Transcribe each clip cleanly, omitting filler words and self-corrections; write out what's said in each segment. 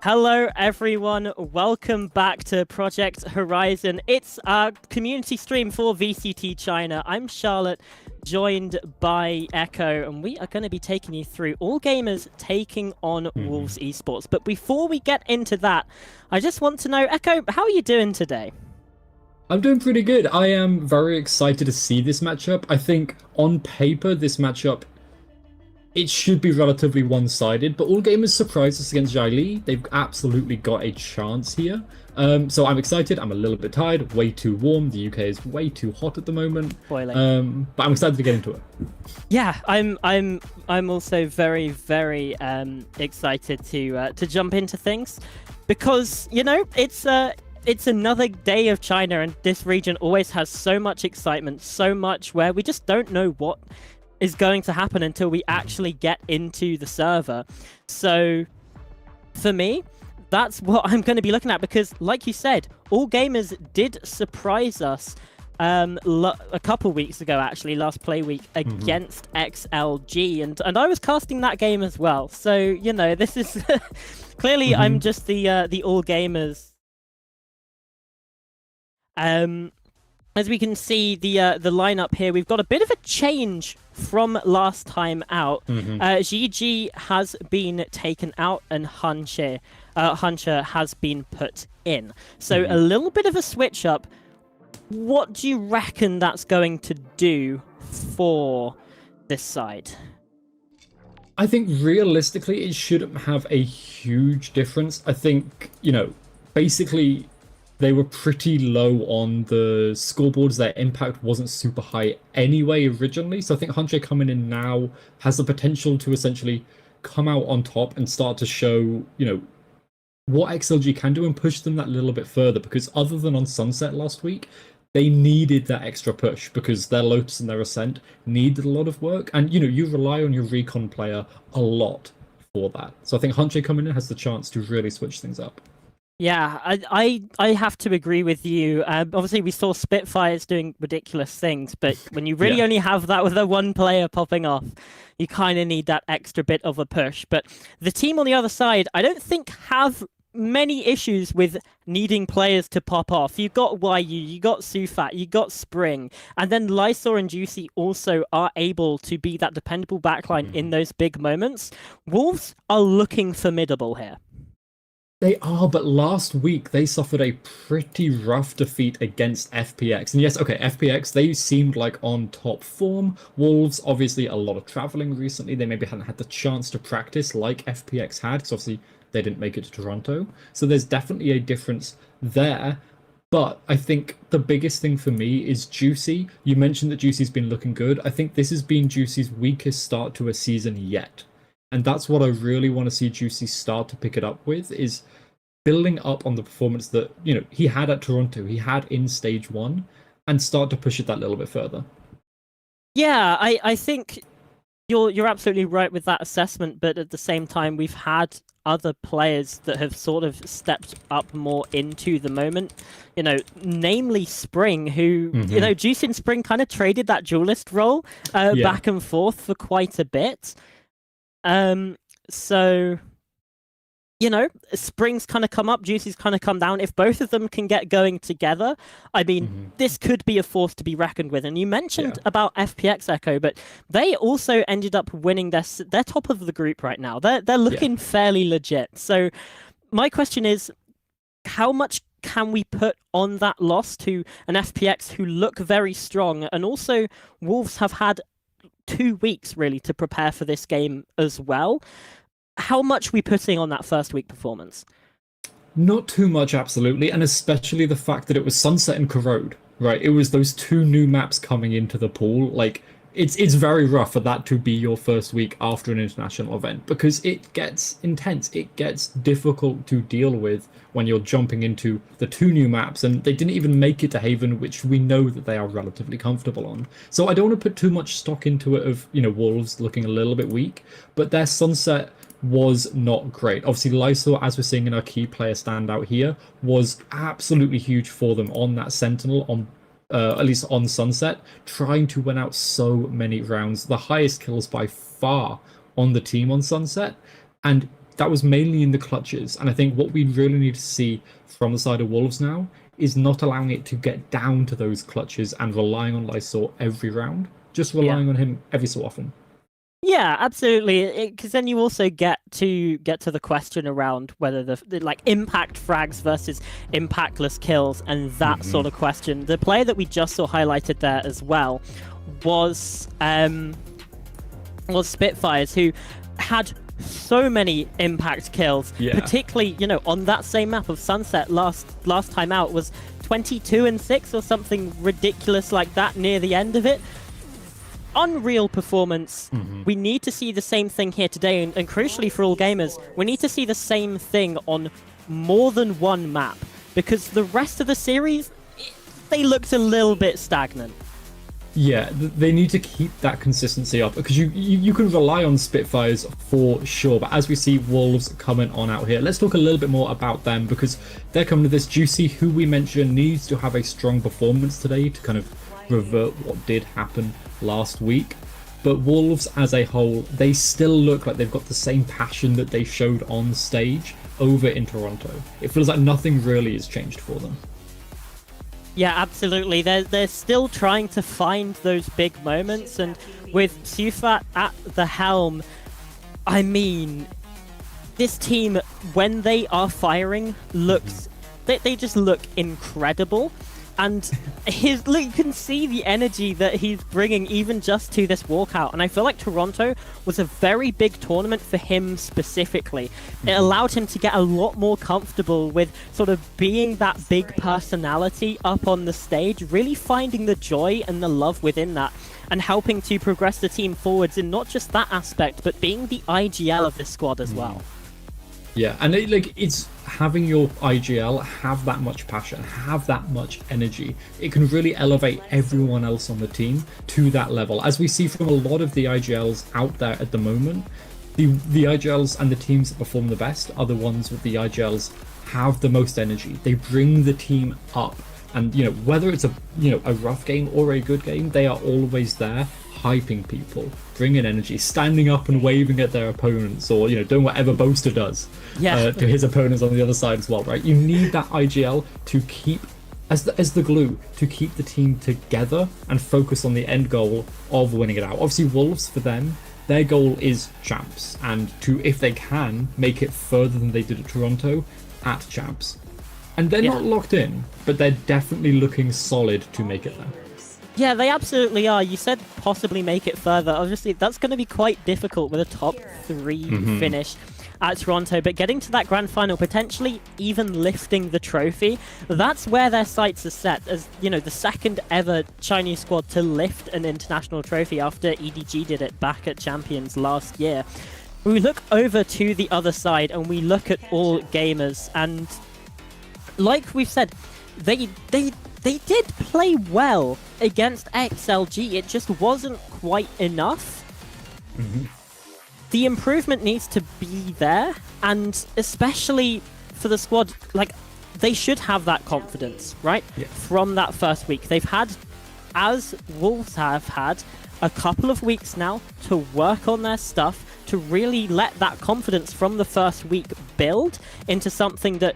Hello, everyone. Welcome back to Project Horizon. It's our community stream for VCT China. I'm Charlotte, joined by Echo, and we are going to be taking you through all gamers taking on Wolves Esports. But before we get into that, I just want to know, Echo, how are you doing today? I'm doing pretty good. I am very excited to see this matchup. I think on paper, this matchup, it should be relatively one-sided, but all gamers surprised us against Jai Li. They've absolutely got a chance here. So I'm excited. I'm a little bit tired, way too warm. The UK is way too hot at the moment. Boiling. But I'm excited to get into it. Yeah, I'm also very excited to jump into things because it's another day of China, and this region always has so much excitement, so much where we just don't know what is going to happen until we actually get into the server. So for me, that's what I'm going to be looking at because, like you said, all gamers did surprise us a couple weeks ago, actually, last play week against XLG, and I was casting that game as well. So this is clearly I'm just the all gamers. As we can see, the lineup here, we've got a bit of a change from last time out. JDG has been taken out and Huncher has been put in. So a little bit of a switch up. What do you reckon that's going to do for this side? I think realistically, it shouldn't have a huge difference. I think, basically, they were pretty low on the scoreboards. Their impact wasn't super high anyway originally. So I think Hunche coming in now has the potential to essentially come out on top and start to show, what XLG can do and push them that little bit further. Because other than on Sunset last week, they needed that extra push because their Lotus and their Ascent needed a lot of work. And, you rely on your recon player a lot for that. So I think Hunche coming in has the chance to really switch things up. Yeah, I have to agree with you. Obviously, we saw Spitfires doing ridiculous things, but when you really only have that with a one player popping off, you kind of need that extra bit of a push. But the team on the other side, I don't think have many issues with needing players to pop off. You've got YU, you got Sufat, you got Spring, and then Lysor and Juicy also are able to be that dependable backline in those big moments. Wolves are looking formidable here. They are, but last week they suffered a pretty rough defeat against FPX. And yes, okay, FPX, they seemed like on top form. Wolves, obviously a lot of traveling recently. They maybe hadn't had the chance to practice like FPX had, because obviously they didn't make it to Toronto. So there's definitely a difference there. But I think the biggest thing for me is Juicy. You mentioned that Juicy's been looking good. I think this has been Juicy's weakest start to a season yet. And that's what I really want to see Juicy start to pick it up with, is building up on the performance that, he had at Toronto, he had in Stage 1, and start to push it that little bit further. Yeah, I think you're absolutely right with that assessment, but at the same time, we've had other players that have sort of stepped up more into the moment, namely Spring, who, Juice and Spring kind of traded that duelist role back and forth for quite a bit. So, Spring's kind of come up, Juicy's kind of come down. If both of them can get going together, I mean, this could be a force to be reckoned with. And you mentioned about FPX Echo, but they also ended up winning they're top of the group right now. They're looking fairly legit. So my question is, how much can we put on that loss to an FPX who look very strong? And also, Wolves have had 2 weeks really to prepare for this game as well. How much are we putting on that first week performance? Not too much, absolutely, and especially the fact that it was Sunset and Corrode, right? It was those 2 new maps coming into the pool. Like, it's very rough for that to be your first week after an international event, because it gets intense. It gets difficult to deal with when you're jumping into the 2 new maps, and they didn't even make it to Haven, which we know that they are relatively comfortable on. So I don't want to put too much stock into it of, Wolves looking a little bit weak, but their Sunset was not great. Obviously, Lysor, as we're seeing in our key player standout here, was absolutely huge for them on that Sentinel, on at least on Sunset, trying to win out so many rounds. The highest kills by far on the team on Sunset. And that was mainly in the clutches. And I think what we really need to see from the side of Wolves now is not allowing it to get down to those clutches and relying on Lysor every round, just relying on him every so often. Yeah, absolutely. Because then you also get to the question around whether the like impact frags versus impactless kills and that sort of question. The player that we just saw highlighted there as well was Spitfires, who had so many impact kills, particularly, you know, on that same map of Sunset last time out was 22 and 6 or something ridiculous like that near the end of it. Unreal performance. We need to see the same thing here today, and crucially for all gamers, we need to see the same thing on more than one map, because the rest of the series, they looked a little bit stagnant. Yeah, they need to keep that consistency up, because you can rely on Spitfires for sure, but as we see Wolves coming on out here, let's talk a little bit more about them, because they're coming to this. Juicy, who we mentioned, needs to have a strong performance today to kind of revert what did happen last week. But Wolves as a whole, they still look like they've got the same passion that they showed on stage over in Toronto. It feels like nothing really has changed for them. Yeah, absolutely. They're still trying to find those big moments, and with Sufat at the helm, I mean, this team, when they are firing, looks they just look incredible. And you can see the energy that he's bringing even just to this walkout. And I feel like Toronto was a very big tournament for him specifically. It allowed him to get a lot more comfortable with sort of being that big personality up on the stage, really finding the joy and the love within that, and helping to progress the team forwards in not just that aspect, but being the IGL of this squad as well. Yeah, and it's having your IGL have that much passion, have that much energy. It can really elevate everyone else on the team to that level. As we see from a lot of the IGLs out there at the moment, the IGLs and the teams that perform the best are the ones with the IGLs have the most energy. They bring the team up. And, you know, whether it's a rough game or a good game, they are always there, hyping people, bringing energy, standing up and waving at their opponents, or, you know, doing whatever Boaster does to his opponents on the other side as well, right? You need that IGL to keep, as the glue, to keep the team together and focus on the end goal of winning it out. Obviously, Wolves, for them, their goal is champs, and to, if they can, make it further than they did at Toronto at champs. And they're not locked in, but they're definitely looking solid to make it there. Yeah, they absolutely are. You said possibly make it further. Obviously, that's going to be quite difficult with a top 3 finish at Toronto, but getting to that grand final, potentially even lifting the trophy, that's where their sights are set as, you know, the second ever Chinese squad to lift an international trophy after EDG did it back at Champions last year. We look over to the other side and we look at all gamers, and like we've said, they did play well against XLG. It just wasn't quite enough. The improvement needs to be there, and especially for the squad, like, they should have that confidence, right? From that first week. They've had, as Wolves have had, a couple of weeks now to work on their stuff, to really let that confidence from the first week build into something that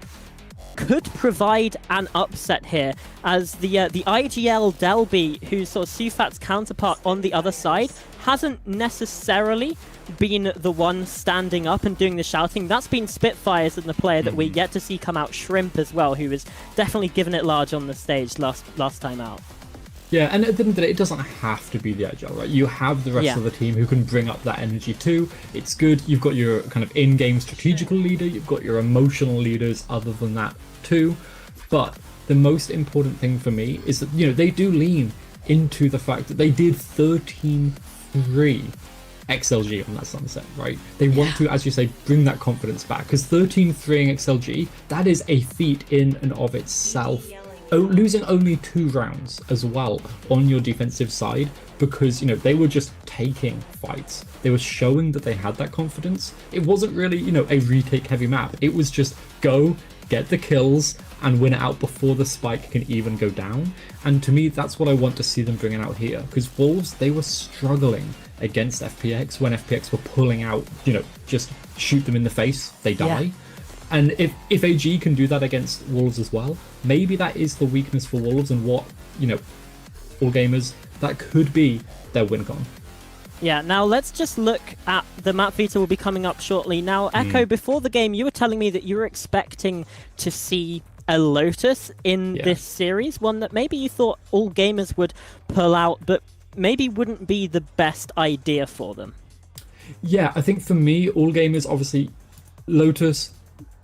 could provide an upset here, as the IGL Delby, who's sort of Sufat's counterpart on the other side, hasn't necessarily been the one standing up and doing the shouting. That's been Spitfires and the player that we get to see come out, Shrimp, as well, who was definitely given it large on the stage last time out. Yeah, and at the end of the day, it doesn't have to be the IGL, right? You have the rest of the team who can bring up that energy too. It's good. You've got your kind of in-game strategical leader. You've got your emotional leaders other than that too. But the most important thing for me is that, you know, they do lean into the fact that they did 13-3 XLG on that Sunset, right? They want to, as you say, bring that confidence back, because 13-3ing XLG, that is a feat in and of itself. Losing only 2 rounds as well on your defensive side, because, you know, they were just taking fights. They were showing that they had that confidence. It wasn't really, you know, a retake heavy map. It was just go, get the kills, and win it out before the spike can even go down. And to me, that's what I want to see them bringing out here, because Wolves, they were struggling against FPX when FPX were pulling out, you know, just shoot them in the face, they die. Yeah. And if AG can do that against Wolves as well, maybe that is the weakness for Wolves, and what, you know, all gamers, that could be their win con. Yeah, now let's just look at the map veto will be coming up shortly. Now, Echo, before the game, you were telling me that you were expecting to see a Lotus in this series, one that maybe you thought all gamers would pull out, but maybe wouldn't be the best idea for them. Yeah, I think for me, all gamers, obviously, Lotus,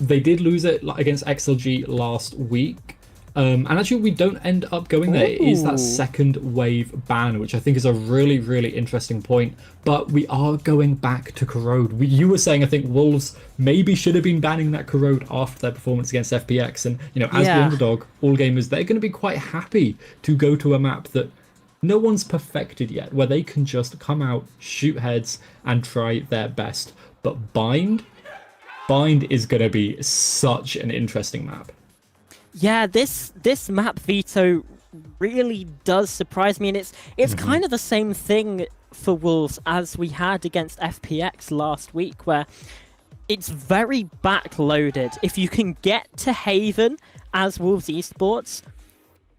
they did lose it against XLG last week. And actually, we don't end up going there. It is that second wave ban, which I think is a really, really interesting point. But we are going back to Corrode. You were saying, I think, Wolves maybe should have been banning that Corrode after their performance against FPX. And, you know, as the underdog, all gamers, they're going to be quite happy to go to a map that no one's perfected yet, where they can just come out, shoot heads, and try their best. But Bind is going to be such an interesting map. Yeah, this map veto really does surprise me, and it's kind of the same thing for Wolves as we had against FPX last week, where it's very backloaded. If you can get to Haven as Wolves Esports,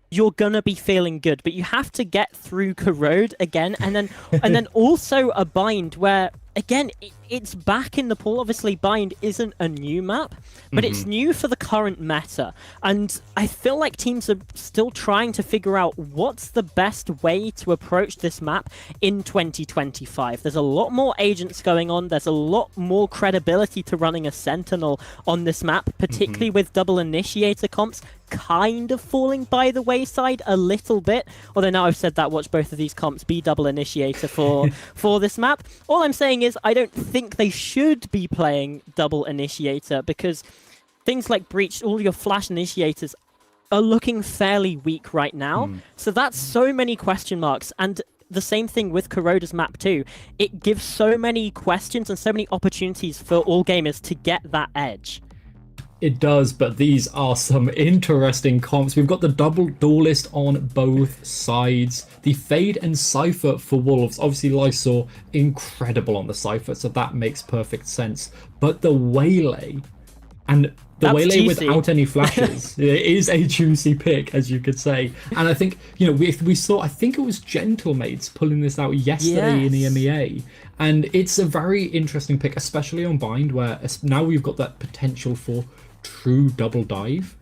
you're gonna be feeling good, but you have to get through Corrode again, and then also a Bind where, again, it's back in the pool. Obviously, Bind isn't a new map, but it's new for the current meta. And I feel like teams are still trying to figure out what's the best way to approach this map in 2025. There's a lot more agents going on. There's a lot more credibility to running a Sentinel on this map, particularly with double initiator comps kind of falling by the wayside a little bit. Although now I've said that, watch both of these comps be double initiator for this map. All I'm saying is I don't think they should be playing double initiator, because things like Breach, all your flash initiators are looking fairly weak right now. So that's so many question marks. And the same thing with Corroder's map too. It gives so many questions and so many opportunities for all gamers to get that edge. It does, but these are some interesting comps. We've got the double duelist on both sides. The Fade and Cypher for Wolves. Obviously, Lysor, incredible on the Cypher, so that makes perfect sense. But the Waylay, and the Waylay without any flashes, it is a juicy pick, as you could say. And I think, you know, we saw, I think it was Gentlemates pulling this out yesterday in the MEA. And it's a very interesting pick, especially on Bind, where now we've got that potential for true double dive.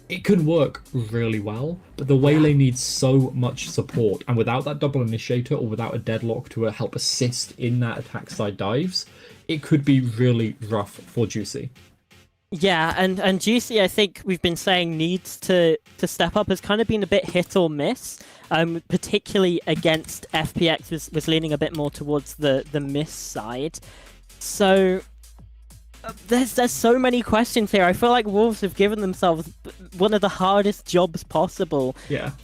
It could work really well, but the Waylay needs so much support, and without that double initiator or without a deadlock to help assist in that attack side dives, it could be really rough for Juicy. Yeah, and Juicy, I think we've been saying, needs to step up, has kind of been a bit hit or miss, particularly against FPX, was leaning a bit more towards the miss side. So there's so many questions here. I feel like Wolves have given themselves one of the hardest jobs possible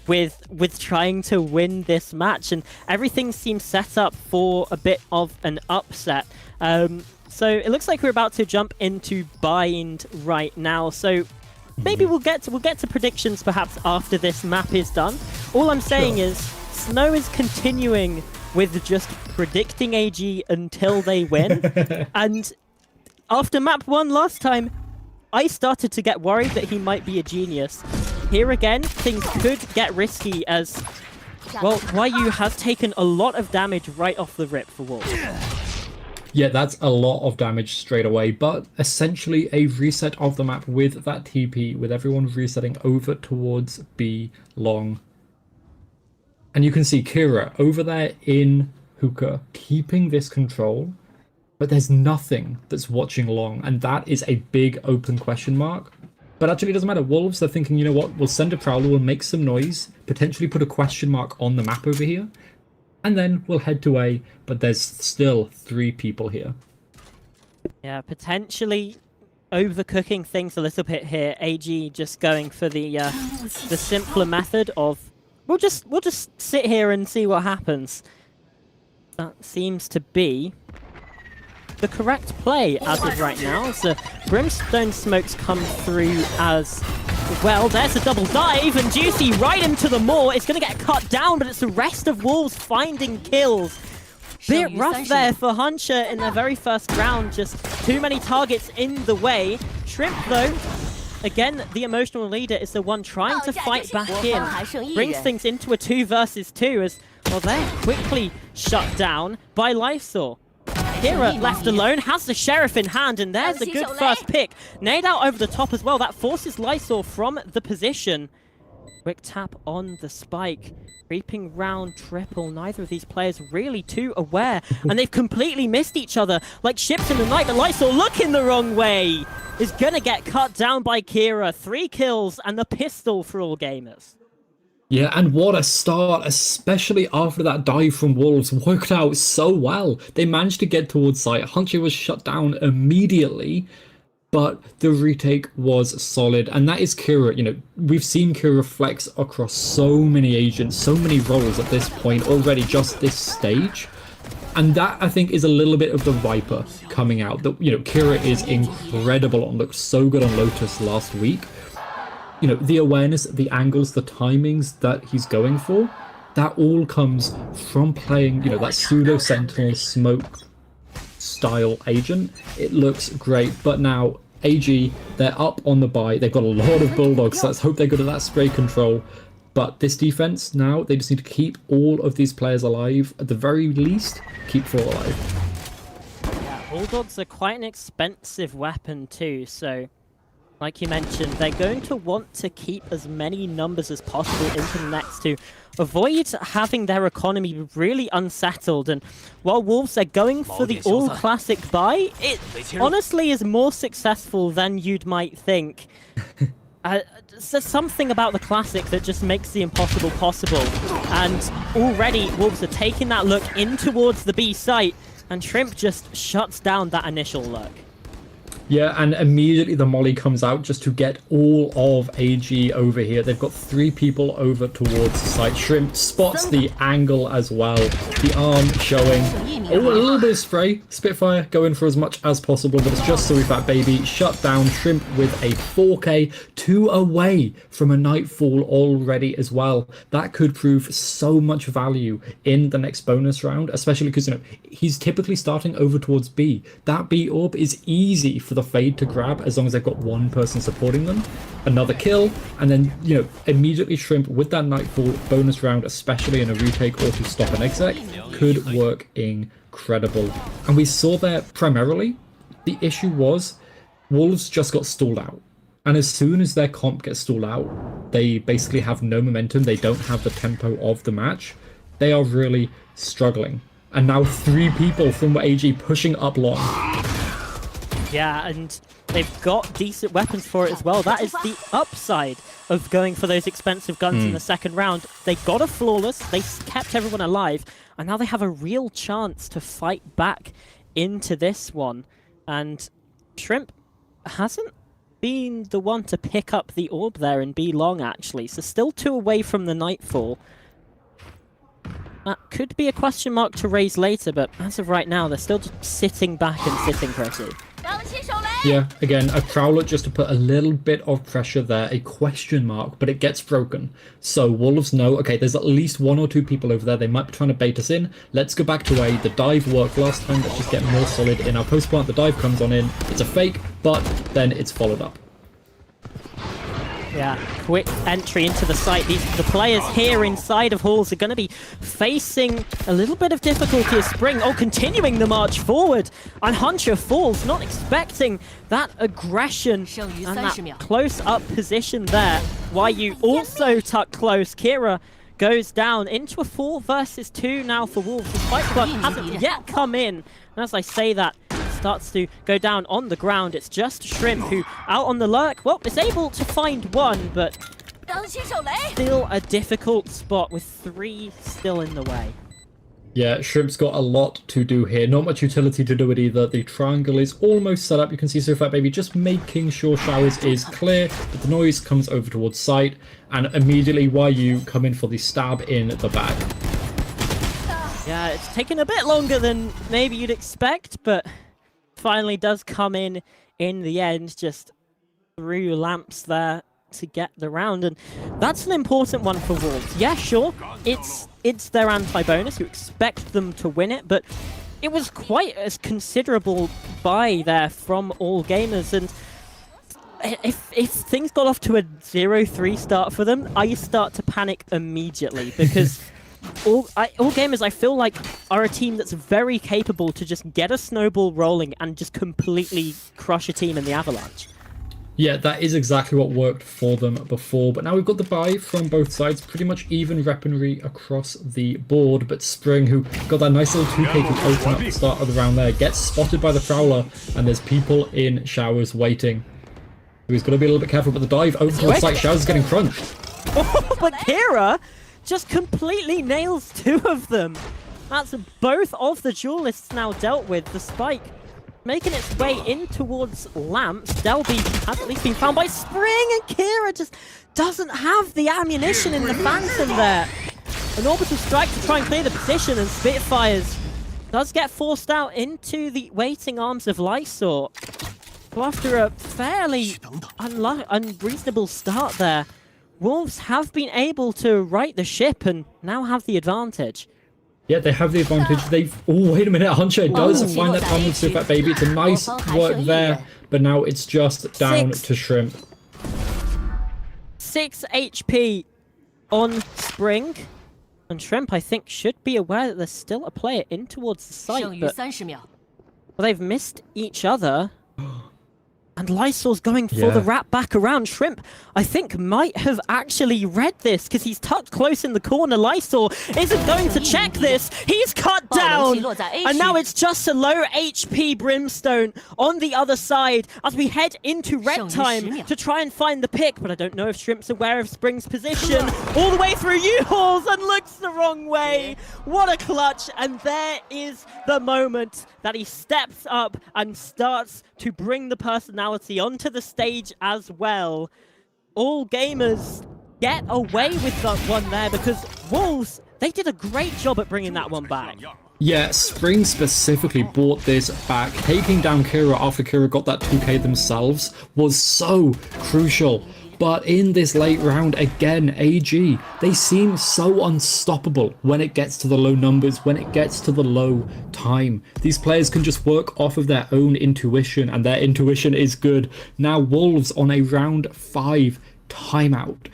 with trying to win this match, and everything seems set up for a bit of an upset. So it looks like we're about to jump into Bind right now. So maybe we'll get to predictions perhaps after this map is done. All I'm saying is Snow is continuing with just predicting AG until they win. And after map 1 last time, I started to get worried that he might be a genius. Here again, things could get risky as, well, YU has taken a lot of damage right off the rip for Wolves. Yeah, that's a lot of damage straight away, but essentially a reset of the map with that TP, with everyone resetting over towards B long. And you can see Kira over there in Hookah, keeping this control, but there's nothing that's watching long, and that is a big open question mark. But actually it doesn't matter. Wolves, they're thinking, you know what, we'll send a Prowler, we'll make some noise, potentially put a question mark on the map over here, and then we'll head to A, but there's still 3 people here. Yeah, potentially overcooking things a little bit here. AG just going for the simpler method of we'll just sit here and see what happens. That seems to be the correct play as of right now. So Brimstone smokes come through as well. There's a double dive, and Juicy right into the maw. It's going to get cut down, but it's the rest of Wolves finding kills. bit rough there for Hunter in their very first round. Just too many targets in the way. Shrimp, though, again, the emotional leader is the one trying to fight back in. Brings things into a 2 versus 2 as, well, they're quickly shut down by Lysol. Kira left alone, has the Sheriff in hand, and there's a good first pick. Nade out over the top as well. That forces Lysol from the position. Quick tap on the spike. Creeping round triple. Neither of these players really too aware. And they've completely missed each other like ships in the night. But Lysol looking the wrong way is going to get cut down by Kira. 3 kills and the pistol for all gamers. Yeah, and what a start, especially after that dive from Wolves worked out so well. They managed to get towards site. Hunter was shut down immediately, but the retake was solid. And that is Kira. You know, we've seen Kira flex across so many agents, so many roles at this point already, just this stage. And that, I think, is a little bit of the Viper coming out. That, you know, Kira is incredible and looked so good on Lotus last week. You know, the awareness, the angles, the timings that he's going for, that all comes from playing, you know, that pseudo sentinel smoke style agent. It looks great, but now AG, they're up on the buy. They've got a lot of bulldogs, so let's hope they're good at that spray control. But this defense now, they just need to keep all of these players alive. At the very least, keep 4 alive. Yeah, bulldogs are quite an expensive weapon too, so like you mentioned, they're going to want to keep as many numbers as possible into the next to avoid having their economy really unsettled. And while Wolves are going for the all-classic buy, it honestly is more successful than you'd might think. There's something about the classic that just makes the impossible possible. And already Wolves are taking that look in towards the B site, and Shrimp just shuts down that initial look. Yeah, and immediately the molly comes out just to get all of AG over here. They've got 3 people over towards the site. Shrimp spots the angle as well. The arm showing. Oh, a little bit of spray. Spitfire going for as much as possible, but it's just so Fat Baby shut down. Shrimp with a 4K, 2 away from a Nightfall already as well. That could prove so much value in the next bonus round, especially because, you know, he's typically starting over towards B. That B orb is easy for the fade to grab as long as they've got 1 person supporting them. Another kill, and then, you know, immediately Shrimp with that Nightfall bonus round, especially in a retake or to stop an exec, could work incredible. And we saw there primarily, the issue was Wolves just got stalled out. And as soon as their comp gets stalled out, they basically have no momentum. They don't have the tempo of the match. They are really struggling. And now 3 people from AG pushing up long. Yeah, and they've got decent weapons for it as well. That is the upside of going for those expensive guns in the second round. They got a flawless, they kept everyone alive, and now they have a real chance to fight back into this one. And Shrimp hasn't been the one to pick up the orb there and be long, actually. So still 2 away from the Nightfall. That could be a question mark to raise later, but as of right now, they're still just sitting back and sitting pretty. Yeah, again, a Prowler just to put a little bit of pressure there, a question mark, but it gets broken. So Wolves know, okay, there's at least 1 or 2 people over there. They might be trying to bait us in. Let's go back to A. The dive worked last time. Let's just get more solid in our post plant. The dive comes on in. It's a fake, but then it's followed up. Yeah, quick entry into the site. The players here inside of halls are going to be facing a little bit of difficulty as Spring. Oh, continuing the march forward. And Hunter falls, not expecting that aggression and that close-up position there. While you also tuck close, Kira goes down into a 4 versus 2 now for Wolves. The spike plug hasn't yet come in. And as I say that, starts to go down on the ground. It's just Shrimp who, out on the lurk, well, is able to find 1, but still a difficult spot with 3 still in the way. Yeah, Shrimp's got a lot to do here. Not much utility to do it either. The triangle is almost set up. You can see So Fat Baby just making sure Showers is clear, but the noise comes over towards site, and immediately YU come in for the stab in the back. Yeah, it's taken a bit longer than maybe you'd expect, but finally does come in the end, just through lamps there. to get the round, and that's an important one for Wolves. Yeah, sure, it's their anti-bonus. You expect them to win it, but it was quite a considerable buy there from All Gamers, and if things got off to a 0-3 start for them, I start to panic immediately, because All Gamers, I feel like, are a team that's very capable to just get a snowball rolling and just completely crush a team in the Avalanche. Yeah, that is exactly what worked for them before, but now we've got the buy from both sides, pretty much even weaponry across the board, but Spring, who got that nice little 2k to open up the start of the round there, gets spotted by the Prowler, and there's people in showers waiting. So he's got to be a little bit careful, but the dive over to the site, showers is getting crunched. Oh, but Kira just completely nails 2 of them. That's both of the duelists now dealt with. The spike making its way in towards Lamps. Delby has at least been found by Spring, and Kira just doesn't have the ammunition in the Phantom there. An orbital strike to try and clear the position, and Spitfires does get forced out into the waiting arms of Lysor. So after a fairly unreasonable start there, Wolves have been able to right the ship and now have the advantage. Yeah, they have the advantage. They've... Oh, wait a minute. Hancho does find that time with Super Baby. It's a nice work there, but now it's just down to Shrimp. 6 HP on Spring. And Shrimp, I think, should be aware that there's still a player in towards the site, but well, they've missed each other. And Lysor's going for the wrap back around. Shrimp, I think, might have actually read this, because he's tucked close in the corner. Lysor isn't going to check this. He's cut down. And now it's just a low HP Brimstone on the other side as we head into red time to try and find the pick. But I don't know if Shrimp's aware of Spring's position. All the way through U-Hauls and looks the wrong way. What a clutch. And there is the moment that he steps up and starts to bring the personality onto the stage as well. All Gamers get away with that one there, because Wolves, they did a great job at bringing that one back. Yeah, Spring specifically brought this back. Taking down Kira after Kira got that 2k themselves was so crucial. But in this late round, again, AG, they seem so unstoppable when it gets to the low numbers, when it gets to the low time. These players can just work off of their own intuition, and their intuition is good. Now Wolves on a round 5 timeout.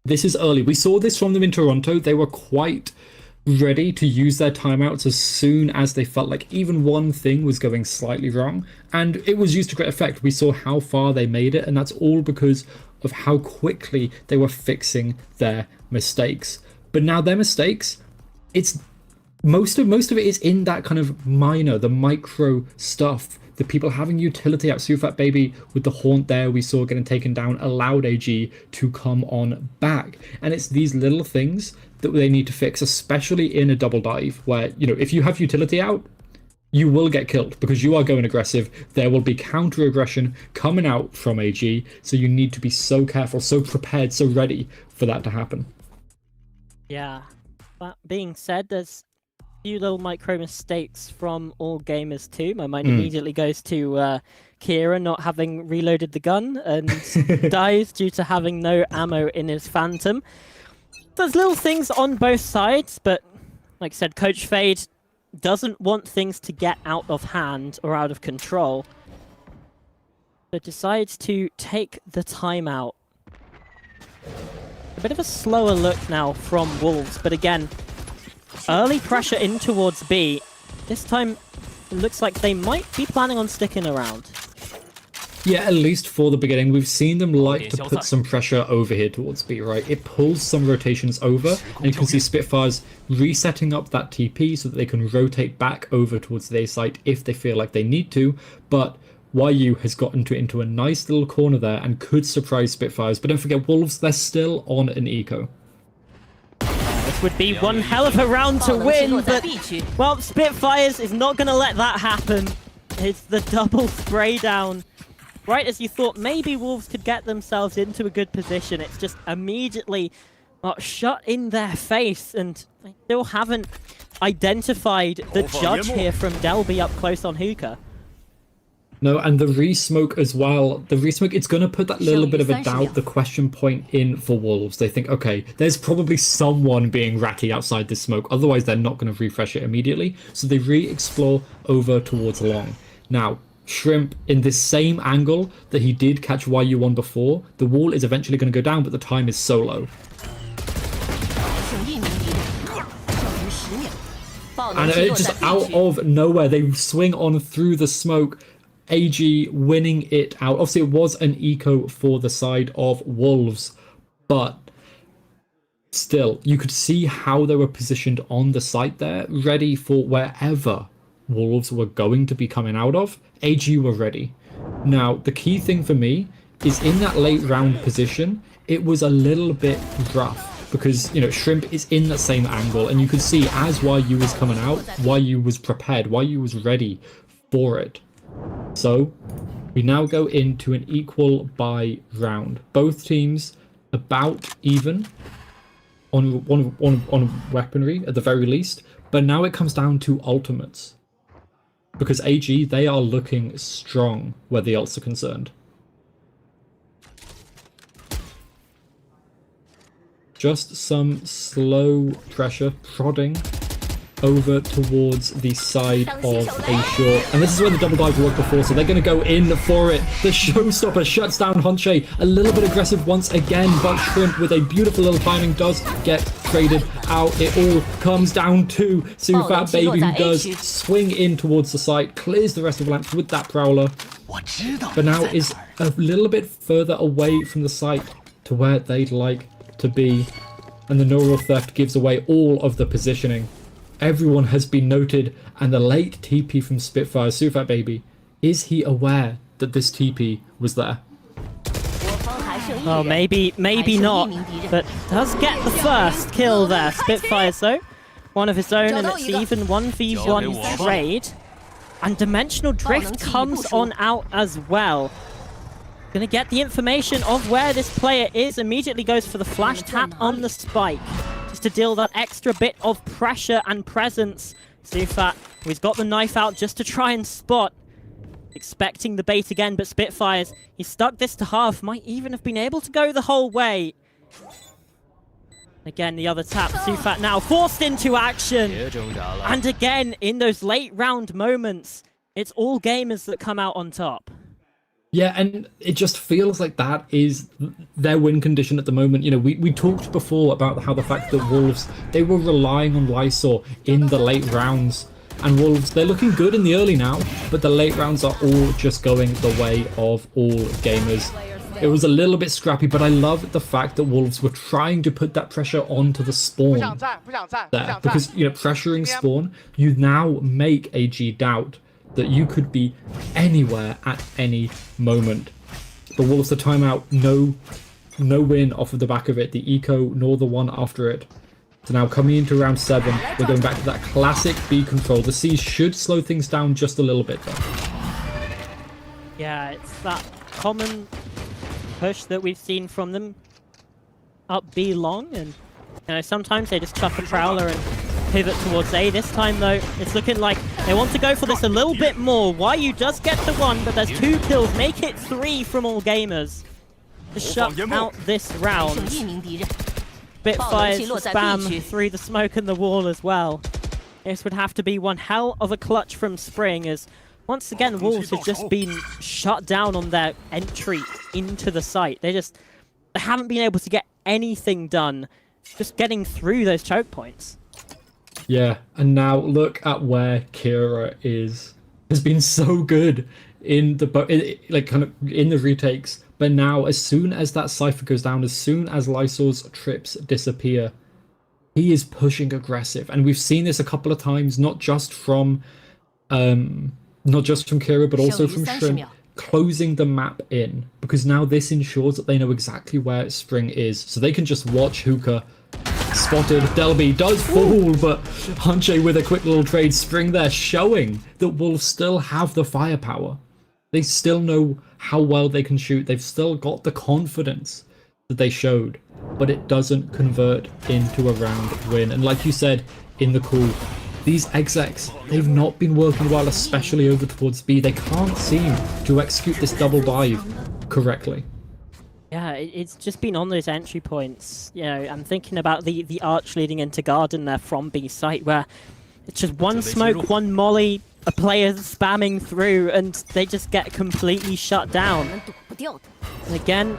This is early. We saw this from them in Toronto. They were quite ready to use their timeouts as soon as they felt like even one thing was going slightly wrong, and it was used to great effect. We saw how far they made it, and that's all because of how quickly they were fixing their mistakes. But now their mistakes, it's most of it is in that kind of minor, the micro stuff. The people having utility out. Sufat Baby with the haunt there we saw getting taken down allowed AG to come on back. And it's these little things that they need to fix, especially in a double dive where, you know, if you have utility out, you will get killed because you are going aggressive. There will be counter aggression coming out from AG. So you need to be so careful, so prepared, so ready for that to happen. Yeah. That being said, there's few little micro mistakes from All Gamers too. My mind immediately goes to Kira not having reloaded the gun and dies due to having no ammo in his Phantom. There's little things on both sides, but like I said, Coach Fade doesn't want things to get out of hand or out of control. So decides to take the timeout. A bit of a slower look now from Wolves, but again, early pressure in towards B. This time, it looks like they might be planning on sticking around. Yeah, at least for the beginning. We've seen them like to put some pressure over here towards B, right? It pulls some rotations over, and you can see Spitfires resetting up that TP so that they can rotate back over towards the A site if they feel like they need to. But YU has gotten into a nice little corner there and could surprise Spitfires. But don't forget, Wolves, they're still on an eco. This would be one hell of a round to win, but, well, Spitfires is not going to let that happen. It's the double spray down. Right as you thought maybe Wolves could get themselves into a good position, it's just immediately shut in their face, and they still haven't identified the judge here from Delby up close on Hookah. No, and the re-smoke as well. The re-smoke, it's going to put that little bit of a doubt, the question point in for Wolves. They think, okay, there's probably someone being ratty outside this smoke. Otherwise, they're not going to refresh it immediately. So they re-explore over towards long. Now, Shrimp, in this same angle that he did catch YU on before, the wall is eventually going to go down, but the time is so low. And it just out of nowhere, they swing on through the smoke. AG winning it out. Obviously, it was an eco for the side of Wolves, but still, you could see how they were positioned on the site there, ready for wherever Wolves were going to be coming out of. AG were ready. Now, the key thing for me is in that late round position, it was a little bit rough. Because, you know, Shrimp is in that same angle, and you could see as YU was coming out, YU was prepared, YU was ready for it. So, we now go into an equal buy round. Both teams about even on weaponry, at the very least, but now it comes down to ultimates. Because AG, they are looking strong where the ults are concerned. Just some slow pressure prodding over towards the side of A short. And this is where the double dive worked before, so they're going to go in for it. The showstopper shuts down Honche. A little bit aggressive once again, but Shrimp with a beautiful little timing does get traded out. It all comes down to Sufat Baby, who does swing in towards the site, clears the rest of the lamps with that Prowler, but now is a little bit further away from the site to where they'd like to be, and the neural theft gives away all of the positioning. Everyone has been noted, and the late TP from Spitfire, Sufat Baby, is he aware that this TP was there? Oh, maybe not, but does get the first kill there. Spitfires though, one of his own, and it's even 1v1 trade, and Dimensional Drift comes on out as well. Gonna get the information of where this player is, immediately goes for the flash tap on the spike, just to deal that extra bit of pressure and presence. Sufat, who's got the knife out just to try and spot, expecting the bait again, but Spitfires, he stuck this to half, might even have been able to go the whole way. Again, the other tap, Sufat now forced into action, and again, in those late round moments, it's all gamers that come out on top. Yeah, and it just feels like that is their win condition at the moment. You know, we talked before about how the fact that Wolves, they were relying on Lysor in the late rounds. And Wolves, they're looking good in the early now, but the late rounds are all just going the way of all gamers. It was a little bit scrappy, but I love the fact that Wolves were trying to put that pressure onto the spawn there. Because, you know, pressuring spawn, you now make AG doubt that you could be anywhere at any moment. The Wolves, the timeout, no win off of the back of it. The eco, nor the one after it. So now coming into round 7, we're going back to that classic B control. The C should slow things down just a little bit though. Yeah, it's that common push that we've seen from them up B long, and you know, sometimes they just chuck a Prowler and pivot towards A. This time though, it's looking like they want to go for this a little bit more. YU does get the 1, but there's 2 kills, make it 3 from all gamers to shut out this round. Spitfires spam through the smoke and the wall as well. This would have to be one hell of a clutch from Spring, as once again Wolves have just been shut down on their entry into the site. They haven't been able to get anything done, just getting through those choke points. Yeah, and now look at where Kira has been so good in the like kind of in the retakes, but now as soon as that cipher goes down, as soon as Lysor's trips disappear, he is pushing aggressive, and we've seen this a couple of times, not just from Kira, but also from Shrimp, closing the map in, because now this ensures that they know exactly where Spring is, so they can just watch Hookah. Spotted. Delby does fall, but Hunche with a quick little trade. Spring there showing that Wolves still have the firepower. They still know how well they can shoot. They've still got the confidence that they showed, but it doesn't convert into a round win. And like you said in the call, these execs, they've not been working well, especially over towards B. They can't seem to execute this double dive correctly. Yeah, it's just been on those entry points. You know, I'm thinking about the arch leading into garden there from B site, where it's just one smoke, one molly, a player spamming through, and they just get completely shut down. And again,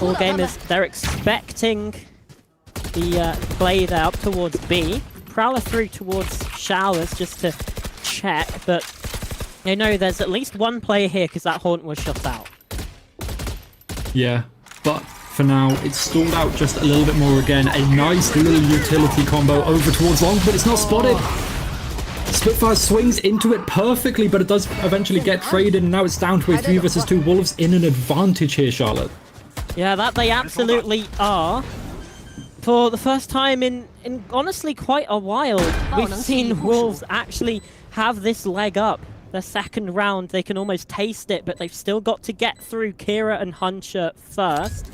all gamers, they're expecting the play there up towards B. Prowler through towards Showers just to check, but you know there's at least one player here because that Haunt was shut out. Yeah, but for now, it's stalled out just a little bit more again. A nice little utility combo over towards Long, but it's not spotted. Spitfire swings into it perfectly, but it does eventually get traded, and now it's down to a 3 versus 2. Wolves in an advantage here, Charlotte. Yeah, that they absolutely are. For the first time in honestly quite a while, we've seen Wolves actually have this leg up. Their second round, they can almost taste it, but they've still got to get through Kira and Hunter first.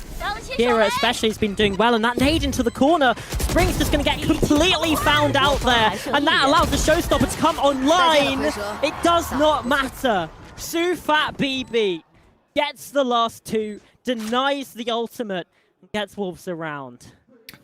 Kira especially has been doing well, and that nade into the corner. Spring's just going to get completely found out there, and that allows the showstopper to come online. It does not matter. Sufat BB gets the last 2, denies the ultimate, and gets Wolves around.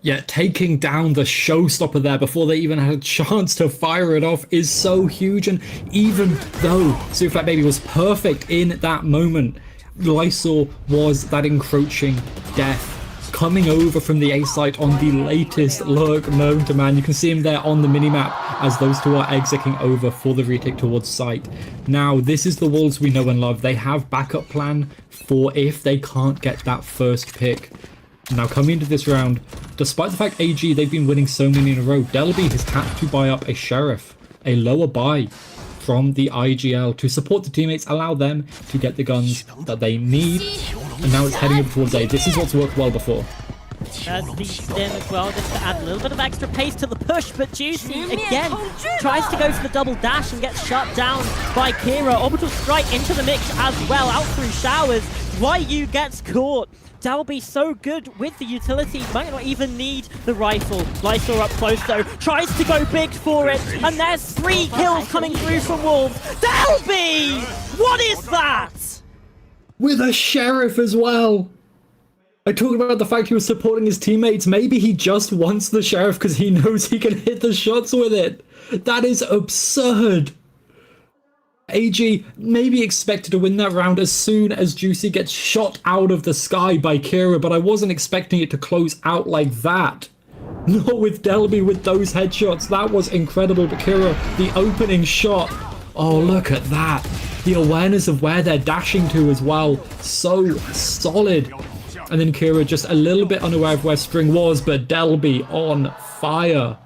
Yeah, taking down the showstopper there before they even had a chance to fire it off is so huge. And even though Sufat Baby was perfect in that moment, Lysor was that encroaching death coming over from the A site on the latest lurk known to man. You can see him there on the minimap as those two are exiting over for the retake towards site. Now, this is the Wolves we know and love. They have backup plan for if they can't get that first pick. Now, coming into this round, despite the fact AG, they've been winning so many in a row, Delby has had to buy up a Sheriff, a lower buy from the IGL to support the teammates, allow them to get the guns that they need. And now it's heading up towards A. This is what's worked well before. There's the stim as well, just to add a little bit of extra pace to the push, but Juicy, again, tries to go for the double dash and gets shut down by Kira. Orbital Strike into the mix as well, out through Showers. YU gets caught. Delby so good with the utility, might not even need the rifle. Lysor up close though, tries to go big for it, and there's 3 kills coming through from Wolves. Delby! What is that? With a Sheriff as well. I talked about the fact he was supporting his teammates. Maybe he just wants the Sheriff because he knows he can hit the shots with it. That is absurd. AG maybe expected to win that round as soon as Juicy gets shot out of the sky by Kira, but I wasn't expecting it to close out like that. Not with Delby with those headshots. That was incredible. But Kira, the opening shot. Oh, look at that. The awareness of where they're dashing to as well. So solid. And then Kira just a little bit unaware of where Spring was, but Delby on fire.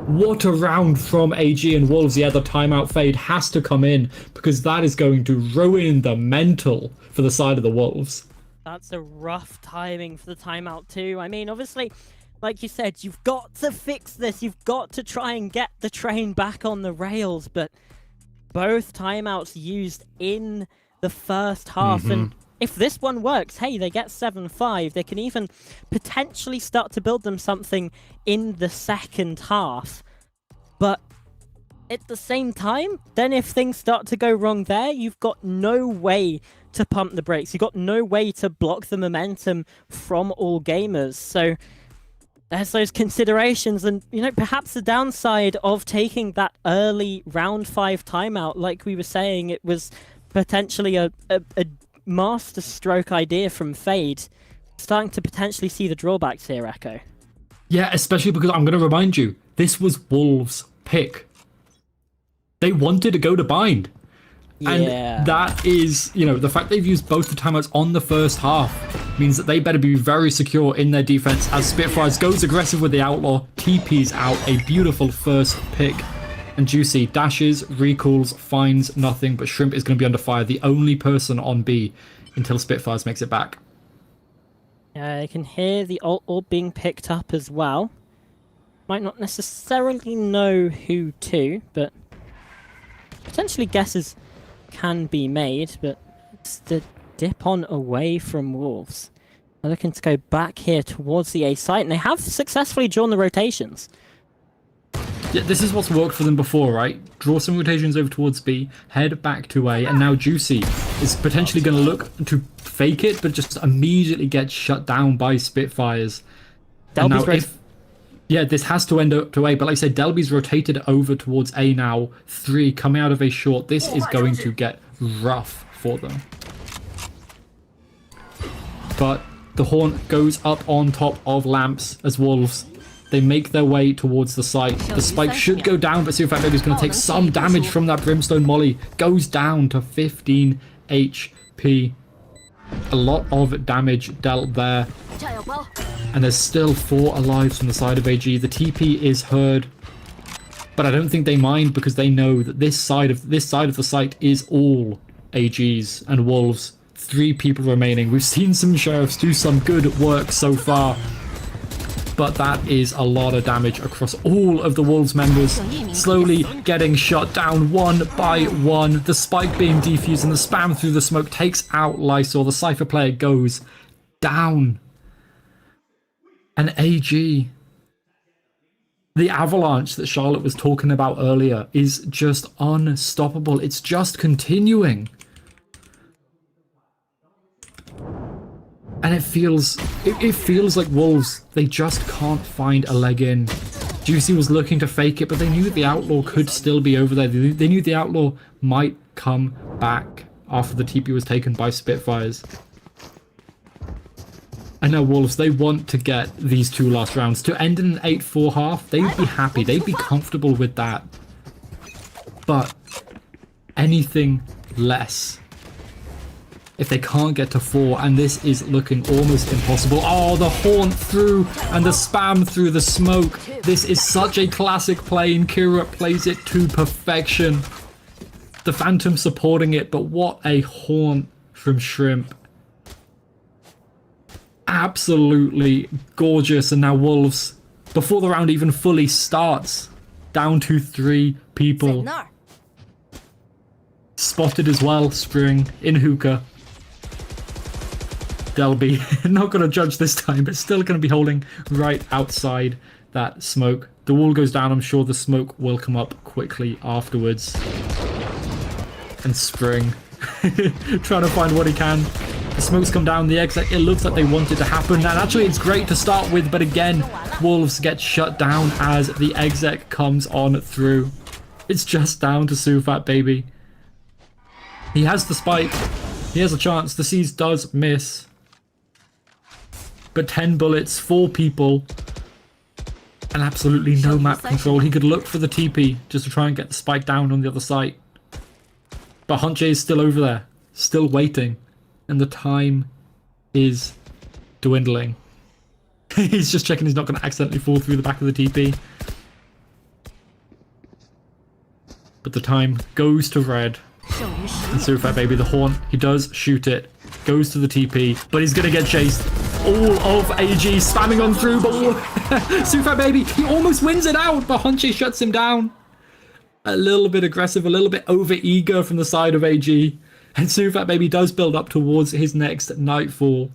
What a round from AG and Wolves. Yeah, the timeout fade has to come in because that is going to ruin the mental for the side of the Wolves. That's a rough timing for the timeout too. I mean, obviously, like you said, you've got to fix this. You've got to try and get the train back on the rails, but both timeouts used in the first half. And if this one works, hey, they get 7-5. They can even potentially start to build them something in the second half. But at the same time, then if things start to go wrong there, you've got no way to pump the brakes. You've got no way to block the momentum from all gamers. So there's those considerations. And, you know, perhaps the downside of taking that early round 5 timeout, like we were saying, it was potentially a master stroke idea from Fade. Starting to potentially see the drawbacks here, Echo. Yeah, especially because I'm going to remind you, this was Wolves' pick. They wanted to go to bind. Yeah. And that is, you know, the fact they've used both the timeouts on the first half means that they better be very secure in their defense as Spitfires goes aggressive with the Outlaw, TP's out, a beautiful first pick. And Juicy dashes, recalls, finds nothing, but Shrimp is going to be under fire, the only person on B until Spitfires makes it back. Yeah, I can hear the ult orb being picked up as well. Might not necessarily know who to, but potentially guesses can be made, but it's the dip on away from Wolves. They're looking to go back here towards the A site, and they have successfully drawn the rotations. Yeah, this is what's worked for them before, right? Draw some rotations over towards B, head back to A, and now Juicy is potentially going to look to fake it, but just immediately get shut down by Spitfires. And now yeah, this has to end up to A, but like I said, Delby's rotated over towards A now. 3 coming out of A short. This is going to get rough for them. But the Haunt goes up on top of Lamps as Wolves. They make their way towards the site. The spike should go down, but Super Fat Baby's going to take some damage from that Brimstone Molly. Goes down to 15 HP. A lot of damage dealt there. And there's still 4 alive from the side of AG. The TP is heard. But I don't think they mind because they know that this side of the site is all AGs and Wolves. 3 people remaining. We've seen some Sheriffs do some good work so far. But that is a lot of damage across all of the Wolves members. Slowly getting shot down one by one. The spike being defused and the spam through the smoke takes out Lysol. The Cypher player goes down. And AG, the avalanche that Charlotte was talking about earlier, is just unstoppable. It's just continuing. And it feels like Wolves, they just can't find a leg in. Juicy was looking to fake it, but they knew the Outlaw could still be over there. They knew the Outlaw might come back after the TP was taken by Spitfires. And now Wolves, they want to get these 2 last rounds. To end in an 8-4 half, they'd be happy. They'd be comfortable with that. But anything less, if they can't get to 4, and this is looking almost impossible. Oh, the Haunt through and the spam through the smoke. This is such a classic play, and Kira plays it to perfection. The Phantom supporting it, but what a Haunt from Shrimp. Absolutely gorgeous. And now Wolves, before the round even fully starts, down to 3 people. Spotted as well, Spring in hookah. Delby, not going to judge this time, but still going to be holding right outside that smoke. The wall goes down. I'm sure the smoke will come up quickly afterwards. And Spring trying to find what he can. The smoke's come down. The exec, it looks like they want it to happen. And actually, it's great to start with, but again, Wolves get shut down as the exec comes on through. It's just down to Sufat Baby. He has the spike. He has a chance. The Seize does miss. But 10 bullets, 4 people, and absolutely no map control. He could look for the TP just to try and get the spike down on the other side. But Hunche is still over there, still waiting, and the time is dwindling. He's just checking he's not going to accidentally fall through the back of the TP. But the time goes to red. And Sufat Baby, the Haunt, he does shoot it, goes to the TP, but he's going to get chased. All of AG spamming on through, but Sufat Baby, he almost wins it out, but Hunche shuts him down. A little bit aggressive, a little bit over-eager from the side of AG. And Sufat Baby does build up towards his next Nightfall.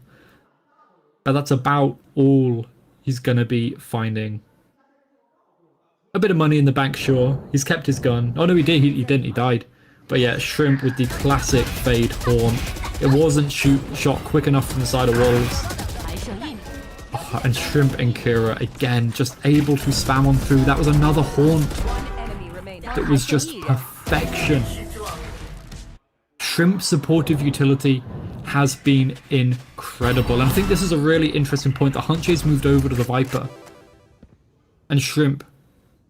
But that's about all he's going to be finding. A bit of money in the bank, sure. He's kept his gun. Oh no, he did. He didn't. He died. But yeah, Shrimp with the classic Fade Haunt. It wasn't shot quick enough from the side of Wolves. Oh, and Shrimp and Kira, again, just able to spam on through. That was another Haunt. That was just perfection. Shrimp's supportive utility has been incredible. And I think this is a really interesting point that Hunche's moved over to the Viper. And Shrimp,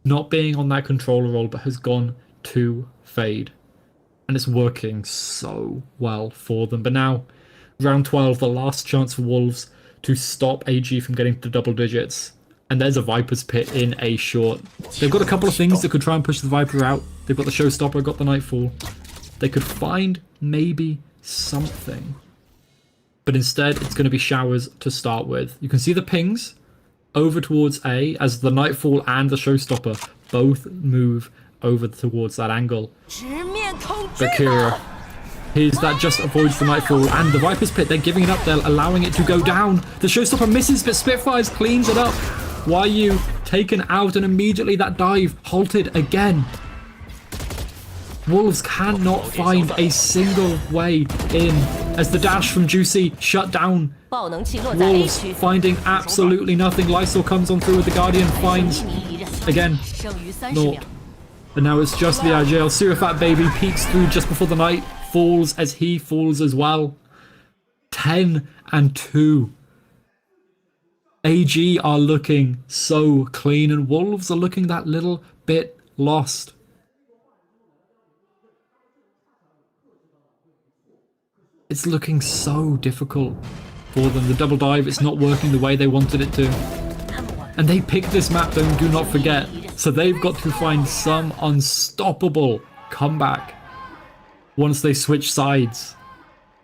not being on that controller role, but has gone to Fade. And it's working so well for them. But now, round 12, the last chance for Wolves to stop AG from getting to double digits. And there's a Viper's Pit in A short. They've got a couple of things that could try and push the Viper out. They've got the Showstopper, got the Nightfall. They could find maybe something. But instead, it's going to be Showers to start with. You can see the pings over towards A as the Nightfall and the Showstopper both move over towards that angle. But Kira, here's that just avoids the Nightfall and the Viper's Pit. They're giving it up. They're allowing it to go down. The Showstopper misses, but Spitfires cleans it up. Why are you taken out and immediately that dive halted again? Wolves cannot find a single way in as the dash from Juicy shut down. Wolves finding absolutely nothing. Lysol comes on through with the Guardian, finds again naught. And now it's just the Agile. Surafat Baby peeks through just before the night, falls as he falls as well. 10 and 2. AG are looking so clean and Wolves are looking that little bit lost. It's looking so difficult for them. The double dive, it's not working the way they wanted it to. And they picked this map, though, do not forget. So they've got to find some unstoppable comeback once they switch sides.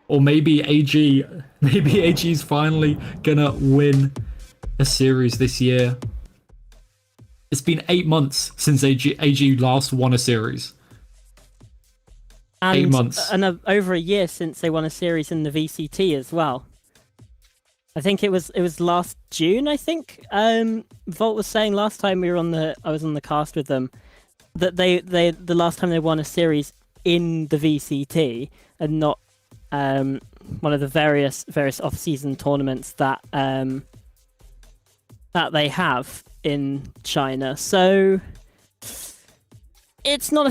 Or maybe AG's finally gonna win a series this year. It's been 8 months since AG last won a series. And, 8 months. And over a year since they won a series in the VCT as well. I think it was last June, I think. Volt was saying last time I was on the cast with them that the last time they won a series in the VCT and not one of the various off-season tournaments that that they have in China. So it's not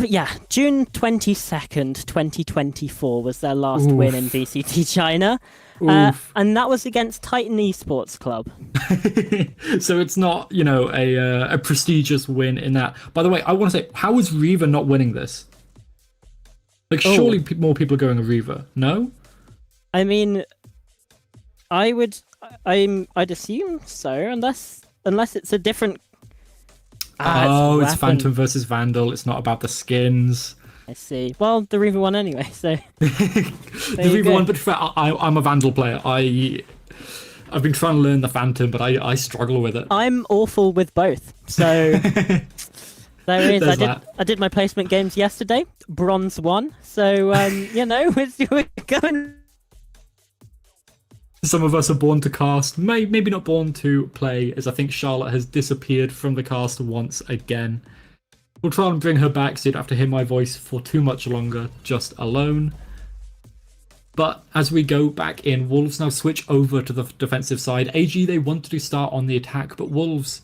June 22nd, 2024 was their last win in VCT China. And that was against Titan Esports Club. So it's not, a prestigious win in that. By the way, I want to say, how is Reaver not winning this? Like, surely more people are going to Reaver, no? I mean, I'd assume so, unless it's a different. It's Phantom versus Vandal. It's not about the skins. I see. Well, the Reaver won anyway, so. The Reaver won, but I'm a Vandal player. I've been trying to learn the Phantom, but I struggle with it. I'm awful with both, so. There is. I did my placement games yesterday. Bronze 1. So we're going. Some of us are born to cast, maybe not born to play, as I think Charlotte has disappeared from the cast once again. We'll try and bring her back so you don't have to hear my voice for too much longer, just alone. But as we go back in, Wolves now switch over to the defensive side. AG, they wanted to start on the attack, but Wolves,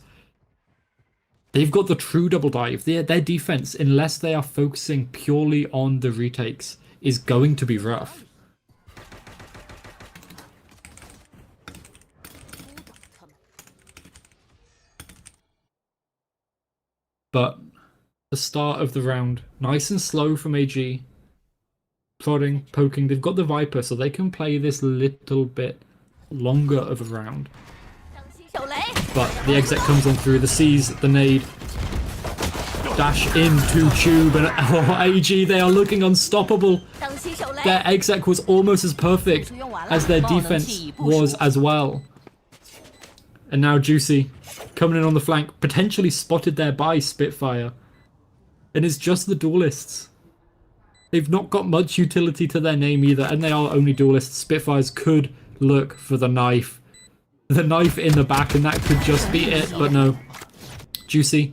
they've got the true double dive. Their defense, unless they are focusing purely on the retakes, is going to be rough. But the start of the round, nice and slow from AG. Prodding, poking. They've got the Viper, so they can play this little bit longer of a round. But the exec comes on through, the C's, the nade. Dash into Tube, and AG, they are looking unstoppable. Their exec was almost as perfect as their defense was as well. And now Juicy coming in on the flank, potentially spotted there by Spitfire. And it's just the duelists. They've not got much utility to their name either, and they are only duelists. Spitfires could look for the knife. The knife in the back, and that could just be it, but no. Juicy,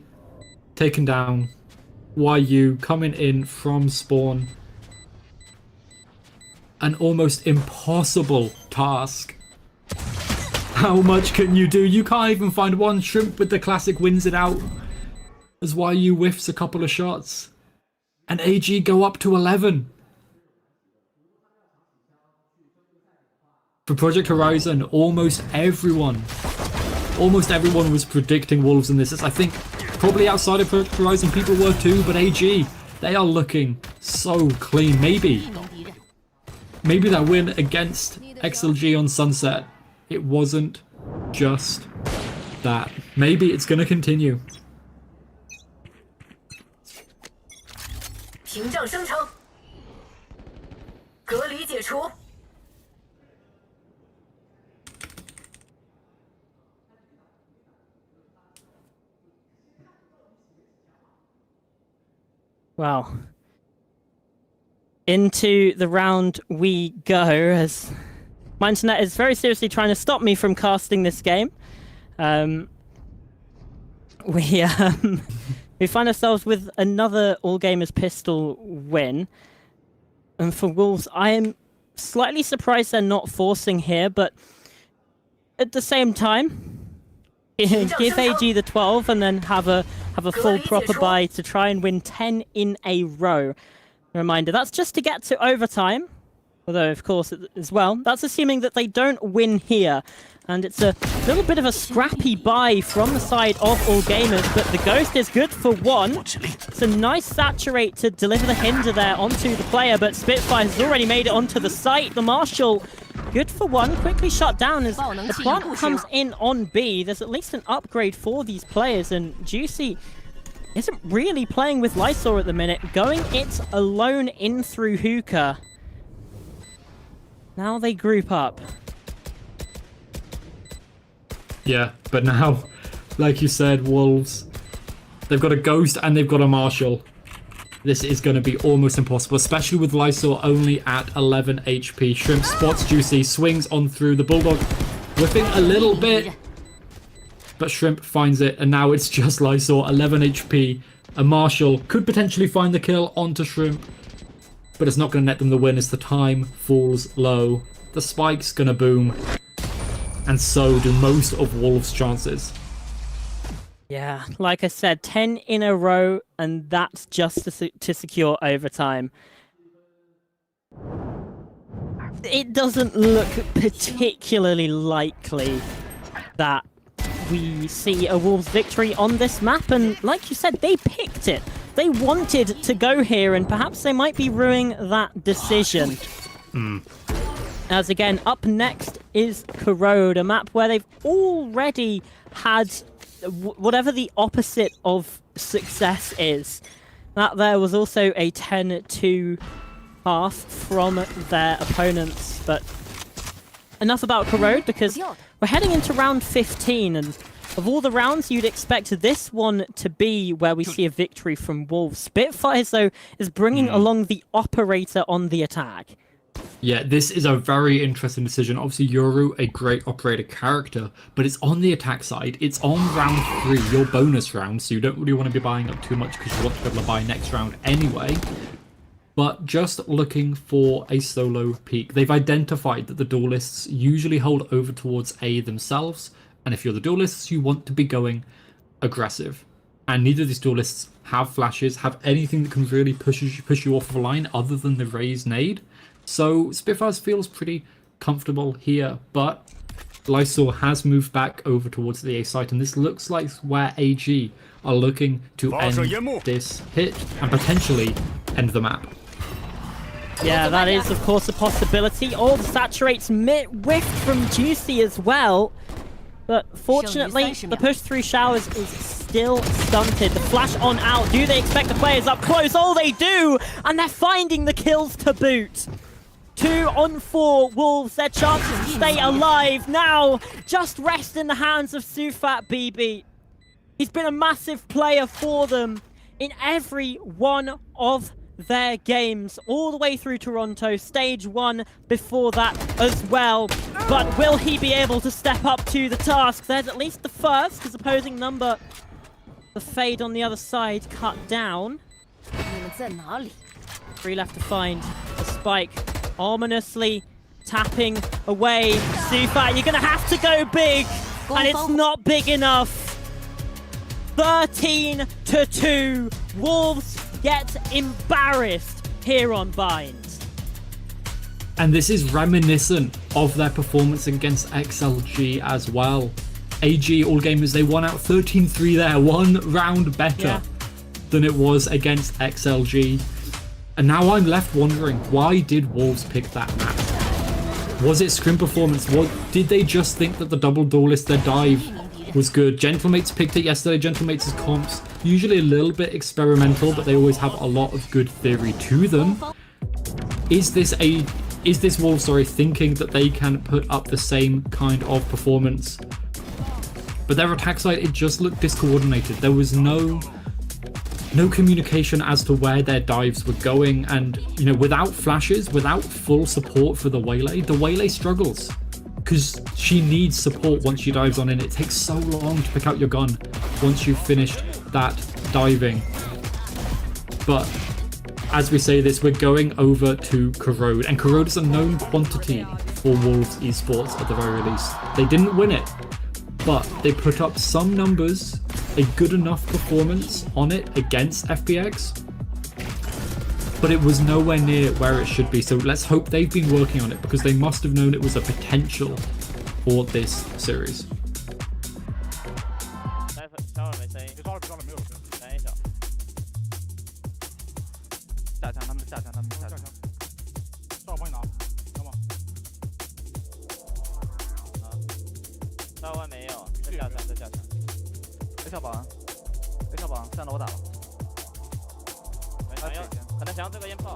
taken down. YU coming in from spawn. An almost impossible task. How much can you do? You can't even find one. Shrimp with the classic wins it out. As YU whiffs a couple of shots. And AG go up to 11. For Project Horizon, almost everyone was predicting Wolves in this. I think probably outside of Project Horizon people were too, but AG, they are looking so clean. Maybe that win against XLG on Sunset, it wasn't just that. Maybe it's going to continue. 屏障生成，隔离解除。Well, into the round we go, as my internet is very seriously trying to stop me from casting this game. we we find ourselves with another All Gamers pistol win. And for Wolves, I am slightly surprised they're not forcing here, but at the same time, give AG the 12 and then have a full proper buy to try and win 10 in a row. Reminder, that's just to get to overtime. Although, of course, as well, that's assuming that they don't win here. And it's a little bit of a scrappy buy from the side of All Gamers, but the Ghost is good for one. It's a nice saturate to deliver the hinder there onto the player, but Spitfire has already made it onto the site. The Marshal, good for one, quickly shut down as the plant comes in on B. There's at least an upgrade for these players, and Juicy isn't really playing with Lysor at the minute, going it alone in through Hookah. Now they group up. Yeah, but now, like you said, Wolves, they've got a Ghost and they've got a Marshal. This is going to be almost impossible, especially with Lysor only at 11 HP. Shrimp spots Juicy, swings on through the Bulldog, whipping a little bit, but Shrimp finds it, and now it's just Lysor, 11 HP. A Marshal could potentially find the kill onto Shrimp, but it's not going to net them the win as the time falls low. The spike's going to boom, and so do most of Wolves' chances. Yeah, like I said, 10 in a row, and that's just to secure overtime. It doesn't look particularly likely that we see a Wolves victory on this map, and like you said, they picked it. They wanted to go here, and perhaps they might be ruining that decision. As again, up next is Corrode, a map where they've already had whatever the opposite of success is. That there was also a 10-2 half from their opponents, but enough about Corrode, because we're heading into round 15, and of all the rounds, you'd expect this one to be where we see a victory from Wolves. Spitfires, though, is bringing along the operator on the attack. Yeah, this is a very interesting decision. Obviously, Yoru, a great operator character, but it's on the attack side. It's on round 3, your bonus round, so you don't really want to be buying up too much because you want to be able to buy next round anyway. But just looking for a solo peak. They've identified that the duelists usually hold over towards A themselves, and if you're the duelists, you want to be going aggressive. And neither of these duelists have flashes, have anything that can really push you off of a line other than the raised nade. So Spitfires feels pretty comfortable here, but Lysor has moved back over towards the A site, and this looks like where AG are looking to end this hit and potentially end the map. Yeah, that is, of course, a possibility. All the saturates whiffed from Juicy as well. But fortunately, the push through showers is still stunted. The flash on out. Do they expect the players up close? Oh, they do! And they're finding the kills to boot. 2 on 4 Wolves, their chances to stay alive now just rest in the hands of Sufat BB. He's been a massive player for them in every one of their games, all the way through Toronto, stage 1 before that as well. But will he be able to step up to the task? There's at least the first, his opposing number, the fade on the other side, cut down. 3 left to find. The spike ominously tapping away. Sufat, you're gonna have to go big, and it's not big enough. 13-2. Wolves get embarrassed here on Bind. And this is reminiscent of their performance against XLG as well. AG, All Gamers, they won out 13-3 there, 1 round better than it was against XLG. And now I'm left wondering, why did Wolves pick that map? Was it scrim performance? Did they just think that the double duelist, their dive, was good? Gentlemates picked it yesterday. Gentlemates' comps, usually a little bit experimental, but they always have a lot of good theory to them. Is this Wolves, thinking that they can put up the same kind of performance? But their attack side, it just looked discoordinated. There was no communication as to where their dives were going, and without flashes, without full support for the Waylay struggles. because she needs support once she dives on in. It takes so long to pick out your gun once you've finished that diving. But as we say this, we're going over to Corrode, and Corrode is a known quantity for Wolves Esports at the very least. They didn't win it, but they put up some numbers, a good enough performance on it against FPX, but it was nowhere near where it should be. So let's hope they've been working on it, because they must have known it was a potential for this series. A 小保安，A 小保安，3楼我打了。可能想要这个烟炮。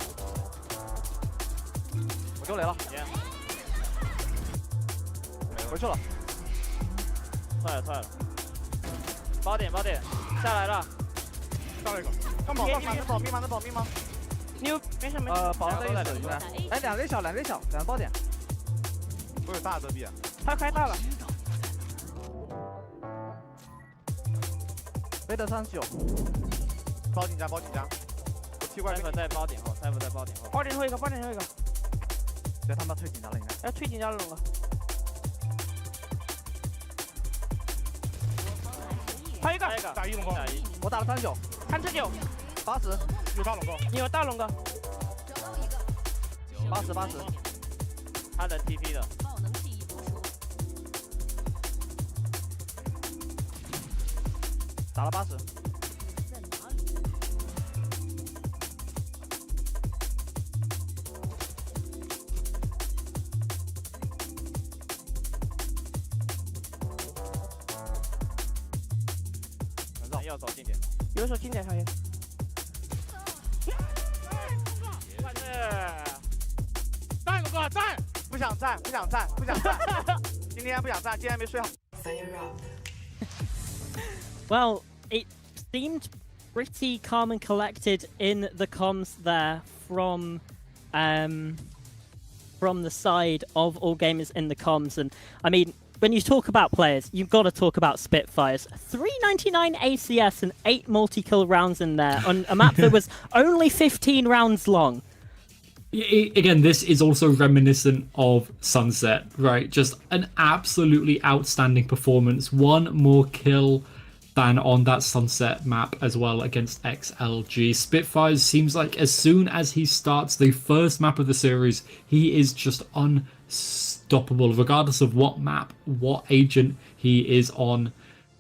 我丢雷了。回去了。踹了。包点，下来了。下了一个。刚跑，保命吗？牛，没事。保安在等着。哎，两雷小，两个包点。我有大遮蔽。他开大了。背的39，包紧张。我踢怪赛在包顶后，赛弗在包顶后。包顶后一个。别他妈退警察了，应该。退警察了龙哥。还有一个。打一龙哥。我打了39，看39。80。有大龙哥。你有大龙哥。80。他能 TP 的。打了80。要走近点，有手近点可以。站，龙哥站，不想站，今天不想站，今天没睡好。Well, it seemed pretty calm and collected in the comms there from the side of All Gamers in the comms. And I mean, when you talk about players, you've got to talk about Spitfires. 399 ACS and 8 multi-kill rounds in there on a map that was only 15 rounds long. Again, this is also reminiscent of Sunset, right? Just an absolutely outstanding performance. One more kill than on that Sunset map as well against XLG. Spitfires seems like as soon as he starts the first map of the series, he is just unstoppable, regardless of what map, what agent he is on.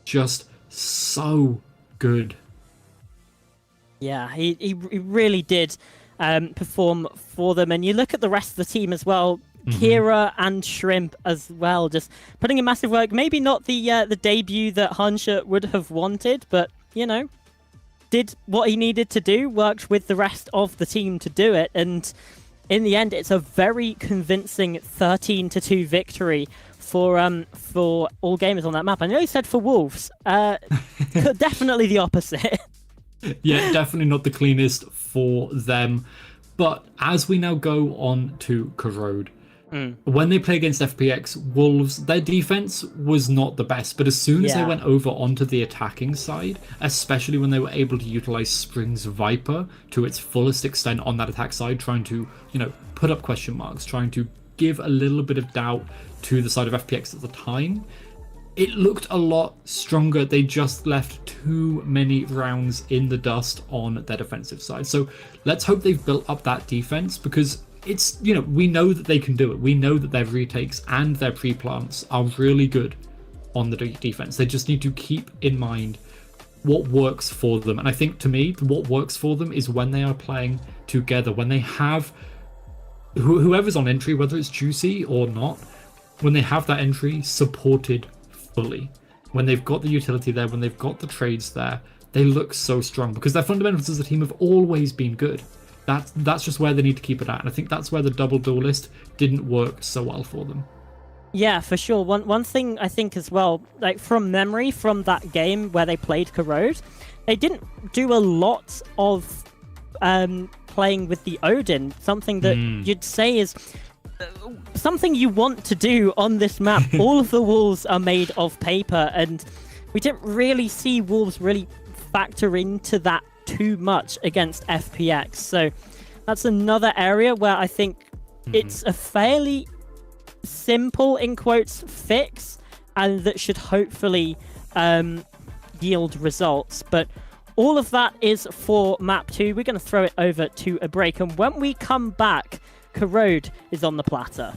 Just so good. Yeah, he really did perform for them. And you look at the rest of the team as well. Kira and Shrimp as well, just putting in massive work. Maybe not the debut that Hansha would have wanted, but, you know, did what he needed to do, worked with the rest of the team to do it, and in the end, it's a very convincing 13-2 victory for All Gamers on that map. I know you said for Wolves, definitely the opposite. Yeah, definitely not the cleanest for them. But as we now go on to Corrode, when they play against FPX, Wolves, their defense was not the best, but as soon as they went over onto the attacking side, especially when they were able to utilize Spring's Viper to its fullest extent on that attack side, trying to, you know, put up question marks, trying to give a little bit of doubt to the side of FPX at the time, it looked a lot stronger. They just left too many rounds in the dust on their defensive side. So let's hope they've built up that defense, because it's, you know, we know that they can do it. We know that their retakes and their pre-plants are really good on the defense. They just need to keep in mind what works for them. And I think, to me, what works for them is when they are playing together, when they have whoever's on entry, whether it's Juicy or not, when they have that entry supported fully, when they've got the utility there, when they've got the trades there, they look so strong, because their fundamentals as a team have always been good. That's just where they need to keep it at, and I think that's where the double duelist didn't work so well for them. Yeah, for sure. One thing I think as well, like from memory from that game where they played Corrode, they didn't do a lot of playing with the Odin, something that you'd say is something you want to do on this map. All of the walls are made of paper, and we didn't really see wolves really factor into that too much against FPX. So that's another area where I think it's a fairly simple, in quotes, fix, and that should hopefully yield results. But all of that is for map 2. We're going to throw it over to a break, and when we come back, Corrode is on the platter.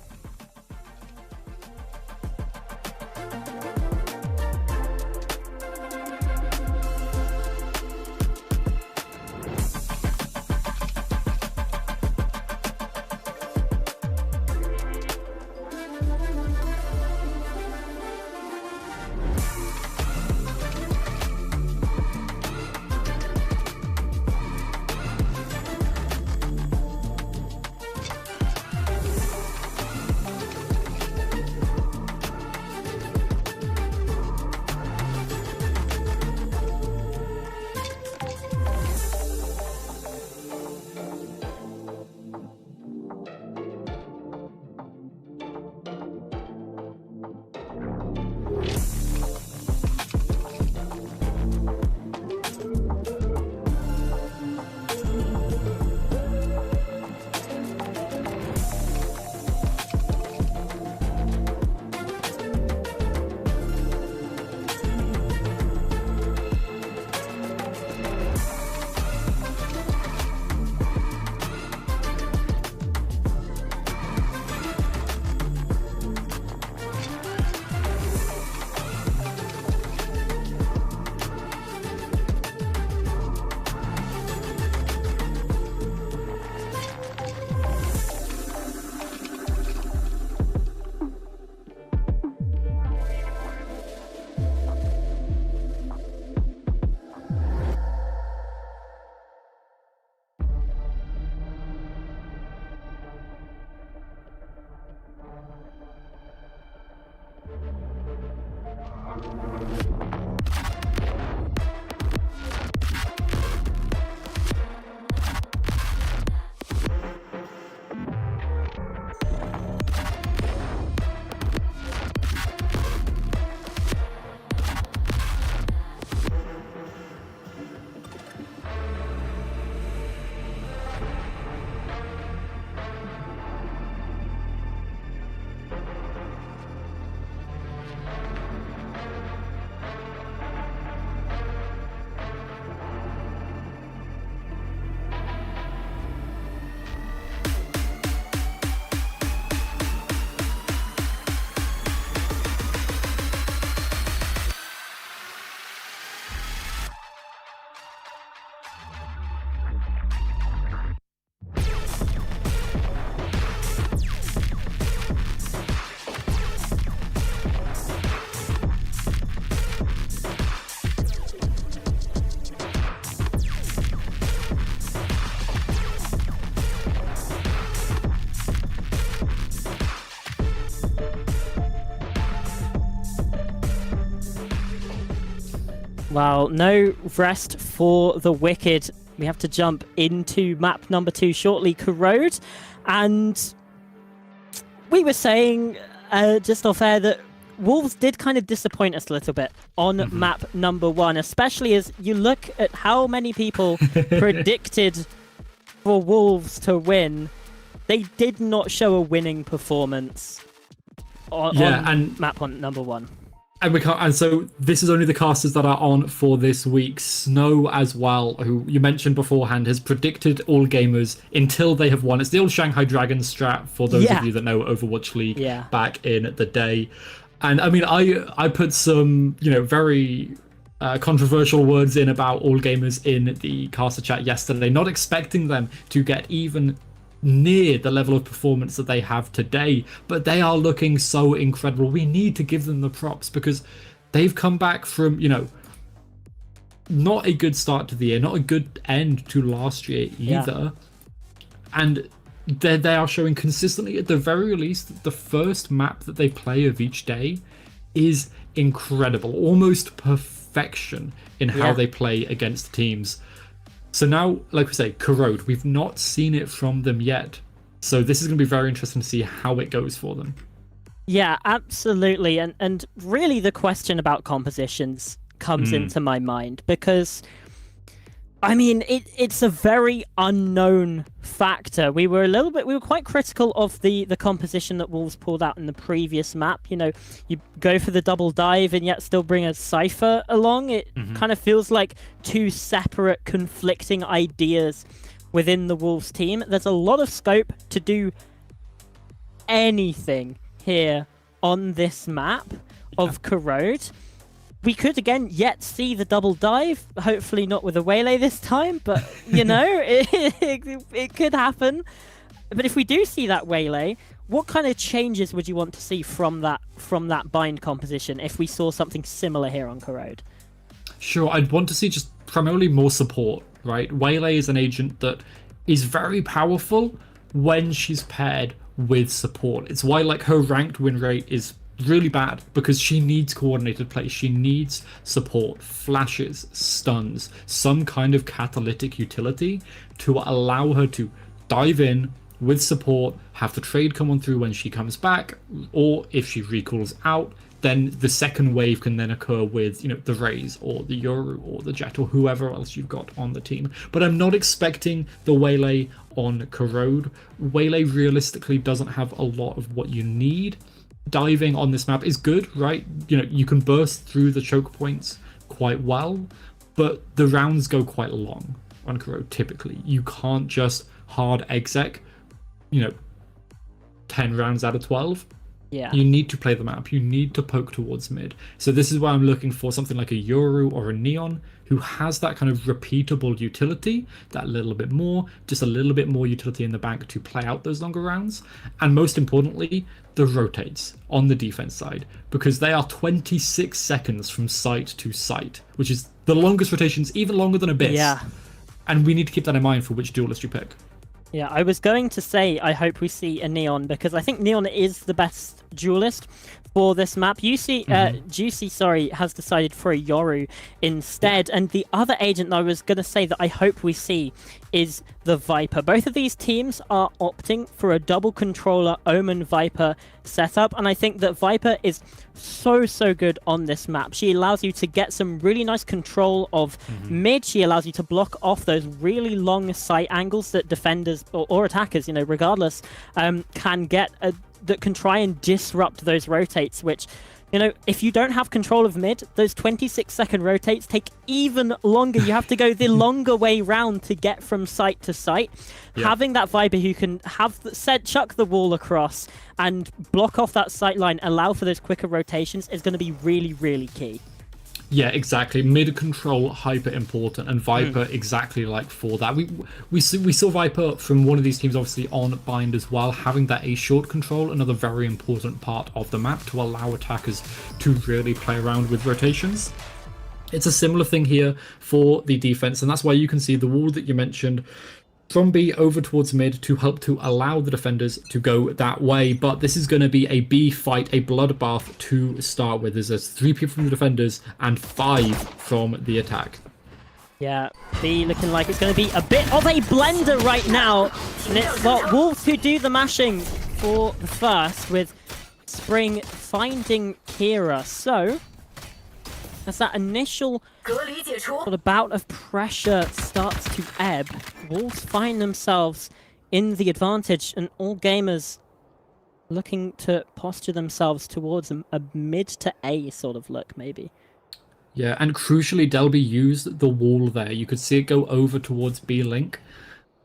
Well, no rest for the wicked. We have to jump into map number 2 shortly, Corrode. And we were saying just off air that Wolves did kind of disappoint us a little bit on map number 1, especially as you look at how many people predicted for Wolves to win. They did not show a winning performance on map number 1. And so this is only the casters that are on for this week. Snow as well, who you mentioned beforehand, has predicted all gamers until they have won. It's the old Shanghai Dragons strat for those of you that know Overwatch League back in the day. And I mean, I put some, very controversial words in about all gamers in the caster chat yesterday, not expecting them to get even near the level of performance that they have today, but they are looking so incredible. We need to give them the props because they've come back from, not a good start to the year, not a good end to last year either. And they are showing consistently, at the very least, the first map that they play of each day is incredible, almost perfection in how they play against teams. So now, like we say, Corrode, we've not seen it from them yet. So this is going to be very interesting to see how it goes for them. Yeah, absolutely. And really the question about compositions comes into my mind because, I mean, it's a very unknown factor. We were quite critical of the composition that Wolves pulled out in the previous map. You know, you go for the double dive and yet still bring a Cypher along. It kind of feels like two separate conflicting ideas within the Wolves team. There's a lot of scope to do anything here on this map of Corrode. We could again yet see the double dive, hopefully not with a waylay this time, but you know, it could happen. But if we do see that waylay, what kind of changes would you want to see from that bind composition if we saw something similar here on Corrode? Sure, I'd want to see just primarily more support, right? Waylay is an agent that is very powerful when she's paired with support. It's why like her ranked win rate is really bad, because she needs coordinated play. She needs support, flashes, stuns, some kind of catalytic utility to allow her to dive in with support, have the trade come on through when she comes back, or if she recalls out, then the second wave can then occur with, you know, the Raze or the Yoru or the Jet or whoever else you've got on the team. But I'm not expecting the Waylay on Corrode. Waylay realistically doesn't have a lot of what you need. Diving on this map is good, right? You know, you can burst through the choke points quite well, but the rounds go quite long on Corrode typically. You can't just hard exec, you know, 10 rounds out of 12. Yeah. You need to play the map. You need to poke towards mid. So this is why I'm looking for something like a Yoru or a Neon who has that kind of repeatable utility, that little bit more, just a little bit more utility in the bank to play out those longer rounds. And most importantly, the rotates on the defense side, because they are 26 seconds from site to site, which is the longest rotations, even longer than Abyss. Yeah. And we need to keep that in mind for which duelist you pick. Yeah, I was going to say I hope we see a Neon, because I think Neon is the best duelist for this map. Juicy, sorry, has decided for a Yoru instead. And the other agent that I was going to say that I hope we see is the Viper. Both of these teams are opting for a double controller Omen Viper setup, and I think that Viper is so good on this map. She allows you to get some really nice control of mid. She allows you to block off those really long sight angles that defenders or attackers, you know, regardless, can get, that can try and disrupt those rotates, which, you know, if you don't have control of mid, those 26-second rotates take even longer. You have to go the longer way round to get from site to site. Yeah. Having that Viper who can have chuck the wall across and block off that sight line, allow for those quicker rotations, is going to be really key. Yeah, exactly. Mid control, hyper important, and Viper exactly like for that. We saw Viper from one of these teams, obviously on Bind as well, having that A short control, another very important part of the map to allow attackers to really play around with rotations. It's a similar thing here for the defense, and that's why you can see the wall that you mentioned from B over towards mid to help to allow the defenders to go that way. But this is going to be a B fight, a bloodbath to start with. There's 3 people from the defenders and 5 from the attack. Yeah, B looking like it's going to be a bit of a blender right now. And it's got Wolves who do the mashing for the first, with Spring finding Kira. So, as that initial sort of bout of pressure starts to ebb, Wolves find themselves in the advantage, and all gamers looking to posture themselves towards a mid to A sort of look, maybe. Yeah, and crucially, Delby used the wall there. You could see it go over towards B Link,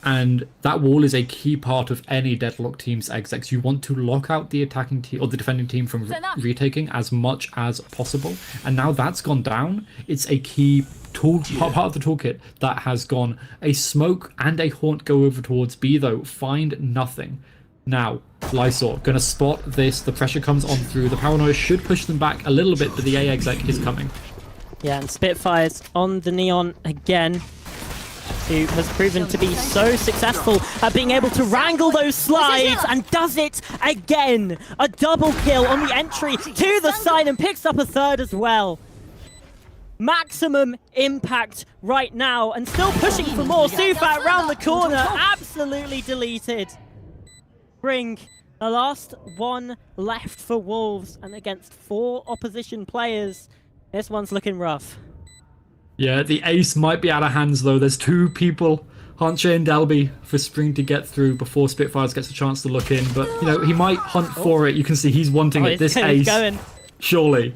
and that wall is a key part of any Deadlock team's execs. You want to lock out the attacking team or the defending team from retaking as much as possible. And now that's gone down, it's a key tool, part of the toolkit that has gone. A smoke and a haunt go over towards B though, find nothing. Now, Lysor gonna spot this, the pressure comes on through, the paranoia should push them back a little bit, but the A exec is coming. Yeah, and Spitfires on the Neon again, who has proven to be so successful at being able to wrangle those slides, and does it again. A double kill on the entry to the side, and picks up a third as well. Maximum impact right now, and still pushing for more. Sufat around the corner, absolutely deleted. Spring, the last one left for Wolves, and against 4 opposition players, this one's looking rough. Yeah, the ace might be out of hands though. There's 2 people, Hanche and Delby, for Spring to get through before Spitfires gets a chance to look in. But, you know, he might hunt for it. You can see he's wanting it. This he's ace, going. surely.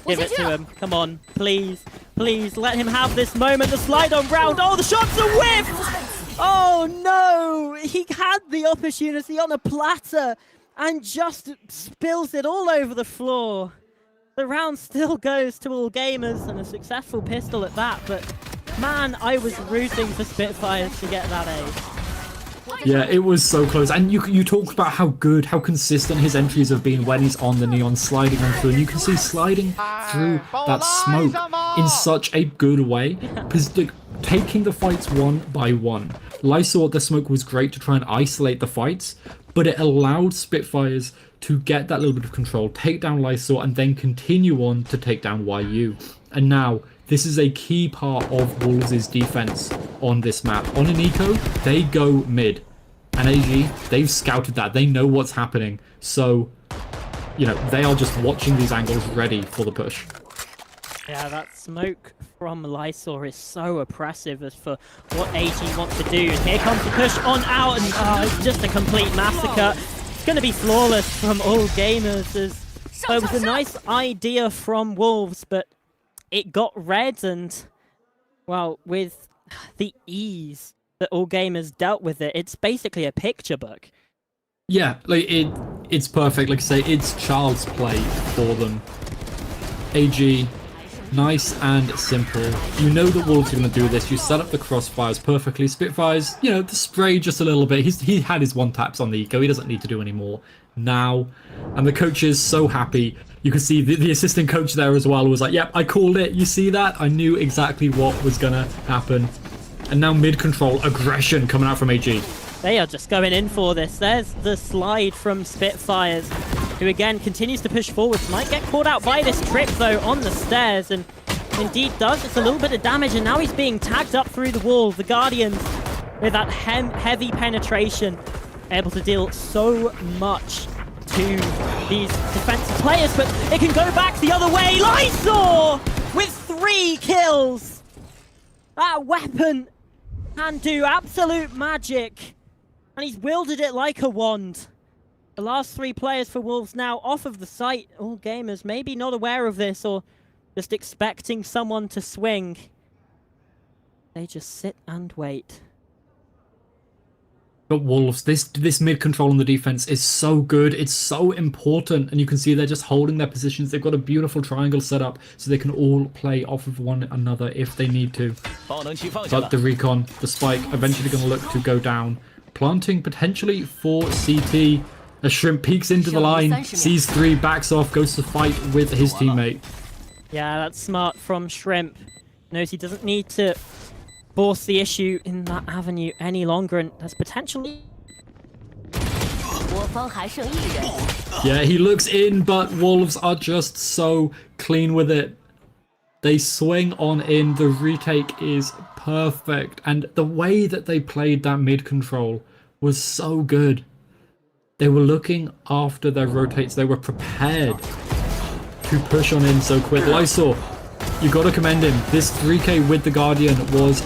Give it to him. Come on, please. Please, let him have this moment. The slide-on round. Oh, the shots are whiffed! Oh, no! He had the opportunity on a platter and just spills it all over the floor. The round still goes to all gamers, and a successful pistol at that, but man, I was rooting for Spitfires to get that ace. Yeah, it was so close. And you talked about how good, how consistent his entries have been when he's on the neon, sliding on through. And you can see sliding through that smoke in such a good way. Because like, taking the fights one by one. Lysor, the smoke was great to try and isolate the fights, but it allowed Spitfires to get that little bit of control, take down Lysor, and then continue on to take down YU. And now, this is a key part of Wolves' defense on this map. On an eco, they go mid. And AG, they've scouted that. They know what's happening. So, you know, they are just watching these angles ready for the push. Yeah, that smoke from Lysor is so oppressive as for what AG wants to do. And here comes the push on out, and it's just a complete massacre. It's going to be flawless from all gamers. As it was a nice idea from Wolves, but it got read, and, well, with the ease that all gamers dealt with it, it's basically a picture book. Yeah, like it's perfect. Like I say, it's child's play for them. AG, nice and simple. You know that Wolves are going to do this. You set up the crossfires perfectly. Spitfires, you know, the spray just a little bit. He had his 1-taps on the eco. He doesn't need to do any more now. And the coach is so happy. You can see the assistant coach there as well was like, yep, I called it. You see that? I knew exactly what was going to happen. And now mid-control aggression coming out from AG. They are just going in for this. There's the slide from Spitfires, who again continues to push forwards. Might get caught out by this trip though on the stairs, and indeed does. It's a little bit of damage, and now he's being tagged up through the wall. The Guardians, with that heavy penetration, able to deal so much to these defensive players, but it can go back the other way. Lysor with 3 kills. That weapon can do absolute magic, and he's wielded it like a wand. The last 3 players for Wolves now off of the site. All gamers maybe not aware of this, or just expecting someone to swing. They just sit and wait. But Wolves, this mid-control on the defense is so good. It's so important. And you can see they're just holding their positions. They've got a beautiful triangle set up so they can all play off of one another if they need to. But the recon, the spike, eventually going to look to go down. Planting potentially for CT. A Shrimp peeks into the line, sees 3, backs off, goes to fight with his teammate. Yeah, that's smart from Shrimp. Knows he doesn't need to force the issue in that avenue any longer, and there's potentially... Yeah, he looks in, but Wolves are just so clean with it. They swing on in, the retake is perfect, and the way that they played that mid-control was so good. They were looking after their rotates, they were prepared to push on in so quick. Lysor, you gotta commend him. This 3k with the Guardian was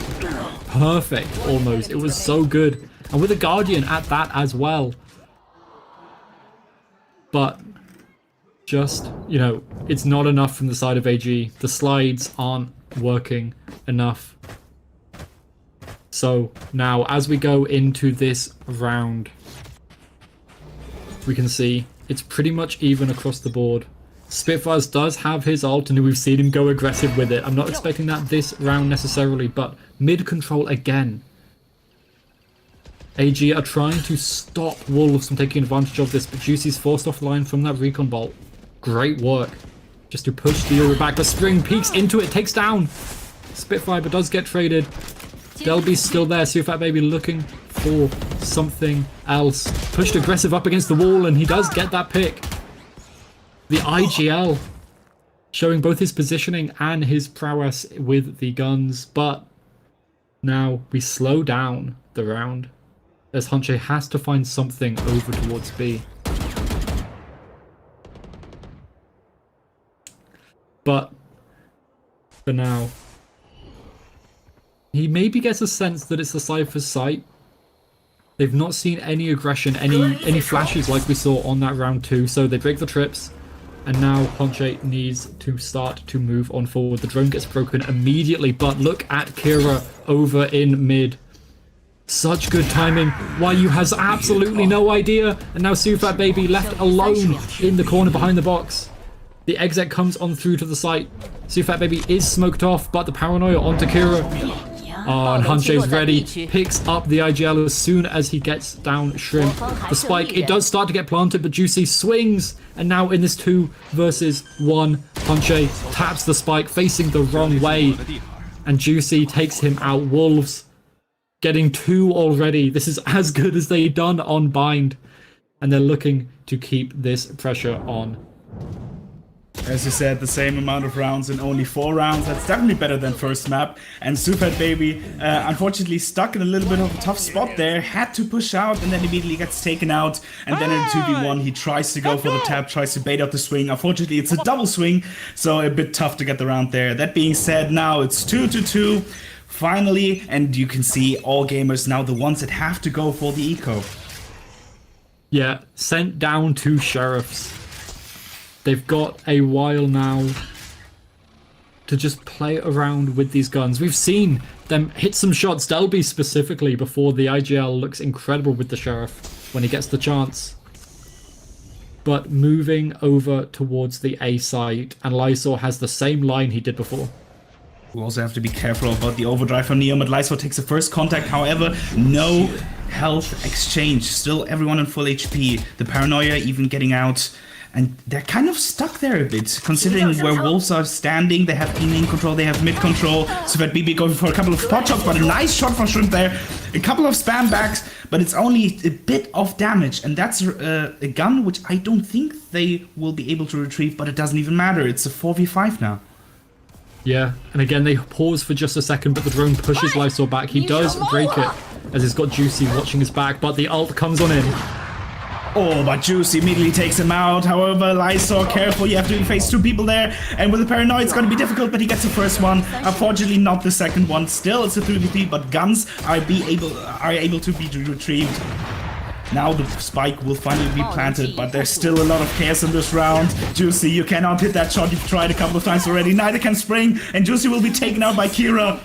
perfect, almost. It was so good. And with the Guardian at that as well. But just, you know, it's not enough from the side of AG. The slides aren't working enough. So now, as we go into this round, we can see it's pretty much even across the board. Spitfires does have his ult, and we've seen him go aggressive with it. I'm not expecting that this round necessarily, but mid-control again. AG are trying to stop Wolves from taking advantage of this, but Juicy's forced offline from that recon bolt. Great work. Just to push the Euro back, but Spring peeks into it, takes down Spitfire, but does get traded. Delby's still there, Sufat Baby looking for something else. Pushed aggressive up against the wall, and he does get that pick. The IGL showing both his positioning and his prowess with the guns, but now we slow down the round. as Hunche has to find something over towards B. But for now, he maybe gets a sense that it's the Cypher's site. They've not seen any aggression, any flashes like we saw on that round 2, so they break the trips. And now Hunche needs to start to move on forward. The drone gets broken immediately, but look at Kira over in mid. Such good timing. Wyu has absolutely no idea. And now Sufat Baby left alone in the corner behind the box. The exec comes on through to the site. Sufat Baby is smoked off, but the paranoia onto Kira. Oh, and Hunche's ready. Picks up the IGL as soon as he gets down Shrimp. The spike, it does start to get planted, but Juicy swings. And now in this 2 versus 1, Hunche taps the spike facing the wrong way. And Juicy takes him out. Wolves getting 2 already. This is as good as they done on Bind. And they're looking to keep this pressure on. As you said, the same amount of rounds in only 4 rounds. That's definitely better than first map. And Sufat Baby, unfortunately, stuck in a little bit of a tough spot there. Had to push out and then immediately gets taken out. And then in 2v1, he tries to go for the tap, tries to bait out the swing. Unfortunately, it's a double swing, so a bit tough to get the round there. That being said, now it's 2-2. Finally, and you can see all gamers now the ones that have to go for the eco. Yeah, sent down 2 sheriffs. They've got a while now to just play around with these guns. We've seen them hit some shots, Delby specifically, before the IGL looks incredible with the Sheriff when he gets the chance. But moving over towards the A side, and Lysor has the same line he did before. We also have to be careful about the overdrive from Neom, but Lysor takes the first contact, however, no health exchange. Still everyone in full HP. The paranoia even getting out. And they're kind of stuck there a bit, considering where Wolves are standing. They have in control, they have mid control. Sufat Baby going for a couple of pot shots, but a nice shot from Shrimp there. A couple of spam backs, but it's only a bit of damage. And that's a gun which I don't think they will be able to retrieve, but it doesn't even matter. It's a 4v5 now. Yeah, and again, they pause for just a second, but the drone pushes Lysor back. He does break it, as he's got Juicy watching his back, but the ult comes on in. Oh, but Juicy immediately takes him out. However, Lysor, careful, you have to face 2 people there. And with the paranoia, it's going to be difficult, but he gets the first one. Unfortunately, not the second one. Still, it's a 3v3, but guns are able to be retrieved. Now the spike will finally be planted, but there's still a lot of chaos in this round. Juicy, you cannot hit that shot. You've tried a couple of times already. Neither can Spring, and Juicy will be taken out by Kira.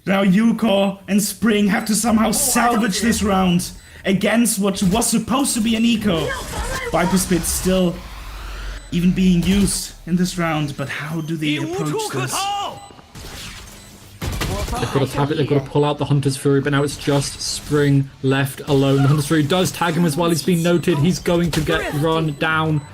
Now Yuko and Spring have to somehow salvage this round against what was supposed to be an eco. Viper Spit still even being used in this round, but how do they approach this? They've got to tap it, they've got to pull out the Hunter's Fury, but now it's just Spring left alone. The Hunter's Fury does tag him as well, he's been noted, he's going to get run down.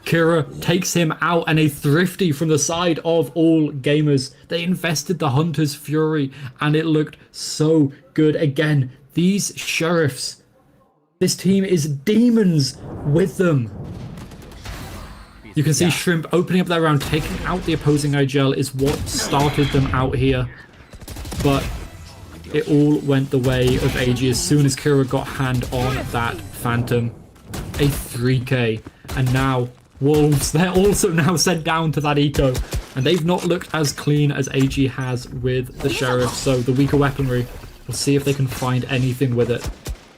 Kira takes him out, and a thrifty from the side of all gamers. They invested the Hunter's Fury, and it looked so good. Again, these sheriffs, this team is demons with them. You can see Shrimp opening up that round, taking out the opposing IGL is what started them out here. But it all went the way of AG as soon as Kira got hand on that Phantom. A 3k. And now Wolves, they're also now sent down to that eco. And they've not looked as clean as AG has with the Sheriff. So the weaker weaponry, we'll see if they can find anything with it.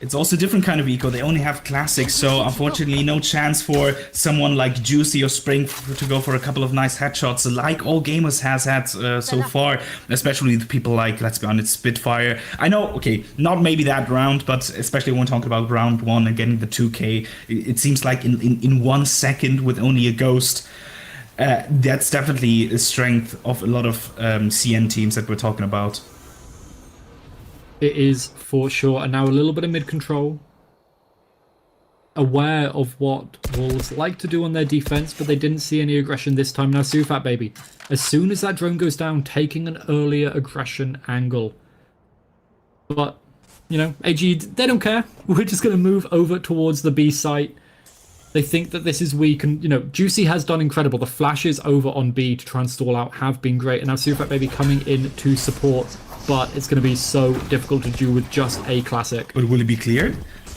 It's also a different kind of eco. They only have classics, so unfortunately no chance for someone like Juicy or Spring to go for a couple of nice headshots like all gamers has had so far, especially the people like, let's be honest, Spitfire. I know, okay, not maybe that round, but especially when talking about round 1 and getting the 2k, it seems like in 1 second with only a ghost. That's definitely a strength of a lot of CN teams that we're talking about. It is for sure, and now a little bit of mid-control. Aware of what Wolves like to do on their defense, but they didn't see any aggression this time. Now Sufat Baby, as soon as that drone goes down, taking an earlier aggression angle. But, you know, AG, they don't care. We're just going to move over towards the B site. They think that this is weak, and, you know, Juicy has done incredible. The flashes over on B to try and stall out have been great, and now Sufat Baby coming in to support. but it's going to be so difficult to do with just a classic. But will it be cleared?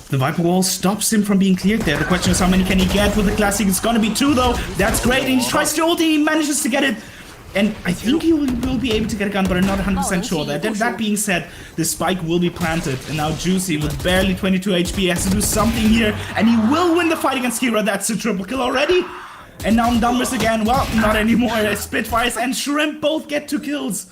The Viper Wall stops him from being cleared there. The question is how many can he get with the classic? It's gonna be 2 though. That's great. And he tries to ult, he manages to get it. And I think he will be able to get a gun, but I'm not 100% sure. That being said, the spike will be planted. And now Juicy with barely 22 HP has to do something here. And he will win the fight against Kira. That's a triple kill already. And now numbers again. Well, not anymore. Spitfires and Shrimp both get 2 kills.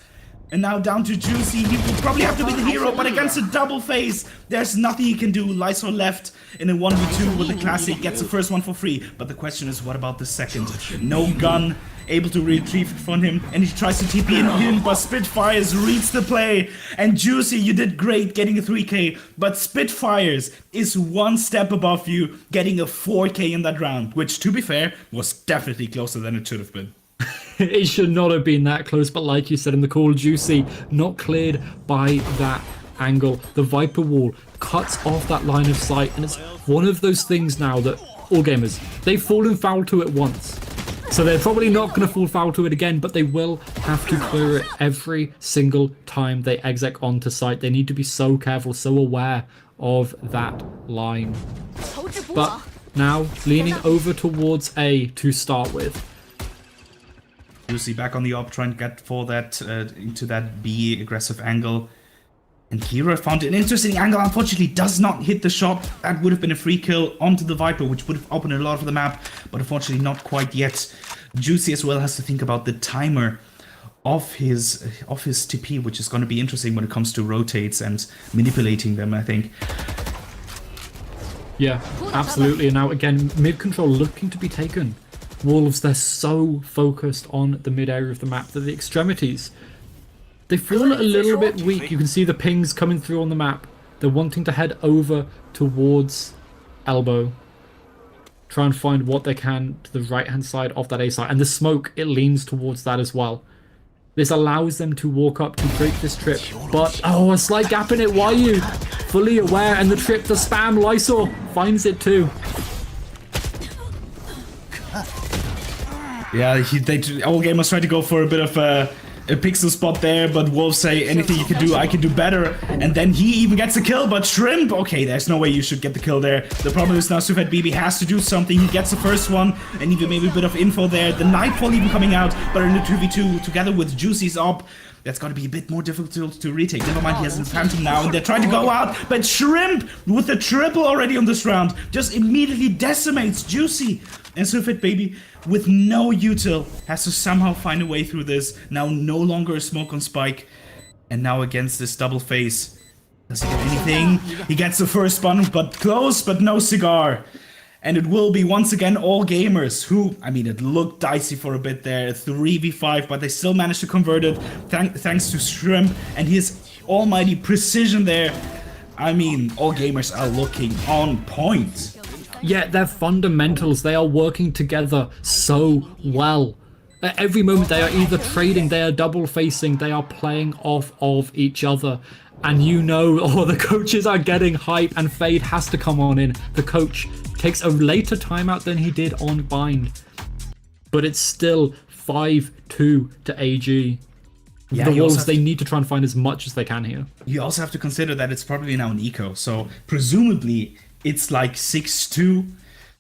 And now down to Juicy. He will probably have to be the hero, but against a double face, there's nothing he can do. Lysol left in a 1v2 with the classic, gets the first one for free. But the question is, what about the second? No gun, able to retrieve it from him, and he tries to TP in him, but Spitfires reads the play. And Juicy, you did great getting a 3k, but Spitfires is 1 step above you, getting a 4k in that round, which, to be fair, was definitely closer than it should have been. It should not have been that close, but like you said in the call, Juicy not cleared by that angle. The Viper Wall cuts off that line of sight, and it's one of those things now that all gamers, they've fallen foul to it once. So they're probably not going to fall foul to it again, but they will have to clear it every single time they exec onto site. They need to be so careful, so aware of that line. But now, leaning over towards A to start with. Juicy back on the op, trying to get for that into that B aggressive angle. And Kira found an interesting angle, unfortunately does not hit the shot. That would have been a free kill onto the Viper, which would have opened a lot of the map, but unfortunately not quite yet. Juicy as well has to think about the timer of his TP, which is going to be interesting when it comes to rotates and manipulating them, I think. Yeah, absolutely. And now again, mid control looking to be taken. Wolves, they're so focused on the mid area of the map that the extremities, they feel a little bit weak. You can see the pings coming through on the map. They're wanting to head over towards Elbow. Try and find what they can to the right-hand side of that A site. And the smoke, it leans towards that as well. This allows them to walk up to break this trip. But, oh, a slight gap in it. Why are you fully aware? And the trip, the spam, Lysol finds it too. Yeah, all gamers try to go for a bit of a pixel spot there, but Wolves say anything you can do, I can do better. And then he even gets a kill, but Shrimp, okay, there's no way you should get the kill there. The problem is now Sufet BB has to do something. He gets the first one, and even maybe a bit of info there. The Nightfall even coming out, but in the 2v2 together with Juicy's op, that's going to be a bit more difficult to retake. Never mind, he has a Phantom now, and they're trying to go out, but Shrimp, with the triple already on this round, just immediately decimates Juicy. And Sufet Baby, with no util, has to somehow find a way through this. Now no longer a smoke on Spike, and now against this double face. Does he get anything? He gets the first one, but close, but no cigar. And it will be once again all gamers who, I mean, it looked dicey for a bit there, 3v5, but they still managed to convert it thanks to Shrimp and his almighty precision there. I mean, all gamers are looking on point. Yeah, their fundamentals, they are working together so well. At every moment they are either trading, they are double facing, they are playing off of each other. And you know, oh, the coaches are getting hype and Fade has to come on in. The coach takes a later timeout than he did on Bind. But it's still 5-2 to AG. Yeah, the Wolves, they need to try and find as much as they can here. You also have to consider that it's probably now an eco, so presumably it's like 6-2,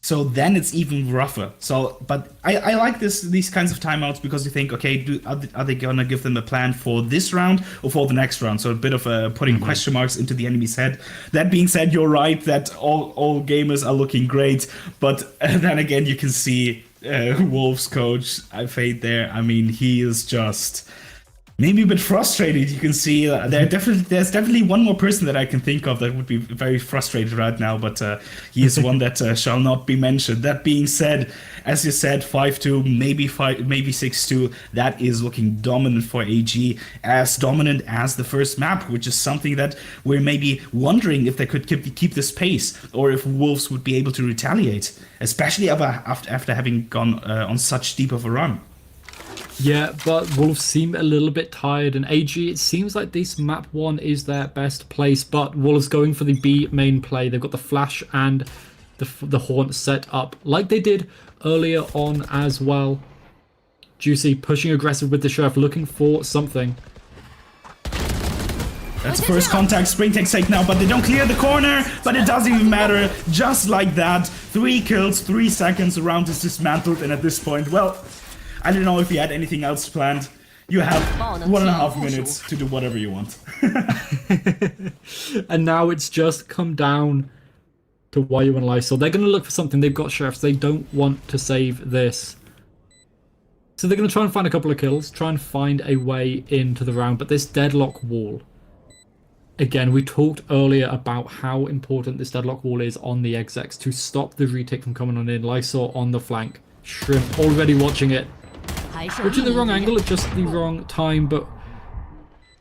so then it's even rougher. So, but I like these kinds of timeouts because you think, okay, are they gonna give them a plan for this round or for the next round? So a bit of putting question marks into the enemy's head. That being said, you're right that all gamers are looking great, but then again, you can see Wolves coach Fade there. I mean, he is just maybe a bit frustrated. You can see there's definitely one more person that I can think of that would be very frustrated right now, but he is one that shall not be mentioned. That being said, as you said, 5-2, maybe 6-2. That is looking dominant for AG, as dominant as the first map, which is something that we're maybe wondering if they could keep this pace, or if Wolves would be able to retaliate, especially after having gone on such deep of a run. Yeah, but Wolves seem a little bit tired, and AG, it seems like this map 1 is their best place, but Wolves going for the B main play. They've got the flash and the haunt set up like they did earlier on as well. Juicy pushing aggressive with the Sheriff, looking for something. That's the first contact. Spring takes take now, but they don't clear the corner. But it doesn't even matter. Just like that, 3 kills, 3 seconds. The round is dismantled, and at this point, well, I don't know if you had anything else planned. You have 1.5 minutes to do whatever you want. And now it's just come down to YU and Lysol. They're going to look for something. They've got sheriffs. They don't want to save this. So they're going to try and find a couple of kills, try and find a way into the round. But this deadlock wall, again, we talked earlier about how important this deadlock wall is on the execs to stop the retake from coming on in. Lysol on the flank. Shrimp already watching it. Watching the wrong angle at just the wrong time, but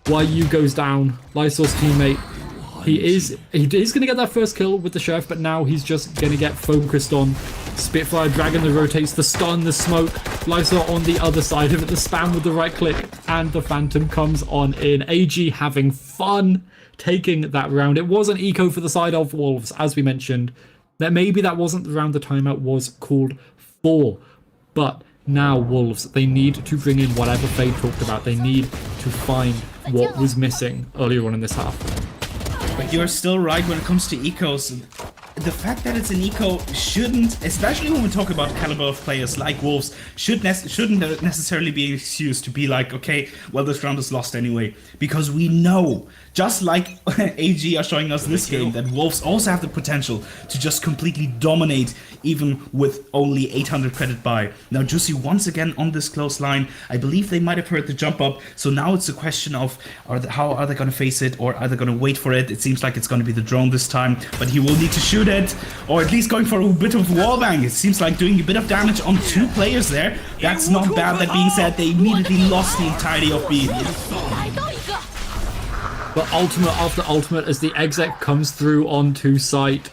YU goes down. Lysol's teammate, he is going to get that first kill with the sheriff, but now he's just going to get focused on Spitfire Dragon that rotates, the stun, the smoke. Lysol on the other side of it, the spam with the right click, and the Phantom comes on in. AG having fun taking that round. It was an eco for the side of Wolves, as we mentioned. That maybe that wasn't the round the timeout was called for, but now Wolves, they need to bring in whatever Faye talked about. They need to find what was missing earlier on in this half. But you're still right when it comes to ecos. The fact that it's an eco shouldn't, especially when we talk about caliber of players like Wolves, shouldn't necessarily be an excuse to be like, okay, well, this round is lost anyway. Because we know, just like AG are showing us this game, that Wolves also have the potential to just completely dominate, even with only 800 credit buy. Now, Juicy once again on this close line. I believe they might have heard the jump up. So now it's a question of how are they going to face it, or are they going to wait for it? It seems like it's going to be the drone this time, but he will need to shoot it, or at least going for a bit of wallbang. It seems like doing a bit of damage on 2 players there. That's not bad. That being said, they immediately lost the entirety of B. But ultimate after ultimate as the exec comes through onto site.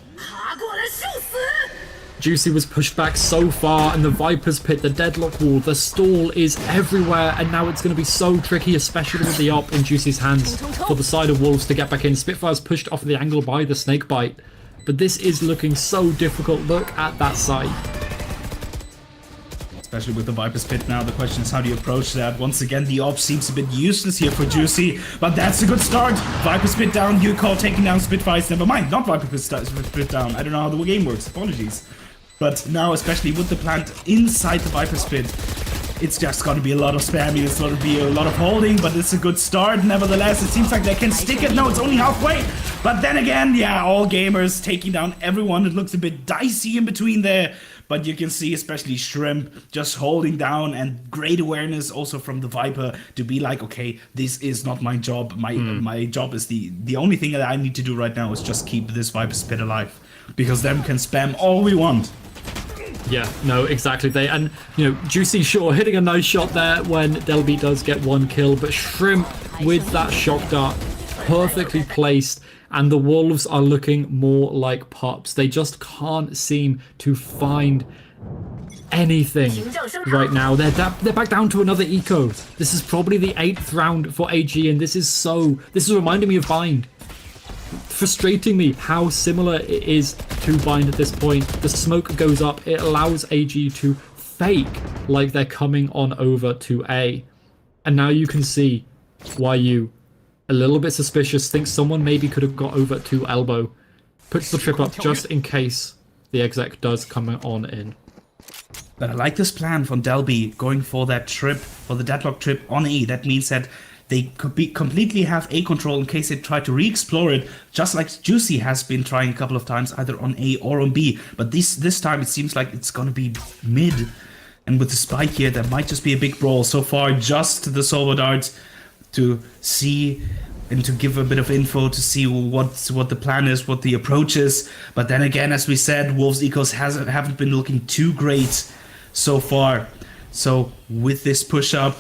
Juicy was pushed back so far, and the Viper's Pit, the deadlock wall, the stall is everywhere, and now it's going to be so tricky, especially with the op in Juicy's hands for the side of Wolves to get back in. Spitfire's pushed off the angle by the snake bite, but this is looking so difficult. Look at that side. Especially with the Viper's Pit now, the question is how do you approach that? Once again, the op seems a bit useless here for Juicy, but that's a good start. Viper's Pit down, Yuko taking down Spitfires, never mind, not Viper's Pit down. I don't know how the game works, apologies. But now, especially with the plant inside the Viper's Pit, it's just going to be a lot of spamming, it's going to be a lot of holding, but it's a good start. Nevertheless, it seems like they can stick it. No, it's only halfway. But then again, yeah, all gamers taking down everyone. It looks a bit dicey in between there. But you can see, especially Shrimp, just holding down, and great awareness also from the Viper to be like, okay, this is not my job. My job is the only thing that I need to do right now is just keep this Viper's Pit alive. Because then we can spam all we want. Yeah, no, exactly. And you know, Juicy sure hitting a nice shot there when Delby does get 1 kill, but Shrimp with that shock dart perfectly placed, and the Wolves are looking more like pups. They just can't seem to find anything right now. They're back down to another eco. This is probably the 8th round for AG, and this is reminding me of Bind. Frustrating me how similar it is to Bind at this point. The smoke goes up, it allows AG to fake like they're coming on over to A. And now you can see YU a little bit suspicious, thinks someone maybe could have got over to elbow, puts the trip up just in case the exec does come on in. But I like this plan from Delby, going for that trip, for the deadlock trip on A. That means that they could completely have A control in case they try to re-explore it, just like Juicy has been trying a couple of times, either on A or on B. But this time it seems like it's gonna be mid. And with the spike here, that might just be a big brawl. So far, just the Solvo darts to see and to give a bit of info to see what the plan is, what the approach is. But then again, as we said, Wolves ecos haven't been looking too great so far. So with this push-up,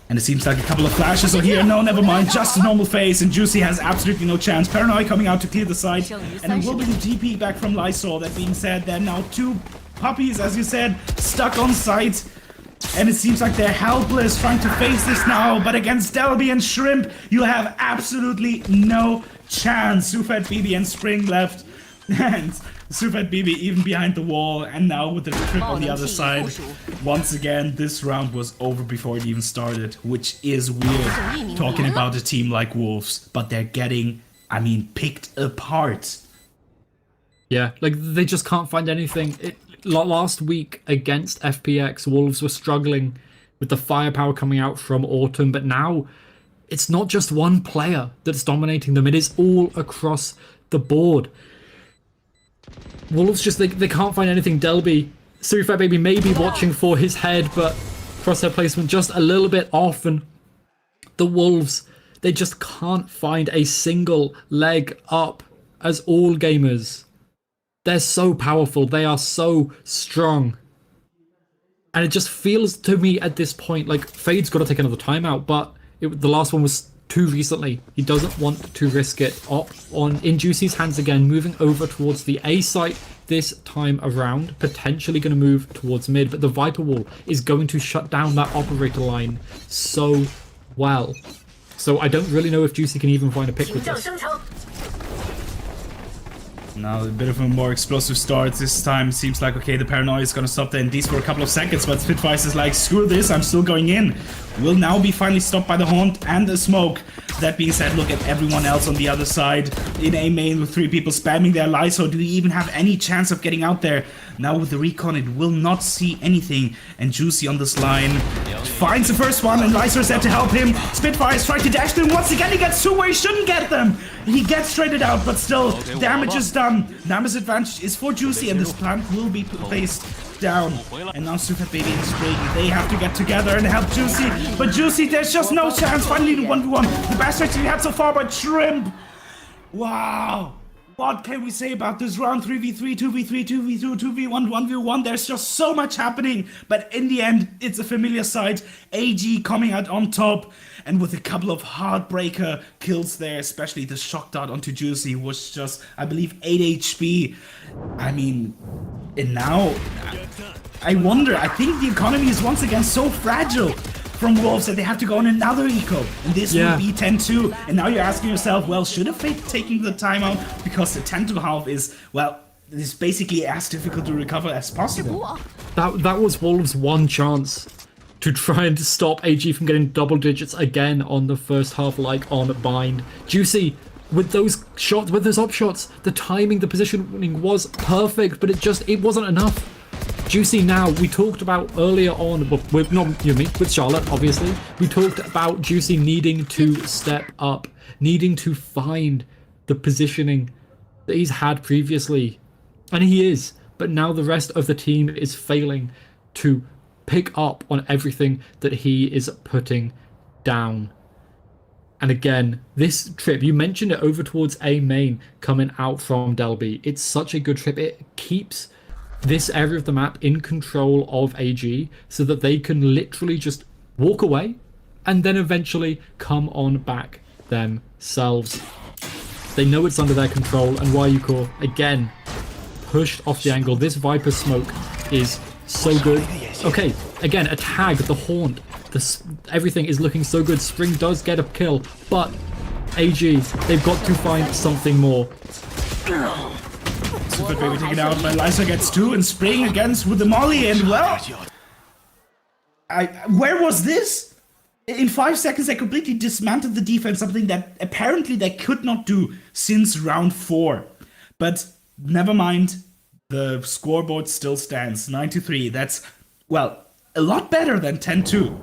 and it seems like a couple of flashes are here. No, never mind. Just a normal phase, and Juicy has absolutely no chance. Paranoid coming out to clear the side, and it will be the TP back from Lysol. That being said, there are now 2 puppies, as you said, stuck on site. And it seems like they're helpless trying to face this now. But against Delby and Shrimp, you have absolutely no chance. Sufat, BB, and Spring left. And Sufat BB even behind the wall, and now with the trip on the other side. Once again, this round was over before it even started, which is weird, talking about a team like Wolves, but they're getting, I mean, picked apart. Yeah, like they just can't find anything. Last week against FPX, Wolves were struggling with the firepower coming out from Autumn, but now it's not just one player that's dominating them, it is all across the board. Wolves just, they can't find anything. Delby, Surifat Baby may be watching for his head, but crosshair placement just a little bit off, and the Wolves, they just can't find a single leg up as all gamers. They're so powerful, they are so strong. And it just feels to me at this point like Fade's got to take another timeout, but the last one was too recently. He doesn't want to risk it. Op in Juicy's hands again, moving over towards the A site this time around, potentially going to move towards mid, but the Viper wall is going to shut down that operator line so well. So I don't really know if Juicy can even find a pick with this. Now a bit of a more explosive start this time. It seems like, okay, the paranoia is gonna stop the NDs for a couple of seconds, but Spitfires is like, screw this, I'm still going in. Will now be finally stopped by the Haunt and the smoke. That being said, look at everyone else on the other side in A main with 3 people spamming their Lyso. Do we even have any chance of getting out there? Now with the recon, it will not see anything. And Juicy on this line finds the first one, and Lyso is there to help him. Spitfires try to dash to him once again. He gets 2 where he shouldn't get them. He gets traded out, but still, damage is done. Numbers advantage is for Juicy, and this plant will be placed down. And now Super Baby and Spring, they have to get together and help Juicy. But Juicy, there's just no chance. Finally, the 1v1. The best actually had so far, but Shrimp. Wow. What can we say about this round? 3v3, 2v3, 2v2, 2v1, 1v1. There's just so much happening. But in the end, it's a familiar sight. AG coming out on top. And with a couple of heartbreaker kills there, especially the shock dart onto Juicy was just, I believe, 8 HP. I mean, and now, I wonder, I think the economy is once again so fragile from Wolves that they have to go on another eco. And this will be 10-2. And now you're asking yourself, well, should have Fate taken the timeout? Because the 10-2 is, well, it's basically as difficult to recover as possible. That was Wolves' one chance to try and stop AG from getting double digits again on the first half, like on Bind. Juicy, with those shots, with those up shots, the timing, the positioning was perfect, but it wasn't enough. Juicy now, we talked about earlier on, with Charlotte, obviously, we talked about Juicy needing to step up, needing to find the positioning that he's had previously, and he is, but now the rest of the team is failing to pick up on everything that he is putting down. And again, this trip, you mentioned it over towards A main coming out from Delby. It's such a good trip. It keeps this area of the map in control of AG so that they can literally just walk away and then eventually come on back themselves. They know it's under their control, and Wayuko, again, pushed off the angle. This Viper smoke is so good. Okay, again, a tag, the Haunt, everything is looking so good. Spring does get a kill, but AG, they've got to find something more. Super Baby taken out, but Lysa gets 2, and Spring against with the Molly, and well, where was this? In 5 seconds, they completely dismantled the defense, something that apparently they could not do since round 4. But never mind, the scoreboard still stands 9-3. That's, well, a lot better than 10-2.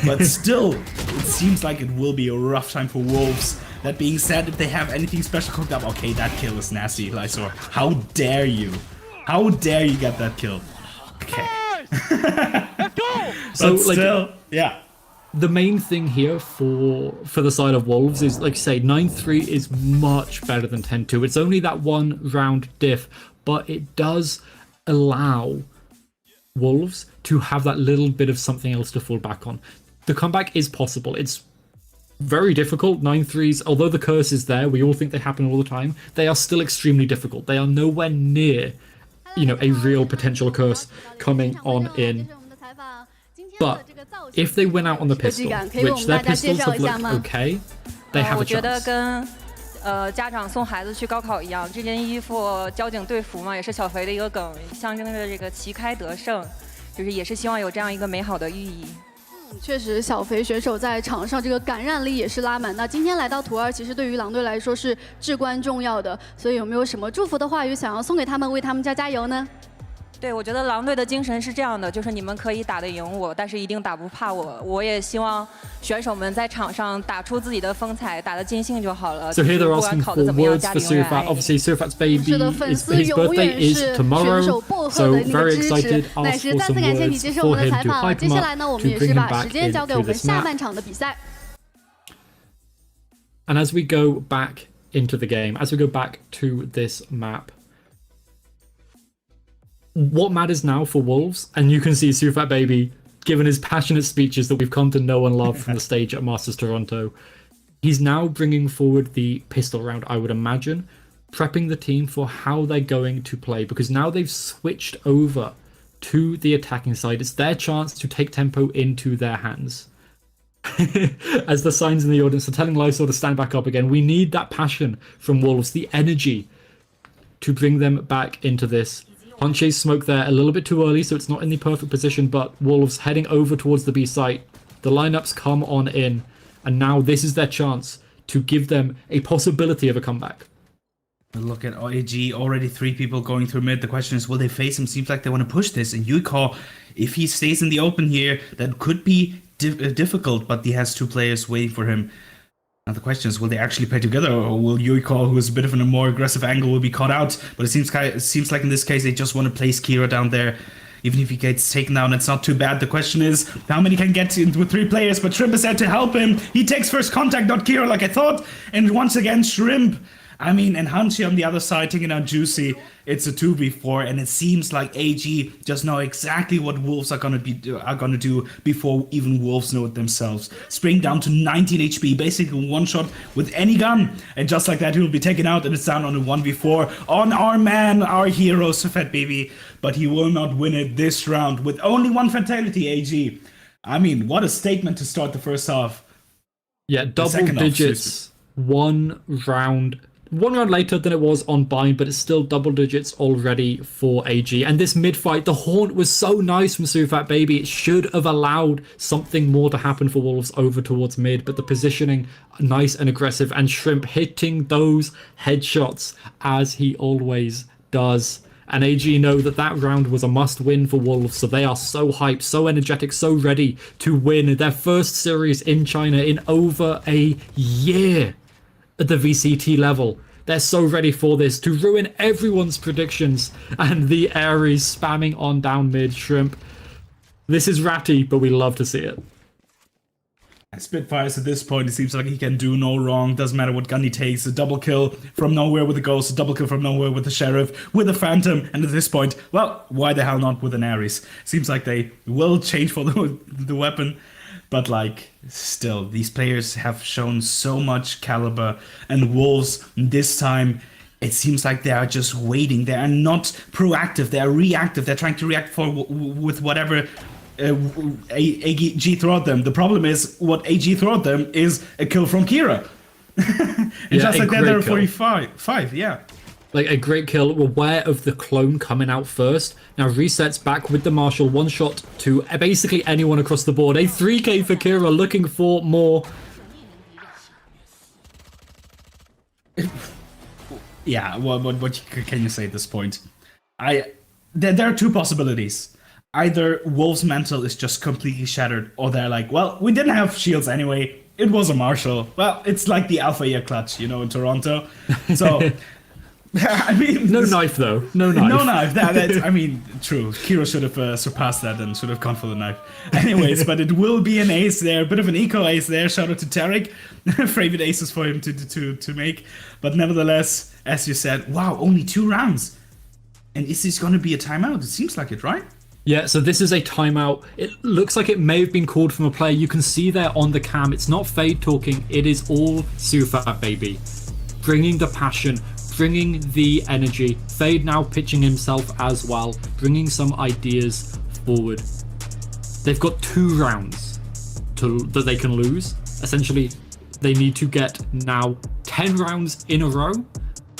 But still, it seems like it will be a rough time for Wolves. That being said, if they have anything special cooked up, okay, that kill is nasty, Lysor. How dare you? How dare you get that kill? Okay. Let's go! So, still, yeah. The main thing here for the side of Wolves is, like you say, 9-3 is much better than 10-2. It's only that 1 round diff, but it does allow Wolves to have that little bit of something else to fall back on. The comeback is possible. It's very difficult. 9-3s, although the curse is there, we all think they happen all the time, they are still extremely difficult. They are nowhere near, you know, a real potential curse coming on in. But if they win out on the pistol, which their pistols have looked okay, they have a chance. 家长送孩子去高考一样，这件衣服交警队服嘛，也是小肥的一个梗，象征着这个旗开得胜，就是也是希望有这样一个美好的寓意。确实，小肥选手在场上这个感染力也是拉满。那今天来到图2，其实对于狼队来说是至关重要的。所以有没有什么祝福的话语想要送给他们，为他们家加油呢？对，我觉得狼队的精神是这样的，就是你们可以打得赢我，但是一定打不怕我。我也希望选手们在场上打出自己的风采，打得尽兴就好了。 So here they're 不管 asking 考 for 得怎么样， words 家 for 里永远 Sufat. 爱你。 Obviously, Sufat's baby, 是的，粉丝 his 永 birthday 远 is 是选 tomorrow. 手薄荷 So 的那个 very 支 excited. 持。乃 Ask 是 for 再次 some 感谢你 words 接受我 for 们的 him 采 to 访。 hype 接 him 下 up 来呢，我 to 们也 bring 是 him 把 back 时间交给 into 我们 this 下 map. 半场的比赛。 And as we go back into the game, as we go back to this map, what matters now for Wolves, and you can see Sufat Baby, given his passionate speeches that we've come to know and love from the stage at Masters Toronto, he's now bringing forward the pistol round, I would imagine, prepping the team for how they're going to play, because now they've switched over to the attacking side. It's their chance to take tempo into their hands. As the signs in the audience are telling Lysol to stand back up again, we need that passion from Wolves, the energy to bring them back into this. Honche's smoke there a little bit too early, so it's not in the perfect position, but Wolves heading over towards the B site. The lineups come on in, and now this is their chance to give them a possibility of a comeback. Look at AG, already 3 people going through mid. The question is, will they face him? Seems like they want to push this. And Yuiko, if he stays in the open here, that could be difficult, but he has 2 players waiting for him. Now the question is, will they actually play together, or will Yuiko, who is a bit of a more aggressive angle, will be caught out? But it seems like in this case they just want to place Kira down there. Even if he gets taken down, it's not too bad. The question is, how many can get in with 3 players? But Shrimp is there to help him. He takes first contact, not Kira like I thought. And once again, Shrimp. I mean, and Hanchi on the other side taking out Juicy. It's a 2v4, and it seems like AG just know exactly what Wolves are gonna do before even Wolves know it themselves. Spring down to 19 HP, basically one shot with any gun, and just like that, he will be taken out, and it's down on a 1v4 on our man, our hero, Sufat Baby. But he will not win it this round with only 1 fatality. AG. I mean, what a statement to start the first half. Yeah, double digits, one round later than it was on Bind, but it's still double digits already for AG. And this mid fight, the haunt was so nice from Sufat Baby. It should have allowed something more to happen for Wolves over towards mid, but the positioning nice and aggressive, and Shrimp hitting those headshots as he always does. And AG know that that round was a must win for Wolves, so they are so hyped, so energetic, so ready to win their first series in China in over a year at the VCT level. They're so ready for this to ruin everyone's predictions, and the Ares spamming on down mid. Shrimp. This is ratty, but we love to see it. Spitfires at this point, it seems like he can do no wrong. Doesn't matter what gun he takes. A double kill from nowhere with the Ghost, a double kill from nowhere with the Sheriff, with the Phantom, and at this point, well, why the hell not with an Ares? Seems like they will change for the weapon. But like, still, these players have shown so much caliber, and Wolves this time, it seems like they are just waiting. They are not proactive. They are reactive. They're trying to react with whatever AG throw at them. The problem is what AG throw at them is a kill from Kira. And yeah, just like that, they're 45, yeah. Like a great kill, aware of the clone coming out first. Now resets back with the Marshall, 1 shot to basically anyone across the board. A 3k for Kira, looking for more. Yeah, what can you say at this point? There are 2 possibilities. Either Wolves' mental is just completely shattered, or they're like, well, we didn't have shields anyway. It was a Marshall. Well, it's like the Alpha Year clutch, you know, in Toronto. So... I mean, no knife though. No knife. No knife. That's, I mean, true. Kiro should have surpassed that and should have gone for the knife. Anyways, but it will be an ace there, a bit of an eco ace there. Shout out to Tarek. Favorite aces for him to make. But nevertheless, as you said, wow, only 2 rounds. And is this going to be a timeout? It seems like it, right? Yeah, so this is a timeout. It looks like it may have been called from a player. You can see there on the cam, it's not Fade talking. It is all Sufat Baby, bringing the passion, bringing the energy. Fade now pitching himself as well, bringing some ideas forward. They've got 2 rounds that they can lose. Essentially, They need to get now 10 rounds in a row,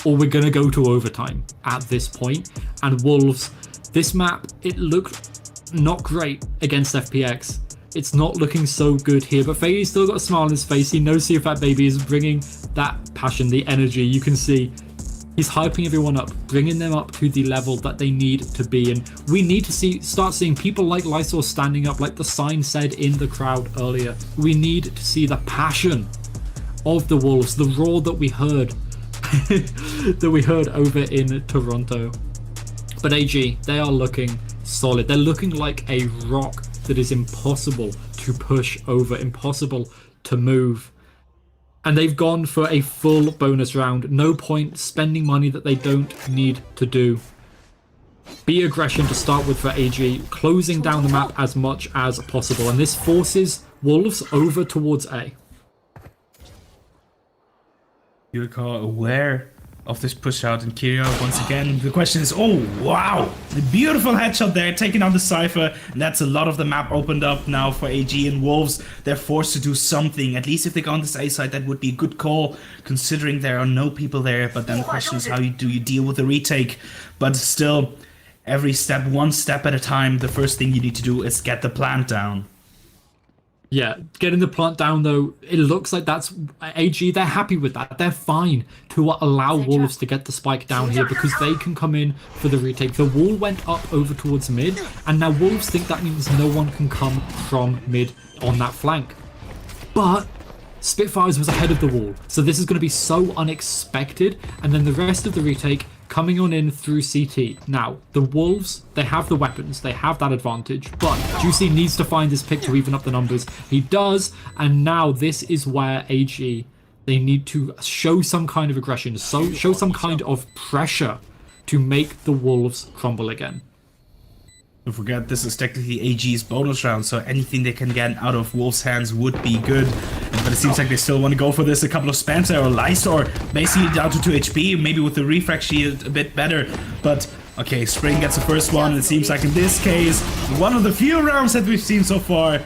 or we're going to go to overtime at this point. And Wolves, this map, it looked not great against FPX. It's not looking so good here, but Fade's still got a smile on his face. He knows CFAT Baby is bringing that passion, the energy. You can see he's hyping everyone up, bringing them up to the level that they need to be. And we need to start seeing people like Lysor standing up, like the sign said in the crowd earlier. We need to see the passion of the Wolves, the roar that we heard, over in Toronto. But AG, they are looking solid. They're looking like a rock that is impossible to push over, impossible to move. And they've gone for a full bonus round. No point spending money that they don't need to do. Be aggression to start with for AG, closing down the map as much as possible. And this forces Wolves over towards A. Yurika aware of this push out, and Kira once again, the question is, oh wow, the beautiful headshot there, taking out the Cypher, and that's a lot of the map opened up now for AG and Wolves. They're forced to do something, at least if they go on this A side, that would be a good call, considering there are no people there. But then the question is, how do you deal with the retake? But still, every step, one step at a time, the first thing you need to do is get the plant down. Yeah, getting the plant down though, it looks like that's AG, they're happy with that. They're fine to allow Wolves to get the spike down here because they can come in for the retake. The wall went up over towards mid, and now Wolves think that means no one can come from mid on that flank. But Spitfires was ahead of the wall, so this is going to be so unexpected, and then the rest of the retake coming on in through CT. Now, the Wolves, they have the weapons, they have that advantage, but Juicy needs to find his pick to even up the numbers. He does, and now this is where AG, they need to show some kind of aggression, so show some kind of pressure to make the Wolves crumble again. Don't forget, this is technically AG's bonus round, so anything they can get out of Wolves' hands would be good. But it seems like they still want to go for this. A couple of spams there, or Lysor basically down to 2 HP, maybe with the refract shield a bit better. But okay, Spring gets the first one. It seems like in this case, one of the few rounds that we've seen so far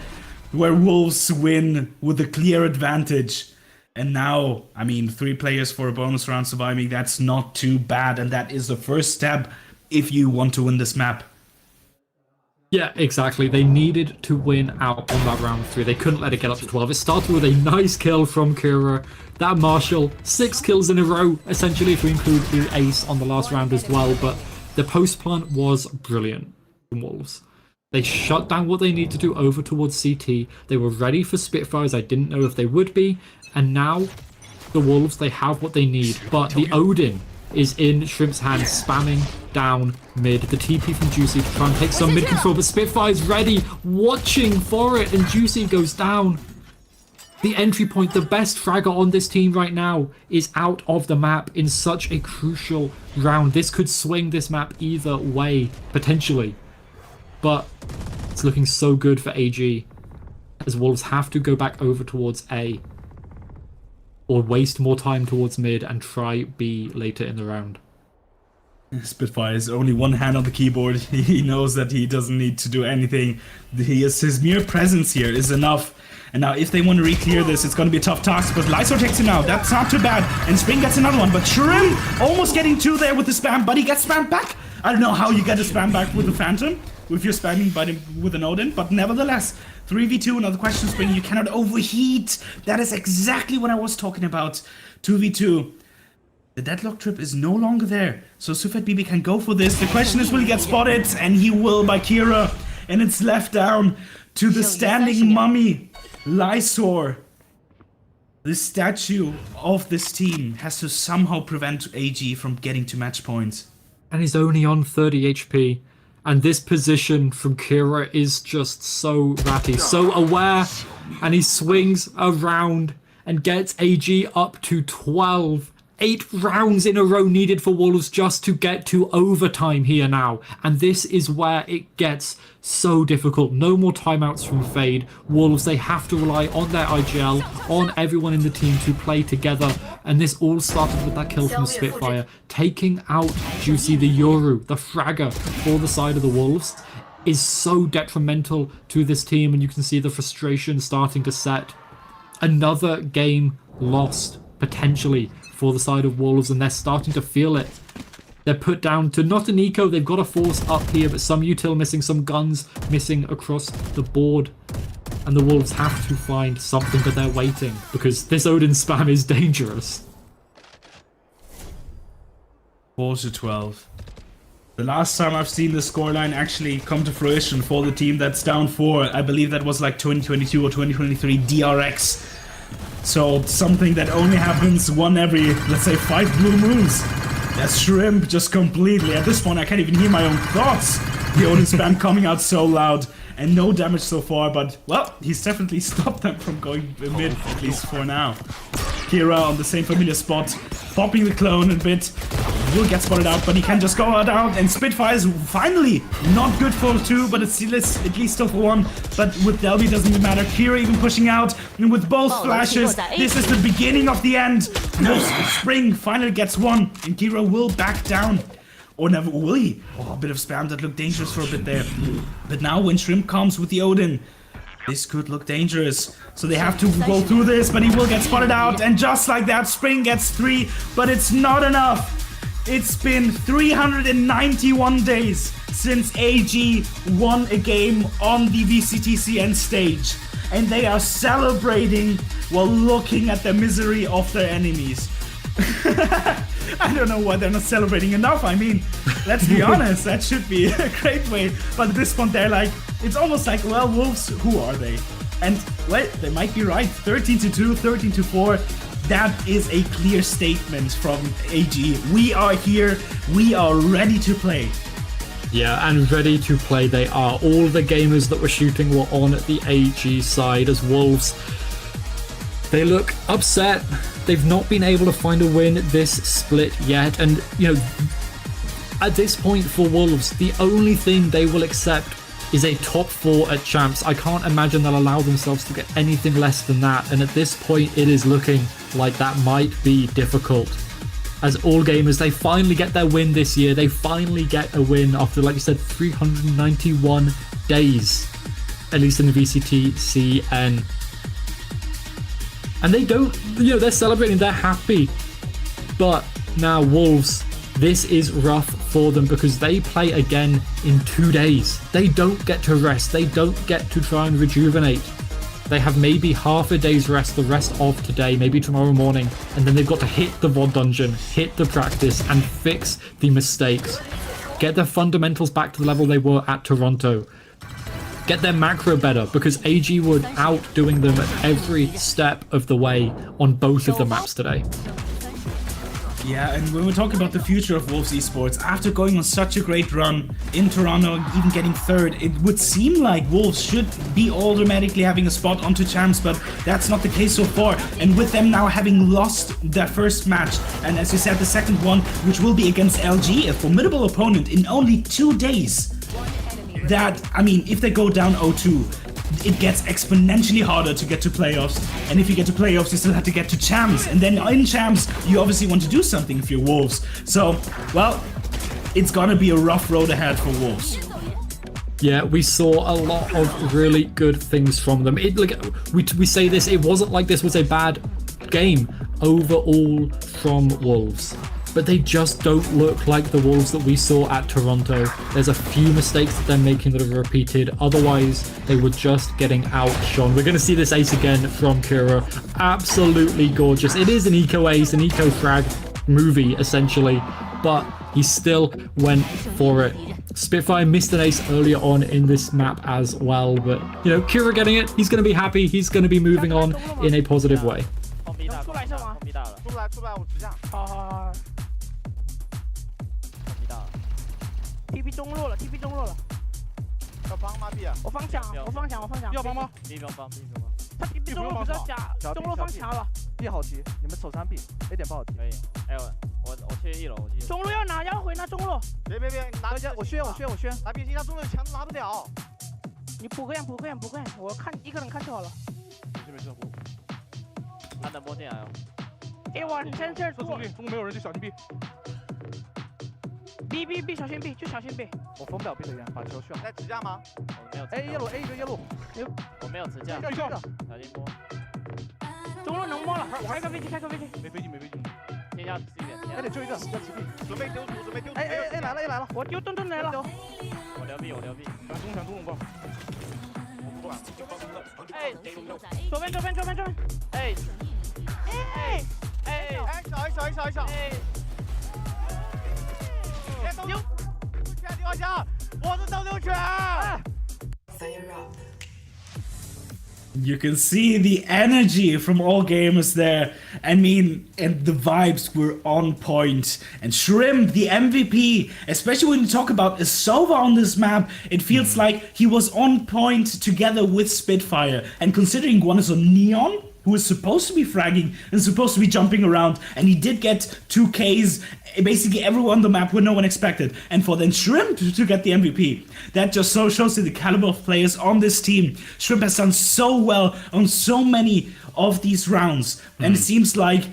where Wolves win with a clear advantage. And now, I mean, 3 players for a bonus round surviving, that's not too bad. And that is the first step if you want to win this map. Yeah, exactly. They needed to win out on that round 3. They couldn't let it get up to 12. It started with a nice kill from Kira. That Marshall, 6 kills in a row, essentially, if we include the ace on the last round as well. But the post plant was brilliant from Wolves. They shut down what they need to do over towards CT. They were ready for Spitfires. I didn't know if they would be. And now, the Wolves, they have what they need. But the Odin is in Shrimp's hand, spamming down mid. The TP from Juicy to try and take some mid control, but Spitfire's ready, watching for it, and Juicy goes down. The entry point, the best fragger on this team right now, is out of the map in such a crucial round. This could swing this map either way, potentially. But it's looking so good for AG, as Wolves have to go back over towards A, or waste more time towards mid and try B later in the round. Spitfire is only one hand on the keyboard. He knows that he doesn't need to do anything. His mere presence here is enough. And now if they want to re-clear this, it's going to be a tough task, but Lysor takes him out. That's not too bad. And Spring gets another one, but Shrimp almost getting 2 there with the spam, but he gets spammed back. I don't know how you get a spam back with the Phantom, if you're spamming by with an Odin, but nevertheless, 3v2, another question, Spring, you cannot overheat. That is exactly what I was talking about. 2v2. The deadlock trip is no longer there, so Sufat BB can go for this. The question is, will he get spotted? And he will by Kira. And it's left down to the standing mummy, Lysor. The statue of this team has to somehow prevent AG from getting to match points. And he's only on 30 HP. And this position from Kira is just so ratty, so aware. And he swings around and gets AG up to 12. 8 rounds in a row needed for Wolves just to get to overtime here now. And this is where it gets so difficult. No more timeouts from Fade. Wolves, they have to rely on their IGL, on everyone in the team to play together. And this all started with that kill from Spitfire, taking out Juicy, the Yoru, the fragger for the side of the Wolves, is so detrimental to this team. And you can see the frustration starting to set another game lost, potentially, for the side of Wolves, and they're starting to feel it. They're put down to not an eco, they've got a force up here, but some util missing, some guns missing across the board. And the Wolves have to find something, but they're waiting, because this Odin spam is dangerous. 4-12. The last time I've seen the scoreline actually come to fruition for the team that's down 4, I believe that was like 2022 or 2023 DRX. So something that only happens one every, let's say, 5 blue moons. That shrimp just completely, at this point I can't even hear my own thoughts. The Odin spam coming out so loud and no damage so far, but well, he's definitely stopped them from going mid, at least for now. Kira on the same familiar spot, popping the clone a bit. Will get spotted out, but he can just go out, and Spitfire is finally not good for 2, but it's at least still for 1. But with Delby doesn't even matter. Kira even pushing out, and with both flashes, this is the beginning of the end. Wolves Spring finally gets 1, and Kira will back down. Or never will he? Oh, a bit of spam that looked dangerous for a bit there. But now when Shrimp comes with the Odin, this could look dangerous. So they have to go through this, but he will get spotted out, and just like that, Spring gets 3, but it's not enough. It's been 391 days since AG won a game on the VCT China Stage, and they are celebrating while looking at the misery of their enemies. I don't know why they're not celebrating enough. I mean, let's be honest, that should be a great way. But at this point, they're like, it's almost like, well, Wolves, who are they? And, well, they might be right. 13-2, 13-4. That is a clear statement from AG. We are here. We are ready to play. Yeah, and ready to play they are. All the gamers that were shooting were on the AG side as Wolves. They look upset. They've not been able to find a win this split yet. And, you know, at this point for Wolves, the only thing they will accept is a top 4 at champs. I can't imagine they'll allow themselves to get anything less than that. And at this point, it is looking like that might be difficult. As all gamers, they finally get their win this year. They finally get a win after, like you said, 391 days, at least in the VCT CN. And they don't, you know, they're celebrating, they're happy. But now Wolves, this is rough for them because they play again in 2 days. They don't get to rest. They don't get to try and rejuvenate. They have maybe half a day's rest the rest of today, maybe tomorrow morning, and then they've got to hit the VOD dungeon, hit the practice, and fix the mistakes. Get their fundamentals back to the level they were at Toronto. Get their macro better, because AG were outdoing them at every step of the way on both of the maps today. Yeah, and when we're talking about the future of Wolves Esports, after going on such a great run in Toronto, even getting 3rd, it would seem like Wolves should be automatically having a spot onto champs, but that's not the case so far. And with them now having lost their first match, and as you said, the second one, which will be against LG, a formidable opponent, in only 2 days. That, I mean, if they go down 0-2, it gets exponentially harder to get to playoffs, and if you get to playoffs you still have to get to champs, and then in champs you obviously want to do something if you're Wolves. So, well, it's gonna be a rough road ahead for Wolves. Yeah, we saw a lot of really good things from them. We say this, it wasn't like this was a bad game overall from Wolves, but they just don't look like the Wolves that we saw at Toronto. There's a few mistakes that they're making that are repeated. Otherwise, they were just getting outshone. We're going to see this ace again from Kira. Absolutely gorgeous. It is an eco ace, an eco frag movie, essentially, but he still went for it. Spitfire missed an ace earlier on in this map as well, but, you know, Kira getting it, he's going to be happy. He's going to be moving on in a positive way. 出来是吗？出来，我直下。好。TP 中路了 ，TP 中路了。要帮吗 B 啊？我放墙。要帮吗 ？B 不用帮。他 TP 中路比较假，中路放墙了。B 好棋，你们守3 B，A 点不好棋。可以。哎我去1楼，中路要回拿中路。别，拿我宣。拿 B 他中路强拿不了。你补个眼，我看一个人看就好了。没事，他等波进来哦。哎，我你先这中路没有人就小心 B。B 小心 B， 就小心 B。我封不了 B 的眼，把球需要。在支架吗？我没有。A 一个 A 路。我没有支架。小心波。中路能摸了，开个飞机，开个飞机。没飞机，没飞机。天下 C 点，还得追一个，要起飞。准备丢图，准备丢图。哎，来了，我丢盾来了。我撩 B，我撩 B。选中龙过。我不管。哎，左边。小。丢！地方下，我是斗牛犬。You can see the energy from all gamers there. I mean, and the vibes were on point. And Shrimp, the MVP, especially when you talk about a Sova on this map, it feels like he was on point together with Spitfire. And considering one is on Neon, who is supposed to be fragging and supposed to be jumping around, and he did get 2 Ks, basically everyone on the map where no one expected. And for then Shrimp to get the MVP, that just so shows you the caliber of players on this team. Shrimp has done so well on so many of these rounds, and it seems like,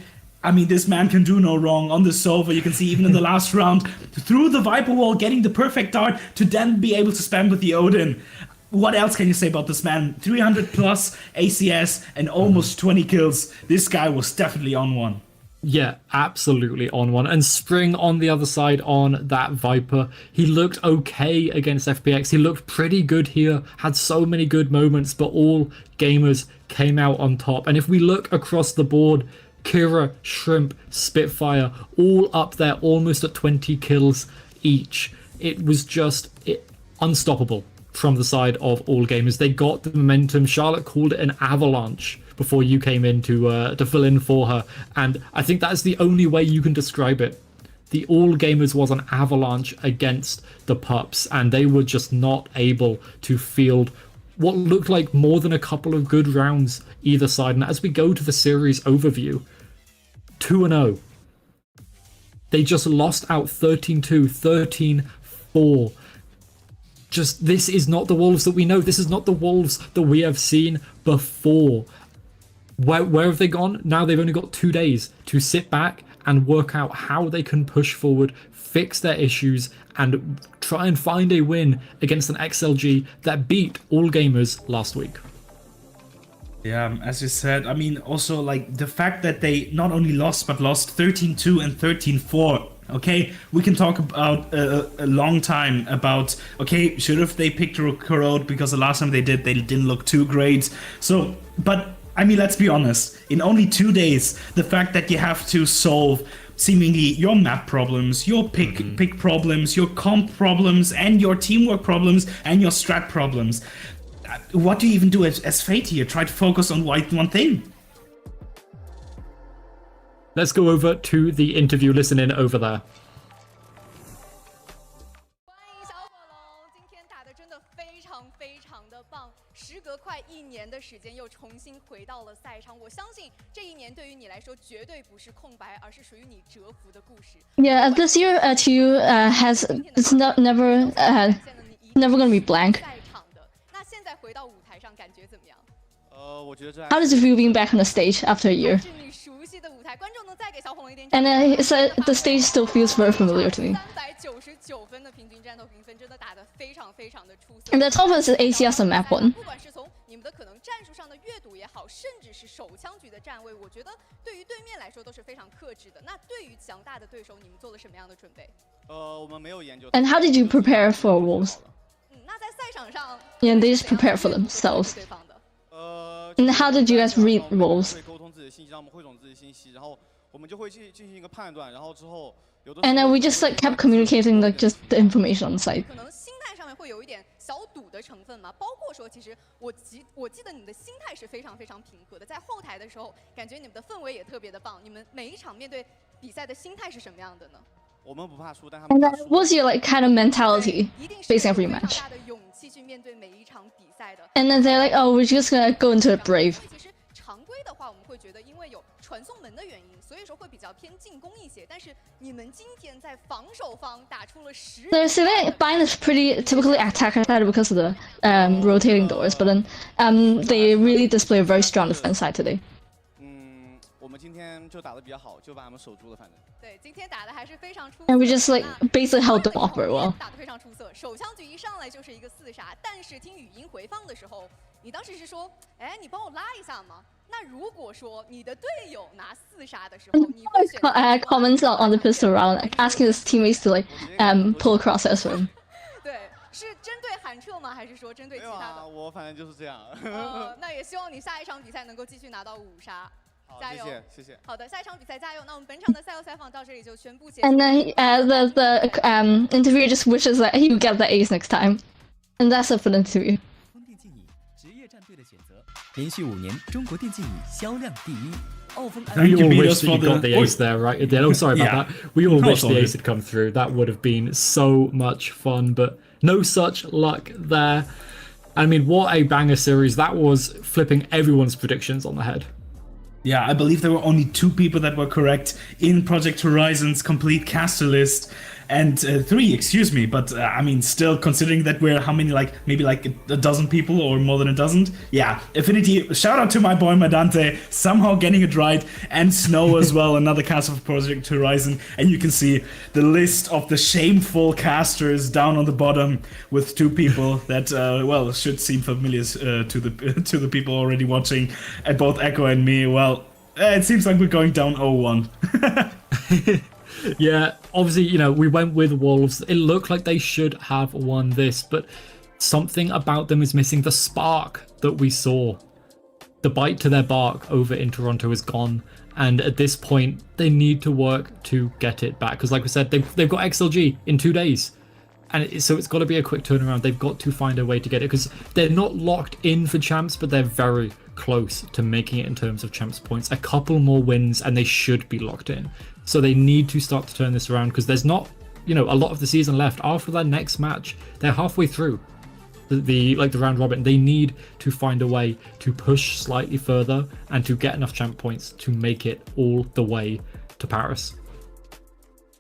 I mean, this man can do no wrong on the Sova. You can see even in the last round, through the Viper wall, getting the perfect dart to then be able to spam with the Odin. What else can you say about this man? 300 plus ACS and almost 20 kills. This guy was definitely on one. Yeah, absolutely on one. And Spring on the other side on that Viper. He looked okay against FPX. He looked pretty good here. Had so many good moments, but all gamers came out on top. And if we look across the board, Kira, Shrimp, Spitfire, all up there almost at 20 kills each. It was just unstoppable from the side of all gamers. They got the momentum. Charlotte called it an avalanche before you came in to fill in for her, and I think that's the only way you can describe it. The all gamers was an avalanche against the pups, and they were just not able to field what looked like more than a couple of good rounds either side. And as we go to the series overview, 2-0. They just lost out 13-2, 13-4. Just, this is not the Wolves that we know. This is not the Wolves that we have seen before. Where have they gone? Now they've only got 2 days to sit back and work out how they can push forward, fix their issues, and try and find a win against an XLG that beat all gamers last week. Yeah, as you said, I mean, also, like, the fact that they not only lost, but lost 13-2 and 13-4. Okay, we can talk about a long time about, okay, should have they picked Corrode, because the last time they didn't look too great. So, but, I mean, let's be honest, in only 2 days, the fact that you have to solve seemingly your map problems, your pick problems, your comp problems, and your teamwork problems, and your strat problems. What do you even do as Fate here? Try to focus on one thing. Let's go over to the interview. Listen in over there. 欢迎小火龙，今天打得真的非常的棒，时隔快1年的时间又重新回到了赛场。我相信这1年对于你来说绝对不是空白，而是属于你蛰伏的故事。Yeah, this year to you it's never gonna be blank. 在场的，那现在回到舞台上感觉怎么样？我觉得这 How does it feel being back on the stage after a year? 是你熟悉的舞台，观众能再给小火龙一点。 And he said the stage still feels very familiar to me. 399分的平均战斗评分，真的打得非常的出色。 And the top is ACS on map 1. 不管是从你们的可能战术上的阅读也好，甚至是手枪局的站位，我觉得对于对面来说都是非常克制的。那对于强大的对手，你们做了什么样的准备？我们没有研究。 And how did you prepare for Wolves? 那在赛场上 Yeah, they just prepare for themselves. 对方的。And how did you guys read Wolves? 会沟通自己的信息，让我们汇总自己的信息，然后我们就会进行一个判断，然后之后有的。And we just like kept communicating like just the information on site. 可能心态上面会有一点小赌的成分嘛，包括说，其实我记得你们的心态是非常平和的，在后台的时候，感觉你们的氛围也特别的棒。你们每一场面对比赛的心态是什么样的呢？我们不怕输，但他们 And 怕输。 what's your like kind of mentality facing every match? 大的勇气去面对每一场比赛的。 And then they're like, oh, we're just gonna go into it brave. 其实常规的话，我们会觉得因为有传送门的原因，所以说会比较偏进攻一些。但是你们今天在防守方打出了10。So Bind is pretty typically attacker side because of the rotating doors, but then they really display a very strong defense side today. 们今天就打得比较好，就把他们守住了，反正。对，今天打的还是非常出色。 And we just like basically held them off very well. 打得非常出色，手枪局一上来就是一个4杀，但是听语音回放的时候，你当时是说，哎，你帮我拉一下吗？那如果说你的队友拿4杀的时候，你会选择comments on the pistol round, like, asking his teammates to like pull crosshairs for him. 对，是针对韩彻吗？还是说针对其他的？我反正就是这样。那也希望你下一场比赛能够继续拿到5杀。 加油，谢谢。好的，下一场比赛加油。那我们本场的赛后采访到这里就全部结束。And then the interviewer just wishes that he would get the ace next time, and that's it for the interview. 风电竞椅职业战队的选择，连续5年中国电竞椅销量第一。奥风 We all wish that you got the ace there, right? Oh, sorry about that. We all wish the ace had come through. That would have been so much fun, but no such luck there. I mean, what a banger series. That was flipping everyone's predictions on the head. Yeah, I believe there were only 2 people that were correct in Project Horizon's complete caster list. And 3, excuse me, but I mean, still considering that we're how many, like maybe like a dozen people or more than a dozen. Yeah, Affinity, shout out to my boy Madante, somehow getting it right, and Snow as well, another caster of Project Horizon. And you can see the list of the shameful casters down on the bottom with 2 people that, well, should seem familiar to the people already watching, and both Echo and me. Well, it seems like we're going down 0-1. Yeah, obviously, you know, we went with Wolves. It looked like they should have won this, but something about them is missing. The spark that we saw, the bite to their bark over in Toronto is gone. And at this point, they need to work to get it back. Because like we said, they've got XLG in 2 days. And so it's got to be a quick turnaround. They've got to find a way to get it. Because they're not locked in for champs, but they're very close to making it in terms of champs points. A couple more wins and they should be locked in. So they need to start to turn this around because there's not, you know, a lot of the season left. After their next match, they're halfway through the round robin. They need to find a way to push slightly further and to get enough champ points to make it all the way to Paris.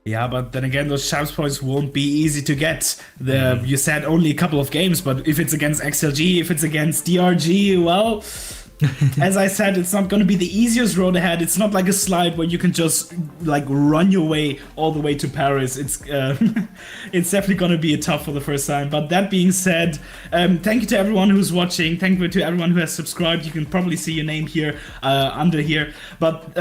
Yeah, but then again, those champs points won't be easy to get. You said only a couple of games, but if it's against XLG, if it's against DRG, well, as I said, it's not going to be the easiest road ahead. It's not like a slide where you can just like run your way all the way to Paris. It's it's definitely going to be tough for the first time. But that being said, thank you to everyone who's watching. Thank you to everyone who has subscribed. You can probably see your name here under here. But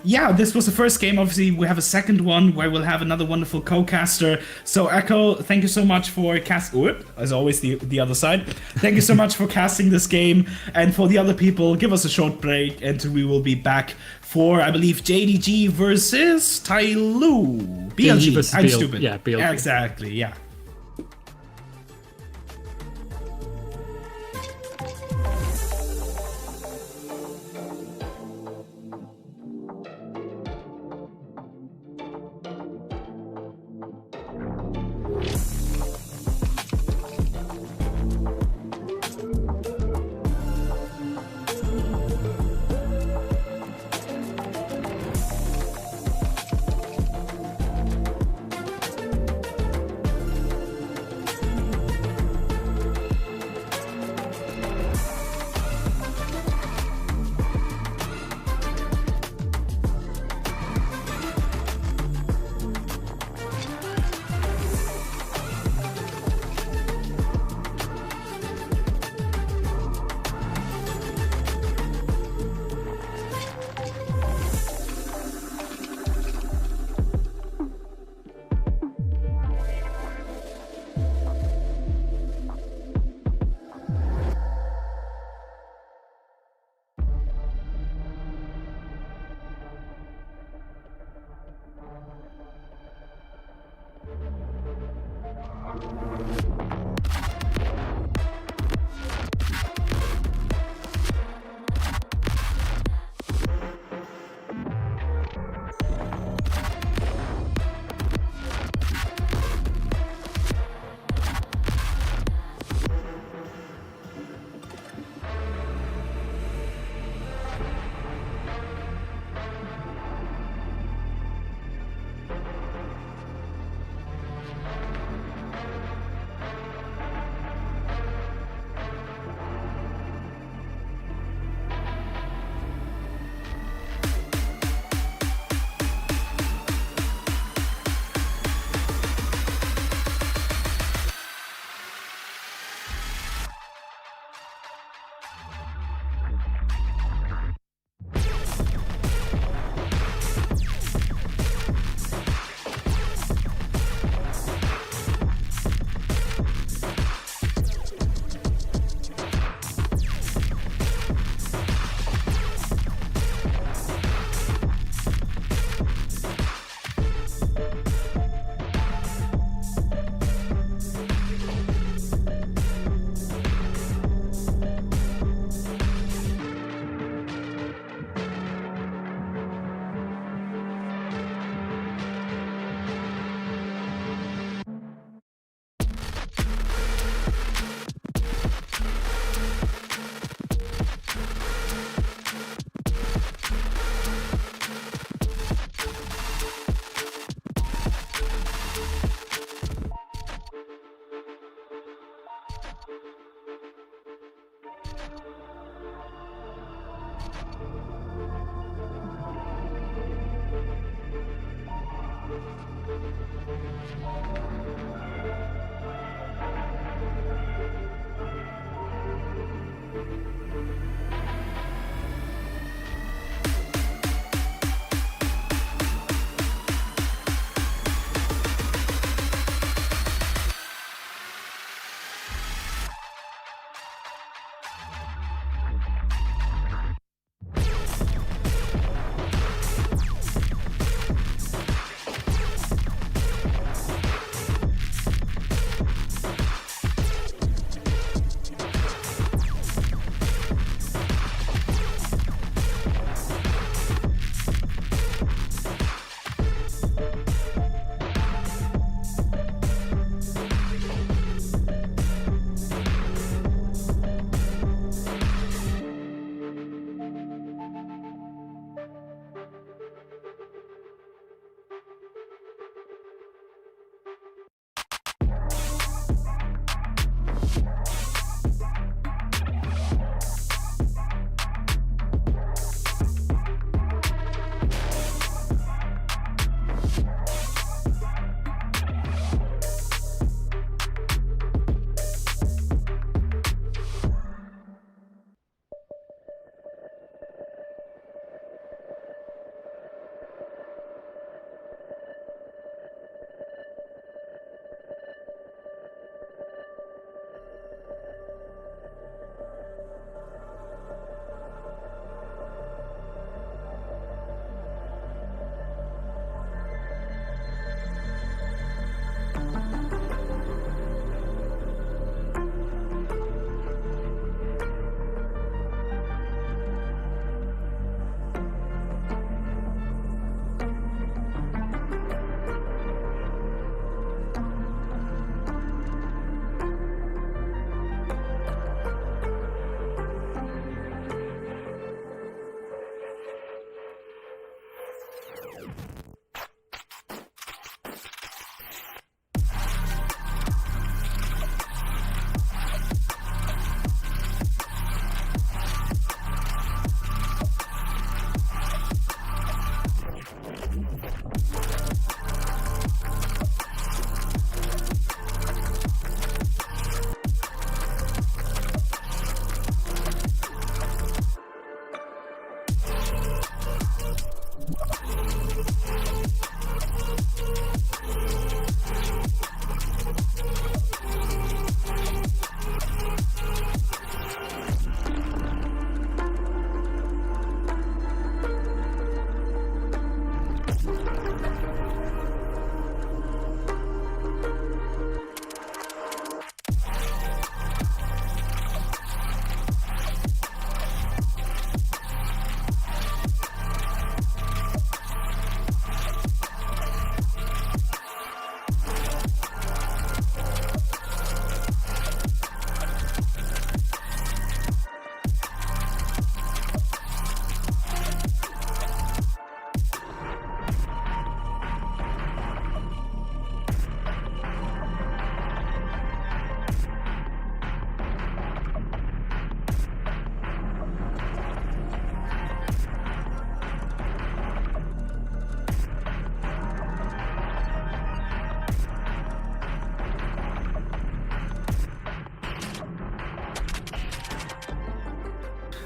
yeah, this was the first game. Obviously, we have a second one where we'll have another wonderful co-caster. So Echo, thank you so much for as always, the other side. Thank you so much for casting this game, and for the other people, give us a short break and we will be back for, I believe, JDG versus Tyloo. BLG. I'm stupid. Yeah, BLG. Exactly, yeah.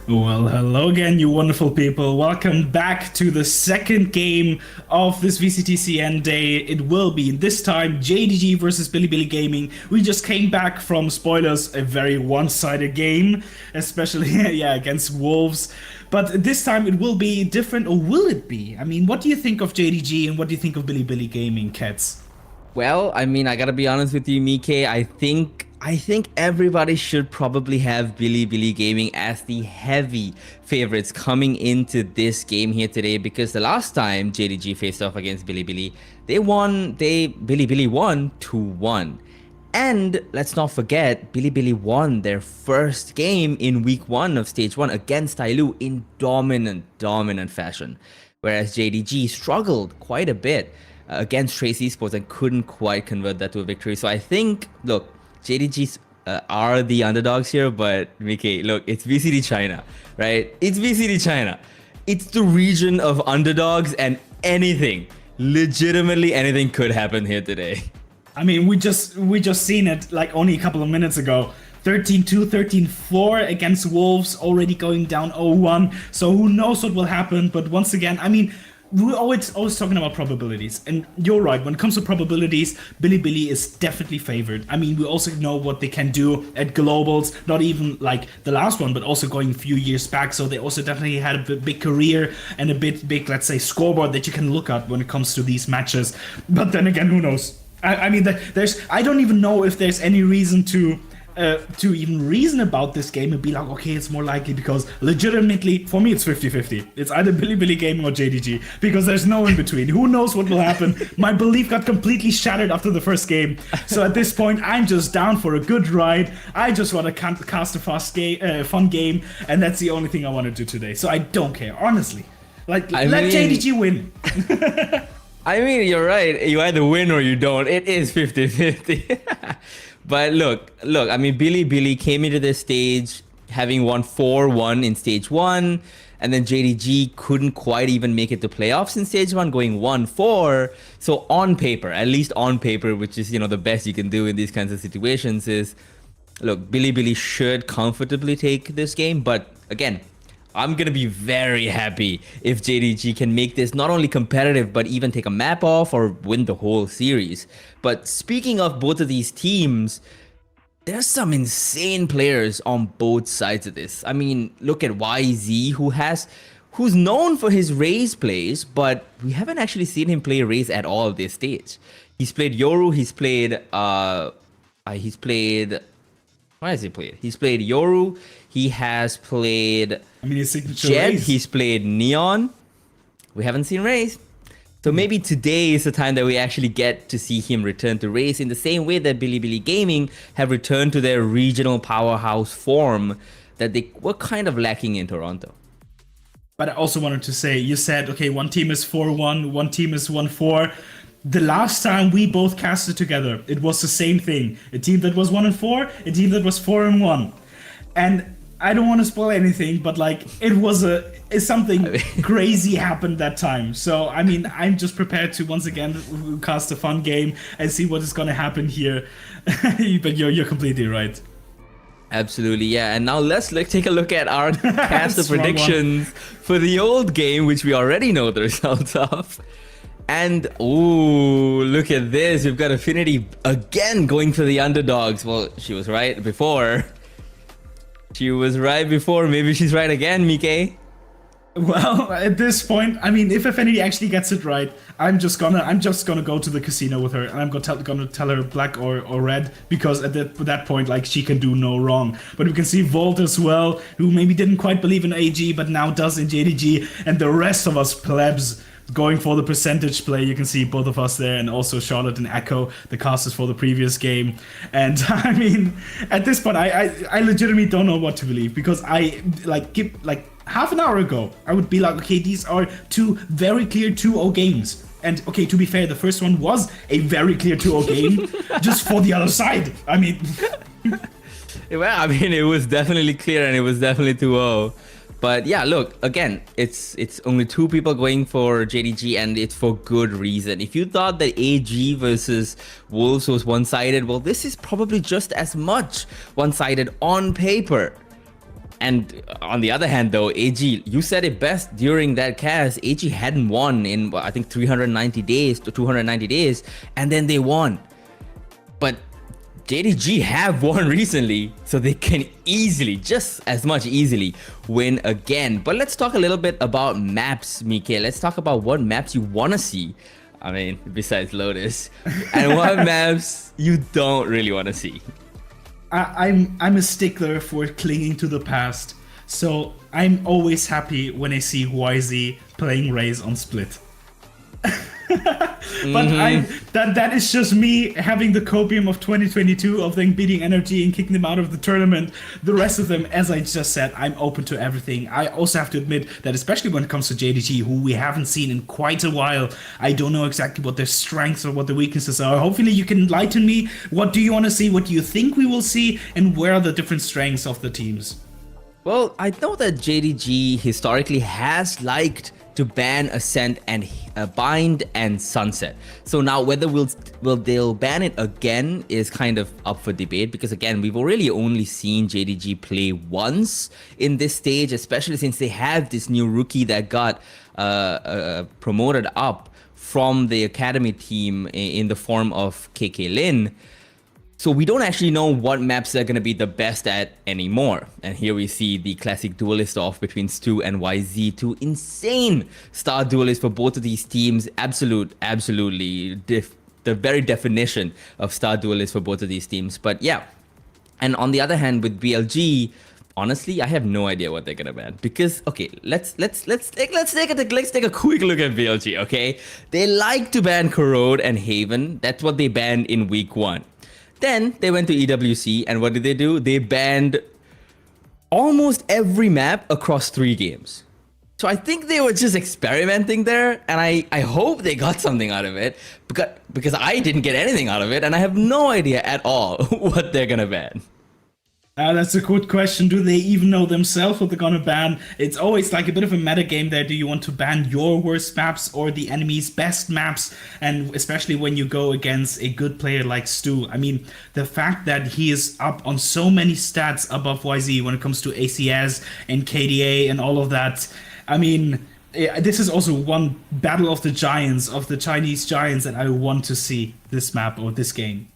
Well, hello again, you wonderful people. Welcome back to the second game of this VCTCN day. It will be, this time, JDG versus Bilibili Gaming. We just came back from, spoilers, a very one-sided game, especially, yeah, against Wolves. But this time it will be different, or will it be? I mean, what do you think of JDG and what do you think of Bilibili Gaming, Cats? Well, I mean, I gotta be honest with you, Mike. I think everybody should probably have Bilibili Gaming as the heavy favorites coming into this game here today, because the last time JDG faced off against Bilibili, Bilibili won 2-1. And let's not forget, Bilibili won their first game in week 1 of stage 1 against Tailu in dominant fashion. Whereas JDG struggled quite a bit against Trace Esports and couldn't quite convert that to a victory. So I think, look, JDG's are the underdogs here, but Mickey, look, it's VCT China, right? It's VCT China. It's the region of underdogs, and anything, legitimately anything could happen here today. I mean, we just seen it like only a couple of minutes ago. 13-2, 13-4 against Wolves, already going down 0-1. So who knows what will happen? But once again, I mean, we're always talking about probabilities, and you're right. When it comes to probabilities, Bilibili is definitely favored. I mean, we also know what they can do at globals, not even like the last one, but also going a few years back. So they also definitely had a big career and a big, let's say, scoreboard that you can look at when it comes to these matches. But then again, who knows? I mean, I don't even know if there's any reason to even reason about this game and be like, okay, it's more likely, because legitimately, for me, it's 50-50. It's either Bilibili Gaming or JDG, because there's no in between. Who knows what will happen? My belief got completely shattered after the first game. So at this point, I'm just down for a good ride. I just want to cast a fun game, and that's the only thing I want to do today. So I don't care, honestly. Let JDG win. I mean, you're right. You either win or you don't. It is 50-50. But look, I mean, Bilibili came into this stage having won 4-1 in stage 1, and then JDG couldn't quite even make it to playoffs in stage 1, going 1-4. So on paper, at least on paper, which is, you know, the best you can do in these kinds of situations, is, look, Bilibili should comfortably take this game. But again, I'm going to be very happy if JDG can make this not only competitive, but even take a map off or win the whole series. But speaking of both of these teams, there's some insane players on both sides of this. I mean, look at YZ, who's known for his Raze plays, but we haven't actually seen him play Raze at all this stage. He's played Yoru, what has he played? He's played Yoru, he has played his signature Jed, Raze. He's played Neon. We haven't seen Raze. So maybe today is the time that we actually get to see him return to Raze in the same way that Bilibili Gaming have returned to their regional powerhouse form that they were kind of lacking in Toronto. But I also wanted to say, you said, okay, one team is 4-1, one team is 1-4. The last time we both casted together, it was the same thing. A team that was 1-4, a team that was 4-1. And I don't want to spoil anything, but like, something crazy happened that time. So, I mean, I'm just prepared to once again cast a fun game and see what is going to happen here. But you're completely right. Absolutely, yeah. And now let's take a look at our cast of predictions for the old game, which we already know the results of. And, ooh, look at this. We've got Affinity again going for the underdogs. Well, she was right before. Maybe she's right again, Mike. Well, at this point, I mean, if Affinity actually gets it right, I'm just gonna go to the casino with her, and I'm gonna tell her black or red, because at that point, like, she can do no wrong. But we can see Volt as well, who maybe didn't quite believe in AG, but now does in JDG, and the rest of us plebs going for the percentage play. You can see both of us there, and also Charlotte and Echo, the casters for the previous game. And I mean, at this point, I legitimately don't know what to believe, because half an hour ago, I would be like, okay, these are two very clear 2-0 games. And okay, to be fair, the first one was a very clear 2-0 game, just for the other side. I mean, well, I mean, it was definitely clear, and it was definitely 2-0. But yeah, look, again, it's only 2 people going for JDG, and it's for good reason. If you thought that AG versus Wolves was one-sided, well, this is probably just as much one-sided on paper. And on the other hand, though, AG, you said it best during that cast. AG hadn't won in, I think, 390 days to 290 days, and then they won. But JDG have won recently, so they can just as much easily win again. But let's talk a little bit about maps, Mike. Let's talk about what maps you want to see. I mean, besides Lotus, and what maps you don't really want to see. I'm a stickler for clinging to the past, so I'm always happy when I see YZ playing Raze on Split. But that is just me having the copium of 2022 of them beating NRG and kicking them out of the tournament. The rest of them, as I just said, I'm open to everything. I also have to admit that especially when it comes to JDG, who we haven't seen in quite a while, I don't know exactly what their strengths or what their weaknesses are. Hopefully you can enlighten me. What do you want to see? What do you think we will see? And where are the different strengths of the teams? Well, I know that JDG historically has liked to ban Ascent and Bind and Sunset. So now whether they'll ban it again is kind of up for debate, because again, we've really only seen JDG play once in this stage, especially since they have this new rookie that got promoted up from the academy team in the form of KK Lin. So we don't actually know what maps they're going to be the best at anymore. And here we see the classic duelist off between Stu and YZ, two insane star duelists for both of these teams. Absolutely the very definition of star duelists for both of these teams. But yeah, and on the other hand with BLG, honestly, I have no idea what they're gonna ban, because okay, let's take a quick look at BLG. Okay, they like to ban Corrode and Haven. That's what they banned in week 1. Then they went to EWC, and what did they do? They banned almost every map across 3 games. So I think they were just experimenting there, and I hope they got something out of it, because I didn't get anything out of it, and I have no idea at all what they're gonna ban. That's a good question. Do they even know themselves what they're gonna ban? It's always like a bit of a meta game there. Do you want to ban your worst maps or the enemy's best maps? And especially when you go against a good player like Stu. I mean, the fact that he is up on so many stats above YZ when it comes to ACS and KDA and all of that. I mean, this is also one battle of the giants, of the Chinese giants, that I want to see this map or this game.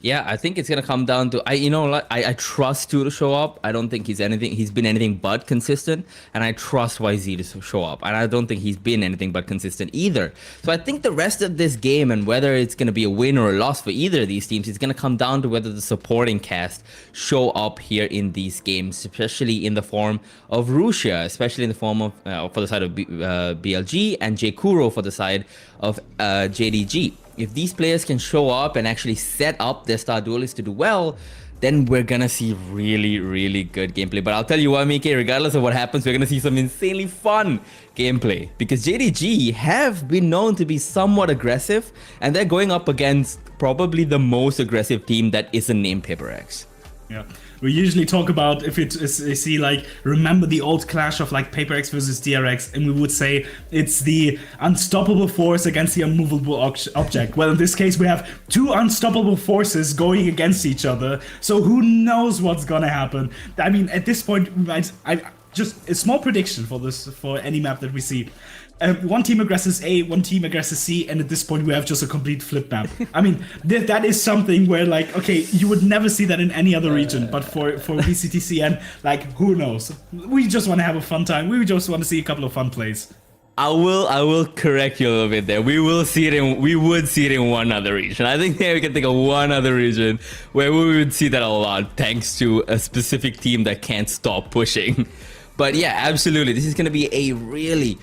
Yeah, I think it's gonna come down to I trust Stu to show up. I don't think he's been anything but consistent, and I trust YZ to show up, and I don't think he's been anything but consistent either. So I think the rest of this game, and whether it's gonna be a win or a loss for either of these teams, is gonna come down to whether the supporting cast show up here in these games, especially in the form of Rusia, especially in the form of for the side of BLG, and J Kuro for the side of JDG. If these players can show up and actually set up their star duelists to do well, then we're gonna see really, really good gameplay. But I'll tell you what, Mike, regardless of what happens, we're gonna see some insanely fun gameplay, because JDG have been known to be somewhat aggressive, and they're going up against probably the most aggressive team that isn't named Paper X. Yeah. We usually talk about, if it is, you see, like, remember the old clash of like Paper X versus DRX, and we would say it's the unstoppable force against the unmovable object. Well, in this case, we have 2 unstoppable forces going against each other, so who knows what's gonna happen. I mean, at this point, just a small prediction for any map that we see. One team aggresses A, one team aggresses C, and at this point we have just a complete flip map. I mean, that is something where, like, okay, you would never see that in any other region, but for VCTCN, like, who knows? We just want to have a fun time. We just want to see a couple of fun plays. I will correct you a little bit there. We would see it in one other region. I think we can think of one other region where we would see that a lot, thanks to a specific team that can't stop pushing. But yeah, absolutely. This is going to be a really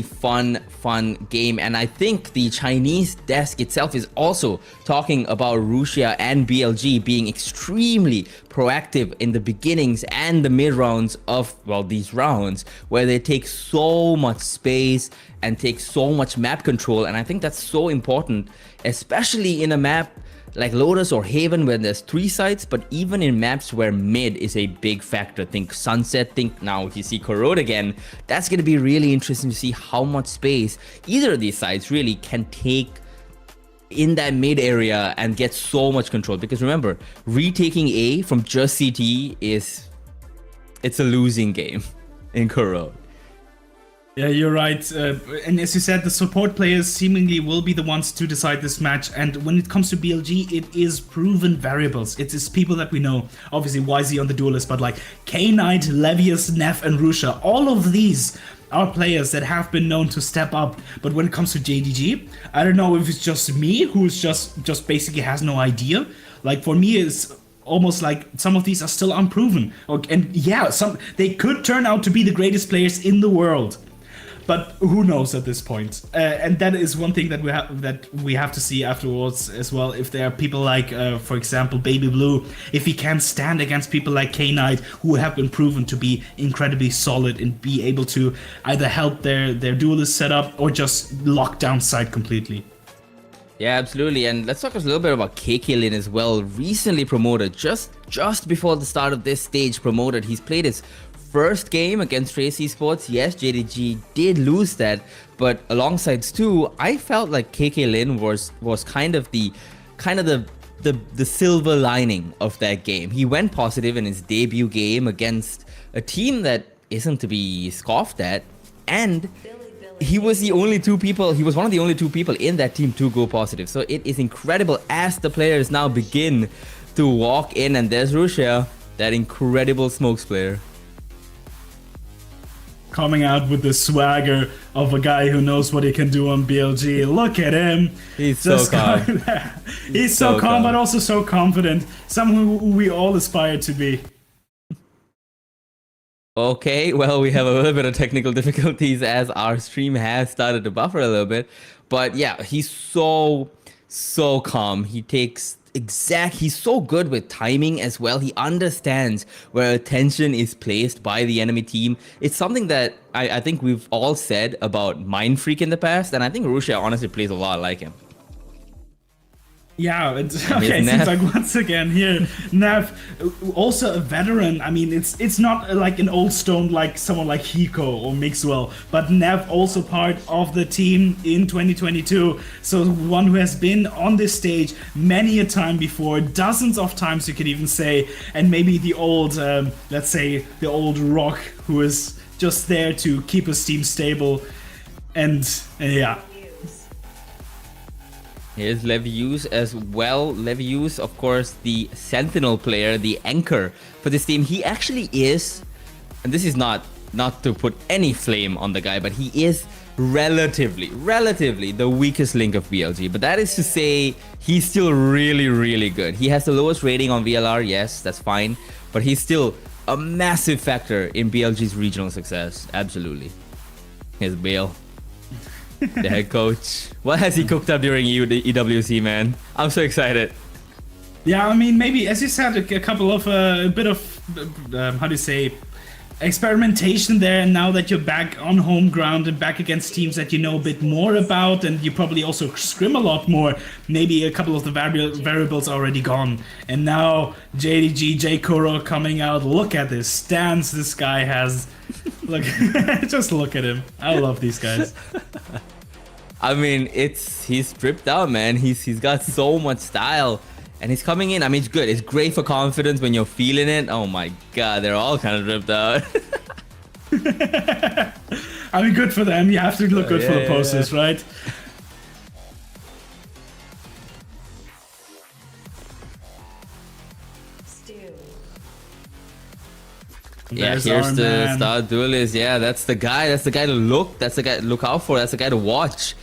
fun game. And I think the Chinese desk itself is also talking about Rusia and BLG being extremely proactive in the beginnings and the mid rounds of, well, these rounds, where they take so much space and take so much map control. And I think that's so important, especially in a map like Lotus or Haven, where there's 3 sites, but even in maps where mid is a big factor. Think Sunset, think now if you see Corrode again, that's going to be really interesting to see how much space either of these sites really can take in that mid area and get so much control. Because remember, retaking A from just CT it's a losing game in Corrode. Yeah, you're right. And as you said, the support players seemingly will be the ones to decide this match. And when it comes to BLG, it is proven variables. It is people that we know. Obviously, YZ on the duelist, but like K-Knight, Levius, Neff, and Rusia. All of these are players that have been known to step up. But when it comes to JDG, I don't know if it's just me who's just basically has no idea. Like, for me, it's almost like some of these are still unproven. And yeah, they could turn out to be the greatest players in the world. but who knows at this point? And that is one thing that we have to see afterwards as well. If there are people like, for example, Baby Blue, if he can stand against people like K-Knight, who have been proven to be incredibly solid and be able to either help their duelist setup or just lock down side completely. Yeah, absolutely. And let's talk a little bit about KK as well. Recently promoted, just before the start of this stage promoted. He's played his first game against Trace Esports. Yes, JDG did lose that, but alongside Stu, I felt like KK Lin was kind of the silver lining of that game. He went positive in his debut game against a team that isn't to be scoffed at, and he was one of the only two people in that team to go positive. So it is incredible as the players now begin to walk in, and there's Russia, that incredible smokes player, coming out with the swagger of a guy who knows what he can do on BLG. Look at him. He's so calm. He's so calm, but also so confident. Someone who we all aspire to be. Okay, well, we have a little bit of technical difficulties as our stream has started to buffer a little bit. But yeah, he's so calm. He's so good with timing as well. He understands where attention is placed by the enemy team. It's something that I think we've all said about Mind Freak in the past, and I think Russia honestly plays a lot like him. Yeah, it seems like once again here, Nev, also a veteran. I mean, it's not like an old stone like someone like Hiko or Mixwell, but Nev also part of the team in 2022. So one who has been on this stage many a time before, dozens of times you could even say, and maybe the old, let's say, the old Rock who is just there to keep his team stable, and yeah. Here's Levius as well. Levius, of course, the sentinel player, the anchor for this team. He actually is, and this is not to put any flame on the guy, but he is relatively the weakest link of BLG. But that is to say, he's still really good. He has the lowest rating on VLR, yes, that's fine, but he's still a massive factor in BLG's regional success. Absolutely. Here's Bale, the head coach. What has he cooked up during EWC, man? I'm so excited. Yeah, I mean, maybe, as you said, a couple of, a bit of, how do you say, experimentation there. And now that you're back on home ground and back against teams that you know a bit more about, and you probably also scrim a lot more, maybe a couple of the variables are already gone. And now JDG, J Kuro coming out. Look at this stance this guy has. Look, just look at him. I love these guys. I mean, he's dripped out, man. He's got so much style, and he's coming in. I mean, it's good. It's great for confidence when you're feeling it. Oh my god, they're all kind of dripped out. I mean, good for them. You have to look good for the posters, right? Yeah, here's the star duelist. Yeah, that's the guy. That's the guy to look. That's the guy to look out for. That's the guy to watch.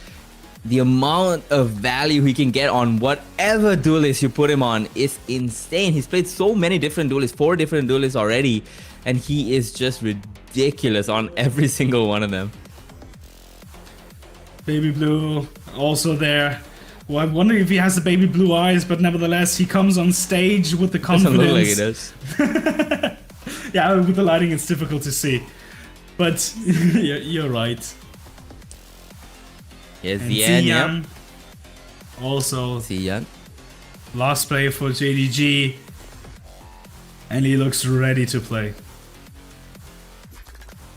The amount of value he can get on whatever duelist you put him on is insane. He's played so many different duelists, 4 different duelists already, and he is just ridiculous on every single one of them. Baby Blue also there. Well, I'm wondering if he has the baby blue eyes, but nevertheless, he comes on stage with the confidence. Doesn't look like he does. Yeah, with the lighting, it's difficult to see. But you're right. Here's the end, yeah. Also, Ziyan. Last play for JDG. And he looks ready to play.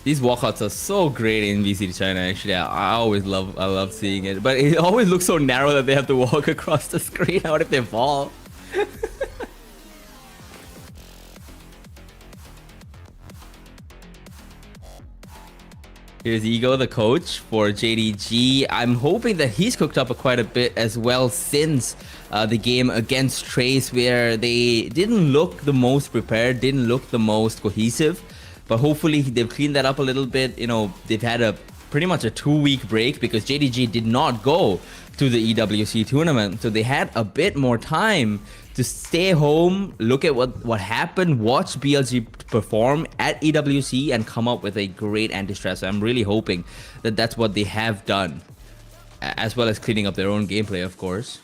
These walkouts are so great in VCT China, actually. I love seeing it. But it always looks so narrow that they have to walk across the screen. What if they fall? Here's Ego, the coach for JDG. I'm hoping that he's cooked up quite a bit as well since the game against Trace, where they didn't look the most prepared, didn't look the most cohesive. But hopefully they've cleaned that up a little bit. You know, they've had pretty much a 2-week break because JDG did not go to the EWC tournament. So they had a bit more time to stay home, look at what happened, watch BLG perform at EWC, and come up with a great anti-stress. So I'm really hoping that that's what they have done, as well as cleaning up their own gameplay, of course.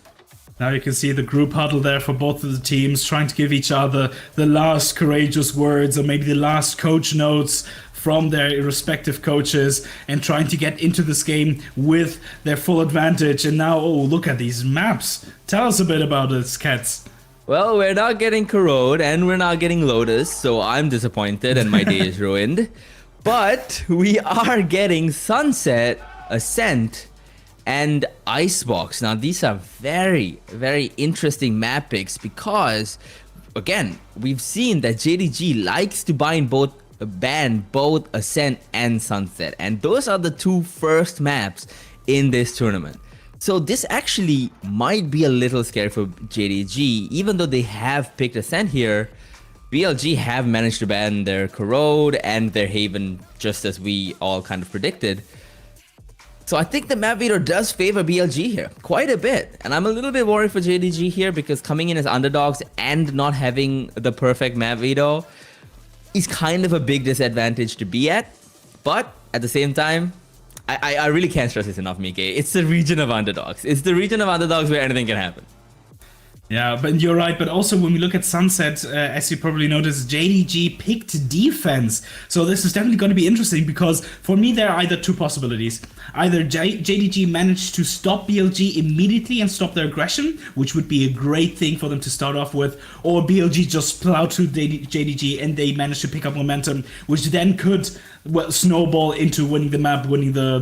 Now you can see the group huddle there for both of the teams, trying to give each other the last courageous words or maybe the last coach notes from their respective coaches, and trying to get into this game with their full advantage. And now, oh, look at these maps. Tell us a bit about this, Cats. Well, we're not getting Corrode and we're not getting Lotus, so I'm disappointed and my day is ruined. But we are getting Sunset, Ascent, and Icebox. Now, these are very, very interesting map picks because, again, we've seen that JDG likes to ban both Ascent and Sunset. And those are the two first maps in this tournament. So this actually might be a little scary for JDG. Even though they have picked Ascent here, BLG have managed to ban their Corrode and their Haven, just as we all kind of predicted. So I think the map veto does favor BLG here quite a bit. And I'm a little bit worried for JDG here because coming in as underdogs and not having the perfect map veto is kind of a big disadvantage to be at. But at the same time, I really can't stress this enough, Mike. It's the region of underdogs. It's the region of underdogs where anything can happen. Yeah, but you're right. But also when we look at Sunset, as you probably noticed, JDG picked defense. So this is definitely going to be interesting because for me, there are either two possibilities. Either JDG managed to stop BLG immediately and stop their aggression, which would be a great thing for them to start off with, or BLG just plowed through JDG and they managed to pick up momentum, which then could snowball into winning the map, winning the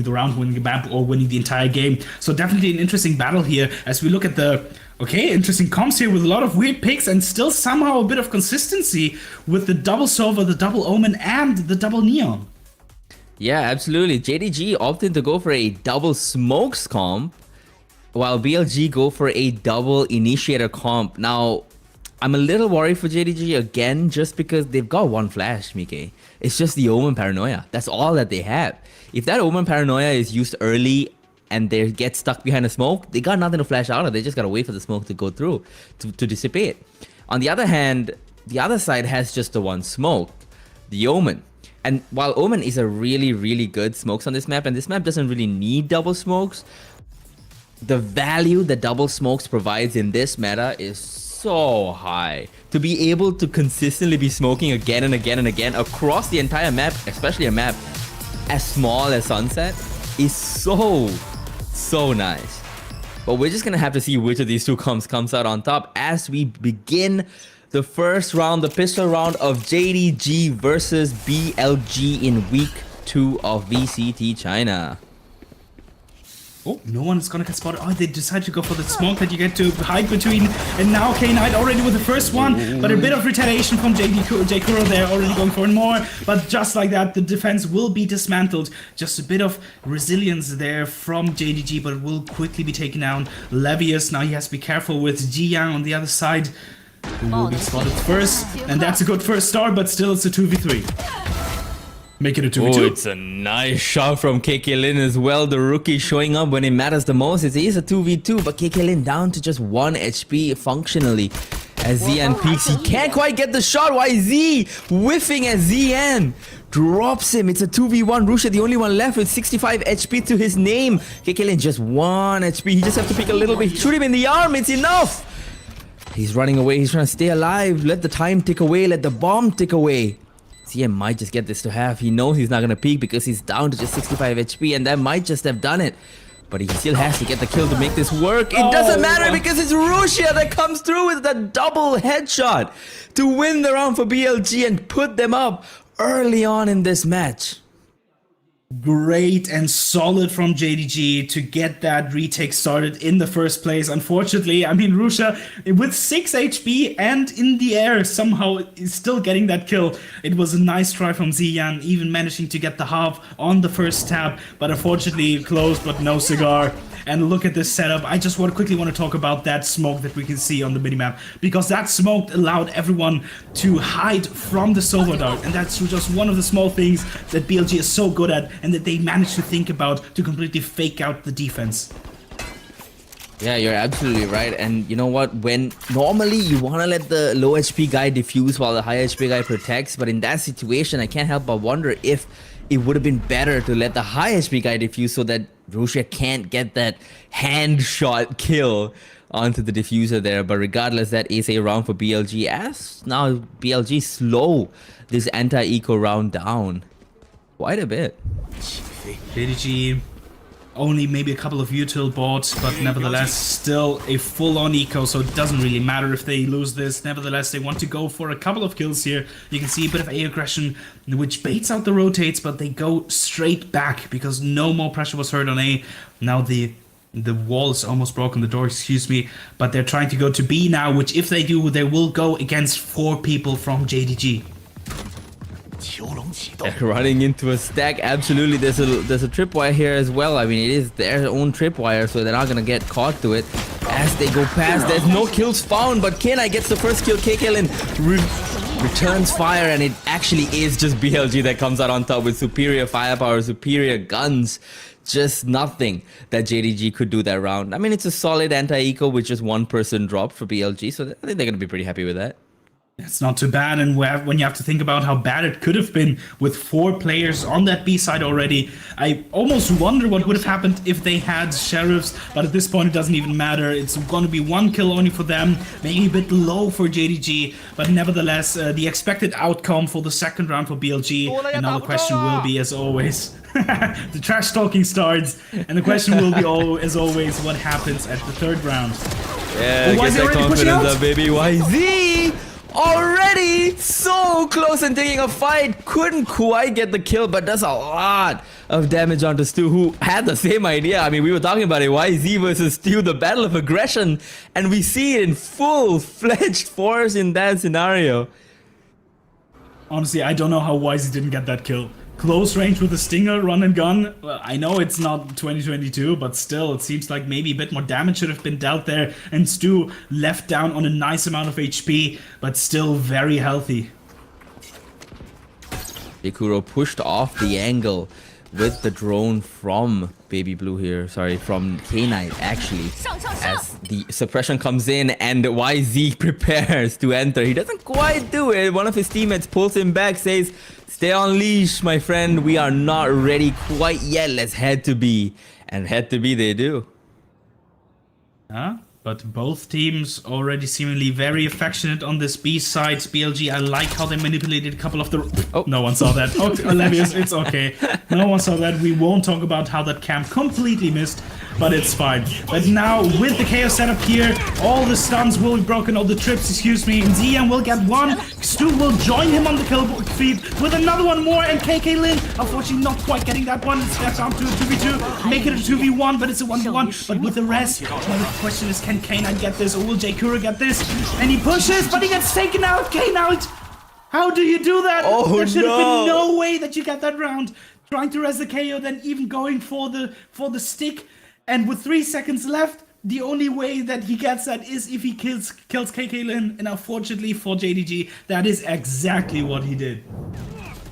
round, winning the map, or winning the entire game. So definitely an interesting battle here as we look at the interesting comps here with a lot of weird picks and still somehow a bit of consistency with the double Sova, the double Omen, and the double Neon. Yeah, absolutely. JDG opted to go for a double Smokes comp, while BLG go for a double Initiator comp. Now, I'm a little worried for JDG again, just because they've got one flash, Mike. It's just the Omen Paranoia. That's all that they have. If that Omen Paranoia is used early and they get stuck behind a smoke, they got nothing to flash out of. They just gotta wait for the smoke to go through, to dissipate. On the other hand, the other side has just the one smoke, the Omen. And while Omen is a really, really good smokes on this map, and this map doesn't really need double smokes, the value that double smokes provides in this meta is so high. To be able to consistently be smoking again and again and again across the entire map, especially a map as small as Sunset, is so nice. But we're just gonna have to see which of these two comes out on top as we begin the first round, the pistol round of JDG versus BLG in week 2 of VCT China. Oh, no one's gonna get spotted. Oh, they decide to go for the smoke that you get to hide between. And now K-Knight already with the first one. But a bit of retaliation from J Kuro there, already going for more. But just like that, the defense will be dismantled. Just a bit of resilience there from JDG, but it will quickly be taken down. Levius, now he has to be careful with Jiyang on the other side, who will be spotted first. And that's a good first start, but still it's a 2v3. Make it a 2v2. Oh, it's a nice shot from KK Lin as well. The rookie showing up when it matters the most. It is a 2v2, but KK Lin down to just 1 HP functionally. As Zian peeks, he can't quite get the shot. Why Z whiffing as Zian drops him. It's a 2v1. Rusha, the only one left with 65 HP to his name. KK Lin just 1 HP. He just have to pick a little bit. Shoot him in the arm. It's enough. He's running away. He's trying to stay alive. Let the time tick away. Let the bomb tick away. CM might just get this to half. He knows he's not going to peek because he's down to just 65 HP, and that might just have done it. But he still has to get the kill to make this work. It doesn't matter because it's Russia that comes through with the double headshot to win the round for BLG and put them up early on in this match. Great and solid from JDG to get that retake started in the first place. Unfortunately, I mean, Rusha with 6 HP and in the air somehow is still getting that kill. It was a nice try from Ziyan, even managing to get the half on the first tab, but unfortunately close, but no cigar. And look at this setup. I just quickly want to talk about that smoke that we can see on the minimap, because that smoke allowed everyone to hide from the Sova dart, and that's just one of the small things that BLG is so good at and that they managed to think about to completely fake out the defense. Yeah, you're absolutely right. And you know what? When normally you want to let the low HP guy defuse while the high HP guy protects, but in that situation, I can't help but wonder if it would have been better to let the high HP guy defuse so that Rusia can't get that hand shot kill onto the diffuser there. But regardless, that is a round for BLG, as now BLG slow this anti-eco round down quite a bit. JDG only maybe a couple of util boards, but nevertheless still a full-on eco, so it doesn't really matter if they lose this. Nevertheless, they want to go for a couple of kills here. You can see a bit of A aggression, which baits out the rotates, but they go straight back because no more pressure was heard on A. Now the wall is almost broken, the door, excuse me, but they're trying to go to B now, which if they do, they will go against 4 people from JDG. Running into a stack, absolutely. There's a tripwire here as well. I mean, it is their own tripwire, so they're not gonna get caught to it as they go past. There's no kills found, but K9 gets the first kill. KKLin returns fire, and it actually is just BLG that comes out on top with superior firepower, superior guns. Just nothing that JDG could do that round. I mean, it's a solid anti-eco with just 1 person drop for BLG, so I think they're gonna be pretty happy with that. It's not too bad, and when you have to think about how bad it could have been with 4 players on that B side already, I almost wonder what would have happened if they had sheriffs, but at this point it doesn't even matter. It's going to be 1 kill only for them, maybe a bit low for JDG, but nevertheless, the expected outcome for the second round for BLG, and now the question will be, as always, the trash talking starts, and the question will be, as always, what happens at the third round. Yeah, get that confidence up, baby. YZ! Already so close and taking a fight. Couldn't quite get the kill, but does a lot of damage onto Stu, who had the same idea. I mean, we were talking about it, YZ versus Stu, the battle of aggression, and we see it in full-fledged force in that scenario. Honestly, I don't know how YZ didn't get that kill. Close range with a stinger, run and gun. Well, I know it's not 2022, but still, it seems like maybe a bit more damage should have been dealt there. And Stu left down on a nice amount of HP, but still very healthy. Ikuro pushed off the angle with the drone from Baby Blue here. Sorry, from K9 actually. As the suppression comes in and YZ prepares to enter. He doesn't quite do it. One of his teammates pulls him back, says, "Stay on leash, my friend. We are not ready quite yet. Let's head to B." And head to B they do. But both teams already seemingly very affectionate on this B side. BLG, I like how they manipulated a couple of the... Oh, no one saw that. Oh, Levius, it's okay. No one saw that. We won't talk about how that camp completely missed, but it's fine. But now, with the chaos setup here, all the stuns will be broken, all the trips, excuse me. Zian will get 1. Stu will join him on the kill feed with another one more, and KKLin, unfortunately not quite getting that one. It steps down to a 2v2, make it a 2v1, but it's a 1v1. But with the rest, well, the question is, can K9 get this, or will J-Kura get this? And he pushes, but he gets taken out. K9, how do you do that? Oh, there should have been no way that you get that round. Trying to res the KO, then even going for the stick. And with 3 seconds left, the only way that he gets that is if he kills KKLin. And unfortunately for JDG, that is exactly what he did.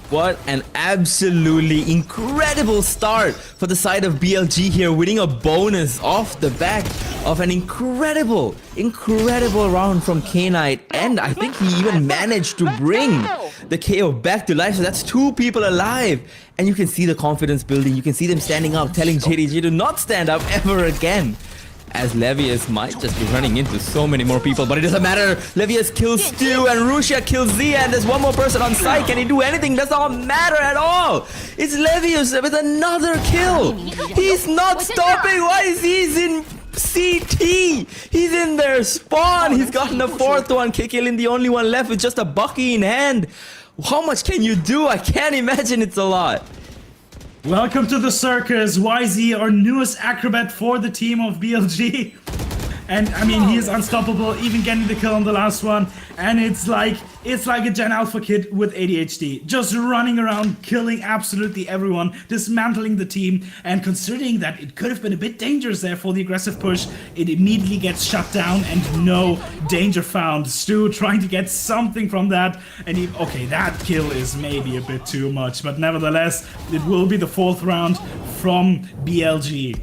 What an absolutely incredible start for the side of BLG here, winning a bonus off the back of an incredible round from K9. And I think he even managed to bring the KO back to life. So that's 2 people alive. And you can see the confidence building. You can see them standing up, telling JDG to not stand up ever again. As Levius might just be running into so many more people, but it doesn't matter. Levius kills Stu and Rusia kills Zia, and there's 1 more person on site. Can he do anything? Does not matter at all. It's Levius with another kill. He's not stopping. Why is he in CT? He's in their spawn. He's gotten a 4th one. KKLin the only one left with just a Bucky in hand. How much can you do? I can't imagine it's a lot. Welcome to the circus, YZ, our newest acrobat for the team of BLG. And I mean, he is unstoppable, even getting the kill on the last one. And it's like a Gen Alpha kid with ADHD, just running around, killing absolutely everyone, dismantling the team. And considering that it could have been a bit dangerous there for the aggressive push, it immediately gets shut down and no danger found. Stu trying to get something from that, and okay, that kill is maybe a bit too much, but nevertheless, it will be the 4th round from BLG.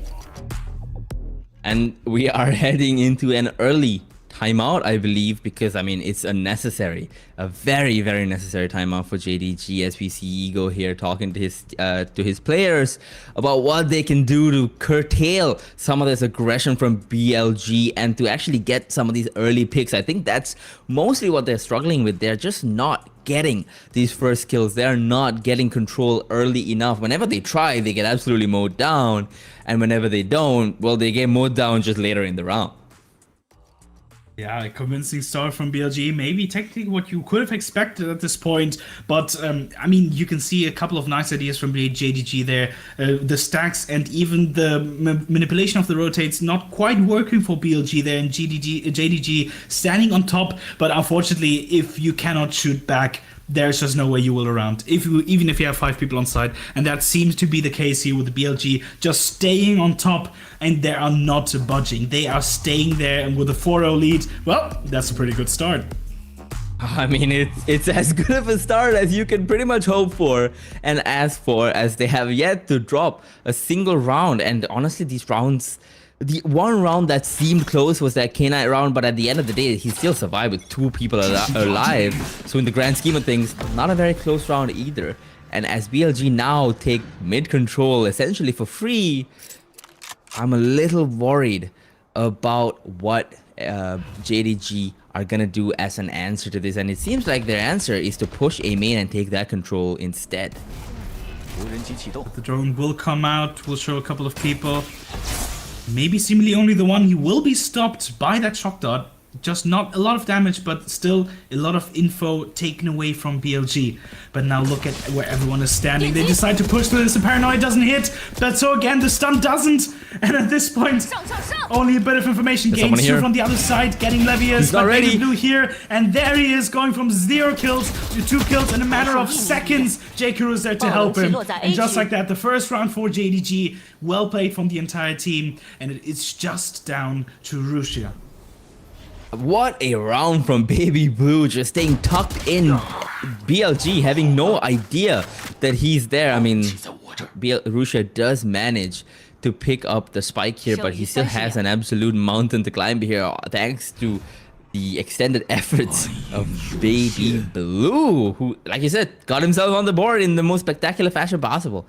And we are heading into an early timeout, I believe, because I mean it's a very, very necessary timeout for JDG, as we see Ego here talking to his players about what they can do to curtail some of this aggression from BLG and to actually get some of these early picks. I think that's mostly what they're struggling with. They're just not getting these first kills. They're not getting control early enough. Whenever they try, they get absolutely mowed down, and whenever they don't, well, they get mowed down just later in the round. Yeah, a convincing start from BLG. Maybe technically what you could have expected at this point, but I mean, you can see a couple of nice ideas from JDG there. The stacks and even the manipulation of the rotates not quite working for BLG there, and JDG standing on top. But unfortunately, if you cannot shoot back, there's just no way you will around, even if you have 5 people on site. And that seems to be the case here with the BLG, just staying on top, and they are not budging. They are staying there, and with a 4-0 lead, well, that's a pretty good start. I mean, it's as good of a start as you can pretty much hope for and ask for, as they have yet to drop a single round. And honestly, these rounds, the one round that seemed close was that K9 round, but at the end of the day, he still survived with 2 people alive. So in the grand scheme of things, not a very close round either. And as BLG now take mid control essentially for free, I'm a little worried about what JDG are gonna do as an answer to this. And it seems like their answer is to push A main and take that control instead. The drone will come out, will show a couple of people. Maybe seemingly only the one. He will be stopped by that shock dart. Just not a lot of damage, but still a lot of info taken away from BLG. But now look at where everyone is standing. They decide to push through this. The paranoid doesn't hit, but so again the stun doesn't. And at this point, only a bit of information gained through from the other side, getting Levius, but Baby Blue here, and there he is, going from 0 kills to 2 kills in a matter of seconds. JKuro is there to help him, and just like that, the first round for JDG, well played from the entire team, and it's just down to Russia. What a round from Baby Blue, just staying tucked in. BLG having no idea that he's there. I mean, Russia does manage to pick up the spike here, but he still has an absolute mountain to climb here, thanks to the extended efforts of Baby Blue, who, like you said, got himself on the board in the most spectacular fashion possible.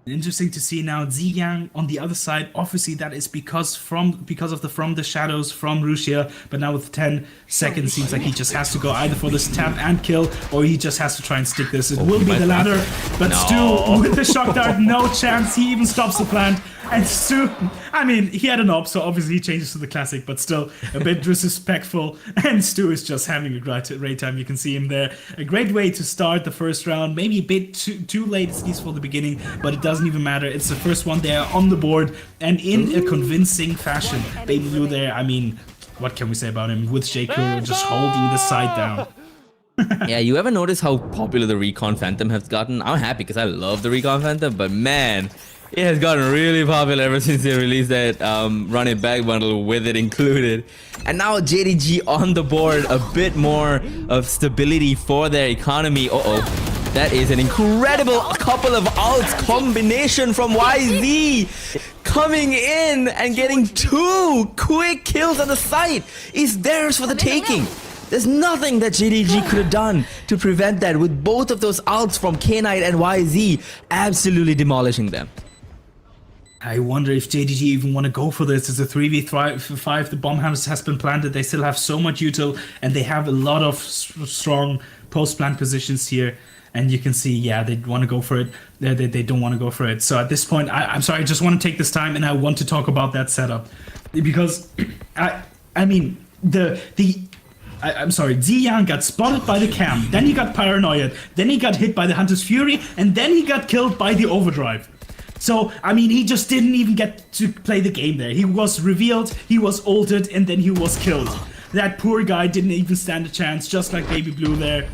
Interesting to see now Ziyang on the other side. Obviously that is because of the From the Shadows from Russia, but now with 10 seconds seems like he just has to go either for this tap and kill, or he just has to try and stick this. It will be the latter, but Stu with the shock dart, no chance. He even stops the plant. And Stu, I mean, he had an op, so obviously he changes to the classic, but still a bit disrespectful. And Stu is just having a great time. You can see him there. A great way to start the first round. Maybe a bit too late, at least for the beginning, but it doesn't even matter. It's the first one there on the board, and in a convincing fashion. Baby Blue there, I mean, what can we say about him? With JKuro just holding the side down. Yeah, you ever notice how popular the Recon Phantom has gotten? I'm happy because I love the Recon Phantom, but man, it has gotten really popular ever since they released that Run It Back bundle with it included. And now JDG on the board, a bit more of stability for their economy. That is an incredible couple of ults combination from YZ. Coming in and getting 2 quick kills on the site is theirs for the taking. There's nothing that JDG could have done to prevent that, with both of those ults from K9 and YZ absolutely demolishing them. I wonder if JDG even want to go for this. It's a 3v5. The bomb has been planted. They still have so much util, and they have a lot of strong post-plant positions here. And you can see, yeah, they want to go for it. They don't want to go for it. So at this point, I'm sorry, I just want to take this time and I want to talk about that setup. Because, I mean, I'm sorry, Ziyang got spotted by the cam, then he got paranoid, then he got hit by the Hunter's Fury, and then he got killed by the Overdrive. So, I mean, he just didn't even get to play the game there. He was revealed, he was ulted, and then he was killed. That poor guy didn't even stand a chance, just like Baby Blue there.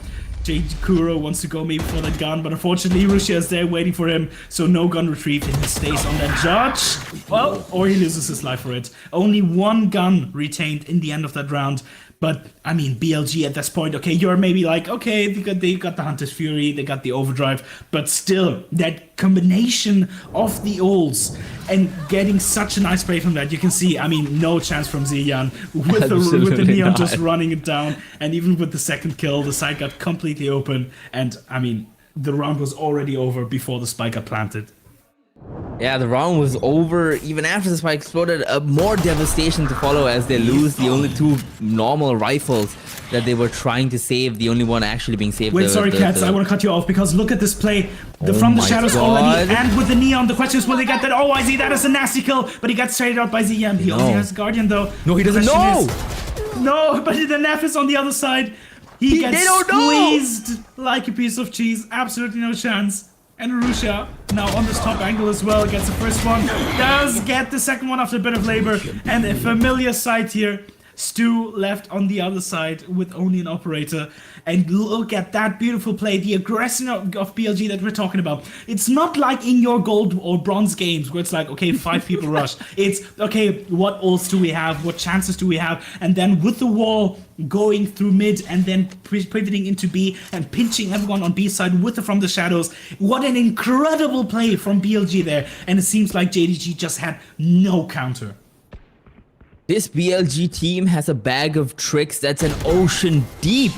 JKuro wants to go maybe for that gun, but unfortunately Russia is there waiting for him, so no gun retrieved, and he stays on that judge. Well, or he loses his life for it. Only 1 gun retained in the end of that round, But I mean, BLG at this point, okay, you're maybe like, okay, they got the Hunter's Fury, they got the Overdrive, but still, that combination of the ults and getting such a nice play from that, you can see, I mean, no chance from Ziyan with the Neon not. just running it down, and even with the second kill, the side got completely open, and I mean, the round was already over before the spike got planted. Yeah, the round was over even after the spike exploded. More devastation to follow as they lose the only two normal rifles that they were trying to save. The only one actually being saved. Wait, sorry, Cats, I want to cut you off because look at this play. From the shadows already, and with the Neon, the question is will they get that? Oh, I see that as a nasty kill, but he got straight out by Ziyan. He only has Guardian though. No, he doesn't know. No, but the Nef is on the other side. He gets squeezed like a piece of cheese. Absolutely no chance. And Arusha, now on this top angle as well, gets the first one, does get the second one after a bit of labor, and a familiar sight here. Stu left on the other side with only an operator, and look at that beautiful play, the aggression of BLG that we're talking about. It's not like in your gold or bronze games where it's like, okay, 5 people rush. It's, okay, what ults do we have? What chances do we have? And then with the wall going through mid and then pivoting into B and pinching everyone on B side with the From the Shadows. What an incredible play from BLG there. And it seems like JDG just had no counter. This BLG team has a bag of tricks that's an ocean deep.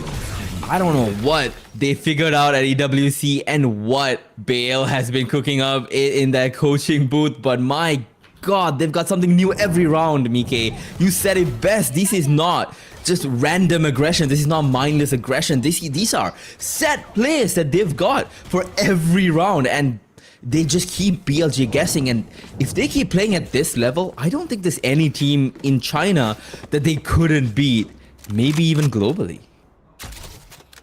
I don't know what they figured out at EWC and what Bale has been cooking up in that coaching booth, but my god, they've got something new every round, Mike. You said it best. This is not just random aggression. This is not mindless aggression. These are set plays that they've got for every round, and they just keep BLG guessing. And if they keep playing at this level, I don't think there's any team in China that they couldn't beat, maybe even globally.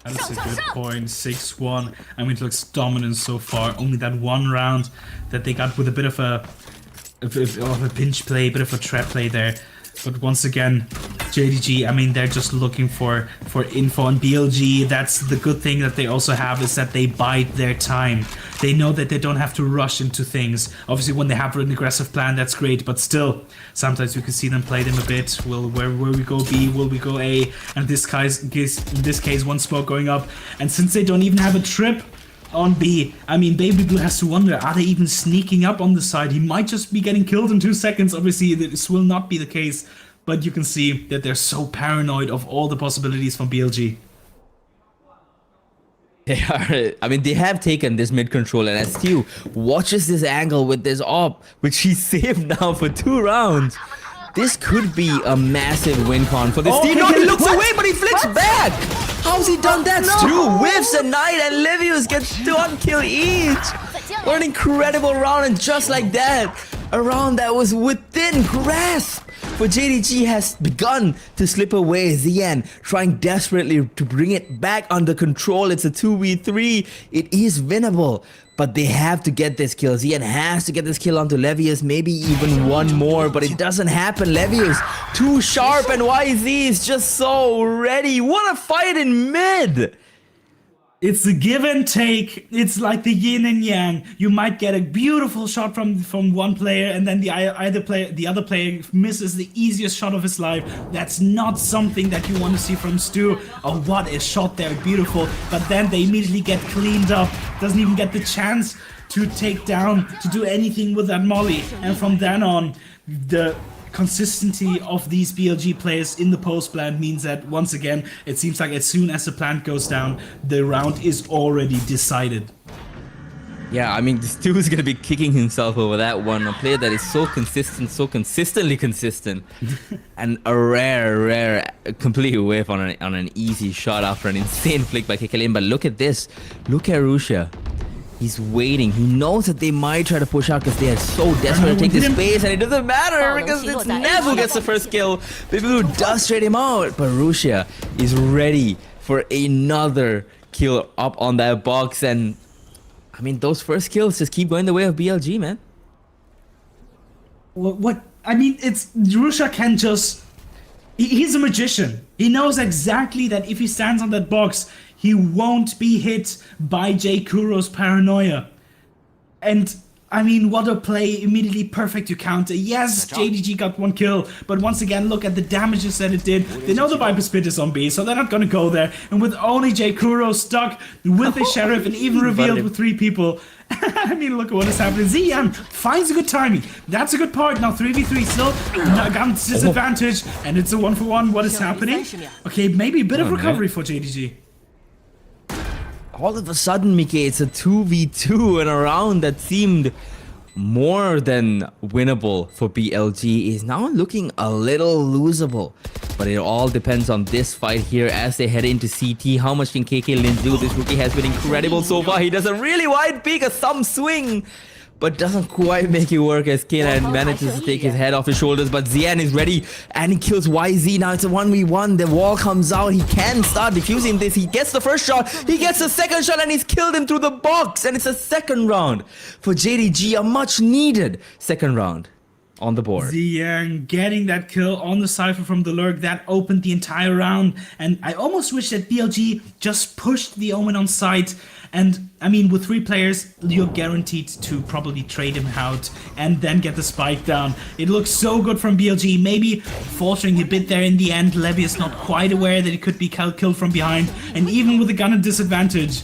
That's a good point. 6-1. I mean, it looks dominant so far. Only that one round that they got with a bit of a pinch play, a bit of a trap play there. But once again, JDG, I mean, they're just looking for info on BLG. That's the good thing that they also have, is that they bide their time. They know that they don't have to rush into things. Obviously, when they have an aggressive plan, that's great. But still, sometimes we can see them play them a bit. Will where we go B? Will we go A? And in this case, one smoke going up. And since they don't even have a trip on B, I mean, Baby Blue has to wonder, are they even sneaking up on the side? He might just be getting killed in 2 seconds. Obviously, this will not be the case, but you can see that they're so paranoid of all the possibilities from BLG. They are, I mean, they have taken this mid control, and as Stu watches this angle with this op, which he saved now for 2 rounds, this could be a massive win con for this team. No, he looks away, but he flicks back. How's he done that? Stu whiffs a Knight, and Levius gets 1 kill each. What an incredible round, and just like that, a round that was within grasp for JDG has begun to slip away. Ziyan trying desperately to bring it back under control. It's a 2v3. It is winnable, but they have to get this kill. Ziyan has to get this kill onto Levius, maybe even one more, but it doesn't happen. Levius too sharp, and YZ is just so ready. What a fight in mid! It's a give and take. It's like the yin and yang. You might get a beautiful shot from one player, and then the other player misses the easiest shot of his life. That's not something that you want to see from Stu. Oh, what a shot there, beautiful. But then they immediately get cleaned up. Doesn't even get the chance to take down, to do anything with that molly. And from then on, the consistency of these BLG players in the post plant means that once again, it seems like as soon as the plant goes down, the round is already decided. Yeah, I mean, Stu is going to be kicking himself over that one. A player that is so consistent, so consistently consistent. And a rare, complete whiff on an easy shot after an insane flick by Kekelin. But look at this. Look at Rusha. He's waiting. He knows that they might try to push out because they are so desperate to take this space, and it doesn't matter because it's Nev who gets the first kill. Baby Blue does trade him out, but Rusha is ready for another kill up on that box, and I mean, those first kills just keep going the way of BLG, man. What? I mean, it's Rusha can just... He's a magician. He knows exactly that if he stands on that box, he won't be hit by J. Kuro's paranoia. And I mean, what a play, immediately perfect to counter. Yes, JDG got 1 kill, but once again, look at the damages that it did. They know the Viper's Pit is on B, so they're not gonna go there. And with only J. Kuro stuck with the Sheriff and even revealed with 3 people, I mean, look at what is happening. Ziyan finds a good timing. That's a good part. Now 3v3 still. Gun's disadvantage, and it's a 1-for-1. What is happening? Okay, maybe a bit of recovery for JDG. All of a sudden, Mike, it's a 2v2 and a round that seemed more than winnable for BLG is now looking a little losable. But it all depends on this fight here as they head into CT. How much can KK Lin do? This rookie has been incredible so far. He does a really wide peek, a thumb swing, but doesn't quite make it work as K9 manages to take his head off his shoulders. But Ziyan is ready and he kills YZ. Now it's a 1v1. The wall comes out. He can start defusing this. He gets the first shot. He gets the second shot and he's killed him through the box. And it's a second round for JDG. A much needed second round on the board. Ziyan getting that kill on the Cypher from the Lurk. That opened the entire round. And I almost wish that BLG just pushed the Omen on site. And I mean, with 3 players, you're guaranteed to probably trade him out and then get the spike down. It looks so good from BLG, maybe faltering a bit there in the end. Levy is not quite aware that it could be killed from behind. And even with the gun at disadvantage,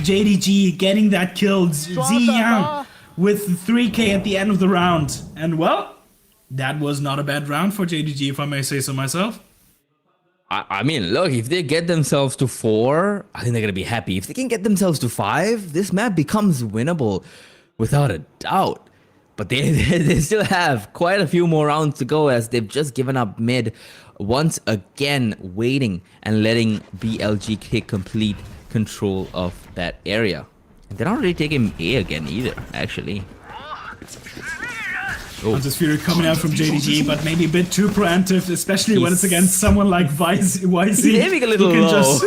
JDG getting that kill. Ziyan with 3k at the end of the round. And well, that was not a bad round for JDG, if I may say so myself. I mean, look, if they get themselves to 4, I think they're going to be happy. If they can get themselves to 5, this map becomes winnable without a doubt. But they still have quite a few more rounds to go as they've just given up mid once again, waiting and letting BLG take complete control of that area. They're not really taking A again either, actually. Hunter's Fury coming out from JDG, but maybe a bit too preemptive, especially when it's against someone like YZ. Maybe a little low.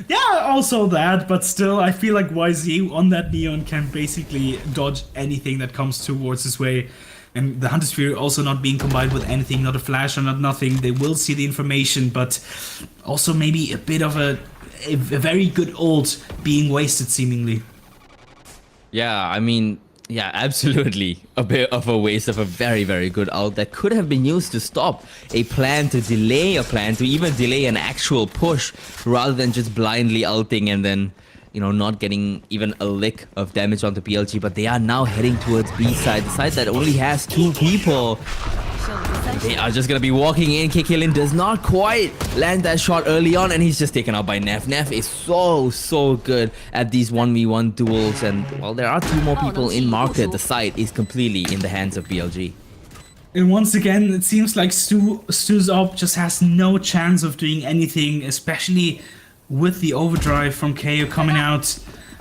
Yeah, also that, but still, I feel like YZ on that Neon can basically dodge anything that comes towards his way. And the Hunter's Fury also not being combined with anything, not a flash or not nothing. They will see the information, but also maybe a bit of a very good ult being wasted, seemingly. Yeah, I mean, yeah, absolutely. A bit of a waste of a very, very good ult that could have been used to stop a plan, to delay a plan, to even delay an actual push rather than just blindly ulting and then, you know, not getting even a lick of damage onto BLG. But they are now heading towards B side, the side that only has 2 people. They are just gonna be walking in. KK Lin does not quite land that shot early on and he's just taken out by Neff. Neff is so good at these 1v1 duels, and well, there are 2 more people in market. The site is completely in the hands of BLG. And once again, it seems like Stu's op just has no chance of doing anything, especially with the overdrive from KO coming out.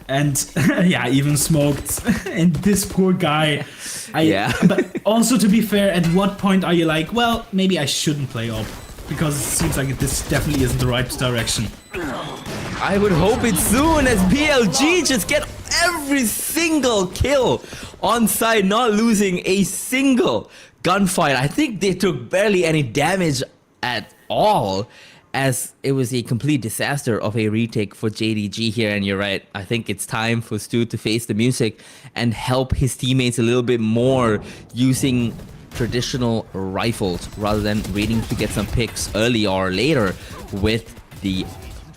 And yeah, even smoked. And this poor guy. But also, to be fair, at what point are you like, well, maybe I shouldn't play op? Because it seems like this definitely isn't the right direction. I would hope it soon, as BLG just get every single kill on site, not losing a single gunfight. I think they took barely any damage at all, as it was a complete disaster of a retake for JDG here. And you're right, I think it's time for Stu to face the music and help his teammates a little bit more using traditional rifles rather than waiting to get some picks early or later with the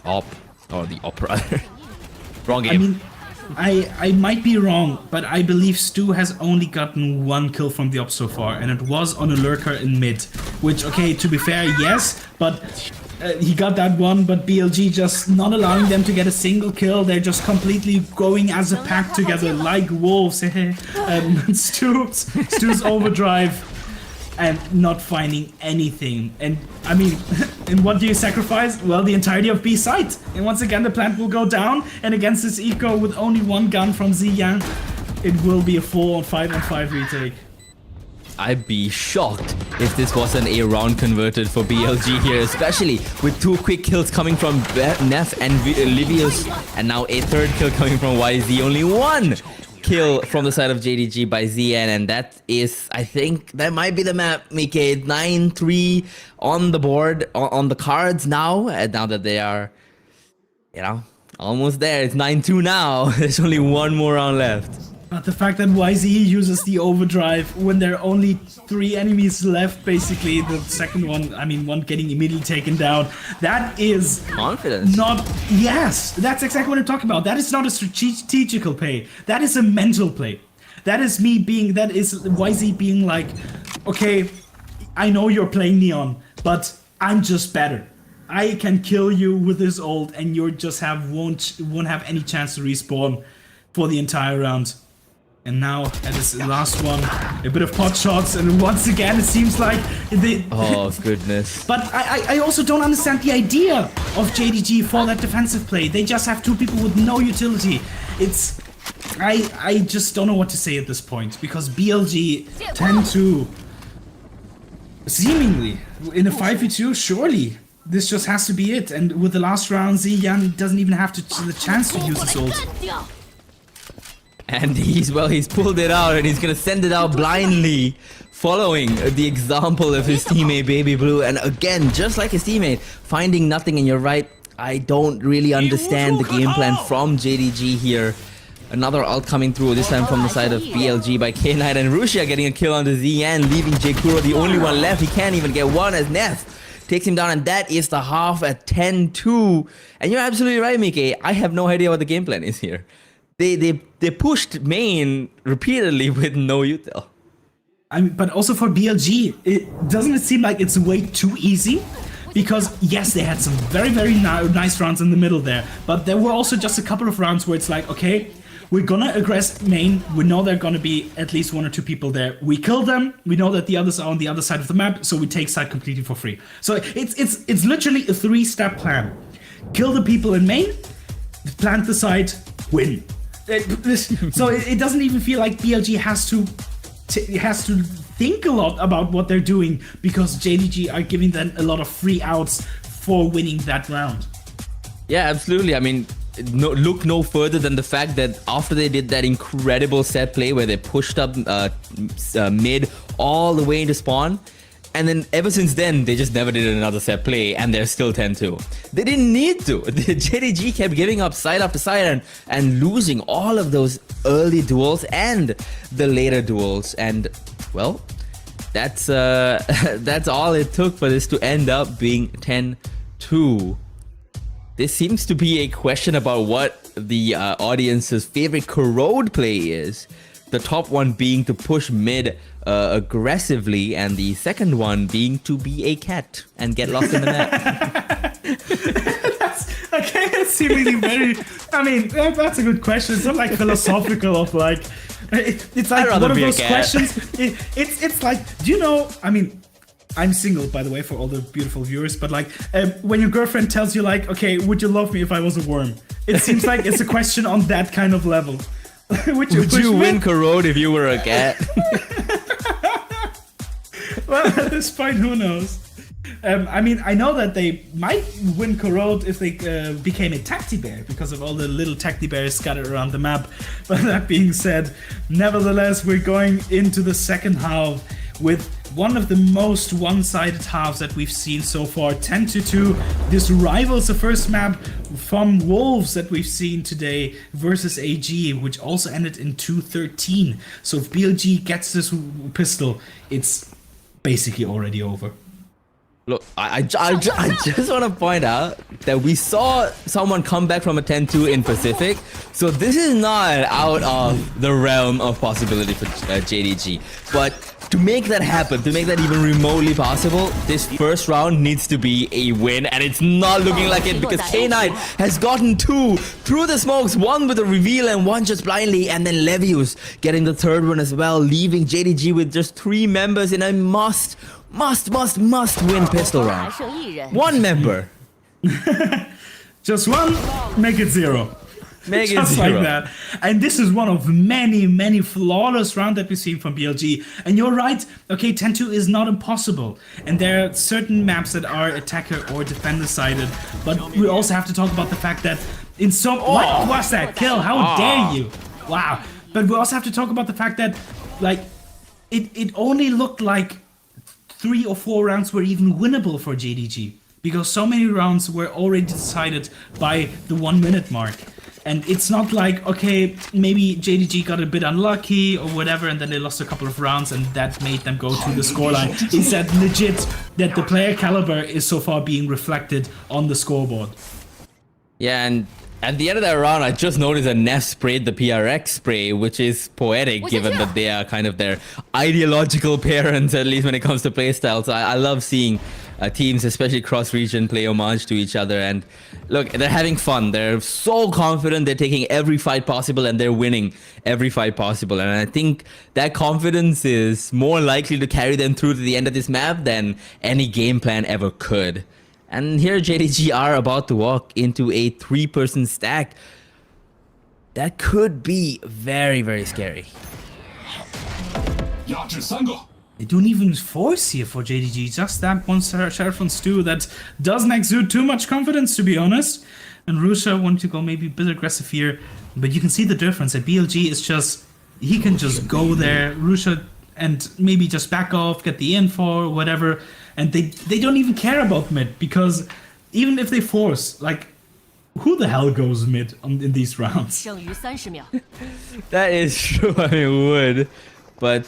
op, or the opera. Wrong game. I mean, I might be wrong, but I believe Stu has only gotten 1 kill from the op so far, and it was on a lurker in mid. Which, okay, to be fair, yes, but he got that one, but BLG just not allowing them to get a single kill. They're just completely going as a pack together like wolves. Stu's overdrive and not finding anything. And I mean, and what do you sacrifice? Well, the entirety of B site. And once again, the plant will go down. And against this eco with only 1 gun from Ziyan, it will be a 4-on-5-on-5 retake. I'd be shocked if this wasn't a round converted for BLG here, especially with 2 quick kills coming from Neff and Livius, and now a 3rd kill coming from YZ. Only 1 kill from the side of JDG by Ziyan, and that is, I think, that might be the map, Mike. 9-3 on the board, on the cards now, now that they are, you know, almost there. It's 9-2 now. There's only 1 more round left. But the fact that YZ uses the overdrive when there are only 3 enemies left, basically, the second one, I mean, one getting immediately taken down, that is confidence. Not, yes, that's exactly what I'm talking about. That is not a strategical play. That is a mental play. That is me being, that is YZ being like, okay, I know you're playing Neon, but I'm just better. I can kill you with this ult, and you just won't have any chance to respawn for the entire round. And now, at this last one, a bit of pot shots, and once again, it seems like they... Oh, goodness. But I also don't understand the idea of JDG for that defensive play. They just have 2 people with no utility. It's... I just don't know what to say at this point, because BLG tend to... Seemingly, in a 5v2, surely, this just has to be it. And with the last round, Ziyan doesn't even have the chance to use his ult. And he's pulled it out, and he's gonna send it out blindly, following the example of his teammate Baby Blue. And again, just like his teammate, finding nothing. And you're right, I don't really understand the game plan from JDG here. Another ult coming through, this time from the side of BLG by K-Knight, and Rushia getting a kill onto Ziyan, leaving J-Kuro the only one left. He can't even get one as Neff takes him down, and that is the half at 10-2. And you're absolutely right, Mike. I have no idea what the game plan is here. They pushed main repeatedly with no util. I mean, but also for BLG, doesn't it seem like it's way too easy? Because yes, they had some very, very nice rounds in the middle there, but there were also just a couple of rounds where it's like, okay, we're gonna aggress main. We know there are gonna be at least 1 or 2 people there. We kill them. We know that the others are on the other side of the map, so we take side completely for free. So it's literally a 3-step plan: kill the people in main, plant the side, win. So it doesn't even feel like BLG has to think a lot about what they're doing, because JDG are giving them a lot of free outs for winning that round. Yeah, absolutely. I mean, look no further than the fact that after they did that incredible set play where they pushed up mid all the way into spawn, and then ever since then, they just never did another set play, and they're still 10-2. They didn't need to. The JDG kept giving up side after side and losing all of those early duels and the later duels. And, well, that's all it took for this to end up being 10-2. This seems to be a question about what the audience's favorite corrode play is. The top one being to push mid aggressively, and the second one being to be a cat and get lost in the map. That's seemingly very... I mean, that's a good question. It's not like philosophical of like... It's like one of those questions. It's like, do you know... I mean, I'm single, by the way, for all the beautiful viewers, but like, when your girlfriend tells you like, okay, would you love me if I was a worm? It seems like it's a question on that kind of level. Would you win corrode if you were a cat? Well, at this point, who knows? I mean, I know that they might win corrode if they became a tacti bear, because of all the little tacti bears scattered around the map. But that being said, nevertheless, we're going into the second half with one of the most one-sided halves that we've seen so far, 10-2. This rivals the first map from Wolves that we've seen today versus AG, which also ended in 2-13. So if BLG gets this pistol, it's basically already over. Look, I just want to point out that we saw someone come back from a 10-2 in Pacific, so this is not out of the realm of possibility for JDG. But to make that happen, to make that even remotely possible, this first round needs to be a win, and it's not looking like it, because K-Knight has gotten 2 through the smokes, 1 with a reveal and 1 just blindly, and then Levius getting the 3rd one as well, leaving JDG with just 3 members in a must win pistol round. 1 member. Just 1, make it 0. Make Just it 0. like that. And this is one of many flawless rounds that we've seen from BLG. And you're right, okay, 10-2 is not impossible. And there are certain maps that are attacker or defender sided. But we also have to talk about the fact that in some... What was that kill? How dare you? Wow. But we also have to talk about the fact that, like, it only looked like 3 or 4 rounds were even winnable for JDG, because so many rounds were already decided by the 1 minute mark. And it's not like, okay, maybe JDG got a bit unlucky or whatever, and then they lost a couple of rounds and that made them go to the scoreline. It's that legit that the player caliber is so far being reflected on the scoreboard. Yeah, and at the end of that round, I just noticed that Neff sprayed the PRX spray, which is poetic given that they are kind of their ideological parents, at least when it comes to playstyle. So I love seeing teams, especially cross-region, play homage to each other. And look, they're having fun. They're so confident. They're taking every fight possible and they're winning every fight possible. And I think that confidence is more likely to carry them through to the end of this map than any game plan ever could. And here JDG are about to walk into a 3-person stack. That could be very, very scary. They don't even force here for JDG, just that one Sheriff on Stu that doesn't exude too much confidence, to be honest. And Rusha wanted to go maybe a bit aggressive here, but you can see the difference. At BLG is just, he can just go there, Rusha, and maybe just back off, get the info or whatever. And they don't even care about mid, because even if they force, like, who the hell goes mid in these rounds? That is true, I mean, who would? But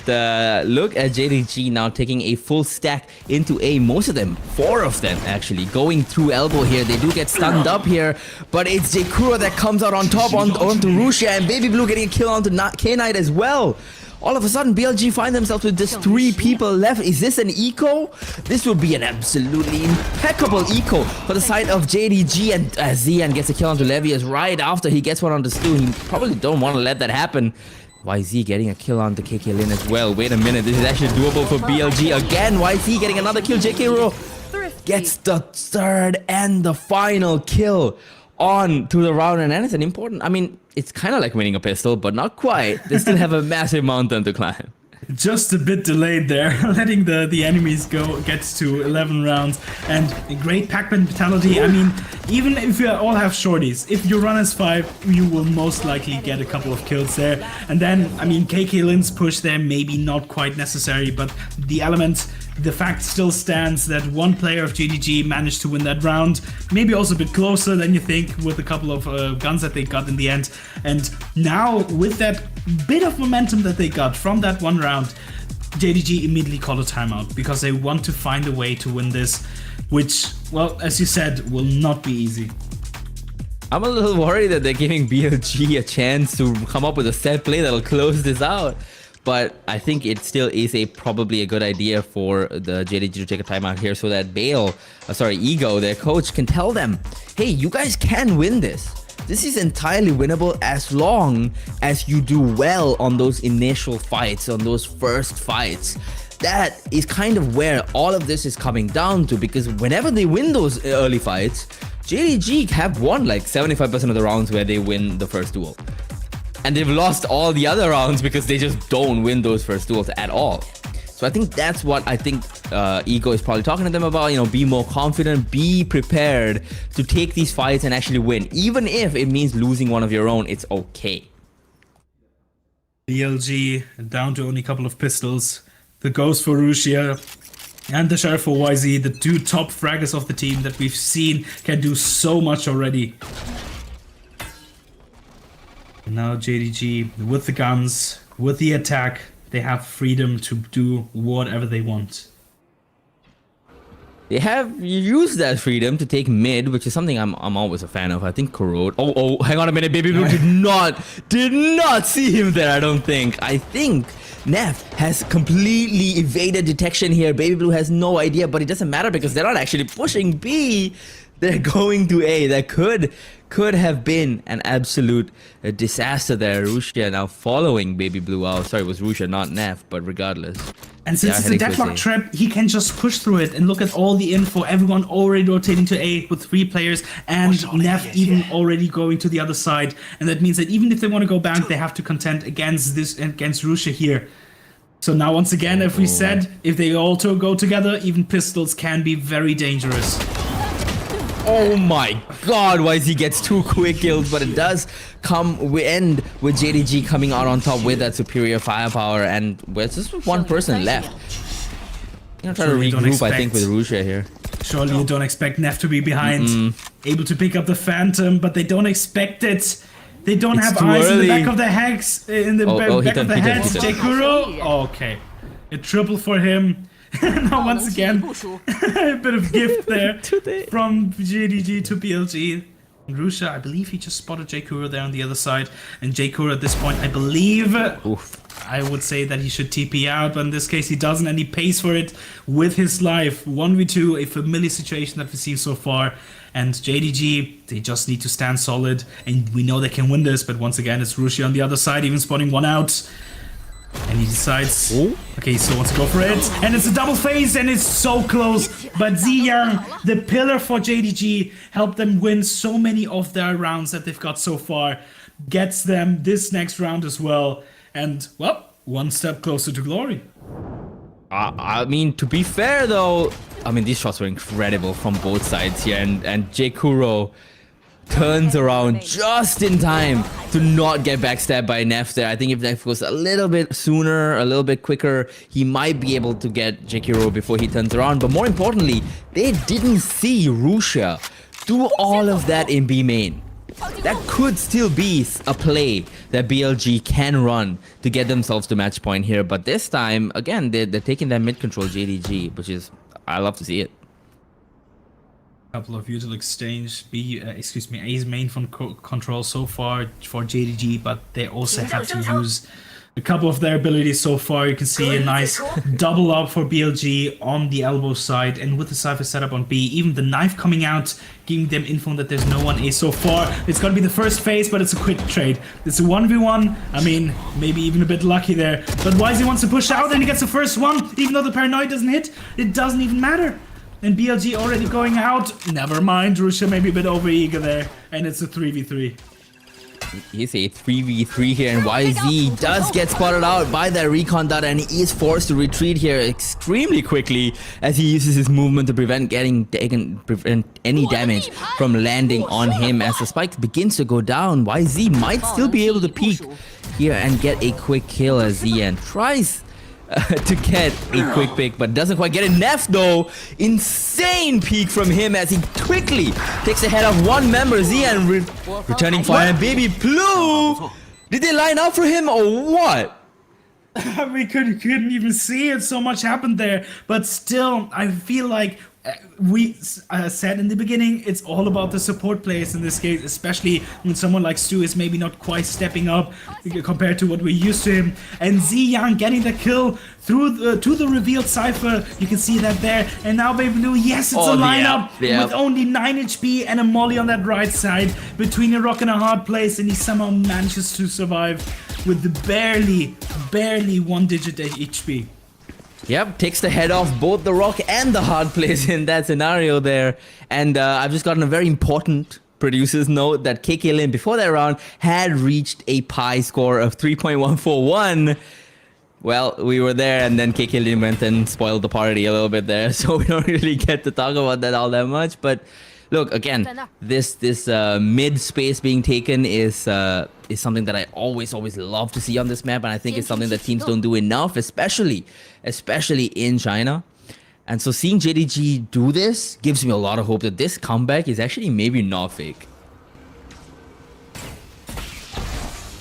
look at JDG now taking a full stack into A. Most of them, 4 of them actually, going through elbow here. They do get stunned up here, but it's Jakura that comes out on top onto Rusha, and Baby Blue getting a kill onto K-Knight as well. All of a sudden, BLG find themselves with just 3 people left. Is this an eco? This would be an absolutely impeccable eco for the side of JDG, and Zian gets a kill onto Levius right after he gets one onto Stu. He probably don't want to let that happen. YZ getting a kill on the KK Lin as well. Wait a minute, this is actually doable for BLG again. YZ getting another kill. JK Ro gets the 3rd and the final kill on to the round, and then it's an important, I mean, it's kind of like winning a pistol, but not quite. They still have a massive mountain to climb. Just a bit delayed there, letting the enemies get to 11 rounds, and a great pack mentality. I mean, even if you all have shorties, if you run as 5, you will most likely get a couple of kills there. And then, I mean, KK Lin's push there, maybe not quite necessary, but the fact still stands that one player of JDG managed to win that round, maybe also a bit closer than you think with a couple of guns that they got in the end. And now with that bit of momentum that they got from that one round, JDG immediately called a timeout because they want to find a way to win this, which, well, as you said, will not be easy. I'm a little worried that they're giving BLG a chance to come up with a set play that'll close this out. But I think it still is probably a good idea for the JDG to take a timeout here so that Ego, their coach, can tell them, hey, you guys can win this. This is entirely winnable as long as you do well on those initial fights, on those first fights. That is kind of where all of this is coming down to, because whenever they win those early fights, JDG have won like 75% of the rounds where they win the first duel. And they've lost all the other rounds because they just don't win those first duels at all. So I think that's what Ego is probably talking to them about. You know, be more confident, be prepared to take these fights and actually win. Even if it means losing one of your own, it's okay. BLG down to only a couple of pistols. The Ghost for Rusia and the Sheriff for YZ, the 2 top fraggers of the team that we've seen, can do so much already. Now JDG, with the guns, with the attack, they have freedom to do whatever they want. They have used that freedom to take mid, which is something I'm always a fan of. I think Corrode. Oh, hang on a minute. Baby Blue did not see him there, I don't think. I think Neff has completely evaded detection here. Baby Blue has no idea, but it doesn't matter because they're not actually pushing B. They're going to A. That could have been an absolute disaster there. Rusha now following Baby Blue out. Sorry, it was Rusha, not Neff, but regardless. And since it's a deadlock trap, he can just push through it and look at all the info. Everyone already rotating to A with 3 players, and Neff even already going to the other side. And that means that even if they want to go back, they have to contend against Rusha here. So now, once again, if we said, if they all go together, even pistols can be very dangerous. Oh my god, YZ gets 2 quick kills, but it does end with JDG coming out on top with that superior firepower, and there's just 1 person left. I'm trying to regroup, I think, with Rusha here. Surely you don't expect Neff to be behind, able to pick up the Phantom, but they don't expect it. They don't It's have too eyes in the early. back of the heads, in the back of the heads. J-Kuro, okay. A triple for him. Now once again, a bit of gift there from JDG to BLG. Rusha, I believe he just spotted J-Kuro there on the other side. And J-Kuro at this point, I believe, I would say that he should TP out, but in this case he doesn't, and he pays for it with his life. 1v2, a familiar situation that we've seen so far. And JDG, they just need to stand solid, and we know they can win this, but once again, it's Rusha on the other side, even spotting one out. And he decides, okay, he still wants to go for it. And it's a double phase, and it's so close. But Ziyang, the pillar for JDG, helped them win so many of their rounds that they've got so far. Gets them this next round as well. And, well, one step closer to glory. I mean, to be fair, though, I mean, these shots were incredible from both sides here. And J-Kuro turns around just in time to not get backstabbed by Neff there. I think if Neff goes a little bit sooner, a little bit quicker, he might be able to get J-Kuro before he turns around. But more importantly, they didn't see Rusha do all of that in B main. That could still be a play that BLG can run to get themselves to match point here. But this time, again, they're taking that mid control JDG, which is, I love to see it. Couple of usual exchange, A's main from control so far for JDG, but they also have to use a couple of their abilities so far. You can see a nice double up for BLG on the elbow side, and with the Cypher setup on B, even the knife coming out, giving them info that there's no one A so far. It's gonna be the first phase, but it's a quick trade. It's a 1v1, I mean, maybe even a bit lucky there. But YZ wants to push out, and he gets the first one, even though the paranoid doesn't hit, it doesn't even matter. And BLG already going out. Never mind, Rusha maybe a bit overeager there. And it's a 3v3. He's a 3v3 here, and YZ does get spotted out by that recon data, and he is forced to retreat here extremely quickly as he uses his movement to prevent any damage from landing on him. As the spike begins to go down, YZ might still be able to peek here and get a quick kill as Zian tries to get a quick pick, but doesn't quite get it. Neff, though, insane peek from him as he quickly takes the head of one member. Zian returning fire, and Baby Blue. Did they line up for him or what? We couldn't even see it. So much happened there, but still, I feel like we said in the beginning, it's all about the support players in this case, especially when someone like Stu is maybe not quite stepping up compared to what we're used to him. And Ziyang getting the kill through to the revealed Cypher. You can see that there. And now Baby Blue, yes, it's a lineup with only 9 HP and a molly on that right side between a rock and a hard place, and he somehow manages to survive with the barely 1-digit HP. Yep, takes the head off both the rock and the hard place in that scenario there. And I've just gotten a very important producer's note that KK Lin before that round had reached a pi score of 3.141. Well, we were there, and then KK Lin went and spoiled the party a little bit there, so we don't really get to talk about that all that much. But look, again, this mid space being taken is something that I always love to see on this map, and I think it's something that teams don't do enough, especially in China. And so seeing JDG do this gives me a lot of hope that this comeback is actually maybe not fake.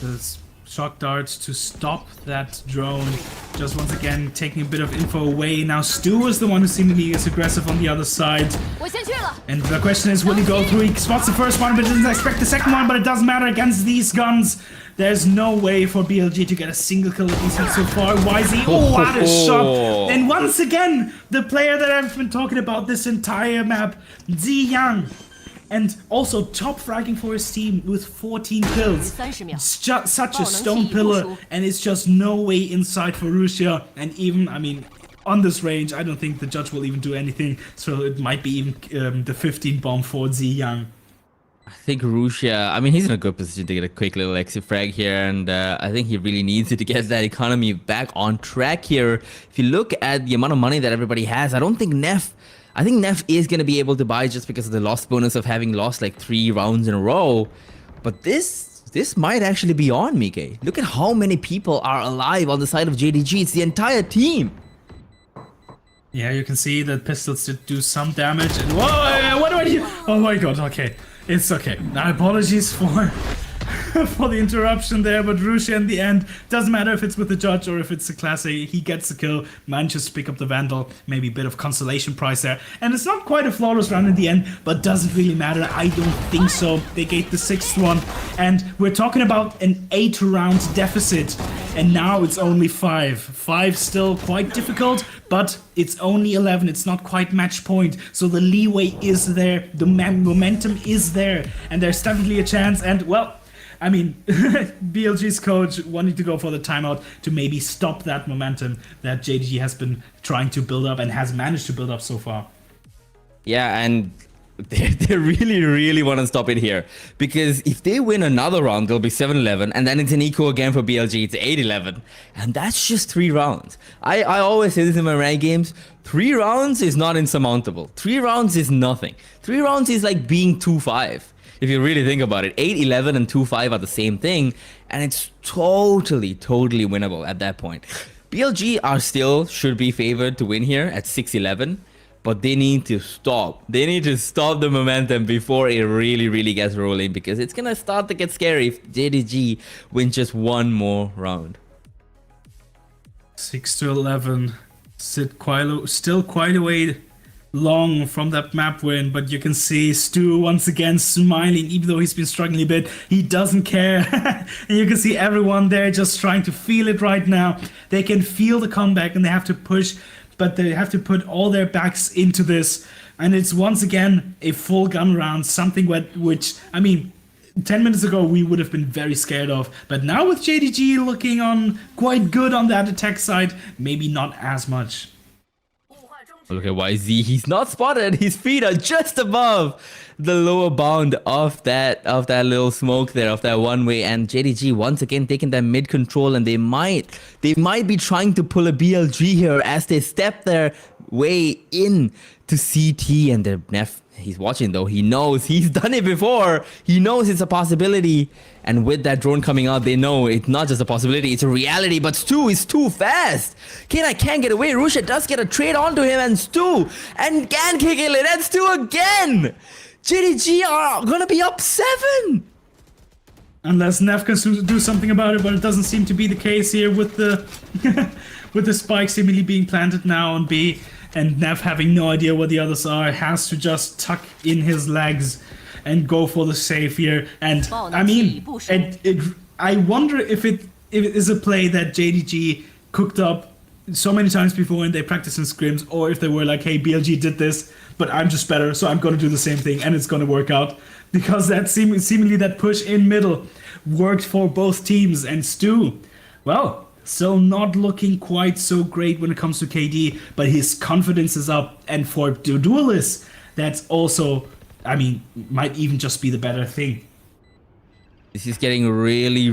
There's shock darts to stop that drone. Just once again taking a bit of info away. Now Stu is the one who seemingly is aggressive on the other side. And the question is, will he go through? He spots the first one, but doesn't expect the second one, but it doesn't matter against these guns. There's no way for BLG to get a single kill at least so far. YZ, oh, what a shot! And once again, the player that I've been talking about this entire map, Ziyang. And also top fragging for his team with 14 kills. It's just such a stone pillar, and it's just no way inside for Rusha. And even, I mean, on this range, I don't think the judge will even do anything. So it might be even the 15 bomb for Ziyang. I think Rusha, I mean, he's in a good position to get a quick little exit frag here, and I think he really needs it to get that economy back on track here. If you look at the amount of money that everybody has, I think Neff is going to be able to buy just because of the loss bonus of having lost like 3 rounds in a row. But this might actually be on, Mike. Look at how many people are alive on the side of JDG. It's the entire team. Yeah, you can see that pistols did do some damage. And whoa, what do I do? Oh my god, okay. It's okay. Now, apologies for for the interruption there, but Rusha in the end, doesn't matter if it's with the judge or if it's a classic, he gets the kill, manages to pick up the Vandal, maybe a bit of consolation prize there, and it's not quite a flawless round in the end, but doesn't really matter, I don't think so. They get the 6th one, and we're talking about an 8-round deficit, and now it's only 5. 5 still quite difficult, but it's only 11, it's not quite match point, so the leeway is there, the momentum is there, and there's definitely a chance, and well, I mean, BLG's coach wanted to go for the timeout to maybe stop that momentum that JDG has been trying to build up and has managed to build up so far. Yeah, and they really want to stop it here, because if they win another round, they'll be 7-11, and then it's an eco again for BLG, it's 8-11, and that's just 3 rounds. I always say this in my ranked games, 3 rounds is not insurmountable. 3 rounds is nothing. 3 rounds is like being 2-5. If you really think about it, 8-11 and 2-5 are the same thing, and it's totally winnable at that point. BLG should be favored to win here at 6-11, but they need to stop. They need to stop the momentum before it really gets rolling, because it's gonna start to get scary if JDG wins just one more round. 6-11, still quite a way long from that map win, but you can see Stu once again smiling, even though he's been struggling a bit. He doesn't care. And you can see everyone there just trying to feel it right now. They can feel the comeback and they have to push, but they have to put all their backs into this. And it's once again a full gun round, something which, I mean, 10 minutes ago we would have been very scared of, but now with JDG looking on quite good on that attack side, maybe not as much. Look at YZ, he's not spotted, his feet are just above the lower bound of that little smoke there, of that one way, and JDG once again taking that mid control, and they might be trying to pull a BLG here as they step their way in to CT, and their Nef, he's watching though, he knows, he's done it before, he knows it's a possibility, and with that drone coming out, they know it's not just a possibility, it's a reality, but Stu is too fast. K9 can't get away, Rusha does get a trade onto him, and Stu, and can kick it, and Stu again! JDG are gonna be up 7! Unless Nef can do something about it, but it doesn't seem to be the case here with the with the spike seemingly being planted now on B, and Nef having no idea what the others are, has to just tuck in his legs and go for the save here. And I mean, I wonder if it is a play that JDG cooked up so many times before and they practiced in scrims, or if they were like, hey, BLG did this, but I'm just better, so I'm gonna do the same thing and it's gonna work out. Because that seemingly that push in middle worked for both teams, and Stu, well, still not looking quite so great when it comes to KD, but his confidence is up, and for the duelists, that's also, I mean, might even just be the better thing. This is getting really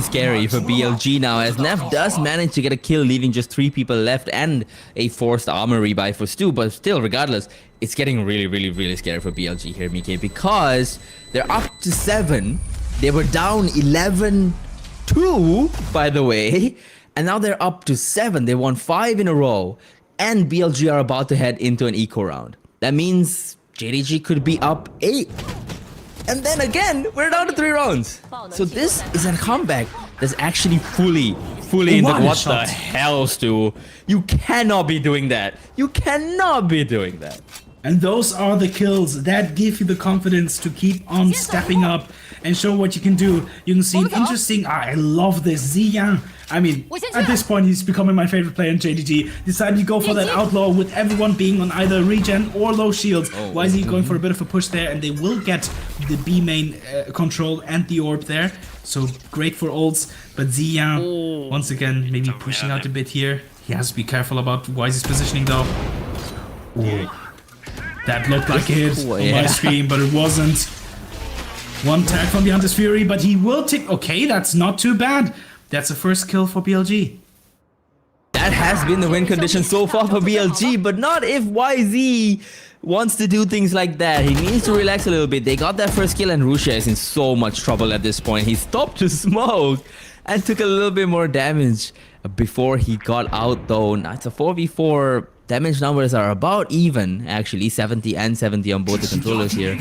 scary for BLG now, as Nef does manage to get a kill, leaving just 3 people left and a forced armor rebuy for Stu, but still, regardless, it's getting really scary for BLG here, Mike, because they're up to 7. They were down 11-2, by the way, and now they're up to 7. They won 5 in a row, and BLG are about to head into an eco round. That means JDG could be up 8. And then again, we're down to 3 rounds. So this is a comeback that's actually fully in the what the hell, Stu? You cannot be doing that. You cannot be doing that. And those are the kills that give you the confidence to keep on stepping up and show what you can do. You can see an interesting, I love this, Ziyang. I mean, at this point, he's becoming my favorite player in JDG. Decided to go for that outlaw with everyone being on either regen or low shields. Why is he going for a bit of a push there? And they will get the B main control and the orb there. So great for ults. But Ziyang, once again, maybe pushing out a bit here. He has to be careful about Wise's positioning though. Ooh. That looked like a hit on my screen, but it wasn't. One tag from the Hunter's Fury, but he will take... Okay, that's not too bad. That's the first kill for BLG. That has been the win condition so far for BLG, but not if YZ wants to do things like that. He needs to relax a little bit. They got that first kill, and Rusha is in so much trouble at this point. He stopped to smoke and took a little bit more damage before he got out, though. Now it's a 4v4. Damage numbers are about even, actually. 70 and 70 on both the controllers here.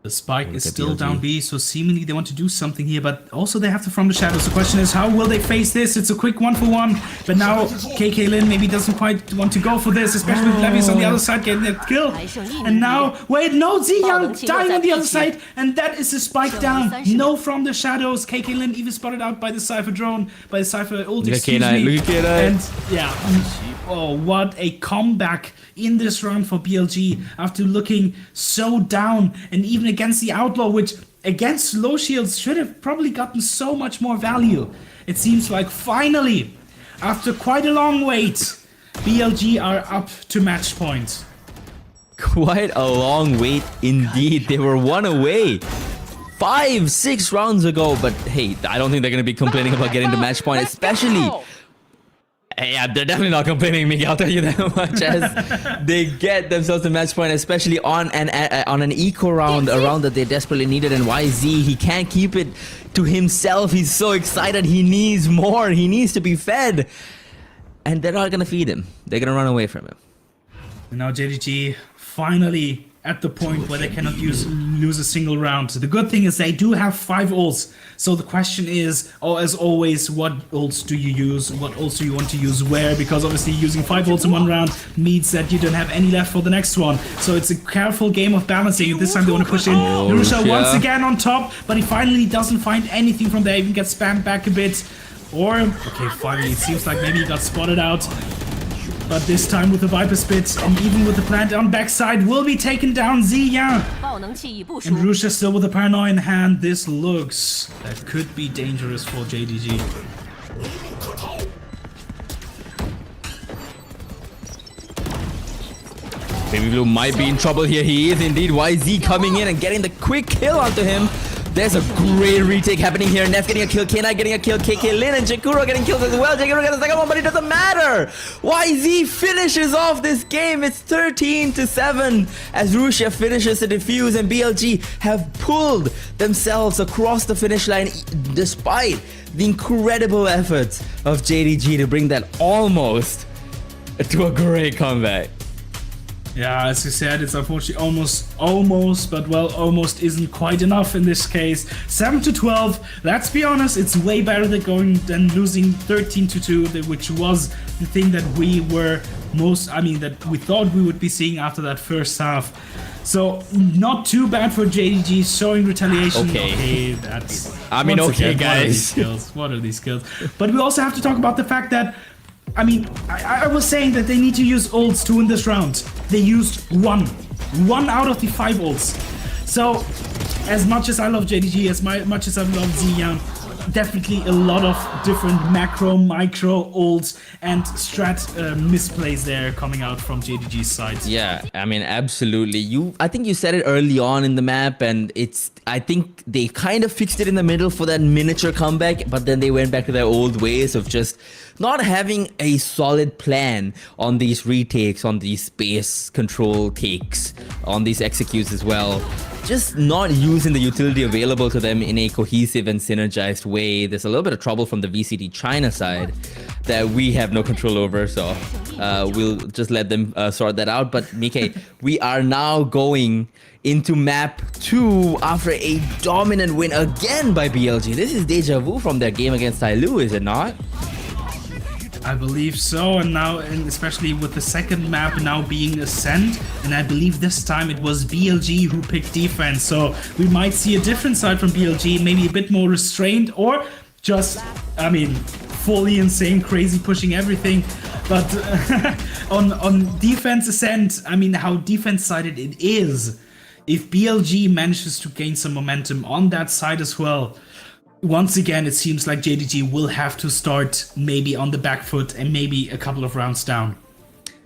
The spike is still down B, so seemingly they want to do something here, but also they have to from the shadows. The question is, how will they face this? It's a quick 1-for-1, but now KK Lin maybe doesn't quite want to go for this, especially with Levy's on the other side getting that kill. And now, wait, no, Ziyang dying on the other side, and that is the spike down. No from the shadows. KK Lin even spotted out by the Cypher drone, by the Cypher ult, excuse me. And yeah, oh, what a comeback in this round for BLG after looking so down, and even against the Outlaw, which against low shields should have probably gotten so much more value. It seems like finally, after quite a long wait, BLG are up to match point. Quite a long wait indeed. They were one away 5-6 rounds ago, but hey, I don't think they're going to be complaining about getting to match point, especially... Yeah, they're definitely not complaining, Miki. I'll tell you that much. As they get themselves a match point, especially on an eco round, a round that they desperately needed. And YZ, he can't keep it to himself. He's so excited. He needs more. He needs to be fed. And they're not gonna feed him. They're gonna run away from him. And now JDG finally at the point where they cannot lose a single round. The good thing is they do have 5 ults. So the question is, as always, what ults do you use? What ults do you want to use where? Because obviously using 5 ults in one round means that you don't have any left for the next one. So it's a careful game of balancing. This time they want to push in Rusha once again on top, but he finally doesn't find anything from there. Even gets spammed back a bit. Or, okay, finally, it seems like maybe he got spotted out. But this time with the Viper Spit, and even with the plant on backside, will be taken down Ziyang. And Rusha still with the Paranoia in hand. This looks, that could be dangerous for JDG. Baby Blue might be in trouble here. He is indeed. YZ coming in and getting the quick kill onto him. There's a great retake happening here. Neff getting a kill, K9 getting a kill, KK Lin and Jakuro getting kills as well. Jakuro gets the second one, but it doesn't matter. YZ finishes off this game. It's 13-7 as Rusha finishes the defuse, and BLG have pulled themselves across the finish line despite the incredible efforts of JDG to bring that almost to a great comeback. Yeah, as you said, it's unfortunately almost, but well, almost isn't quite enough in this case. 7-12, let's be honest, it's way better than losing 13-2, which was the thing that we were that we thought we would be seeing after that first half. So, not too bad for JDG, showing retaliation. Okay, that's... okay, guys. What are these skills? But we also have to talk about the fact that I was saying that they need to use ults to win this round. They used one out of the 5 ults. So, as much as I love JDG, as much as I love Ziyang, definitely a lot of different macro, micro ults and strat misplays there coming out from JDG's side. Yeah, absolutely. I think you said it early on in the map, and I think they kind of fixed it in the middle for that miniature comeback, but then they went back to their old ways of just not having a solid plan on these retakes, on these space control takes, on these executes as well. Just not using the utility available to them in a cohesive and synergized way. There's a little bit of trouble from the VCT China side that we have no control over, so we'll just let them sort that out. But Mike, we are now going into map 2 after a dominant win again by BLG. This is deja vu from their game against Tyloo, is it not? I believe so, and now, especially with the second map now being Ascent, and I believe this time it was BLG who picked defense, so we might see a different side from BLG, maybe a bit more restrained, or just, fully insane, crazy, pushing everything. But on defense Ascent, how defense-sided it is, if BLG manages to gain some momentum on that side as well, once again, it seems like JDG will have to start maybe on the back foot and maybe a couple of rounds down.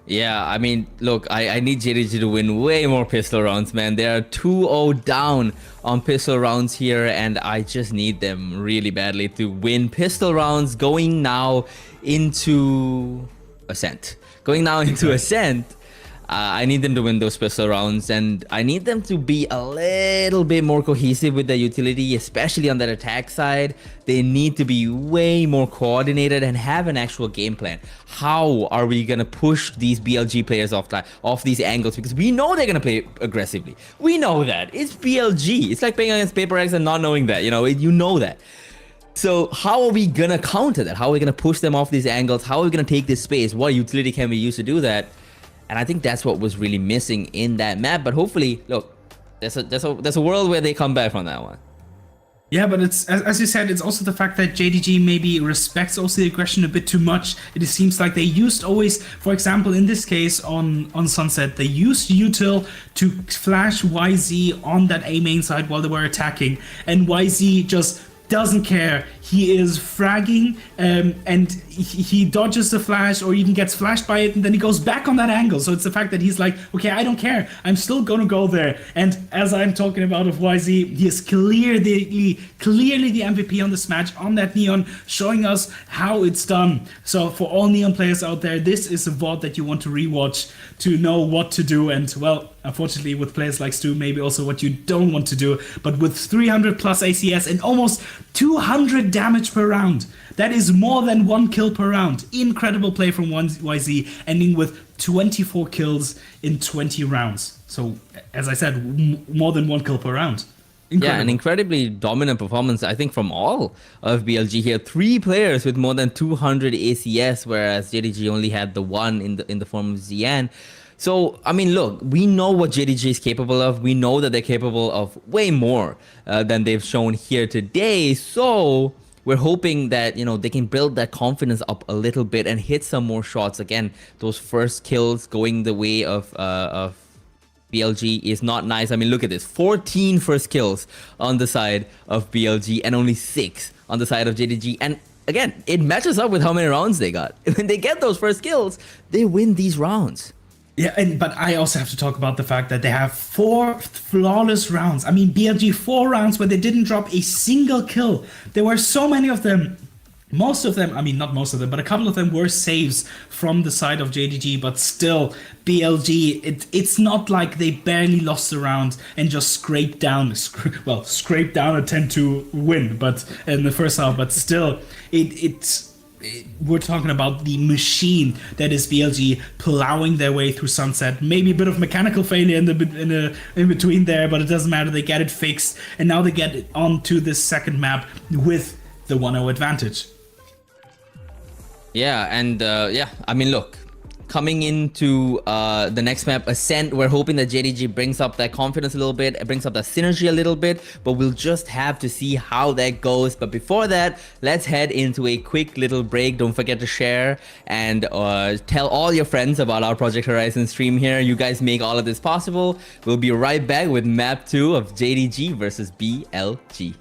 Yeah, look, I need JDG to win way more pistol rounds, man. They are 2-0 down on pistol rounds here, and I just need them really badly to win pistol rounds going now into Ascent. Ascent. I need them to win those pistol rounds, and I need them to be a little bit more cohesive with their utility, especially on that attack side. They need to be way more coordinated and have an actual game plan. How are we gonna push these BLG players off these angles? Because we know they're gonna play aggressively. We know that. It's BLG. It's like playing against Paper X and not knowing that. You know that. So how are we gonna counter that? How are we gonna push them off these angles? How are we gonna take this space? What utility can we use to do that? And I think that's what was really missing in that map. But hopefully, look, there's a world where they come back from that one. Yeah, but it's as you said, it's also the fact that JDG maybe respects also the aggression a bit too much. It seems like they used always, for example, in this case on Sunset, they used util to flash YZ on that A main side while they were attacking, and YZ just doesn't care. He is fragging and he dodges the flash or even gets flashed by it, and then he goes back on that angle. So it's the fact that he's like, okay, I don't care, I'm still gonna go there. And as I'm talking about of YZ, he is clearly the MVP on this match on that Neon, showing us how it's done. So for all Neon players out there, this is a VOD that you want to rewatch to know what to do. And well, unfortunately with players like Stu, maybe also what you don't want to do. But with 300 plus ACS and almost 200 damage per round, that is more than 1 kill per round. Incredible play from YZ, ending with 24 kills in 20 rounds. So as I said, more than 1 kill per round. Incredible. Yeah, an incredibly dominant performance, I think, from all of BLG here. 3 players with more than 200 ACS, whereas JDG only had the 1 in the form of Zian. So, I mean, look, we know what JDG is capable of. We know that they're capable of way more than they've shown here today. So we're hoping that, they can build that confidence up a little bit and hit some more shots. Again, those first kills going the way of BLG is not nice. I mean, look at this. 14 first kills on the side of BLG and only 6 on the side of JDG. And again, it matches up with how many rounds they got. When they get those first kills, they win these rounds. Yeah, but I also have to talk about the fact that they have 4 flawless rounds. I mean, BLG 4 rounds where they didn't drop a single kill. There were so many of them. Most of them, I mean, not most of them, but a couple of them were saves from the side of JDG, but still, BLG, it's not like they barely lost the round and just scraped down a 10-2 win, but in the first half, but still, we're talking about the machine that is BLG plowing their way through Sunset. Maybe a bit of mechanical failure in between there, but it doesn't matter. They get it fixed, and now they get it onto this second map with the 1-0 advantage. Yeah, and I mean, look, coming into the next map, Ascent, we're hoping that JDG brings up that confidence a little bit, it brings up that synergy a little bit, but we'll just have to see how that goes. But before that, let's head into a quick little break. Don't forget to share and tell all your friends about our Project Horizon stream here. You guys make all of this possible. We'll be right back with map 2 of JDG versus BLG.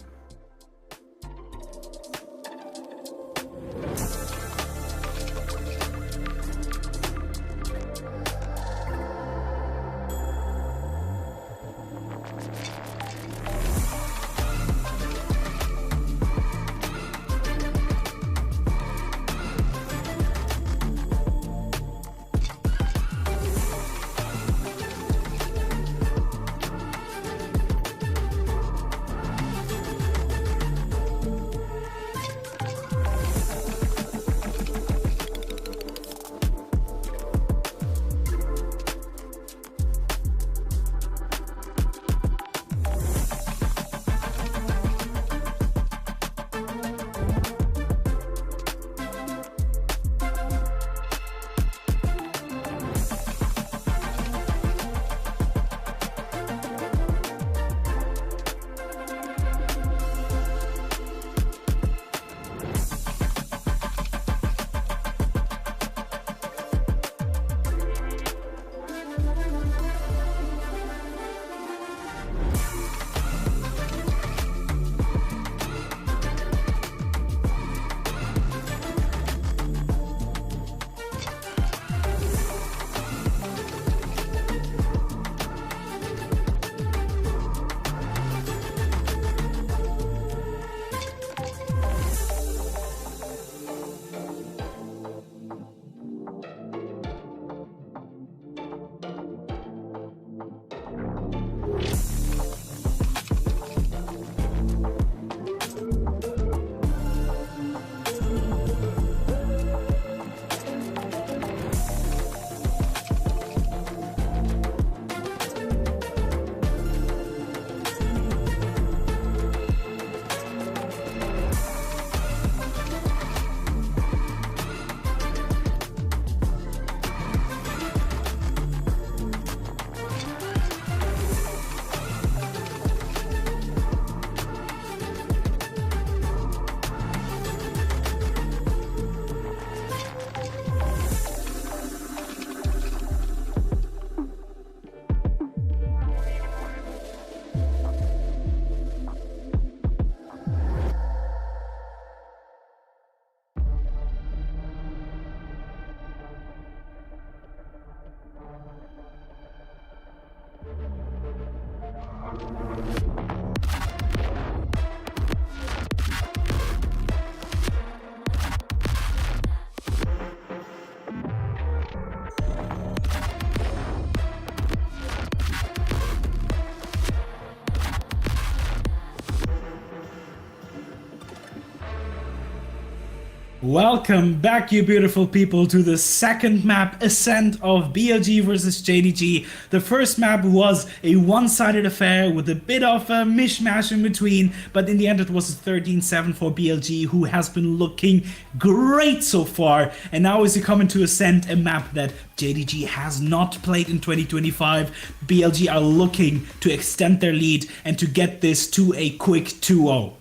Welcome back, you beautiful people, to the second map, Ascent of BLG versus JDG. The first map was a one-sided affair with a bit of a mishmash in between, but in the end it was a 13-7 for BLG, who has been looking great so far. And now as you come into Ascent, a map that JDG has not played in 2025, BLG are looking to extend their lead and to get this to a quick 2-0.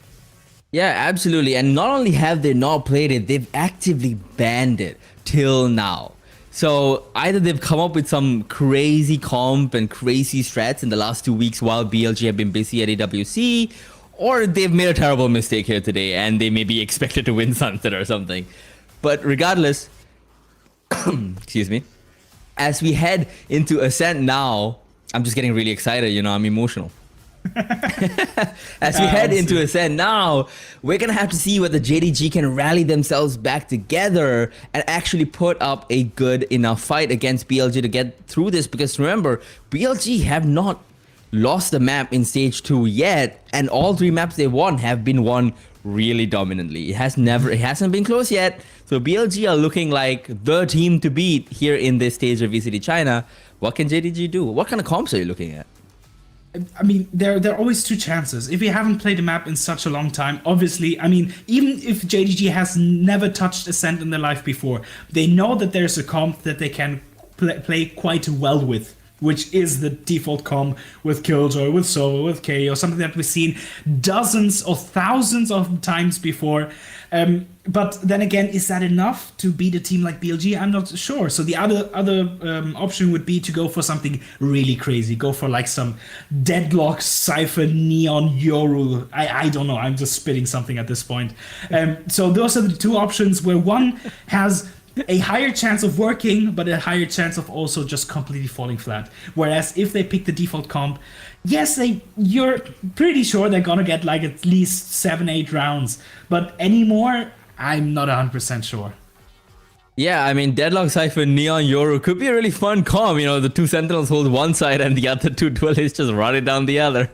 Yeah, absolutely. And not only have they not played it, they've actively banned it till now. So either they've come up with some crazy comp and crazy strats in the last 2 weeks while BLG have been busy at AWC, or they've made a terrible mistake here today and they may be expected to win Sunset or something. But regardless, excuse me, as we head into Ascent now, I'm just getting really excited, you know, I'm emotional. As we head into Ascent now, we're gonna have to see whether JDG can rally themselves back together and actually put up a good enough fight against BLG to get through this, because remember, BLG have not lost the map in stage 2 yet, and all 3 maps they won have been won really dominantly. It hasn't been close yet. So BLG are looking like the team to beat here in this stage of VCT China. What can JDG do? What kind of comps are you looking at? I mean, there are always 2 chances. If you haven't played a map in such a long time, obviously, I mean, even if JDG has never touched Ascent in their life before, they know that there's a comp that they can play quite well with, which is the default comp with Killjoy, with Sova, with KO, something that we've seen dozens or thousands of times before. But then again, is that enough to beat a team like BLG? I'm not sure. So the other option would be to go for something really crazy. Go for like some Deadlock, Cypher, Neon, Yoru. I don't know. I'm just spitting something at this point. So those are the 2 options where one has a higher chance of working, but a higher chance of also just completely falling flat. Whereas if they pick the default comp, yes, you're pretty sure they're gonna get like at least 7-8 rounds, but any more, I'm not 100% sure. Yeah, I mean, Deadlock, Cypher, Neon, Yoru could be a really fun comp. You know, the 2 Sentinels hold one side and the other 2 duelists just run it down the other.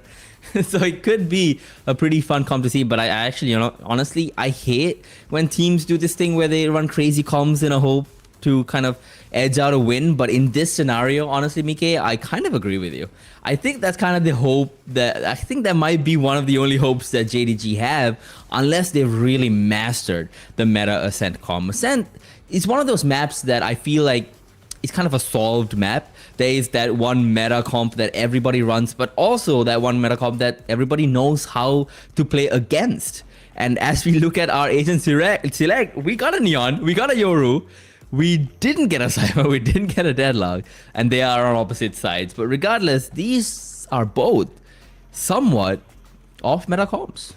So it could be a pretty fun comp to see, but I actually, you know, honestly, I hate when teams do this thing where they run crazy comps in a hope to kind of edge out a win. But in this scenario, honestly, Mike, I kind of agree with you. I think that's kind of the hope I think that might be one of the only hopes that JDG have, unless they've really mastered the meta Ascent comp. Ascent is one of those maps that I feel like it's kind of a solved map. There is that one meta comp that everybody runs, but also that one meta comp that everybody knows how to play against. And as we look at our agent select, we got a Neon, we got a Yoru, we didn't get a Cypher, we didn't get a Deadlock, and they are on opposite sides. But regardless, these are both somewhat off meta comps.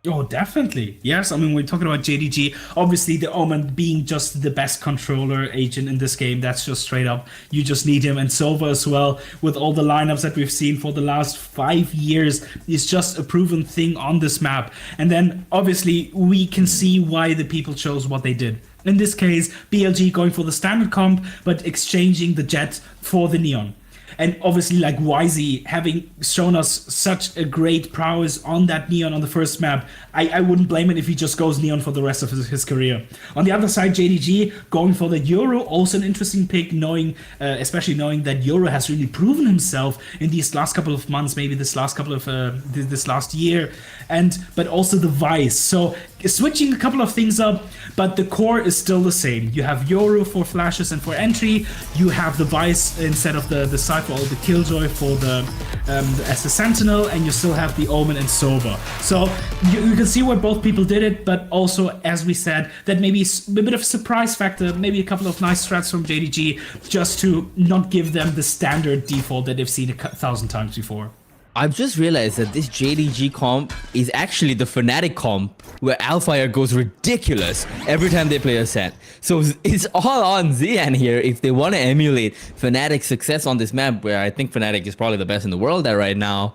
Oh, definitely. Yes, I mean, we're talking about JDG. Obviously, the Omen being just the best controller agent in this game. That's just straight up. You just need him. And Sova as well, with all the lineups that we've seen for the last 5 years, is just a proven thing on this map. And then, obviously, we can see why the people chose what they did. In this case, BLG going for the standard comp, but exchanging the Jet for the Neon. And obviously, like YZ having shown us such a great prowess on that Neon on the first map, I wouldn't blame it if he just goes Neon for the rest of his career. On the other side, JDG going for the Yoru, also an interesting pick, especially knowing that Yoru has really proven himself in these last couple of months, maybe this last year, but also the Vice. So switching a couple of things up, but the core is still the same. You have Yoru for flashes and for entry. You have the Vice instead of the Cypher or the Killjoy for as the Sentinel, and you still have the Omen and Sova. So you can see where both people did it, but also, as we said, that maybe a bit of surprise factor, maybe a couple of nice strats from JDG, just to not give them the standard default that they've seen 1,000 times before. I've just realized that this JDG comp is actually the Fnatic comp, where Alfire goes ridiculous every time they play Ascent. So it's all on Zian here if they want to emulate Fnatic's success on this map, where I think Fnatic is probably the best in the world at right now.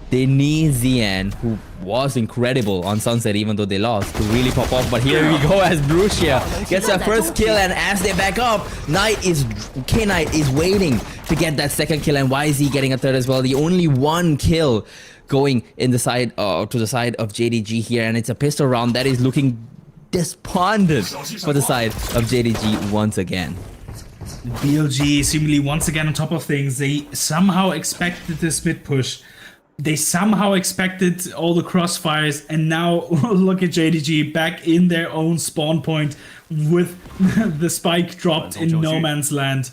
They need Zian, who was incredible on Sunset even though they lost, to really pop off. But here we go as Brucia gets their first kill, and as they back up, K-Knight is waiting to get that second kill, and YZ getting a third as well. The only one kill going in the side to the side of JDG here, and it's a pistol round that is looking despondent for the side of JDG once again. BLG seemingly once again on top of things. They somehow expected this mid push. They somehow expected all the crossfires, and now look at JDG back in their own spawn point with the spike dropped in no man's land.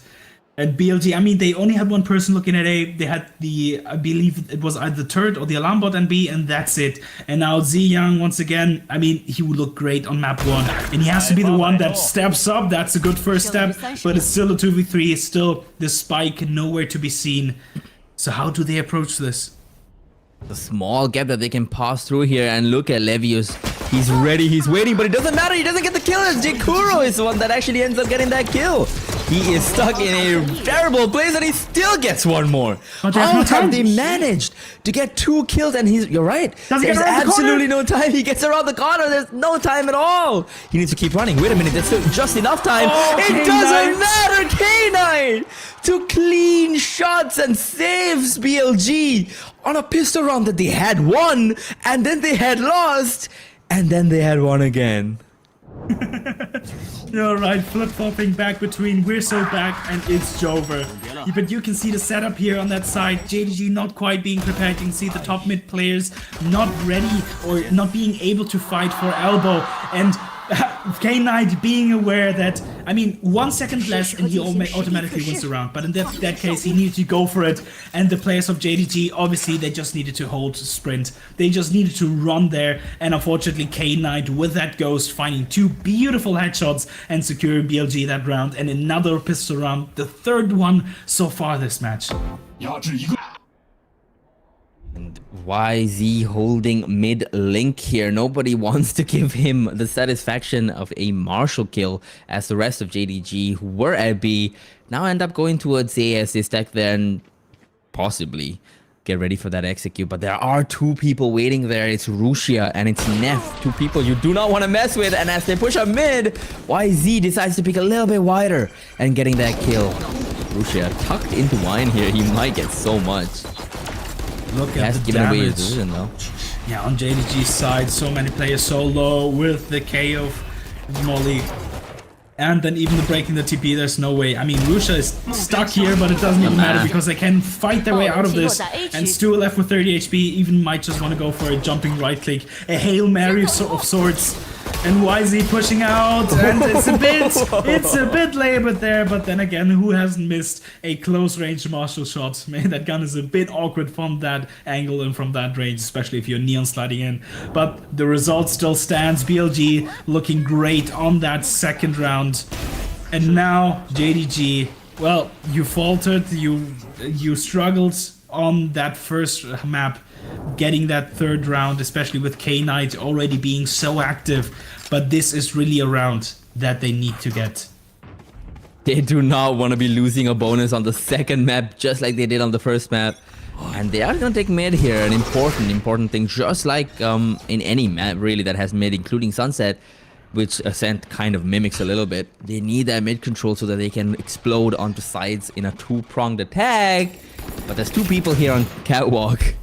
At BLG, I mean, they only had one person looking at A. They had the, I believe it was either the turret or the alarm bot and B, and that's it. And now Ziyang, once again, I mean, he would look great on map 1. And he has to be the one that steps up. That's a good first step, but it's still a 2v3. It's still the spike nowhere to be seen. So how do they approach this? The small gap that they can pass through here, and look at Levius. He's ready, he's waiting, but it doesn't matter. He doesn't get the kill. It's Jekuro is the one that actually ends up getting that kill. He is stuck in a terrible place, and he still gets one more. How have they managed to get 2 kills? And you're right. There's absolutely no time. He gets around the corner. There's no time at all. He needs to keep running. Wait a minute. There's still just enough time. It doesn't matter. K9 to clean shots and saves BLG on a pistol round that they had won, and then they had lost, and then they had won again. You're right, flip-flopping back between we're so back and it's Jover. But you can see the setup here on that side. JDG not quite being prepared. You can see the top mid players not ready or not being able to fight for elbow. And K9 being aware that, I mean, 1 second less and he automatically wins the round. But in that case, he needed to go for it. And the players of JDG, obviously, they just needed to hold sprint. They just needed to run there. And unfortunately, K9 with that ghost finding 2 beautiful headshots and securing BLG that round. And another pistol round, the 3rd one so far this match. And YZ holding mid link here. Nobody wants to give him the satisfaction of a Marshall kill, as the rest of JDG, who were at B, now end up going towards A as they stack there and possibly get ready for that execute. But there are 2 people waiting there. It's Rusia and it's Neff. 2 people you do not want to mess with. And as they push up mid, YZ decides to pick a little bit wider and getting that kill. Rusia tucked into wine here. He might get so much. Look at the damage. Decision, though. Yeah, on JDG's side, so many players so low with the K of Molly. And then even the breaking the TP, there's no way. I mean, Rusia is stuck here, but it doesn't even matter because they can fight their way out of this. And Stu left with 30 HP, even might just want to go for a jumping right click. A Hail Mary of sorts. And YZ pushing out, and it's a bit labored there, but then again, who hasn't missed a close range Marshall shot? Man, that gun is a bit awkward from that angle and from that range, especially if you're neon sliding in. But the result still stands. BLG looking great on that 2nd round. And now JDG, well, you faltered, you struggled on that first map. Getting that 3rd round, especially with K9 already being so active. But this is really a round that they need to get. They do not want to be losing a bonus on the 2nd map, just like they did on the 1st map. And they are going to take mid here, an important thing, just like in any map really that has mid, including Sunset, which Ascent kind of mimics a little bit. They need that mid control so that they can explode onto sides in a 2-pronged attack. But there's 2 people here on Catwalk.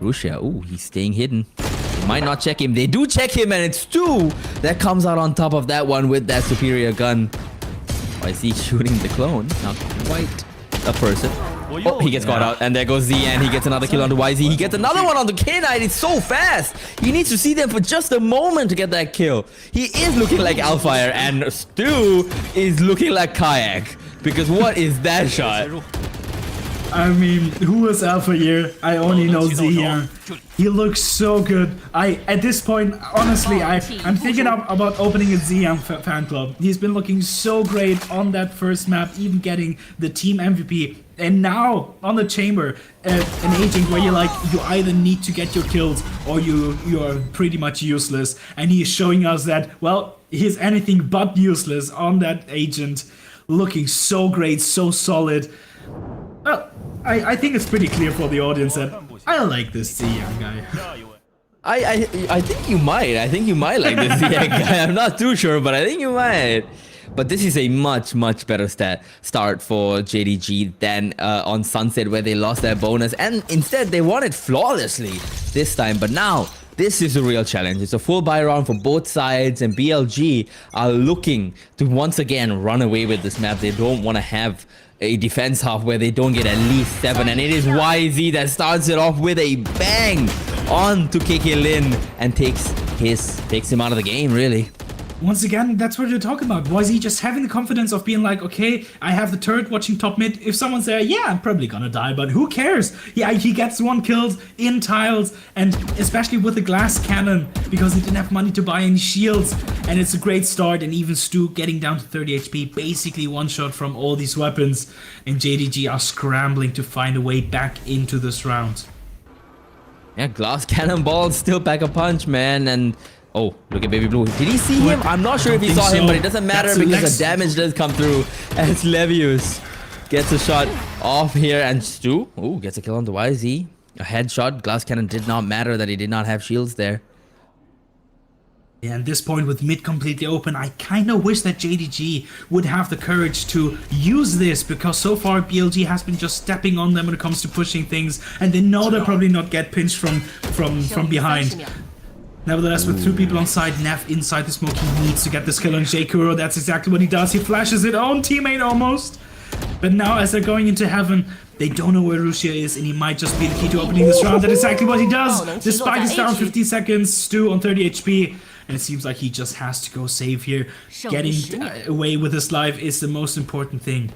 Rusia, ooh, he's staying hidden. They might not check him. They do check him, and it's 2 that comes out on top of that one with that superior gun. Why is he shooting the clone? Not quite a person. Oh, he gets caught out, and there goes Z, and he gets another kill onto YZ. He gets another one onto K9. It's so fast. He needs to see them for just a moment to get that kill. He is looking like Alfire, and Stu is looking like Kayak. Because what is that shot? I mean, who is Alpha here? I only know Ziyang. He looks so good. At this point, honestly, I'm thinking about opening a Ziyang fan club. He's been looking so great on that first map, even getting the team MVP. And now on the chamber, an agent where you either need to get your kills or you are pretty much useless. And he is showing us that, well, he's anything but useless on that agent. Looking so great, so solid. Well, I think it's pretty clear for the audience that I like this Ziyang guy. I think you might. I think you might like this Ziyang guy. I'm not too sure, but I think you might. But this is a much better start for JDG than on Sunset, where they lost their bonus. And instead, they won it flawlessly this time. But now, this is the real challenge. It's a full buy round for both sides, and BLG are looking to once again run away with this map. They don't want to have a defense half where they don't get at least 7, and it is YZ that starts it off with a bang on to KK Lin and takes him out of the game, really. Once again, that's what you're talking about. YZ just having the confidence of being like, okay, I have the turret watching top mid. If someone's there, yeah, I'm probably gonna die, but who cares? Yeah, he gets 1 killed in tiles, and especially with the glass cannon, because he didn't have money to buy any shields. And it's a great start, and even Stu getting down to 30 HP, basically one shot from all these weapons. And JDG are scrambling to find a way back into this round. Yeah, glass cannonball still pack a punch, man, and oh, look at Baby Blue. Did he see him? I'm not sure if he saw him, but it doesn't matter because the damage does come through as Levius gets a shot off here, and Stu, oh, gets a kill on the YZ. A headshot. Glass cannon did not matter that he did not have shields there. Yeah, at this point with mid completely open, I kind of wish that JDG would have the courage to use this, because so far BLG has been just stepping on them when it comes to pushing things, and they know they'll probably not get pinched from behind. Nevertheless, with 2 people on side, Neff inside the smoke, he needs to get this kill on J-Kuro. That's exactly what he does. He flashes his own teammate almost. But now as they're going into heaven, they don't know where Rusia is, and he might just be the key to opening this round. That's exactly what he does. Despite his down 50 seconds, Stu on 30 HP. And it seems like he just has to go save here. Getting away with his life is the most important thing.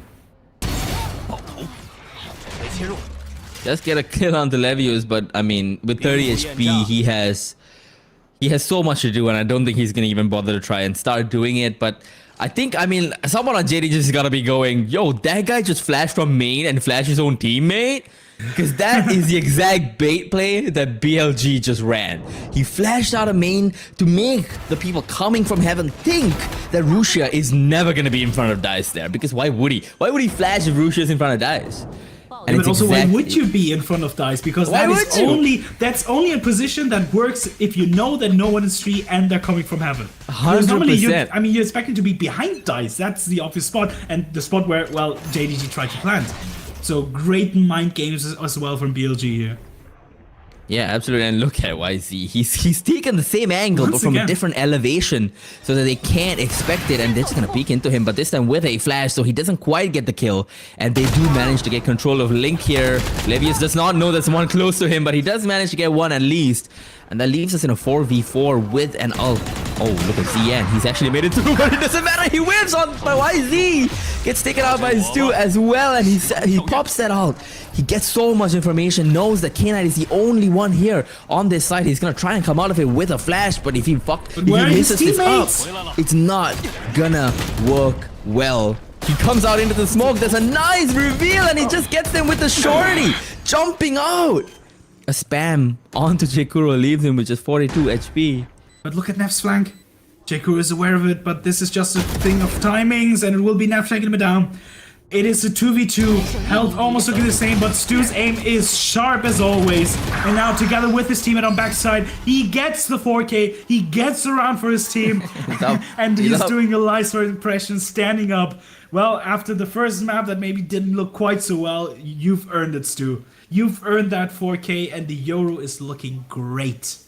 Just get a kill on the Levius, but I mean, with 30 HP, he has so much to do, and I don't think he's gonna even bother to try and start doing it. But I think, I mean, someone on JDG just gotta be going, yo, that guy just flashed from main and flashed his own teammate? Because that is the exact bait play that BLG just ran. He flashed out of main to make the people coming from heaven think that Rusia is never gonna be in front of Dice there. Because why would he? Why would he flash if Rusia is in front of Dice? And but also, why would you be in front of Dice? Because that's only a position that works if you know that no one is free and they're coming from heaven. 100%. Normally, you're expecting to be behind Dice. That's the obvious spot, and the spot where, well, JDG tried to plant. So great mind games as well from BLG here. Yeah, absolutely. And look at YZ. He's taken the same angle, but from a different elevation, so that they can't expect it, and they're just gonna peek into him. But this time with a flash, so he doesn't quite get the kill, and they do manage to get control of Link here. Levius does not know there's one close to him, but he does manage to get one at least, and that leaves us in a 4v4 with an ult. Oh, look at ZN. He's actually made it through, but it doesn't matter. He wins on by YZ. Gets taken out by Stu as well, and he pops that ult. He gets so much information, knows that K9 is the only one here on this side. He's gonna try and come out of it with a flash, but if he misses this up, it's not gonna work well. He comes out into the smoke. There's a nice reveal, and he just gets them with the shorty jumping out. A spam onto J-Kuro leaves him with just 42 HP. But look at Neff's flank. J-Kuro is aware of it, but this is just a thing of timings, and it will be Neff taking him down. It is a 2v2, health almost looking the same, but Stu's aim is sharp as always. And now together with his teammate on backside, he gets the 4K, he gets around for his team, and he's doing a Lysor impression, standing up. Well, after the first map that maybe didn't look quite so well, you've earned it, Stu. You've earned that 4K, and the Yoru is looking great.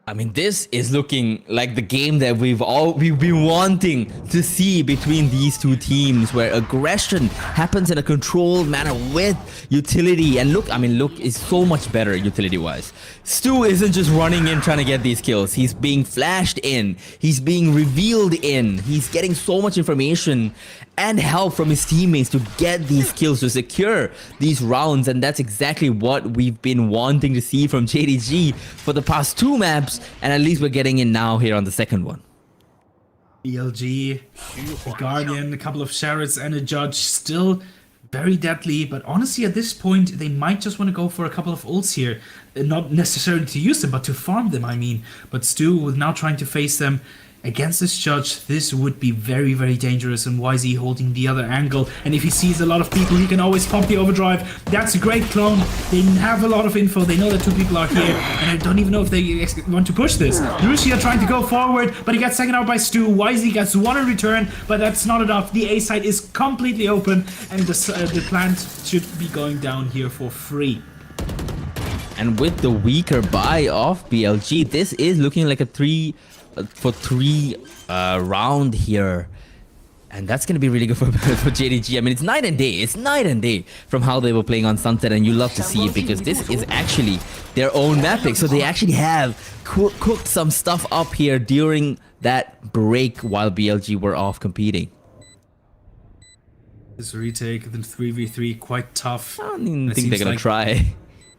I mean, this is looking like the game that we've been wanting to see between these two teams, where aggression happens in a controlled manner with utility. And look, I mean, look is so much better utility-wise. Stu isn't just running in trying to get these kills. He's being flashed in. He's being revealed in. He's getting so much information and help from his teammates to get these kills, to secure these rounds. And that's exactly what we've been wanting to see from JDG for the past 2 maps. And at least we're getting in now here on the second one. BLG, the Guardian, a couple of Shards and a Judge, still very deadly. But honestly, at this point, they might just want to go for a couple of ults here. Not necessarily to use them, but to farm them, I mean. But Stu, with now trying to face them against this Judge, this would be very, very dangerous. And YZ holding the other angle. And if he sees a lot of people, he can always pop the overdrive. That's a great clone. They have a lot of info. They know that 2 people are here. And I don't even know if they want to push this. Lucia trying to go forward, but he gets taken out by Stu. YZ gets 1 in return, but that's not enough. The A side is completely open, and the plant should be going down here for free. And with the weaker buy of BLG, this is looking like a 3-for-3 round here. And that's going to be really good for JDG. I mean, it's night and day. It's night and day from how they were playing on Sunset. And you love to see it because this is actually their own map pick. So they actually have cooked some stuff up here during that break while BLG were off competing. This retake, the 3v3, quite tough. I don't even think they're going to try.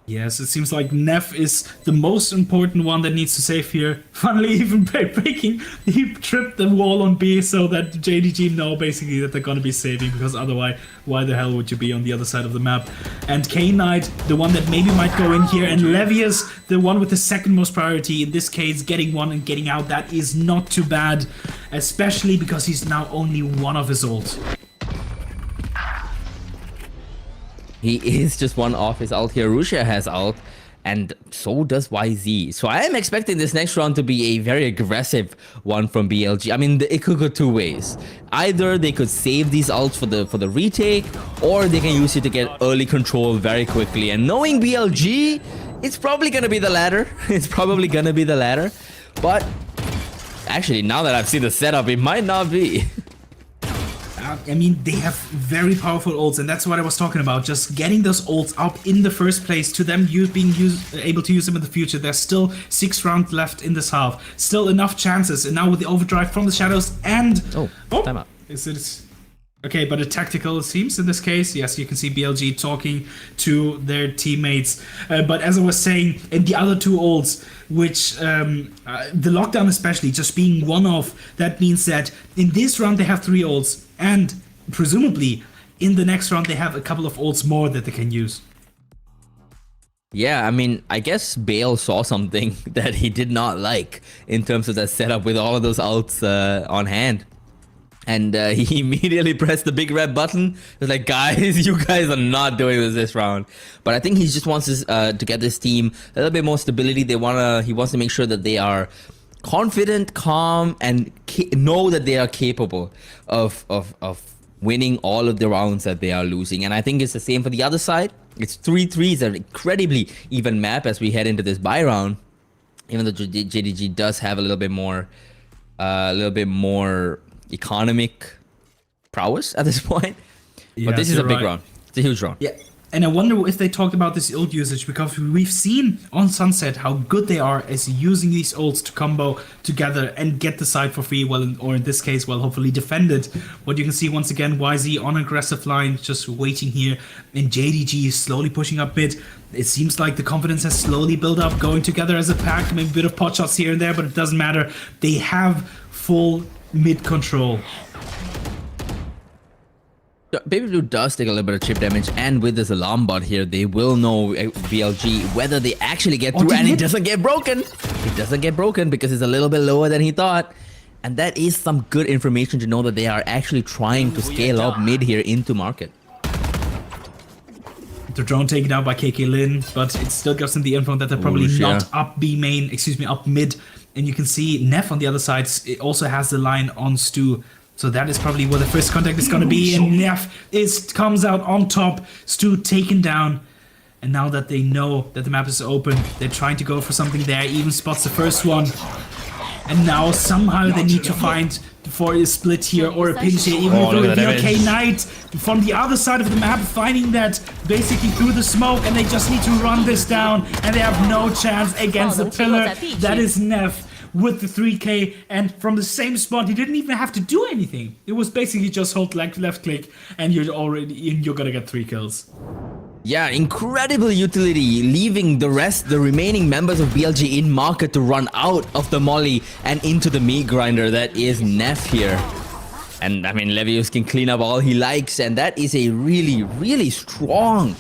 Yes, it seems like Neff is the most important one that needs to save here. Finally, even breaking, he tripped the wall on B so that JDG know basically that they're gonna be saving, because otherwise, why the hell would you be on the other side of the map? And K-Knight, the one that maybe might go in here, and Levius, the one with the second most priority, in this case, getting one and getting out, that is not too bad, especially because he's now only one of his ult. He is just one off his ult here. Russia has ult, and so does YZ. So I am expecting this next round to be a very aggressive one from BLG. I mean, it could go two ways. Either they could save these ults for the retake, or they can use it to get early control very quickly. And knowing BLG, it's probably gonna be the latter. It's probably gonna be the latter. But actually, now that I've seen the setup, it might not be. I mean, they have very powerful ults, and that's what I was talking about. Just getting those ults up in the first place to them being able to use them in the future. There's still 6 rounds left in this half. Still enough chances. And now with the overdrive from the shadows and... Oh, time out. Is it... Okay, but a tactical, it seems, in this case. Yes, you can see BLG talking to their teammates. But as I was saying, in the other 2 ults, which the lockdown especially, just being one off, that means that in this round they have 3 ults, and presumably in the next round they have a couple of ults more that they can use. Yeah, I mean, I guess Bale saw something that he did not like in terms of that setup with all of those ults on hand. And he immediately pressed the big red button. It's like, guys, you guys are not doing this round. But I think he just wants to get this team a little bit more stability. He wants to make sure that they are confident, calm, and know that they are capable of winning all of the rounds that they are losing. And I think it's the same for the other side. It's 3-3s, an incredibly even map as we head into this bye round. Even though JDG does have a little bit more economic prowess at this point. But this is a big round. It's a huge round. Yeah. And I wonder if they talked about this ult usage, because we've seen on Sunset how good they are as using these ults to combo together and get the side for free, well, or in this case, well, hopefully defend it. What you can see once again, YZ on aggressive line, just waiting here, and JDG is slowly pushing up mid. It seems like the confidence has slowly built up, going together as a pack, maybe a bit of pot shots here and there, but it doesn't matter. They have full mid control. Baby Blue does take a little bit of chip damage, and with this alarm bot here, they will know BLG whether they actually get through, and it doesn't get broken. It doesn't get broken because it's a little bit lower than he thought. And that is some good information to know that they are actually trying to scale up mid here into market. The drone taken out by KK Lin, but it still gives them the info that they're probably not up B main, excuse me, up mid. And you can see Neff on the other side, it also has the line on Stu. So that is probably where the first contact is going to be. And Neff comes out on top. Stu taken down. And now that they know that the map is open, they're trying to go for something there. Even spots the first one. And now somehow they need to find for a split here or a pinch here. Even with VLK Knight from the other side of the map, finding that basically through the smoke. And they just need to run this down. And they have no chance against the pillar. That is Neff with the 3K, and from the same spot, he didn't even have to do anything. It was basically just hold left click, and you're gonna get 3 kills. Yeah, incredible utility, leaving the remaining members of BLG in market to run out of the molly and into the meat grinder that is Neff here. And I mean, Levius can clean up all he likes, and that is a really, really strong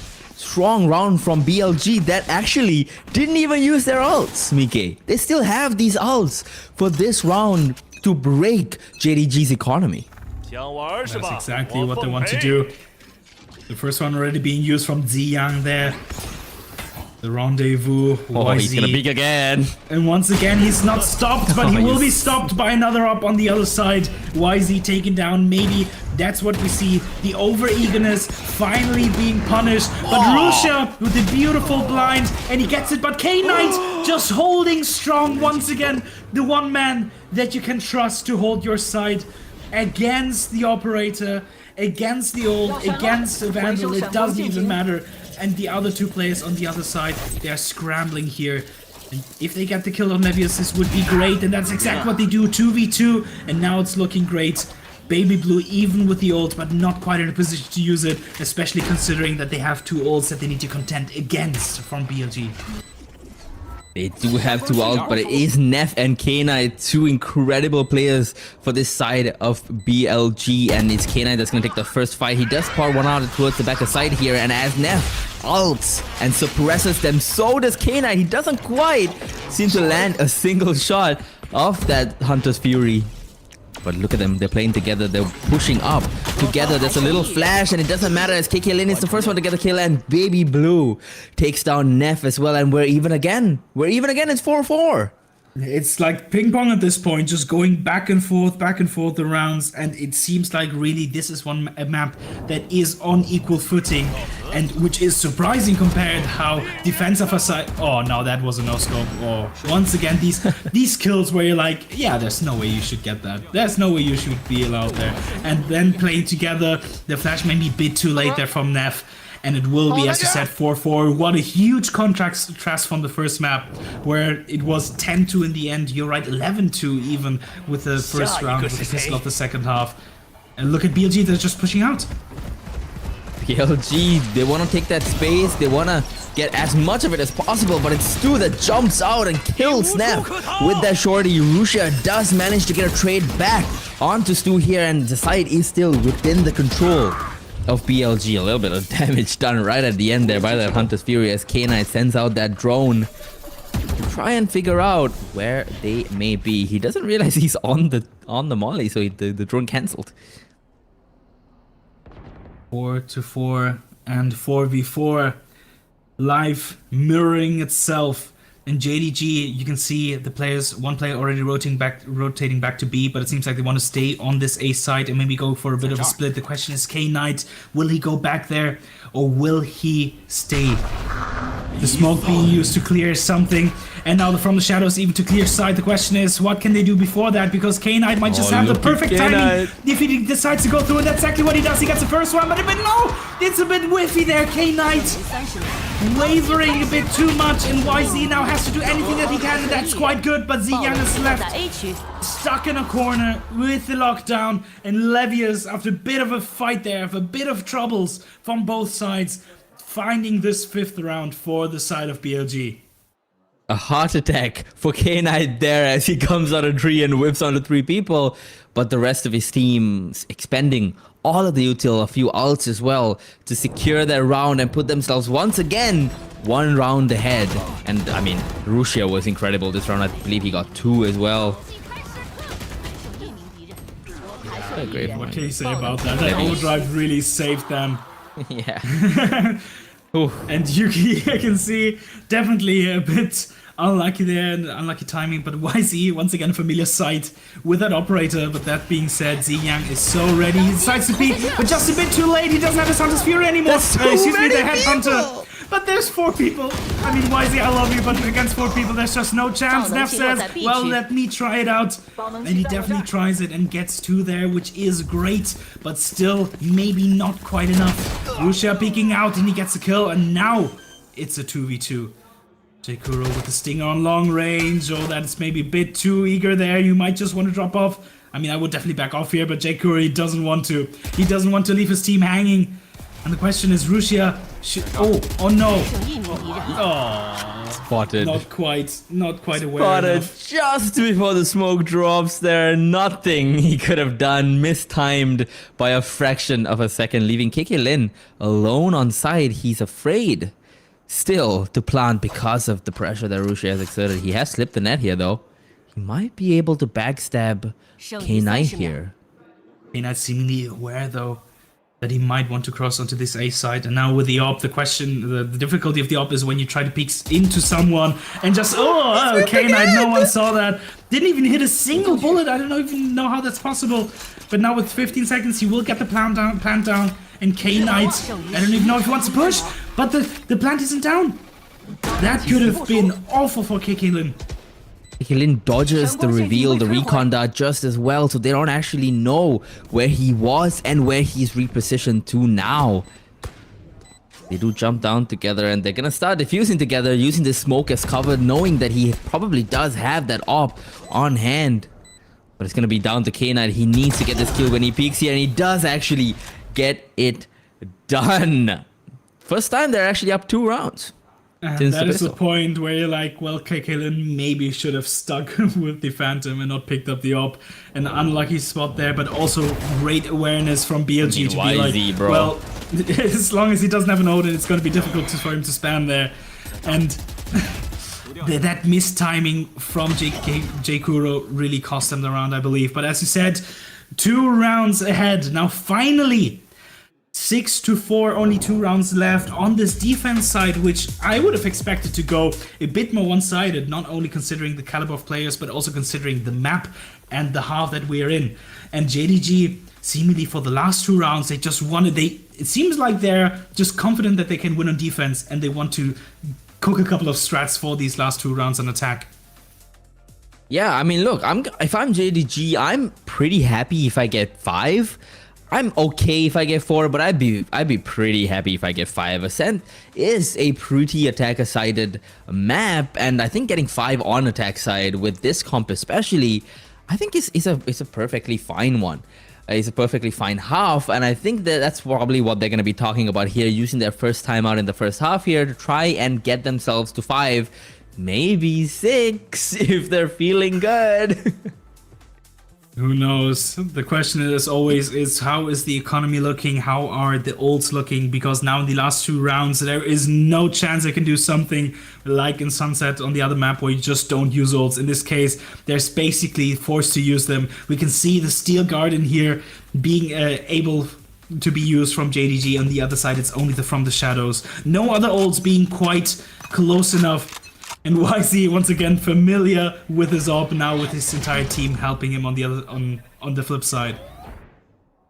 round from BLG that actually didn't even use their ults, Mike. They still have these ults for this round to break JDG's economy. That's exactly what they want to do. The first one already being used from Ziyang there. The rendezvous. Oh, YZ. He's gonna peek again. And once again, he's not stopped, but he will be stopped by another up on the other side. YZ taken down, maybe That's what we see. The over-eagerness finally being punished. But Rusha with the beautiful blind, and he gets it. But K-Knight just holding strong once again. The one man that you can trust to hold your side against the operator, against the ult, against the Vandal. It doesn't even matter. And the other two players on the other side, they are scrambling here. And if they get the kill on Levius, this would be great. And that's exactly what they do. 2v2. And now it's looking great. Baby Blue even with the ult, but not quite in a position to use it, especially considering that they have two ults that they need to contend against from BLG. They do have two ult, but it is Neff and K-Knight, two incredible players for this side of BLG, and it's K-Knight that's going to take the first fight. He does pour one out towards the back side here, and as Neff ults and suppresses them, so does K-Knight. He doesn't quite seem to land a single shot of that Hunter's Fury. But look at them, they're playing together, they're pushing up together. There's a little flash, and it doesn't matter as KKLin is the first one to get the kill, and Baby Blue takes down Neff as well, and we're even again. It's 4-4. It's like ping pong at this point, just going back and forth the rounds, and it seems like really this is a map that is on equal footing, and which is surprising compared how defensive aside. Oh no, that was a no scope. Oh, once again these kills where you're like, yeah, there's no way you should get that. There's no way you should be allowed there. And then playing together, the flash may be a bit too late there from Neff. And it will be, as you said, 4-4. What a huge contrast from the first map, where it was 10-2 in the end. You're right, 11-2 even with the first round, with the pistol of the second half. And look at BLG, they're just pushing out. BLG, they want to take that space. They want to get as much of it as possible, but it's Stu that jumps out and kills Neff with that shorty. Rusha does manage to get a trade back onto Stu here, and the side is still within the control of BLG. A little bit of damage done right at the end there by that Hunter's Fury as K-Knight sends out that drone to try and figure out where they may be. He doesn't realize he's on the molly, so the drone cancelled. 4-4 and 4v4, live mirroring itself. In JDG, you can see the players, one player already rotating back to B, but it seems like they want to stay on this A side and maybe go for a bit of a split. The question is, K-Knight, will he go back there or will he stay? The smoke being used to clear something, and now from the shadows even to clear side. The question is, what can they do before that? Because K-Knight might just have the perfect timing if he decides to go through, and that's exactly what he does. He gets the first one, but no! It's a bit whiffy there. K-Knight wavering a bit too much, and YZ now has to do anything that he can, and that's quite good, but Ziyang is left stuck in a corner with the lockdown, and Levius, after a bit of a fight there, after a bit of troubles from both sides, finding this fifth round for the side of BLG. A heart attack for K-Knight there as he comes out of tree and whips onto three people, but the rest of his team expending all of the util, a few ults as well, to secure their round and put themselves once again one round ahead. And I mean, Rusha was incredible this round. I believe he got 2 as well. Great. What can you say about that? That overdrive really saved them. Yeah. And Yuki, I can see, definitely a bit unlucky there and unlucky timing, but YZ, once again, familiar sight with that operator. But that being said, Ziyang is so ready. He decides to peek, but just a bit too late. He doesn't have his Hunter's Fury anymore. Excuse me, the Headhunter. But there's 4 people. I mean, YZ, I love you, but against 4 people, there's just no chance. Neff says, well, let me try it out. And he definitely tries it and gets 2 there, which is great, but still maybe not quite enough. Rusha peeking out, and he gets a kill, and now it's a 2v2. Jakuro with the stinger on long range. Oh, that's maybe a bit too eager there. You might just want to drop off. I mean, I would definitely back off here, but Jakuro, he doesn't want to. He doesn't want to leave his team hanging. And the question is, Rusha should... Oh no. Oh, spotted. Not quite aware Spotted enough. Just before the smoke drops there. Nothing he could have done. Mistimed by a fraction of a second, leaving KK alone on side. He's afraid still to plant because of the pressure that Rusha has exerted. He has slipped the net here though. He might be able to backstab K-Knight here. K-Knight seemingly aware though. that he might want to cross onto this A side. And now with the op, the question, the difficulty of the op is when you try to peek into someone and just, okay, no one saw that. Didn't even hit a single bullet. I don't even know how that's possible. But now with 15 seconds, he will get the plant down. And K-Knight, I don't even know if he wants to push, but the plant isn't down. That could have been awful for KK-Lin. KK-Lin dodges the reveal, the recon dart just as well, so they don't actually know where he was and where he's repositioned to now. They do jump down together and they're gonna start defusing together, using the smoke as cover, knowing that he probably does have that op on hand. But it's gonna be down to K-Knight. He needs to get this kill when he peeks here, and he does actually get it done. First time they're actually up 2 rounds. And that is the point where you're like, well, KK-Lin maybe should have stuck with the Phantom and not picked up the op. An unlucky spot there, but also great awareness from BLG to be like, bro. Well, as long as he doesn't have an Odin, it's going to be difficult for him to spam there. And that mistiming from J-Kuro really cost him the round, I believe. But as you said, 2 rounds ahead. Now finally, 6-4, only 2 rounds left on this defense side, which I would have expected to go a bit more one-sided, not only considering the caliber of players, but also considering the map and the half that we are in. And JDG, seemingly for the last 2 rounds, they just wanted, it seems like they're just confident that they can win on defense, and they want to cook a couple of strats for these last 2 rounds on attack. Yeah, I mean, look, if I'm JDG, I'm pretty happy if I get 5. I'm okay if I get 4, but I'd be pretty happy if I get 5. Ascent is a pretty attacker-sided map, and I think getting 5 on attack side with this comp especially, I think is a perfectly fine one. It's a perfectly fine half, and I think that's probably what they're going to be talking about here, using their first time out in the first half here to try and get themselves to 5, maybe 6 if they're feeling good. Who knows? The question is always is how is the economy looking? How are the ults looking? Because now in the last 2 rounds, there is no chance they can do something like in Sunset on the other map where you just don't use ults. In this case, they're basically forced to use them. We can see the Steel Garden here being able to be used from JDG. On the other side, it's only from the shadows. No other ults being quite close enough. And YZ once again familiar with his op, now with his entire team helping him on the other on the flip side.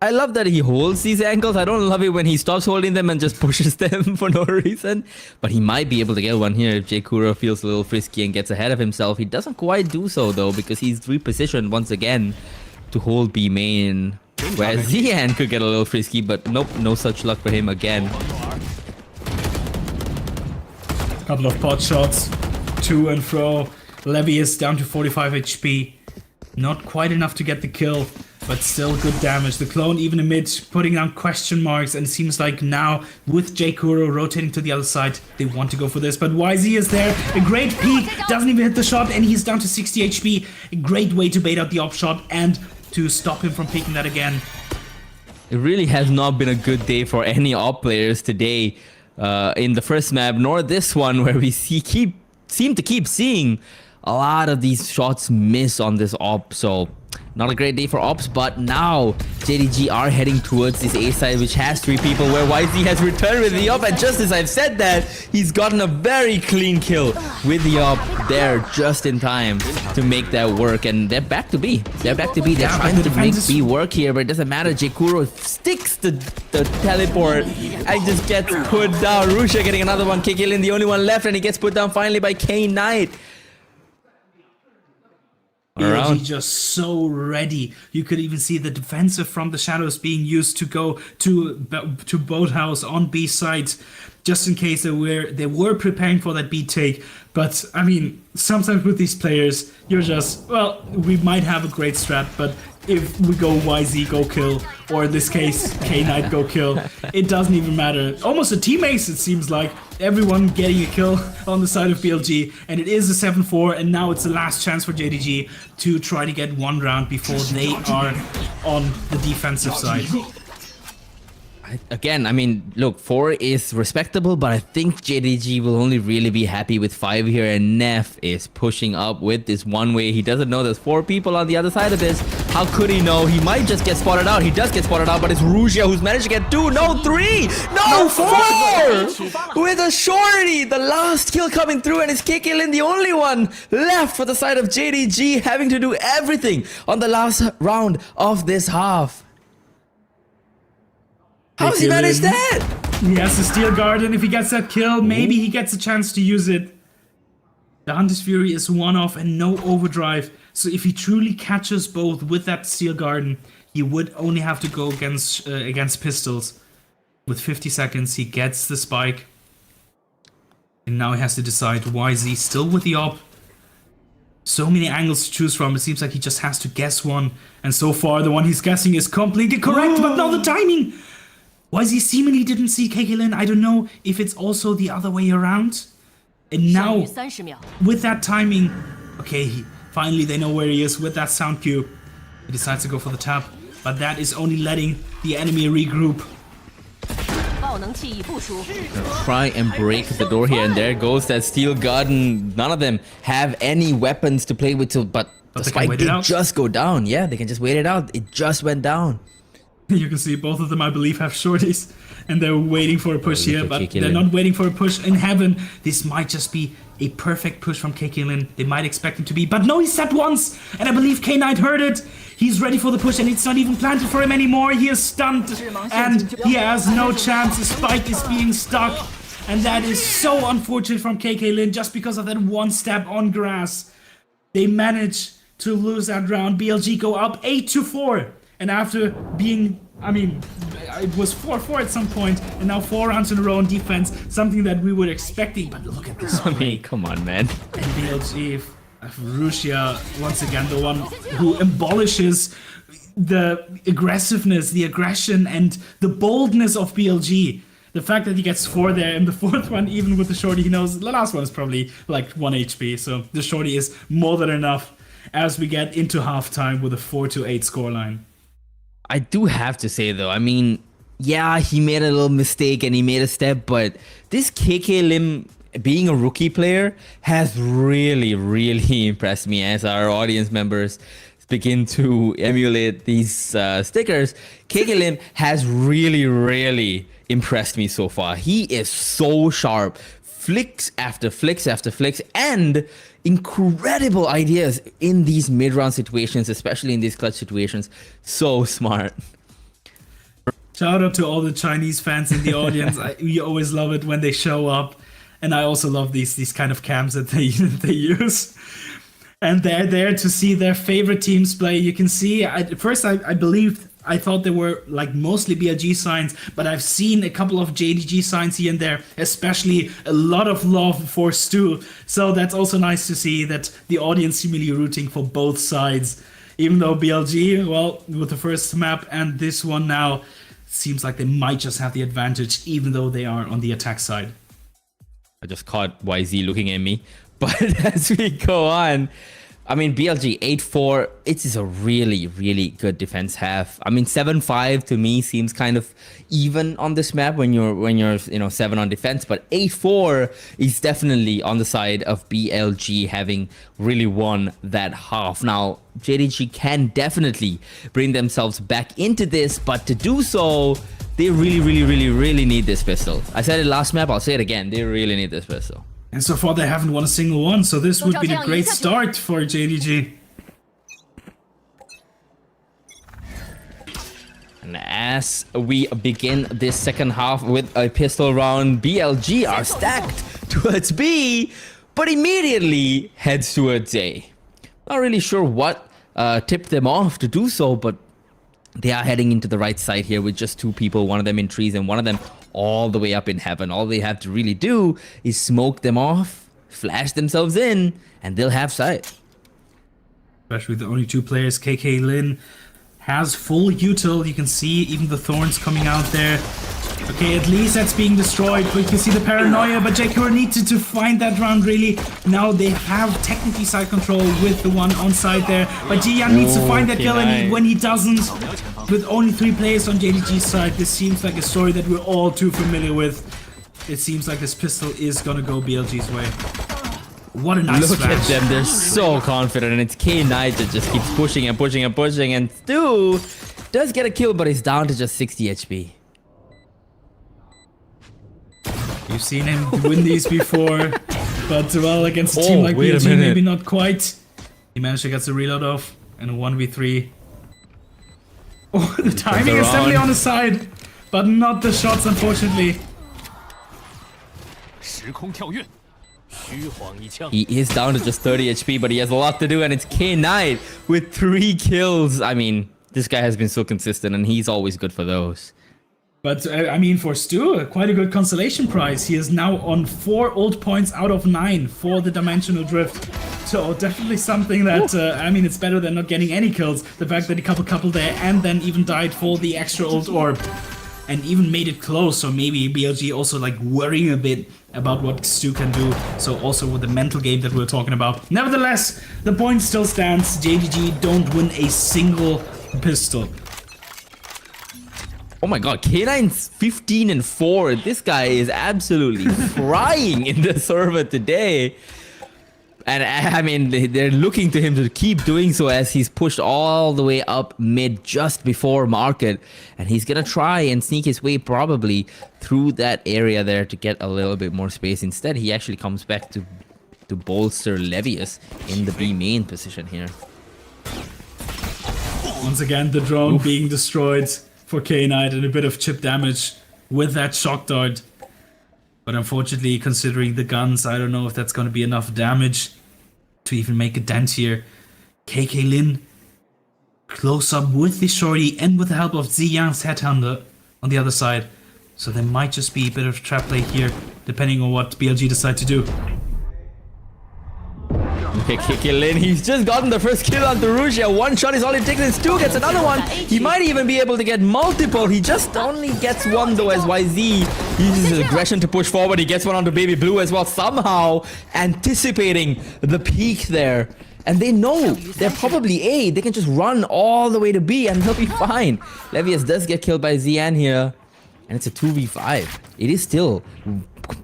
I love that he holds these angles. I don't love it when he stops holding them and just pushes them for no reason. But he might be able to get one here if J-Kuro feels a little frisky and gets ahead of himself. He doesn't quite do so though, because he's repositioned once again to hold B main, where Zian could get a little frisky, but nope, no such luck for him again. Couple of pot shots. To and fro. Levy is down to 45 HP. Not quite enough to get the kill, but still good damage. The clone even amid putting down question marks, and it seems like now with J-Kuro rotating to the other side, they want to go for this. But YZ is there. A great peek. Doesn't even hit the shot, and he's down to 60 HP. A great way to bait out the op shot and to stop him from peeking that again. It really has not been a good day for any op players today in the first map, nor this one, where we seem to keep seeing a lot of these shots miss on this op. So not a great day for ops, but now JDG are heading towards this A side, which has 3 people, where YZ has returned with the op, and just as I've said that, he's gotten a very clean kill with the op there just in time to make that work. And they're back to B. They're back to B. They're trying to make B work here, but it doesn't matter. J-Kuro sticks the teleport and just gets put down. Rusha getting another one. KK-Lin the only one left, and he gets put down finally by K-Knight. BLG just so ready. You could even see the defensive from the shadows being used to go to Boathouse on B side, just in case they were preparing for that B take. But I mean, sometimes with these players, you're just, well, we might have a great strat, but if we go YZ go kill, or in this case K-Knight go kill, it doesn't even matter. Almost a team ace, it seems like. Everyone getting a kill on the side of BLG, and it is a 7-4, and now it's the last chance for JDG to try to get 1 round before they are on the defensive side. again, I mean, look, 4 is respectable, but I think JDG will only really be happy with 5 here, and Neff is pushing up with this one way. He doesn't know there's 4 people on the other side of this. How could he know? He might just get spotted out. He does get spotted out, but it's Rusia who's managed to get 2. No, 3. No, 4! With a shorty. The last kill coming through, and it's KKLin, the only one left for the side of JDG, having to do everything on the last round of this half. How's he managed that? He has the Steel Garden. If he gets that kill, maybe he gets a chance to use it. The Hunter's Fury is 1 off and no overdrive. So if he truly catches both with that Steel Garden, he would only have to go against pistols. With 50 seconds, he gets the spike. And now he has to decide, YZ still with the op. So many angles to choose from. It seems like he just has to guess one. And so far, the one he's guessing is completely correct, but not the timing. YZ seemingly didn't see KKLin. I don't know if it's also the other way around. And now, with that timing, okay, finally they know where he is with that sound cue. He decides to go for the tap, but that is only letting the enemy regroup. Try and break the door here, and there goes that Steel Garden. None of them have any weapons to play with, but the spike did just go down. Yeah, they can just wait it out. It just went down. You can see both of them, I believe, have shorties, and they're waiting for a push here, but they're not waiting for a push in heaven. This might just be a perfect push from KKLin. They might expect him to be, but no, he stepped once, and I believe K-Knight heard it. He's ready for the push, and it's not even planted for him anymore. He is stunned, and he has no chance. The spike is being stuck, and that is so unfortunate from KKLin just because of that one step on grass. They manage to lose that round. BLG go up 8-4. And after being, I mean, it was 4-4 at some point, and now 4 rounds in a row on defense, something that we were expecting, but look at this. I mean, come on, man. And BLG, Rusia, once again, the one who abolishes the aggressiveness, the aggression, and the boldness of BLG. The fact that he gets 4 there, and the 4th one, even with the shorty, he knows the last one is probably like 1 HP, so the shorty is more than enough as we get into halftime with a 4-8 scoreline. I do have to say though, I mean, yeah, he made a little mistake and he made a step, but this KKLin being a rookie player has really, really impressed me as our audience members begin to emulate these stickers. KKLin has really, really impressed me so far. He is so sharp. Flicks after flicks after flicks, and incredible ideas in these mid-round situations, especially in these clutch situations. So smart. Shout out to all the Chinese fans in the audience. We always love it when they show up, and I also love these kind of cams that they use. And they're there to see their favorite teams play. You can see, at first I believed, I thought they were like mostly BLG signs, but I've seen a couple of JDG signs here and there, especially a lot of love for Stu. So that's also nice to see that the audience seemingly rooting for both sides. Even though BLG, well, with the first map and this one now, seems like they might just have the advantage, even though they are on the attack side. I just caught YZ looking at me, but as we go on, I mean, BLG 8-4, it is a really, really good defense half. I mean, 7-5 to me seems kind of even on this map when you're 7 on defense, but 8-4 is definitely on the side of BLG having really won that half. Now, JDG can definitely bring themselves back into this, but to do so, they really, really, really, really need this pistol. I said it last map, I'll say it again. They really need this pistol. And so far they haven't won a single one, so this would be a great start for JDG. And as we begin this second half with a pistol round, BLG are stacked towards B, but immediately heads towards A. Not really sure what tipped them off to do so, but they are heading into the right side here with just 2 people, one of them in trees and one of them all the way up in heaven. All they have to really do is smoke them off, flash themselves in, and they'll have sight. Especially with the only 2 players, KKLin has full util. You can see even the thorns coming out there. Okay, at least that's being destroyed. We can see the paranoia, but JKR needed to find that round really. Now they have technically side control with the one on side there, but Jiyan needs to find that kill, and when he doesn't, with only 3 players on JDG's side, this seems like a story that we're all too familiar with. It seems like this pistol is gonna go BLG's way. What a nice Look flash. at them, they're so confident, and it's K Knight that just keeps pushing and pushing and pushing, and Stu does get a kill, but he's down to just 60 HP. You've seen him win these before, but well, against a team like wait a BLG, minute. maybe not quite. He managed to get the reload off in a 1v3. Oh, the timing is definitely on his side, but not the shots, unfortunately. He is down to just 30 HP, but he has a lot to do, and it's K Knight with 3 kills. I mean, this guy has been so consistent, and he's always good for those. But I mean, for Stu, quite a good consolation prize. He is now on 4 ult points out of 9 for the Dimensional Drift. So definitely something that, I mean, it's better than not getting any kills. The fact that he couple there and then even died for the extra ult orb. And even made it close, so maybe BLG also like worrying a bit about what Stu can do. So also with the mental game that we're talking about. Nevertheless, the point still stands. JDG don't win a single pistol. Oh my god, K9's 15 and 4. This guy is absolutely frying in the server today. And I mean, they're looking to him to keep doing so as he's pushed all the way up mid just before market. And he's gonna try and sneak his way probably through that area there to get a little bit more space. Instead, he actually comes back to bolster Levius in the B main position here. Once again, the drone being destroyed for K Knight and a bit of chip damage with that shock dart. But unfortunately, considering the guns, I don't know if that's going to be enough damage to even make a dent here. KK Lin close up with the shorty and with the help of Ziyang's headhunter on the other side. So there might just be a bit of trap play here, depending on what BLG decide to do. Okay, KK Lin, he's just gotten the first kill on Darusha. One shot is all it takes, and Stu gets another one. He might even be able to get multiple. He just only gets one though, as YZ uses his aggression to push forward. He gets one onto Baby Blue as well, somehow anticipating the peak there. And they know they're probably A. They can just run all the way to B and they'll be fine. Levius does get killed by Zian here. And it's a 2v5. It is still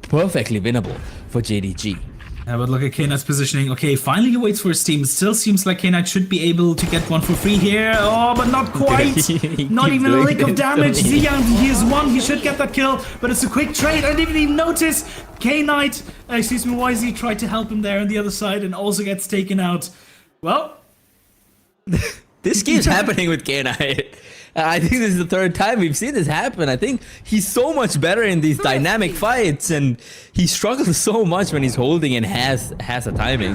perfectly winnable for JDG. Yeah, but look at K-Knight's positioning. Okay, finally he waits for his team. It still seems like K-Knight should be able to get one for free here. Oh, but not quite. Not even a lick of damage. Ziyang, he is one. He should get that kill, but it's a quick trade. I didn't even notice. K-Knight, excuse me, YZ tried to help him there on the other side and also gets taken out. Well, this keeps happening with K-Knight. I think this is the 3rd time we've seen this happen. I think he's so much better in these dynamic fights, and he struggles so much when he's holding and has a timing.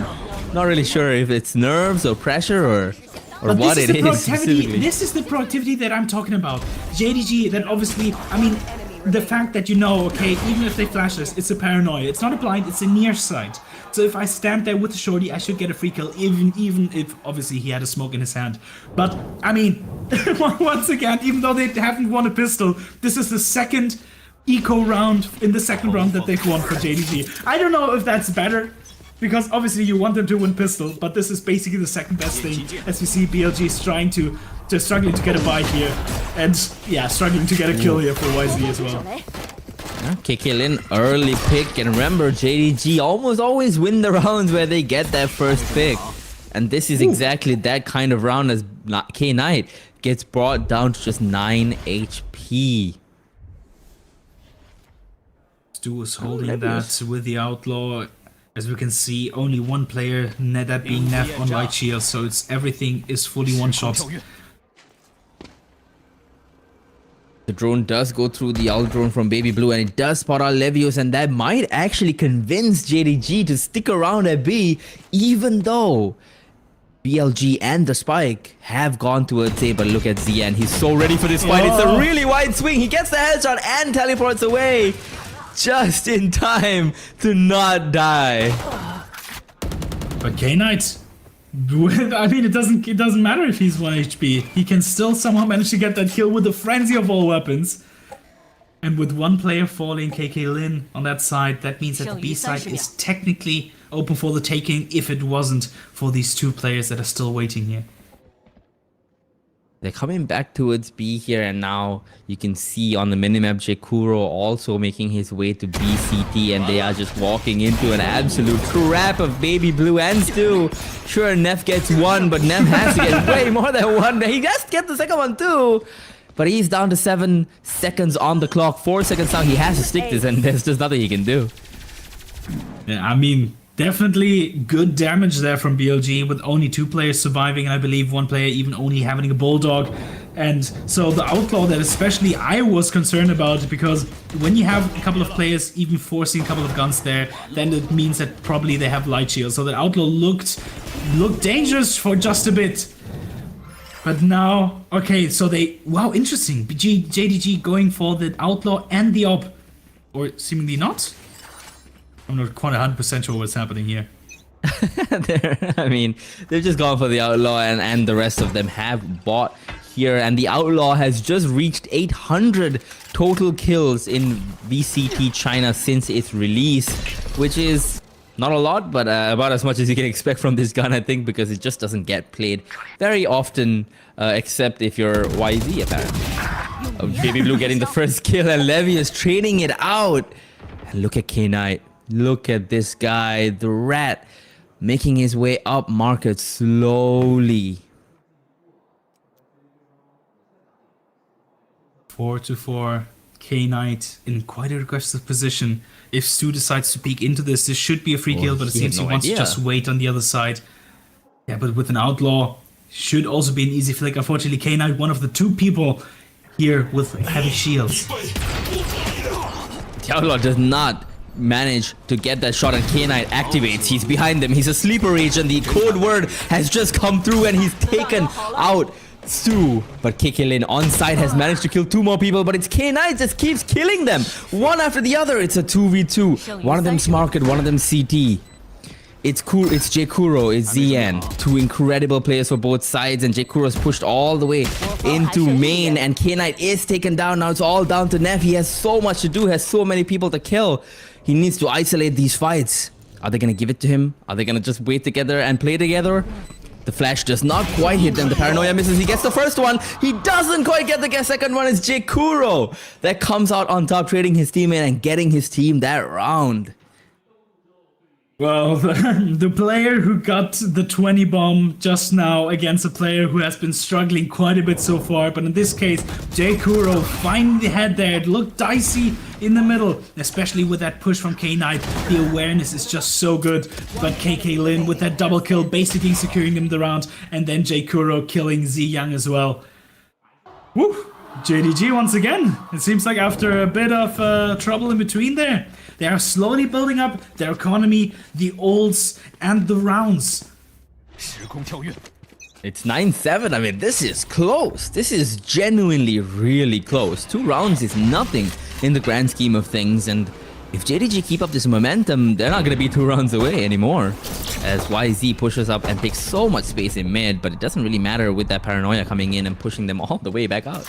Not really sure if it's nerves or pressure or what it is specifically. This is the productivity that I'm talking about. JDG, then obviously, I mean, the fact that you know, okay, even if they flash us, it's a paranoia. It's not a blind, it's a near sight. So if I stand there with the shorty, I should get a free kill, even if obviously he had a smoke in his hand. But I mean, once again, even though they haven't won a pistol, this is the 2nd eco round in the 2nd round that they've won for JDG. I don't know if that's better, because obviously you want them to win pistol, but this is basically the 2nd best thing, as we see BLG struggling to get a buy here, and yeah, struggling to get a kill here for YZ as well. KK Lin, early pick, and remember, JDG almost always win the rounds where they get that first pick. And this is exactly that kind of round as K Knight gets brought down to just 9 HP. Stu is holding that with the Outlaw. As we can see, only one player, that being Neff on Light Shield, so it's everything is fully one-shot. The drone does go through the Owl drone from Baby Blue, and it does spot out Levios, and that might actually convince JDG to stick around at B, even though BLG and the Spike have gone towards A. But look at Zian, he's so ready for this fight. It's a really wide swing. He gets the headshot and teleports away just in time to not die. But K-Knight, I mean, it doesn't matter if he's 1 HP. He can still somehow manage to get that kill with the frenzy of all weapons. And with one player falling, KK Lin on that side, that means that the B side is technically open for the taking if it wasn't for these two players that are still waiting here. They're coming back towards B here, and now you can see on the minimap Jekuro also making his way to BCT, and they are just walking into an absolute trap of Baby Blue and Stu. Sure, Neff gets one, but Neff has to get way more than one. He has to get the second one too, but he's down to 7 seconds on the clock. 4 seconds now, he has to stick this, and there's just nothing he can do. Yeah, I mean, definitely good damage there from BLG with only 2 players surviving, and I believe 1 player even only having a bulldog. And so the outlaw that especially I was concerned about, because when you have a couple of players even forcing a couple of guns there, then it means that probably they have light shields. So the outlaw looked dangerous for just a bit. But now, okay, so they, wow, interesting. JDG going for the outlaw and the op, or seemingly not. I'm not quite 100% sure what's happening here. I mean, they've just gone for the outlaw, and the rest of them have bought here. And the outlaw has just reached 800 total kills in VCT China since its release, which is not a lot, but about as much as you can expect from this gun, I think, because it just doesn't get played very often, except if you're YZ, apparently. Baby Blue getting the first kill, and Levy is training it out. And look at K-Knight. Look at this guy, the rat, making his way up market slowly. 4-4, K-Knight in quite a aggressive position. If Stu decides to peek into this, this should be a free kill, but it seems he wants to just wait on the other side. Yeah, but with an outlaw, should also be an easy flick. Unfortunately, K-Knight, one of the 2 people here with heavy shields. The outlaw does not manage to get that shot, and K-Knight activates. He's behind them. He's a sleeper agent. The code word has just come through, and he's taken out Stu. But KK on side has managed to kill 2 more people, but it's K-Knight just keeps killing them one after the other. It's a 2v2. One of them's market, one of them CT. It's Jekuro, it's Zian. 2 incredible players for both sides, and Jekuro's pushed all the way into main, and K-Knight is taken down. Now it's all down to Neff. He has so much to do, has so many people to kill. He needs to isolate these fights. Are they gonna give it to him? Are they gonna just wait together and play together? The flash does not quite hit them. The paranoia misses. He gets the first one. He doesn't quite get the second one. It's Jekuro that comes out on top, trading his teammate and getting his team that round. Well, the player who got the 20 bomb just now against a player who has been struggling quite a bit so far, but in this case, Jekuro finally had there. It looked dicey in the middle, especially with that push from K-Knight. The awareness is just so good, but KK Lin with that double kill basically securing him the round, and then Jekuro killing Z Young as well. Woo! JDG once again. It seems like after a bit of trouble in between there, they are slowly building up their economy, the ults, and the rounds. It's 9-7. I mean, this is close. This is genuinely really close. 2 rounds is nothing in the grand scheme of things, and if JDG keep up this momentum, they're not going to be 2 rounds away anymore, as YZ pushes up and takes so much space in mid, but it doesn't really matter with that paranoia coming in and pushing them all the way back out.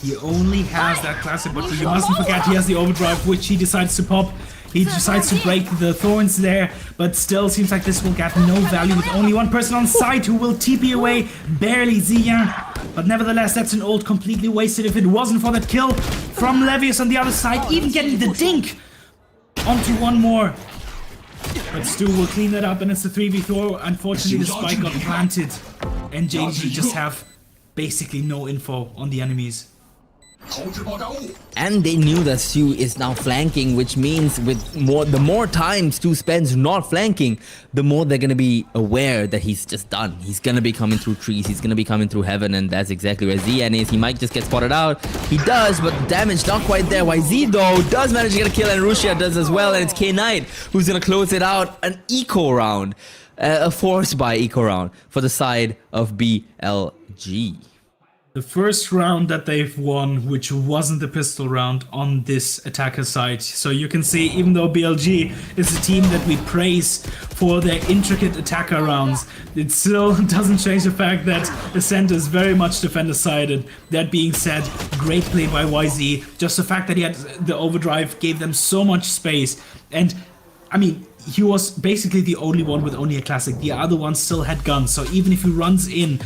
He only has that classic, but you mustn't forget he has the overdrive, which he decides to pop. He decides to break the thorns there, but still seems like this will get no value with only 1 person on site who will TP away, barely Ziyan. But nevertheless, that's an ult completely wasted if it wasn't for that kill from Levius on the other side, even getting the dink onto 1 more. But Stu will clean that up, and it's a 3v4. Unfortunately, the spike got planted, and JDG just have basically no info on the enemies. And they knew that Stu is now flanking, which means the more time Stu spends not flanking, the more they're gonna be aware that he's just done. He's gonna be coming through trees, he's gonna be coming through heaven, and that's exactly where Zian is. He might just get spotted out. He does, but damage not quite there. YZ though does manage to get a kill, and Rusia does as well, and it's K-Knight who's gonna close it out. An eco round, a force buy eco round for the side of BLG. The first round that they've won, which wasn't the pistol round on this attacker side. So you can see, even though BLG is a team that we praise for their intricate attacker rounds, it still doesn't change the fact that Ascent is very much defender-sided. That being said, great play by YZ. Just the fact that he had the overdrive gave them so much space. And, I mean, he was basically the only one with only a classic. The other ones still had guns, so even if he runs in,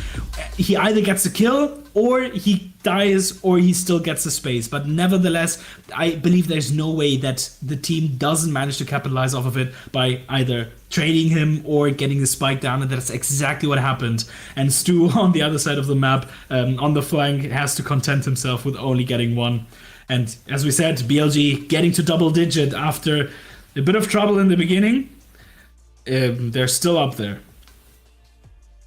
he either gets a kill or he dies or he still gets the space. But nevertheless, I believe there's no way that the team doesn't manage to capitalize off of it by either trading him or getting the spike down, and that's exactly what happened. And Stu on the other side of the map, on the flank, has to content himself with only getting one. And as we said, BLG getting to double digit after a bit of trouble in the beginning. They're still up there.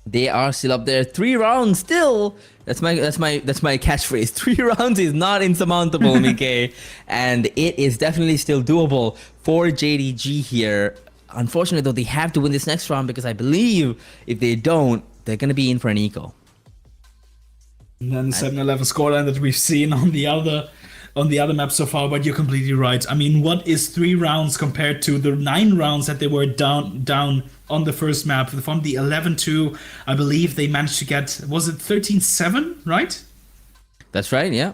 They are still up there. 3 rounds still. That's my catchphrase. 3 rounds is not insurmountable, Mike. And it is definitely still doable for JDG here. Unfortunately, though, they have to win this next round, because I believe if they don't, they're going to be in for an eco. And then the 7-11 scoreline that we've seen on the other map so far, but you're completely right. I mean, what is 3 rounds compared to the 9 rounds that they were down on the first map? From the 11-2, I believe they managed to get, was it 13-7, right? That's right, yeah.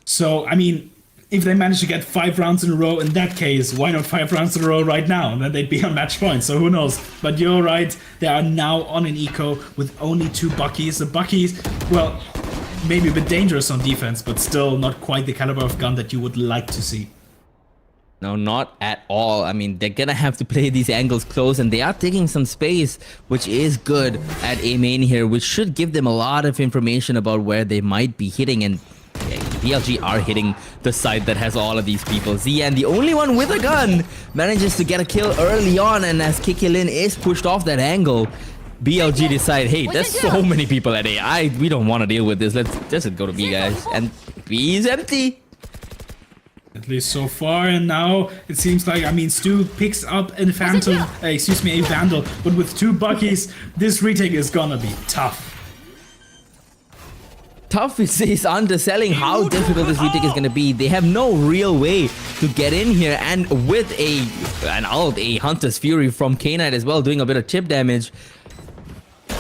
So, I mean, if they managed to get 5 rounds in a row, in that case, why not 5 rounds in a row right now? And then they'd be on match point, so who knows? But you're right, they are now on an eco with only 2 Buckies. The Buckies, well, maybe a bit dangerous on defense, but still not quite the caliber of gun that you would like to see. No, not at all. I mean, they're gonna have to play these angles close, and they are taking some space, which is good at A main here, which should give them a lot of information about where they might be hitting. And BLG are hitting the side that has all of these people. Zian, the only one with a gun, manages to get a kill early on, and as Kikilin is pushed off that angle, BLG decide, hey, there's so many people at A. We don't want to deal with this. Let's just go to B, guys. And B is empty. At least so far, and now it seems like, I mean, Stu picks up a Phantom, a Vandal, but with 2 Buckies, this retake is gonna be tough. Tough is underselling how difficult this retake is going to be. They have no real way to get in here, and with an ult, a Hunter's Fury from K-Knight as well, doing a bit of chip damage.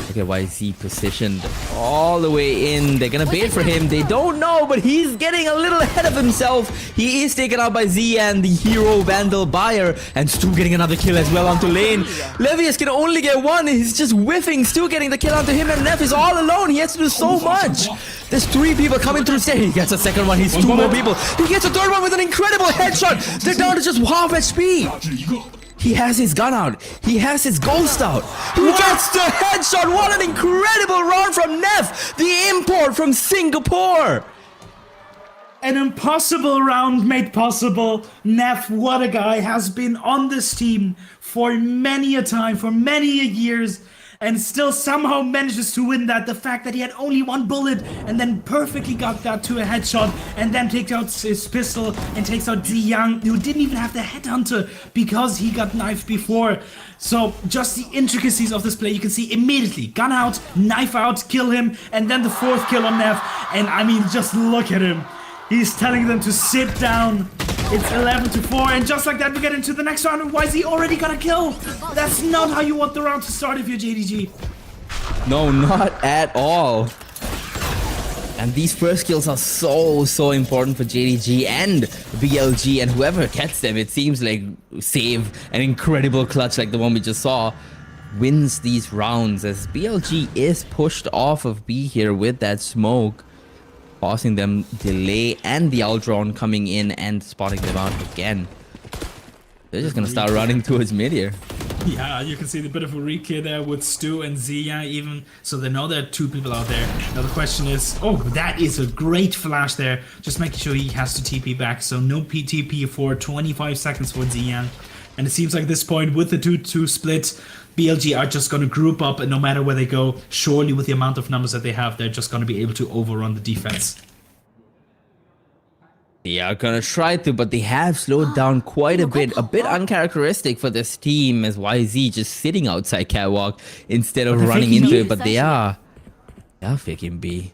Look at YZ positioned all the way in. They're gonna bait for him. They don't know, but he's getting a little ahead of himself. He is taken out by Z and the hero Vandal buyer, and Stu getting another kill as well onto lane. Levius can only get 1. He's just whiffing. Stu getting the kill onto him, and Neff is all alone. He has to do so much. There's 3 people coming through stairs. He gets a second one. He's 2 more people. He gets a third one with an incredible headshot. They're down to just half HP. He has his gun out. He has his ghost out. He gets the headshot. What an incredible run from Neff, the import from Singapore. An impossible round made possible. Neff, what a guy, has been on this team for many a time, for many a years, and still somehow manages to win that. The fact that he had only 1 bullet and then perfectly got that to a headshot, and then takes out his pistol and takes out Ziyang, who didn't even have the headhunter because he got knifed before. So just the intricacies of this play, you can see immediately, gun out, knife out, kill him, and then the 4th kill on Neff. And I mean, just look at him. He's telling them to sit down. It's 11-4, and just like that, we get into the next round. Why is he already got a kill? That's not how you want the round to start if you're JDG. No, not at all. And these first kills are so important for JDG and BLG, and whoever gets them, it seems like save an incredible clutch like the one we just saw, wins these rounds, as BLG is pushed off of B here with that smoke, causing them delay, and the Aldron coming in and spotting them out again. They're just gonna start running towards mid here. Yeah, you can see the bit of a recare there with Stu and Zia even, so they know there are 2 people out there. Now the question is, oh, that is a great flash there, just making sure he has to TP back, so no PTP for 25 seconds for Zia. And it seems like at this point, with the 2-2 split, BLG are just going to group up, and no matter where they go, surely with the amount of numbers that they have, they're just going to be able to overrun the defense. They are gonna try to, but they have slowed down quite a bit uncharacteristic for this team, as YZ just sitting outside catwalk instead of running into it, but they are faking B.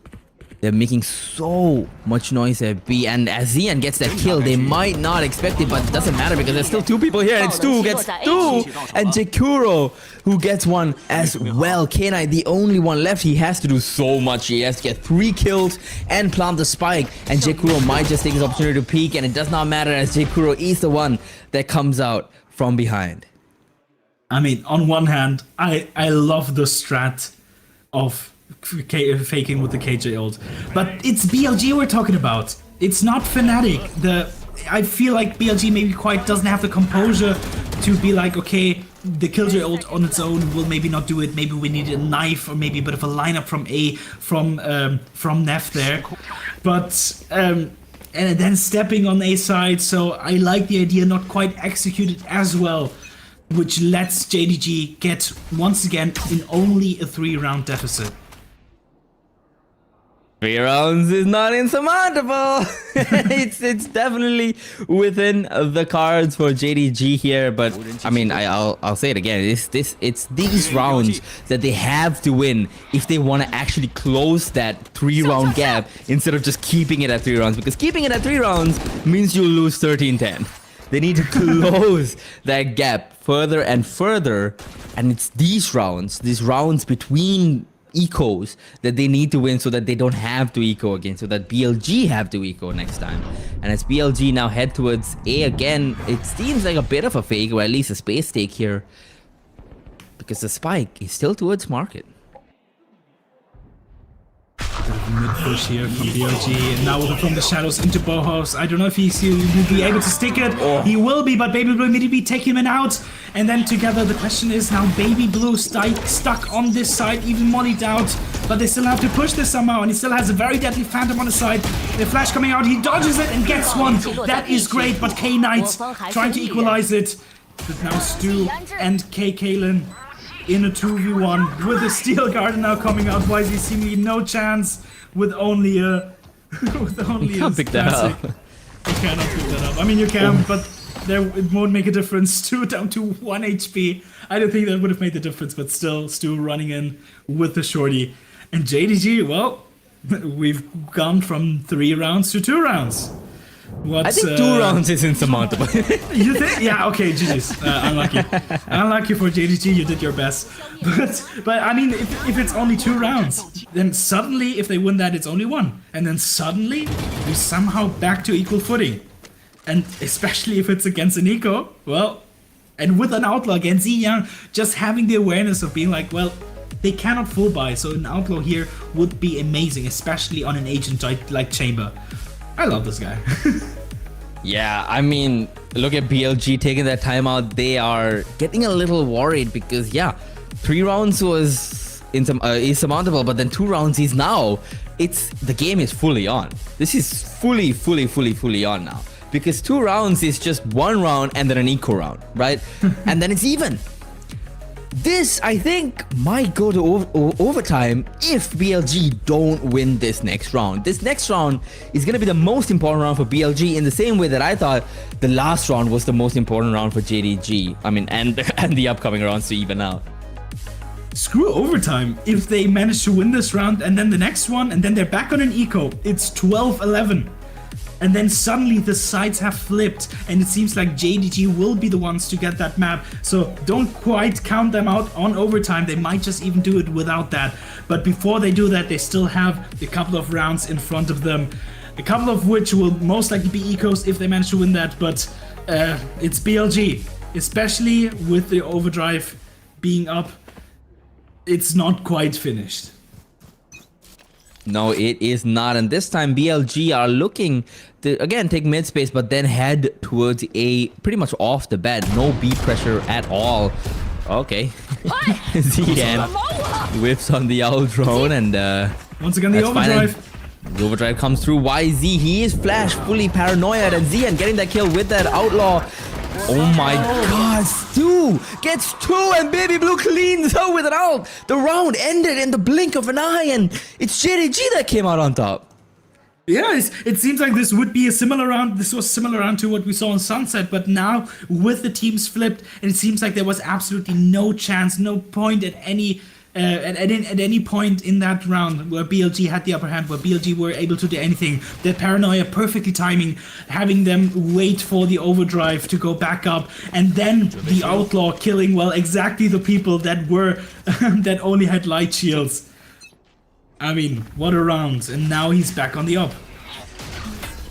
They're making so much noise at B, and as Zian gets that kill, they might not expect it, but it doesn't matter because there's still 2 people here, and it's 2 who gets 2, and Jakuro who gets 1 as well. K9, the only one left, he has to do so much. He has to get 3 kills and plant the spike, and Jakuro might just take his opportunity to peek, and it does not matter as Jakuro is the one that comes out from behind. I mean, on one hand, I love the strat of faking with the KJ ult, but it's BLG we're talking about. It's not Fnatic. I feel like BLG maybe quite doesn't have the composure to be like, okay, the Killjoy ult on its own will maybe not do it. Maybe we need a knife or maybe a bit of a lineup from Neff there, but and then stepping on A side. So I like the idea, not quite executed as well, which lets JDG get once again in only a 3-round deficit. 3 rounds is not insurmountable. it's definitely within the cards for JDG here, but I mean, I'll say it again. It's these rounds that they have to win if they want to actually close that 3-round gap instead of just keeping it at 3 rounds, because keeping it at 3 rounds means you lose 13-10. They need to close that gap further and further, and it's these rounds between ecos that they need to win so that they don't have to eco again, so that BLG have to eco next time. And as BLG now head towards A again, it seems like a bit of a fake, or at least a space take here, because the spike is still towards market. Mid push here from BLG, and now from the shadows into Bohos. I don't know if he will be able to stick it. He will be, but Baby Blue immediately take him out. And then together, the question is now Baby Blue stuck on this side, even mollied out. But they still have to push this somehow, and he still has a very deadly Phantom on the side. The flash coming out, he dodges it and gets one. That is great, but K-Knight trying to equalize it. But now Stu and K-Kalen in a 2v1 with the Steel Garden now coming out. YZ seemingly no chance with only a You can't pick that up. You cannot pick that up. I mean, you can, but it won't make a difference. Stu down to 1 HP. I don't think that would have made the difference, but still, Stu running in with the shorty. And JDG, well, we've gone from 3 rounds to 2 rounds. I think 2 rounds is insurmountable. You think? Yeah, okay, GG's. Unlucky. Unlucky for JDG, you did your best. But I mean, if it's only 2 rounds, then suddenly, if they win that, it's only 1. And then suddenly, you're somehow back to equal footing. And especially if it's against an eco, well, and with an outlaw against Ziyang, just having the awareness of being like, well, they cannot full buy, so an outlaw here would be amazing, especially on an agent like Chamber. I love this guy. Yeah, I mean, look at BLG taking that timeout. They are getting a little worried because, yeah, 3 rounds was insurmountable, but then 2 rounds is now. The game is fully on. This is fully on now, because 2 rounds is just 1 round and then an eco round, right? And then it's even. This, I think, might go to overtime if BLG don't win this next round. This next round is going to be the most important round for BLG, in the same way that I thought the last round was the most important round for JDG. I mean, and the upcoming rounds to even out. Screw overtime. If they manage to win this round and then the next one, and then they're back on an eco, it's 12-11. And then suddenly the sides have flipped, and it seems like JDG will be the ones to get that map. So don't quite count them out on overtime. They might just even do it without that. But before they do that, they still have a couple of rounds in front of them. A couple of which will most likely be ecos if they manage to win that. But it's BLG, especially with the overdrive being up. It's not quite finished. No, it is not. And this time BLG are looking to, again, take mid space, but then head towards A pretty much off the bat. No B pressure at all. Okay. Zian whips on the owl drone, and once again the overdrive. The overdrive comes through. YZ, he is flash fully paranoid, and Zian getting that kill with that outlaw. Oh my god, Stu gets 2 and Baby Blue cleans out with an ult. The round ended in the blink of an eye, and it's JDG that came out on top. Yeah, it seems like this would be a similar round. This was similar round to what we saw in Sunset, but now with the teams flipped, and it seems like there was absolutely no chance, no point at any at any point in that round where BLG had the upper hand, where BLG were able to do anything, that paranoia perfectly timing, having them wait for the overdrive to go back up, and then the outlaw killing, well, exactly the people that were that only had light shields. I mean, what a round, and now he's back on the up.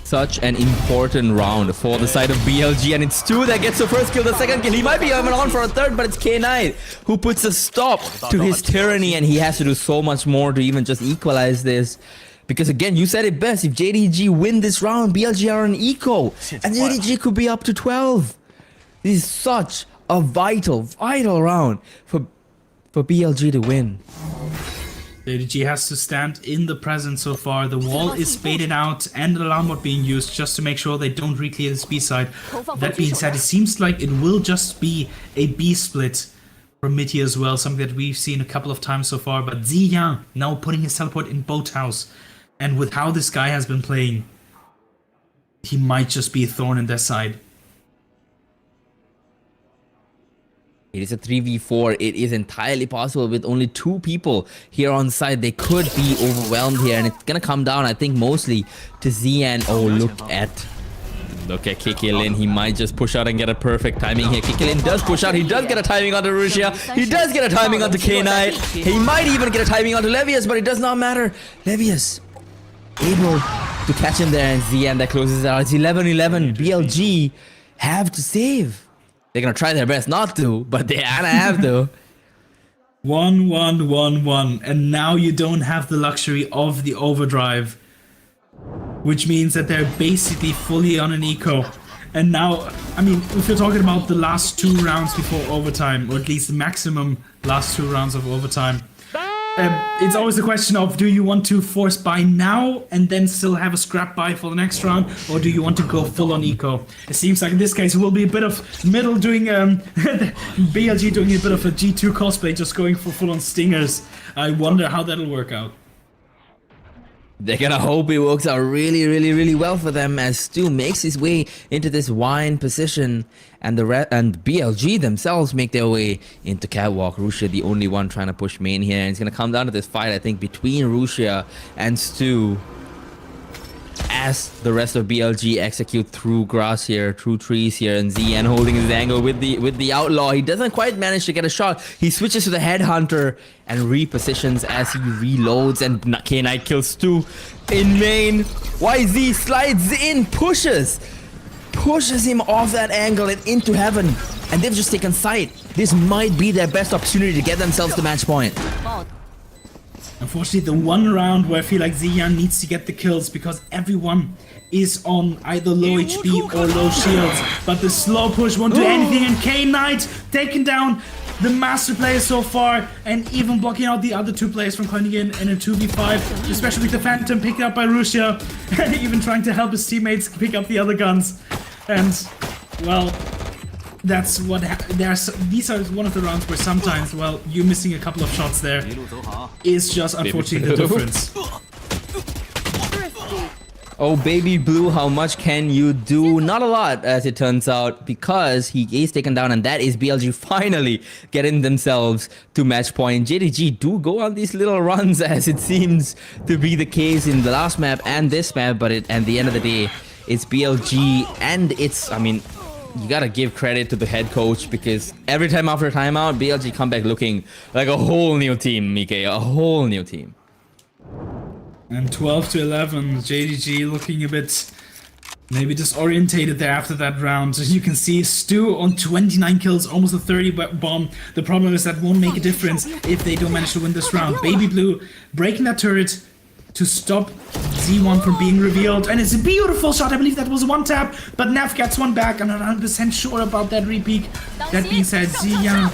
Such an important round for the side of BLG, and it's Stu that gets the first kill, the second kill. He might be even on for a third, but it's K-Knight who puts a stop to his tyranny, and he has to do so much more to even just equalize this. Because again, you said it best, if JDG win this round, BLG are on eco, and JDG could be up to 12. This is such a vital round for BLG to win. JDG has to stand in the present so far. The wall is baited out and the alarm bot being used just to make sure they don't re-clear this B side. That being said, it seems like it will just be a B split from mid here as well, something that we've seen a couple of times so far. But Ziyan now putting his teleport in boathouse, and with how this guy has been playing, he might just be a thorn in their side. It is a 3v4. It is entirely possible with only 2 people here on site. They could be overwhelmed here, and it's gonna come down, I think, mostly to Ziyan. Oh, look at Kikilin. He might just push out and get a perfect timing here. Kikilin does push out. He does get a timing onto Rusia. He does get a timing onto K-Knight. He might even get a timing onto Levius, but it does not matter. Levius able to catch him there, and Ziyan that closes it out. It's 11-11. BLG have to save. They're gonna try their best not to, but they're gonna have to. 1-1-1-1, and now you don't have the luxury of the overdrive, which means that they're basically fully on an eco. And now, I mean, if you're talking about the last 2 rounds before overtime, or at least the maximum last 2 rounds of overtime, it's always a question of, do you want to force buy now and then still have a scrap buy for the next round, or do you want to go full on eco? It seems like in this case it will be a bit of middle doing BLG doing a bit of a G2 cosplay, just going for full on stingers. I wonder how that'll work out. They're gonna hope it works out really well for them, as Stu makes his way into this wine position, and and BLG themselves make their way into catwalk. Rusia the only one trying to push main here, and it's gonna come down to this fight, I think, between Rusia and Stu, as the rest of BLG execute through grass here, through trees here, and Ziyan holding his angle with the outlaw. He doesn't quite manage to get a shot. He switches to the headhunter and repositions as he reloads, and K-Knight kills Stu in main. YZ slides in, pushes him off that angle and into heaven, and they've just taken sight. This might be their best opportunity to get themselves to match point. Unfortunately, the one round where I feel like Ziyan needs to get the kills, because everyone is on either low HP or low shields. But the slow push won't do anything, and K-Knight taking down the master player so far, and even blocking out the other 2 players from coming in a 2v5, especially with the Phantom picked up by Rusia, and even trying to help his teammates pick up the other guns. And, well, that's what these are one of the rounds where sometimes, well, you missing a couple of shots there is just unfortunately the difference. Oh, Baby Blue, how much can you do? Not a lot, as it turns out, because he is taken down, and that is BLG finally getting themselves to match point. JDG do go on these little runs, as it seems to be the case in the last map and this map, but at the end of the day, it's BLG, and it's, I mean, you gotta give credit to the head coach, because every time after timeout, BLG come back looking like a whole new team, Mike, a whole new team. And 12-11, JDG looking a bit maybe disorientated there after that round. As you can see, Stu on 29 kills, almost a 30 bomb. The problem is that won't make a difference if they don't manage to win this round. Baby Blue breaking that turret to stop Z1 from being revealed, and it's a beautiful shot. I believe that was a 1-tap, but Nev gets one back. I'm not 100% sure about that repeat. That being said, Ziyan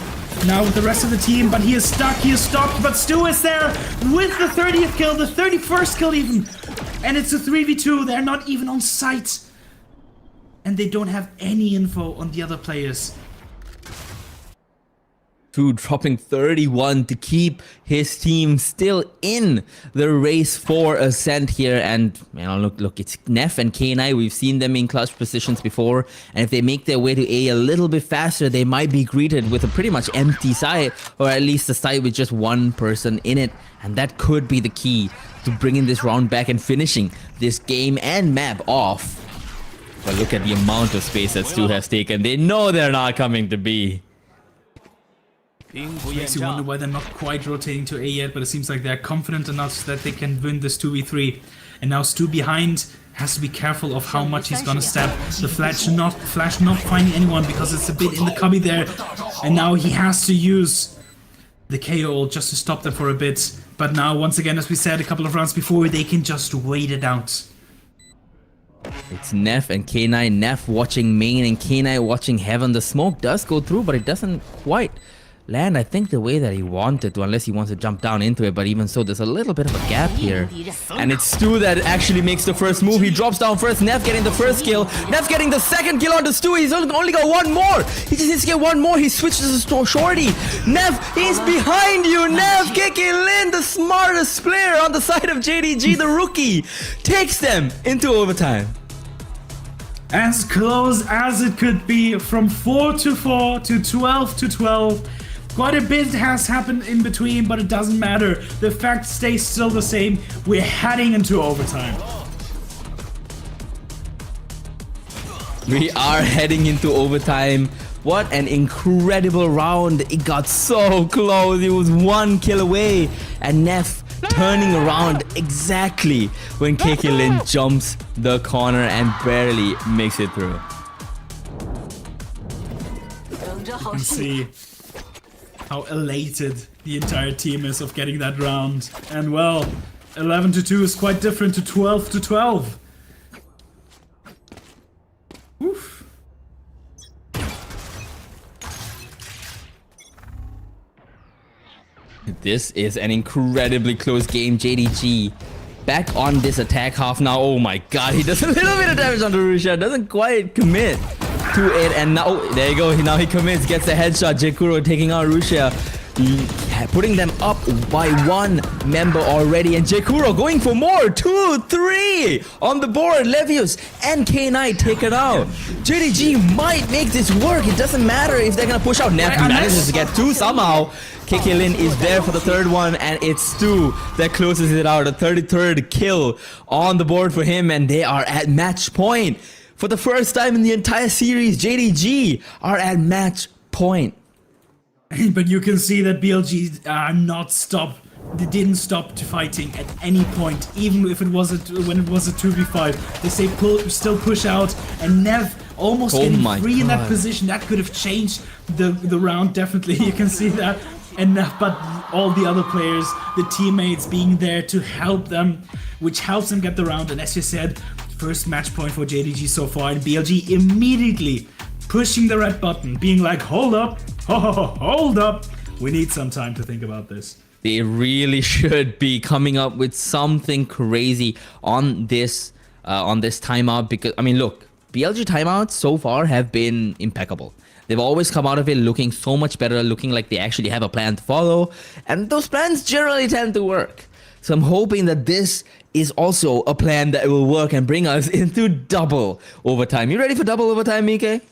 now with the rest of the team, but he is stuck, he is stopped, but Stu is there with the 30th kill, the 31st kill even, and it's a 3v2. They're not even on site, and they don't have any info on the other players. Stu dropping 31 to keep his team still in the race for ascent here. And look, it's Neff and K9. We've seen them in clutch positions before, and if they make their way to A little bit faster, they might be greeted with a pretty much empty site, or at least a site with just one person in it, and that could be the key to bringing this round back and finishing this game and map off. But look at the amount of space that Stu has taken. They know they're not coming to B. Makes you wonder why they're not quite rotating to A yet, but it seems like they're confident enough that they can win this 2v3. And now Stu behind has to be careful of how much he's gonna step. The Flash not finding anyone because it's a bit in the cubby there. And now he has to use the KO just to stop them for a bit. But now, once again, as we said a couple of rounds before, they can just wait it out. It's Neff and K9. Neff watching main and K9 watching heaven. The smoke does go through, but it doesn't quite land, I think, the way that he wanted to, unless he wants to jump down into it. But even so, there's a little bit of a gap here. And it's Stu that actually makes the first move. He drops down first. Neff getting the first kill. Neff getting the second kill onto Stu. He's only got one more. He just needs to get one more. He switches to Shorty. Neff, he's behind you. Neff, kicking Lin, the smartest player on the side of JDG, the rookie, takes them into overtime. As close as it could be, from 4-4 to 12-12. Quite a bit has happened in between, but it doesn't matter. The fact stays still the same. We're heading into overtime. We are heading into overtime. What an incredible round. It got so close. It was one kill away. And Neff turning around exactly when KK Lin jumps the corner and barely makes it through. You can see how elated the entire team is of getting that round. And well, 11-2 is quite different to 12-12. Oof. This is an incredibly close game. JDG back on this attack half now. Oh my god, he does a little bit of damage onto Rusha. Doesn't quite commit to it. And now, there you go. Now he commits, gets the headshot. Jekuro taking out Rusha, putting them up by one member already. And Jekuro going for more. 2, 3 on the board. Levius and K9 taken out. JDG might make this work. It doesn't matter if they're gonna push out. Neff manages to get 2 somehow. KK Lin is there for the third one, and it's Stu that closes it out. A 33rd kill on the board for him, and they are at match point. For the first time in the entire series, JDG are at match point. But you can see that BLG are not stopped. They didn't stop to fighting at any point, even if it was when it was a 2v5. They say still push out, and Nev almost getting free in that position. That could have changed the round, definitely. You can see that. And but all the other players, the teammates being there to help them, which helps them get the round. And as you said, first match point for JDG so far, and BLG immediately pushing the red button, being like, hold up, hold up, we need some time to think about this. They really should be coming up with something crazy on this timeout, because I mean, look, BLG timeouts so far have been impeccable. They've always come out of it looking so much better, looking like they actually have a plan to follow, and those plans generally tend to work. So I'm hoping that this is also a plan that will work and bring us into double overtime. You ready for double overtime, Mike?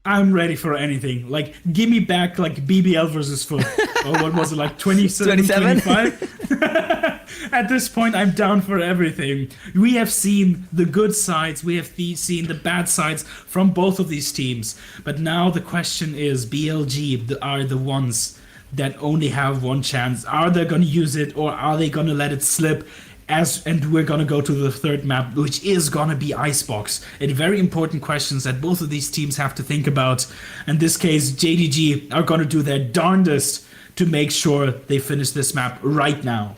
I'm ready for anything. Like, give me back like BBL versus Foot. Or what was it, like 27, 25? At this point, I'm down for everything. We have seen the good sides, we have seen the bad sides from both of these teams. But now the question is, BLG are the ones that only have one chance. Are they going to use it, or are they going to let it slip? And we're gonna go to the third map, which is gonna be Icebox. And very important questions that both of these teams have to think about. In this case, JDG are gonna do their darndest to make sure they finish this map right now.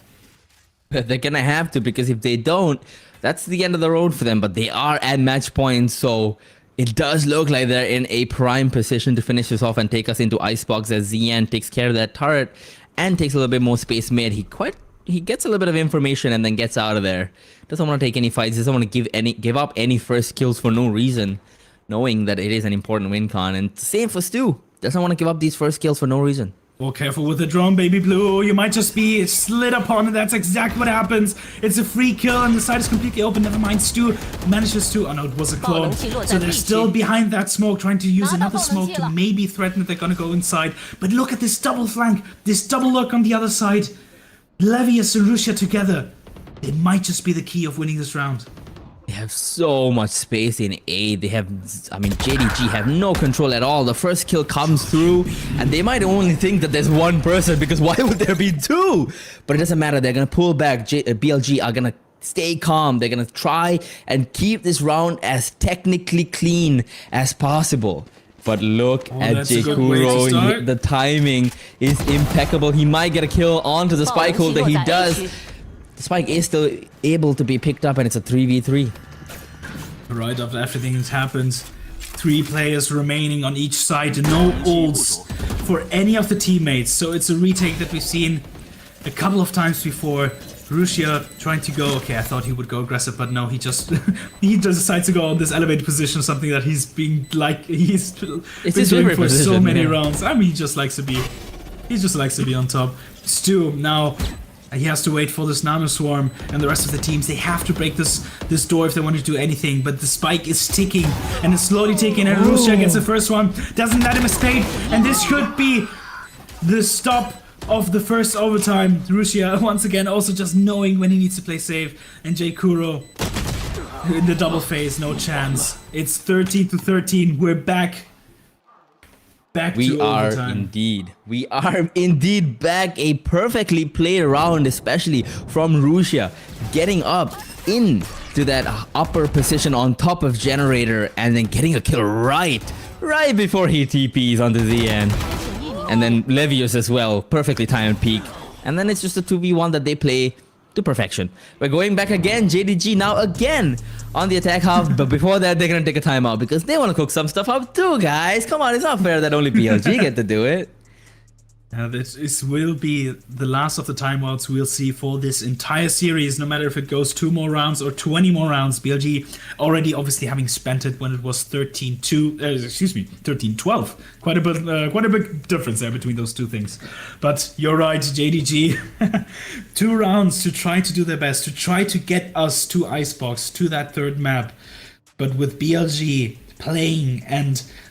But they're gonna have to, because if they don't, that's the end of the road for them. But they are at match point, so it does look like they're in a prime position to finish this off and take us into Icebox, as Zian takes care of that turret and takes a little bit more space mid. He gets a little bit of information and then gets out of there. Doesn't want to take any fights. Doesn't want to give up any first kills for no reason, knowing that it is an important win con. And same for Stu. Doesn't want to give up these first kills for no reason. Oh, careful with the drone, baby blue. You might just be slid upon, and that's exactly what happens. It's a free kill, and the side is completely open. Never mind, Stu manages to... Oh, no, it was a clone. So they're still behind that smoke, trying to use another smoke to maybe threaten that they're gonna go inside. But look at this double flank, this double look on the other side. Levius and Russia together. They might just be the key of winning this round. They have so much space in A. They have, I mean, JDG have no control at all. The first kill comes through, and they might only think that there's one person, because why would there be two? But it doesn't matter. They're going to pull back. BLG are going to stay calm. They're going to try and keep this round as technically clean as possible. But look at J.Kuro. The timing is impeccable. He might get a kill onto the spike holder. He does. The spike is still able to be picked up, and it's a 3v3. Right after everything that happens, 3 players remaining on each side, no ults for any of the teammates. So it's a retake that we've seen a couple of times before. Russia trying to go, okay, I thought he would go aggressive, but no, he just decides to go on this elevated position, something that he's been doing for so many rounds. I mean, he just likes to be on top. Stu now, he has to wait for this nano swarm, and the rest of the teams, they have to break this door if they want to do anything. But the spike is ticking, and it's slowly ticking, and Russia gets the first one, doesn't let him escape, and this could be the stop of the first overtime. Russia once again also just knowing when he needs to play safe, and J.Kuro in the double phase, no chance. It's 13-13. We're back. We are indeed back. A perfectly played round, especially from Russia, getting up into that upper position on top of Generator, and then getting a kill right before he TPs onto ZN. And then Levius as well, perfectly timed peek. And then it's just a 2v1 that they play to perfection. We're going back again. JDG now again on the attack half, but before that they're gonna take a timeout because they want to cook some stuff up too, guys. Come on, it's not fair that only BLG get to do it. This will be the last of the timeouts we'll see for this entire series, no matter if it goes 2 more rounds or 20 more rounds. BLG already obviously having spent it when it was 13-12. Quite a big difference there between those two things. But you're right, JDG. 2 rounds to try to do their best, to try to get us to Icebox, to that 3rd map. But with BLG playing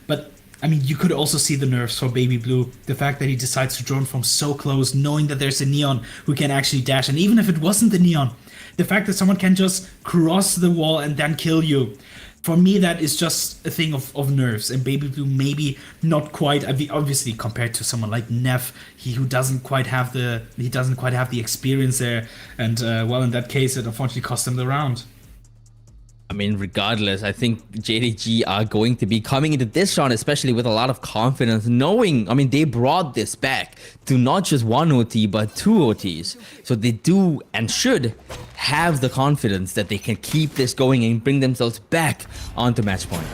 but I mean, you could also see the nerves for Baby Blue. The fact that he decides to drone from so close, knowing that there's a Neon who can actually dash. And even if it wasn't the Neon, the fact that someone can just cross the wall and then kill you. For me, that is just a thing of nerves. And Baby Blue maybe not quite, obviously compared to someone like Neff, who doesn't quite have the experience there. And well, in that case, it unfortunately cost him the round. I mean, regardless, I think JDG are going to be coming into this round, especially with a lot of confidence, knowing, I mean, they brought this back to not just 1 OT, but 2 OTs. So they do and should have the confidence that they can keep this going and bring themselves back onto match point.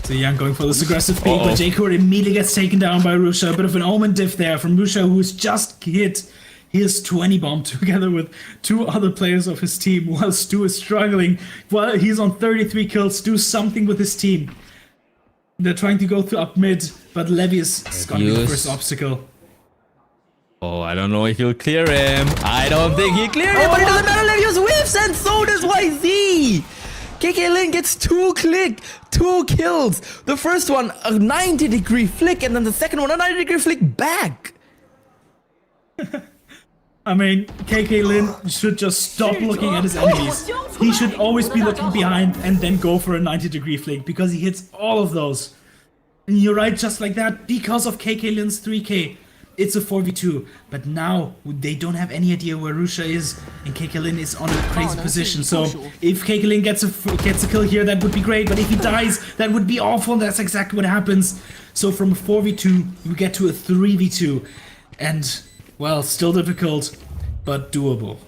So Young going for this aggressive peek, but J.Kuro immediately gets taken down by Rusha. A bit of an omen diff there from Rusha, who's just hit his 20 bomb together with 2 other players of his team while Stu is struggling. Well, he's on 33 kills. Do something with his team. They're trying to go through up mid, but Levius is gonna be the first obstacle. Oh, I don't know if he'll clear him. I don't think he cleared him, but it doesn't matter. Levius whiffs, and so does YZ. KK gets 2 kills. The first one, a 90-degree flick, and then the second one, a 90-degree flick back. I mean, KK Lin should just stop looking at his enemies. He should always be looking behind and then go for a 90-degree flick because he hits all of those. And you're right, just like that, because of KK Lin's 3K, it's a 4v2. But now they don't have any idea where Rusha is, and KK Lin is on a crazy position. So if KK Lin gets a kill here, that would be great. But if he dies, that would be awful. That's exactly what happens. So from a 4v2, we get to a 3v2. And well, still difficult, but doable.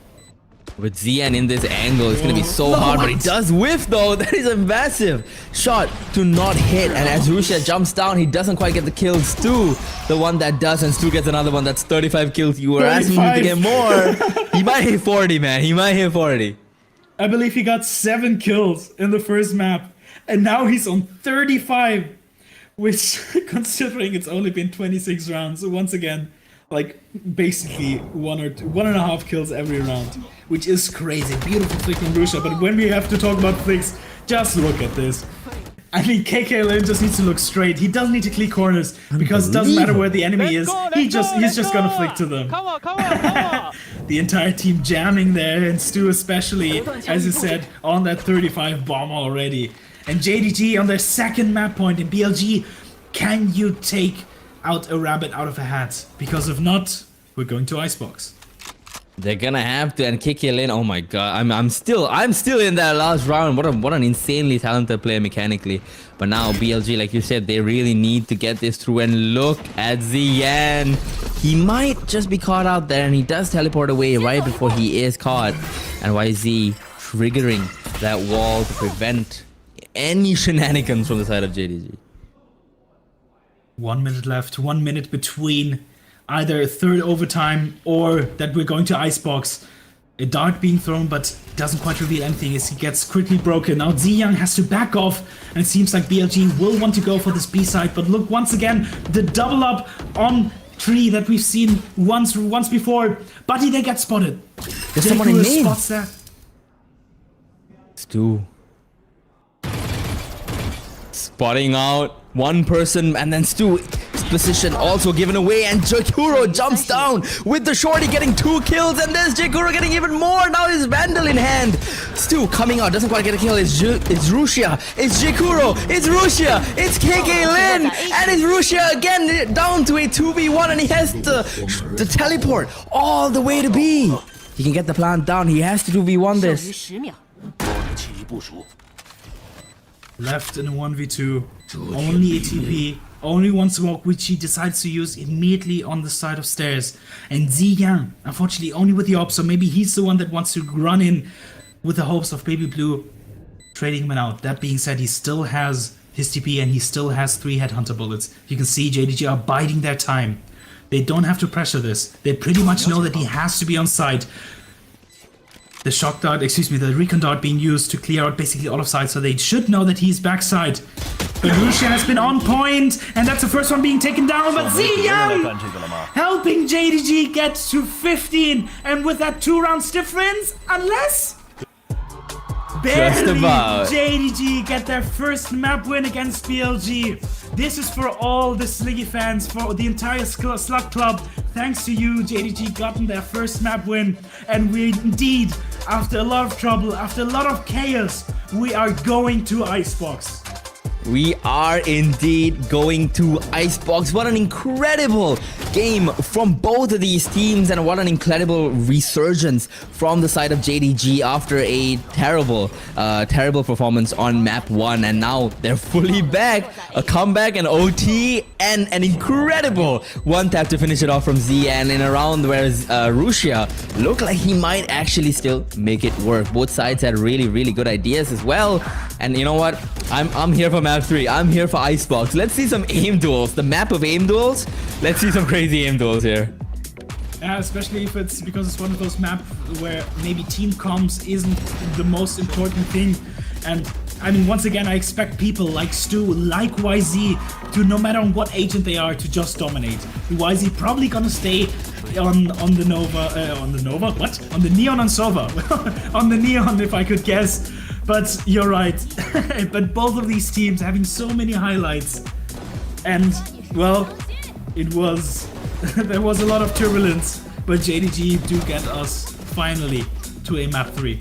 With ZN in this angle, it's going to be so hard, but he does whiff though. That is a massive shot to not hit. And as Rusha jumps down, he doesn't quite get the kills. Stu, the one that does, and Stu gets another one. That's 35 kills. You were asking him to get more. He might hit 40, man. He might hit 40. I believe he got 7 kills in the first map, and now he's on 35. which, considering it's only been 26 rounds, once again, like basically 1.5 kills every round, which is crazy. Beautiful flick from Rusha, but when we have to talk about flicks, just look at this. I mean, KKLN just needs to look straight. He doesn't need to clean corners because it doesn't matter where the enemy is. He's just gonna flick to them. Come on. The entire team jamming there, and Stu especially, as you said, on that 35 bomb already. And JDG on their second map point in BLG. Can you take out a rabbit out of a hat? Because if not, we're going to Icebox. They're gonna have to, and KKLN, oh my god, I'm still in that last round. What an insanely talented player mechanically. But now BLG, like you said, they really need to get this through. And look at Ziyan. He might just be caught out there, and he does teleport away right before he is caught. And YZ triggering that wall to prevent any shenanigans from the side of JDG. 1 minute left, 1 minute between either a third overtime or that we're going to Icebox. A dart being thrown, but doesn't quite reveal anything as he gets quickly broken. Now Ziyang has to back off, and it seems like BLG will want to go for this B side. But look, once again, the double up on tree that we've seen once before. Buddy, they get spotted. There's someone in main. Spots there. Stu. Spotting out one person, and then Stu position also given away, and Jakuro jumps down with the shorty getting 2 kills, and there's Jakuro getting even more. Now his Vandal in hand. Stu coming out, doesn't quite get a kill. It's Rusia, it's Jakuro, it's Rusia, it's KKLN, and it's Rusia again down to a 2v1, and he has to teleport all the way to B. He can get the plant down. He has to 2v1 this. Left in a 1v2, only a TP, only one smoke, which he decides to use immediately on the side of stairs. And Ziyang, unfortunately, only with the op, so maybe he's the one that wants to run in with the hopes of Baby Blue trading him out. That being said, he still has his TP and he still has 3 headhunter bullets. You can see JDG are biding their time. They don't have to pressure this. They pretty much know that he has to be on site. The shock dart, the recon dart being used to clear out basically all of side, so they should know that he's backside. But Rusia has been on point, and that's the first one being taken down, but Ziyang helping JDG get to 15, and with that 2 rounds difference, unless barely JDG get their first map win against BLG. This is for all the Sliggy fans, for the entire Slug Club. Thanks to you, JDG gotten their first map win. And we indeed, after a lot of trouble, after a lot of chaos, we are going to Icebox. We are indeed going to Icebox. What an incredible game from both of these teams, and what an incredible resurgence from the side of JDG after a terrible performance on map 1, and now they're fully back. A comeback, an OT, and an incredible one tap to finish it off from Z, and in a round where Rusia looked like he might actually still make it work. Both sides had really good ideas as well. And you know what? I'm here for map 3. I'm here for Icebox. Let's see some aim duels. The map of aim duels. Let's see some crazy aim duels here. Yeah, especially if it's because it's one of those maps where maybe team comms isn't the most important thing. And I mean, once again, I expect people like Stu, like YZ, to no matter on what agent they are, to just dominate. YZ probably gonna stay on the Nova, on the Neon on Sova. On the Neon, if I could guess. But you're right. But both of these teams having so many highlights. And, well, it was... there was a lot of turbulence. But JDG do get us, finally, to a map 3.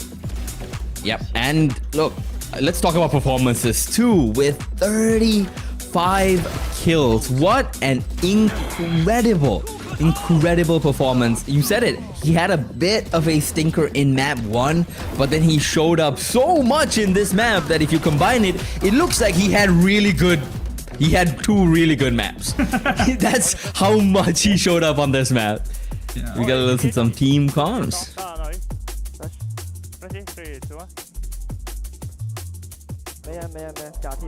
Yep, and look, let's talk about performances too, with 35 kills. What an incredible performance. You said it, he had a bit of a stinker in map 1, but then he showed up so much in this map that if you combine it, it looks like he had 2 really good maps. That's how much he showed up on this map. Yeah. We gotta listen to some team comms. 没人，假 T。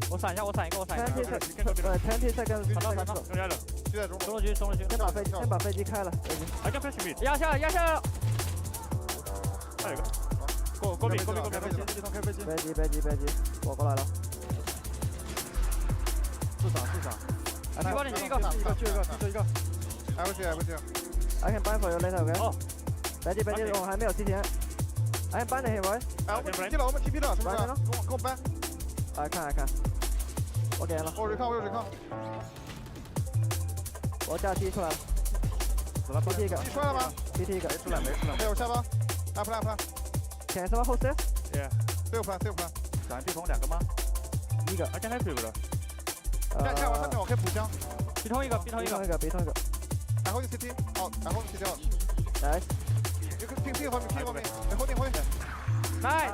我闪一下，我闪一个。前提在跟闪到，中了局。先把飞机开了。I can flash mid。压下。还有一个。过边。飞机，我过来了。四场。I can bind for you later, OK？ 哦，白记，我还没有提前。I can bind him, boy。我们 TP 了，我们 TP 了，是不是？跟我掰。来看，我点了。我有水抗。我架 T 出来了。死了 ，BT 一个。你出来了吗 ？BT 一个。没出来。对，我下包。来。前什么后 step？ 对，6 plan。咱避风2个吗？一个。刚才退不了。下完3秒我可以补枪。逼通一个。I hold CT。好，I hold CT 了。来。拼后面。hold。Nice。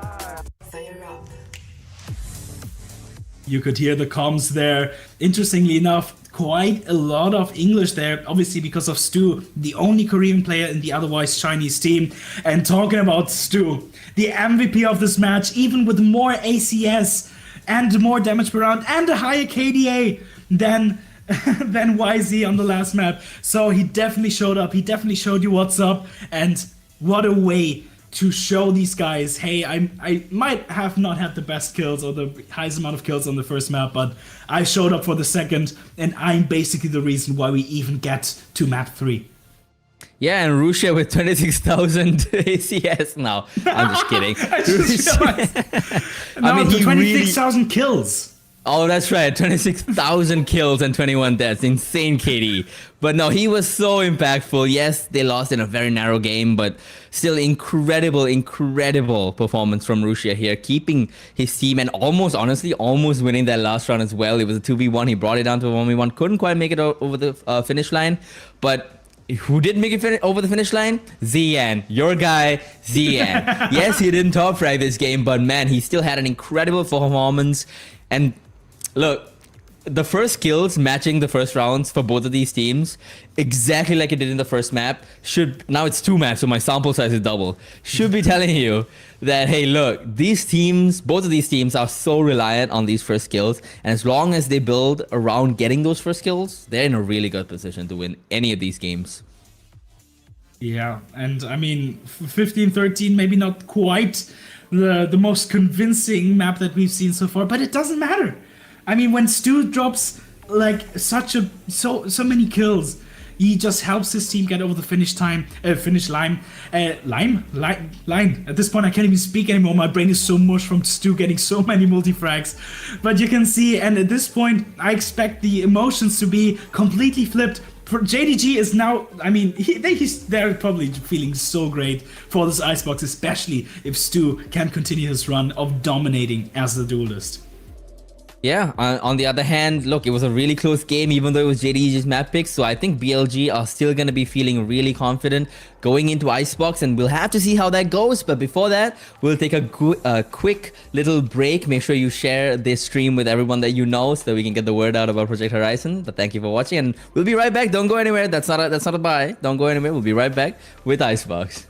You could hear the comms there. Interestingly enough, quite a lot of English there, obviously because of Stu, the only Korean player in the otherwise Chinese team. And talking about Stu, the MVP of this match, even with more ACS and more damage per round and a higher KDA than YZ on the last map. So he definitely showed up. He definitely showed you what's up. And what a way to show these guys, hey, I might have not had the best kills or the highest amount of kills on the first map, but I showed up for the second, and I'm basically the reason why we even get to map 3. Yeah, and Russia with 26,000 ACS now. I'm just kidding. I just realized. I mean, 26,000 kills. Oh, that's right. 26,000 kills and 21 deaths. Insane KD. But no, he was so impactful. Yes, they lost in a very narrow game, but still incredible performance from Russia here, keeping his team and honestly, almost winning that last round as well. It was a 2v1. He brought it down to a 1v1. Couldn't quite make it over the finish line, but who did make it over the finish line? Zian, your guy, Zian. Yes, he didn't top frag this game, but man, he still had an incredible performance. And look, the first kills matching the first rounds for both of these teams, exactly like it did in the first map, now it's 2 maps, so my sample size is double. Should be telling you that, hey, look, both of these teams are so reliant on these first kills, and as long as they build around getting those first kills, they're in a really good position to win any of these games. Yeah, and I mean, 15-13, maybe not quite the most convincing map that we've seen so far, but it doesn't matter. I mean, when Stu drops like so many kills, he just helps his team get over the finish line. At this point, I can't even speak anymore. My brain is so mush from Stu getting so many multi-frags. But you can see, and at this point, I expect the emotions to be completely flipped. JDG is now, I mean, they're probably feeling so great for this icebox, especially if Stu can continue his run of dominating as the duelist. Yeah, on the other hand, look, it was a really close game, even though it was JDG's map pick. So I think BLG are still going to be feeling really confident going into Icebox, and we'll have to see how that goes. But before that, we'll take a quick little break. Make sure you share this stream with everyone that you know so that we can get the word out about Project Horizon. But thank you for watching, and we'll be right back. Don't go anywhere. That's not a bye. Don't go anywhere. We'll be right back with Icebox.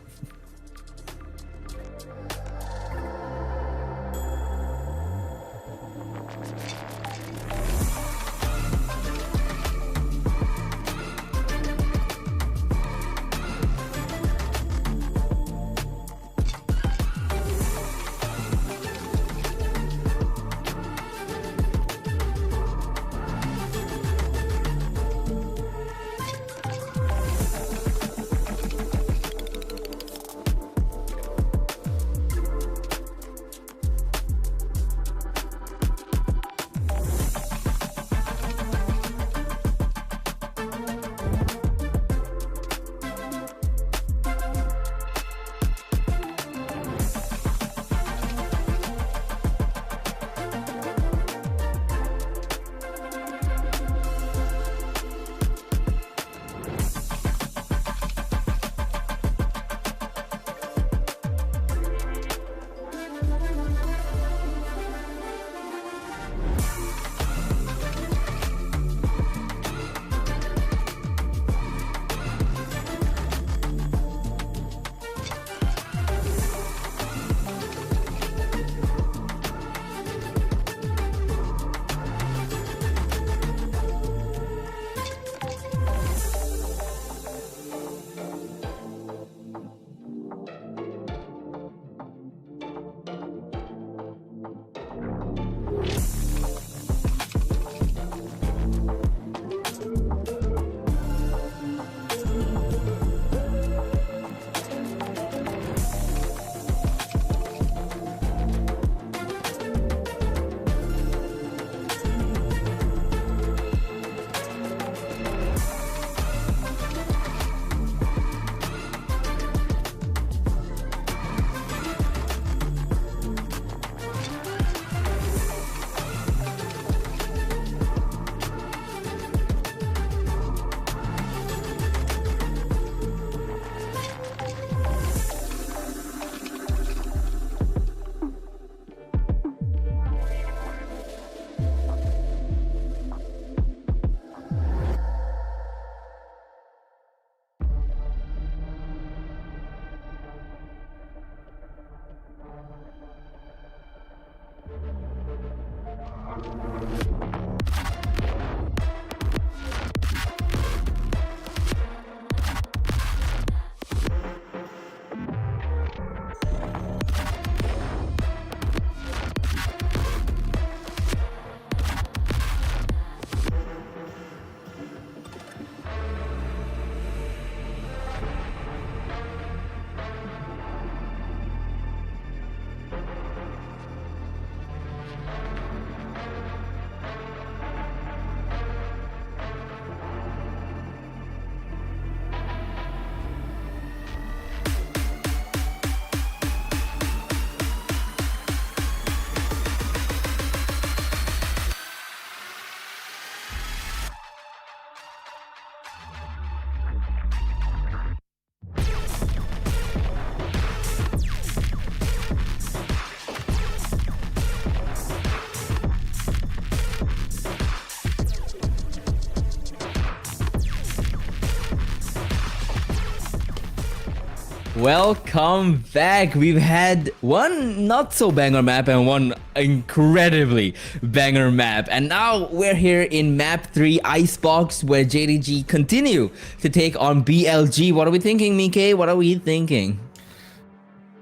Welcome back. We've had one not so banger map and one incredibly banger map. And now we're here in map 3 Icebox, where JDG continue to take on BLG. What are we thinking, Mike? What are we thinking?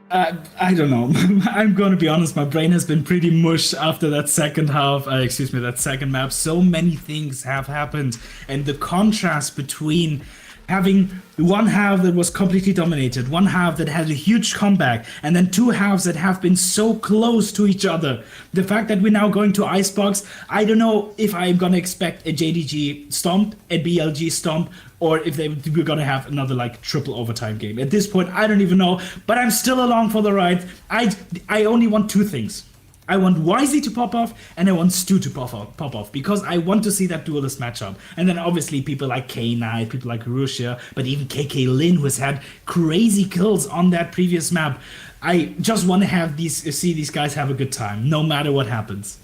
I don't know. I'm going to be honest, my brain has been pretty mush after that second half, that second map. So many things have happened, and the contrast between having one half that was completely dominated, one half that had a huge comeback, and then two halves that have been so close to each other. The fact that we're now going to Icebox, I don't know if I'm gonna expect a JDG stomp, a BLG stomp, or if we're gonna have another like triple overtime game. At this point, I don't even know, but I'm still along for the ride. I only want two things. I want YZ to pop off, and I want Stu to pop off, because I want to see that duelist matchup. And then obviously people like K-Knight, people like Russia, but even KK Lin, who has had crazy kills on that previous map. I just want to see these guys have a good time, no matter what happens.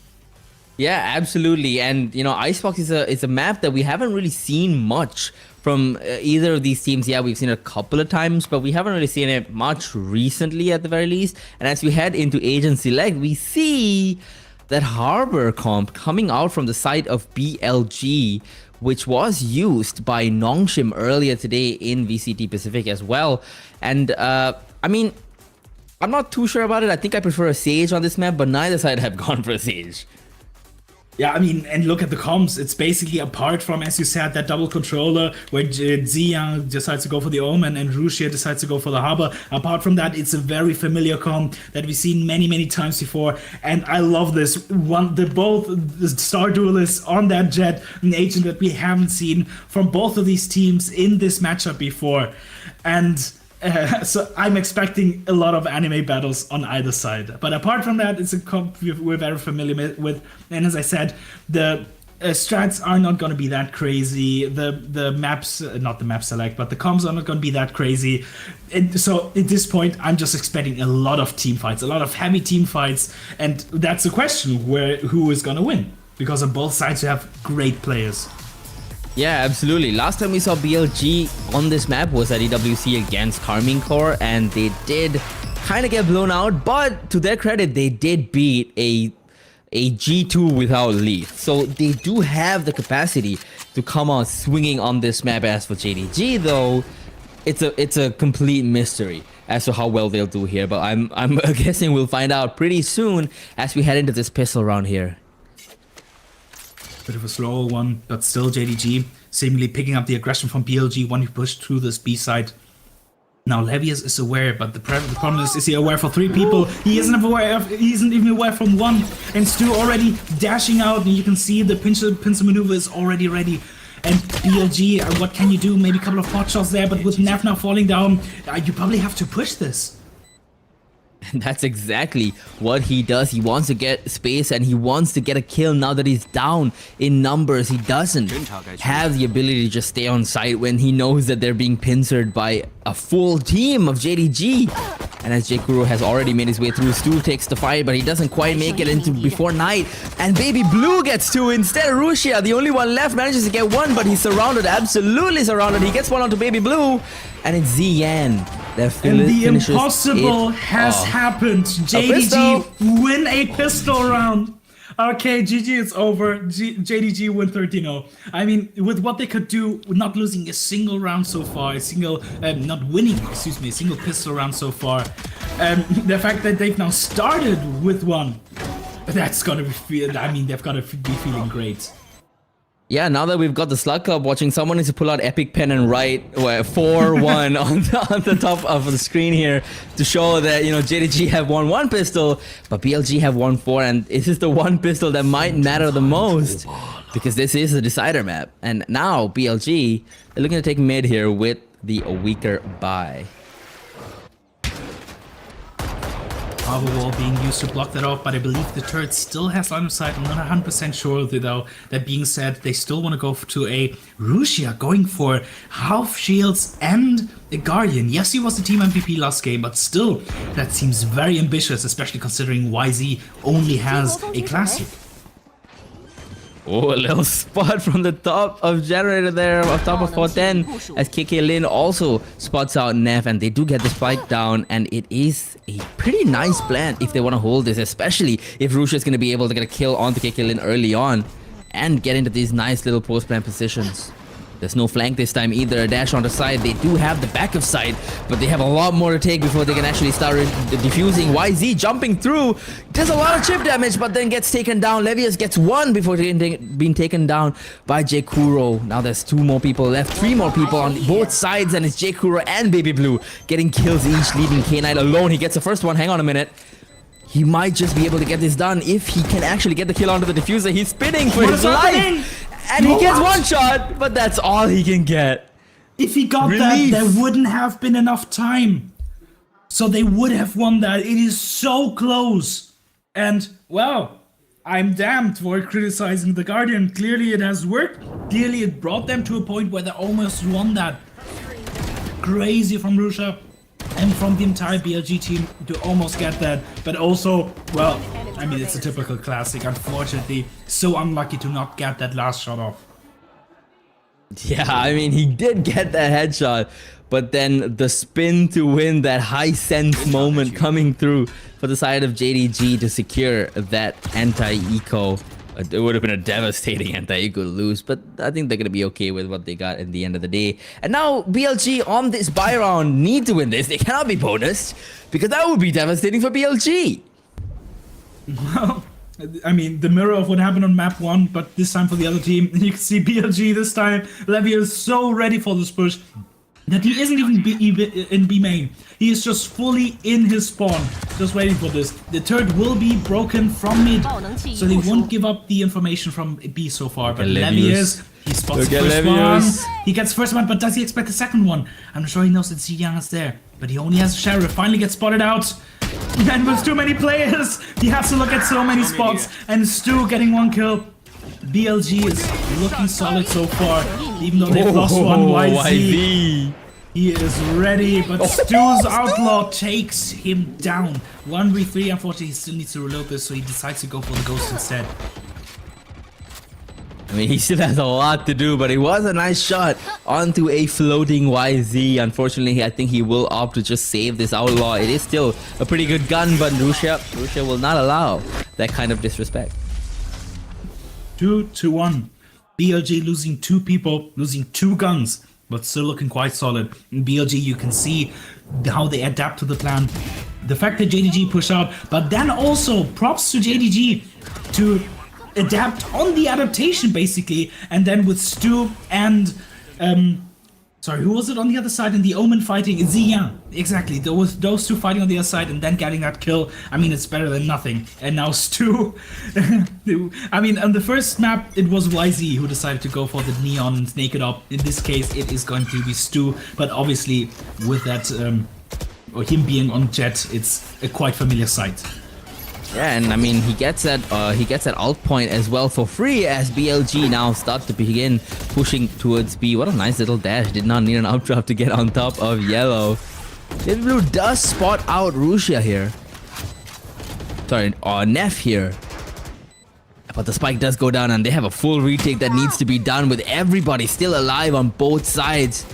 Yeah, absolutely. And you know, Icebox is a map that we haven't really seen much from either of these teams. Yeah, we've seen it a couple of times, but we haven't really seen it much recently at the very least. And as we head into Agent Select, we see that Harbor comp coming out from the side of BLG, which was used by Nongshim earlier today in VCT Pacific as well. And I mean, I'm not too sure about it. I think I prefer a Sage on this map, but neither side have gone for a Sage. Yeah, I mean, and look at the comps. It's basically, apart from, as you said, that double controller where Ziyang decides to go for the Omen and Rushia decides to go for the Harbor. Apart from that, it's a very familiar comp that we've seen many, many times before. And I love this. They're both the star duelists on that Jet, an agent that we haven't seen from both of these teams in this matchup before. And so I'm expecting a lot of anime battles on either side. But apart from that, it's a comp we're very familiar with. And as I said, the strats are not going to be that crazy. The maps, not the map select, but the comps are not going to be that crazy. And so at this point, I'm just expecting a lot of team fights, a lot of heavy team fights. And that's the question, who is going to win? Because on both sides, you have great players. Yeah, absolutely. Last time we saw BLG on this map was at EWC against Carmine Corps, and they did kind of get blown out, but to their credit, they did beat a G2 without Leaf. So they do have the capacity to come on swinging on this map. As for JDG though, it's a complete mystery as to how well they'll do here, but I'm guessing we'll find out pretty soon as we head into this pistol round here. Bit of a slower one, but still JDG seemingly picking up the aggression from BLG when he pushed through this B side. Now Levius is aware, but the problem is he aware for 3 people? He isn't even aware from 1. And Stu already dashing out, and you can see the pincer maneuver is already ready. And BLG, what can you do? Maybe a couple of pot shots there, but with Neff now falling down, you probably have to push this. And that's exactly what he does. He wants to get space and he wants to get a kill now that he's down in numbers. He doesn't have the ability to just stay on site when he knows that they're being pincered by a full team of JDG. And as J-Kuro has already made his way through, Stu takes the fight, but he doesn't quite make it into before night. And Baby Blue gets 2 instead. Rushia, the only one left, manages to get 1, but he's surrounded, absolutely surrounded. He gets 1 onto Baby Blue, and it's Ziyan. And the impossible has happened. JDG win a pistol round. Okay, GG, it's over. JDG win 13-0. I mean, with what they could do, not losing a single round so far, not winning, excuse me, a single pistol round so far, the fact that they've now started with 1, that's gonna be, I mean, they've got to be feeling great. Yeah, now that we've got the Slug Cup watching, someone needs to pull out Epic Pen and write 4-1 on the top of the screen here to show that, you know, JDG have won 1 pistol, but BLG have won 4, and this is the 1 pistol that might matter the most because this is a decider map. And now BLG, they're looking to take mid here with the weaker buy. Harbor wall being used to block that off, but I believe the turret still has line of sight. I'm not 100% sure though. That being said, they still want to go to a Rushia, going for half shields and a Guardian. Yes, he was the team MVP last game, but still, that seems very ambitious, especially considering YZ only has a classic. Oh, a little spot from the top of Generator there, off top of 410, as KK Lin also spots out Neff, and they do get the spike down, and it is a pretty nice plan if they want to hold this, especially if Rusha is going to be able to get a kill onto KK Lin early on and get into these nice little post-plan positions. There's no flank this time either. A dash on the side. They do have the backup side, but they have a lot more to take before they can actually start defusing. YZ jumping through. Does a lot of chip damage, but then gets taken down. Levius gets one before being taken down by J-Kuro. Now there's 2 more people left. 3 more people on both sides, and it's J-Kuro and Baby Blue getting kills each, leaving K-Knight alone. He gets the first one. Hang on a minute. He might just be able to get this done if he can actually get the kill onto the diffuser. He's spinning for his life. And he gets one shot, but that's all he can get. If he got that, there wouldn't have been enough time. So they would have won that. It is so close. And, well, I'm damned for criticizing the Guardian. Clearly it has worked. Clearly it brought them to a point where they almost won that. Crazy from Rusha and from the entire BLG team to almost get that. But also, well, I mean, it's a typical classic. Unfortunately, so unlucky to not get that last shot off. Yeah, I mean, he did get that headshot, but then the spin to win, that high sense moment coming through for the side of JDG to secure that anti-eco. It would have been a devastating anti-eco lose, but I think they're going to be okay with what they got at the end of the day. And now BLG on this buy round need to win this. They cannot be bonused, because that would be devastating for BLG. Well, I mean, the mirror of what happened on map 1, but this time for the other team. You can see BLG this time. Levy is so ready for this push that he isn't even in B main. He is just fully in his spawn, just waiting for this. The turret will be broken from mid, so they won't give up the information from B so far. But Levy is, he spots the first one. He gets first one, but does he expect the second one? I'm sure he knows that Ziyang is there, but he only has a Sheriff. Finally gets spotted out. And with too many players, he has to look at so many spots, and Stu getting 1 kill. BLG is looking solid so far, even though they've lost one. YZ. He is ready, but Stu's Outlaw takes him down. 1v3, unfortunately, he still needs to reload this, so he decides to go for the Ghost instead. I mean, he still has a lot to do, but it was a nice shot onto a floating YZ. Unfortunately, I think he will opt to just save this Outlaw. It is still a pretty good gun, but Rusha will not allow that kind of disrespect. 2-1. BLG losing 2 people, losing 2 guns, but still looking quite solid. In BLG, you can see how they adapt to the plan. The fact that JDG push out, but then also props to JDG to adapt on the adaptation basically, and then with Stu and sorry, who was it on the other side in the Omen fighting? Ziyang. Exactly, those 2 fighting on the other side and then getting that kill. I mean, it's better than nothing. And now Stu. I mean, on the first map, it was YZ who decided to go for the Neon and Naked Up. In this case, it is going to be Stu, but obviously with that, or him being on Jet, it's a quite familiar sight. Yeah, and I mean, he gets that alt point as well for free as BLG now start to begin pushing towards B. What a nice little dash. Did not need an outdrop to get on top of yellow. Baby Blue does spot out Rusha here. Sorry, Neff here. But the spike does go down and they have a full retake that needs to be done with everybody still alive on both sides.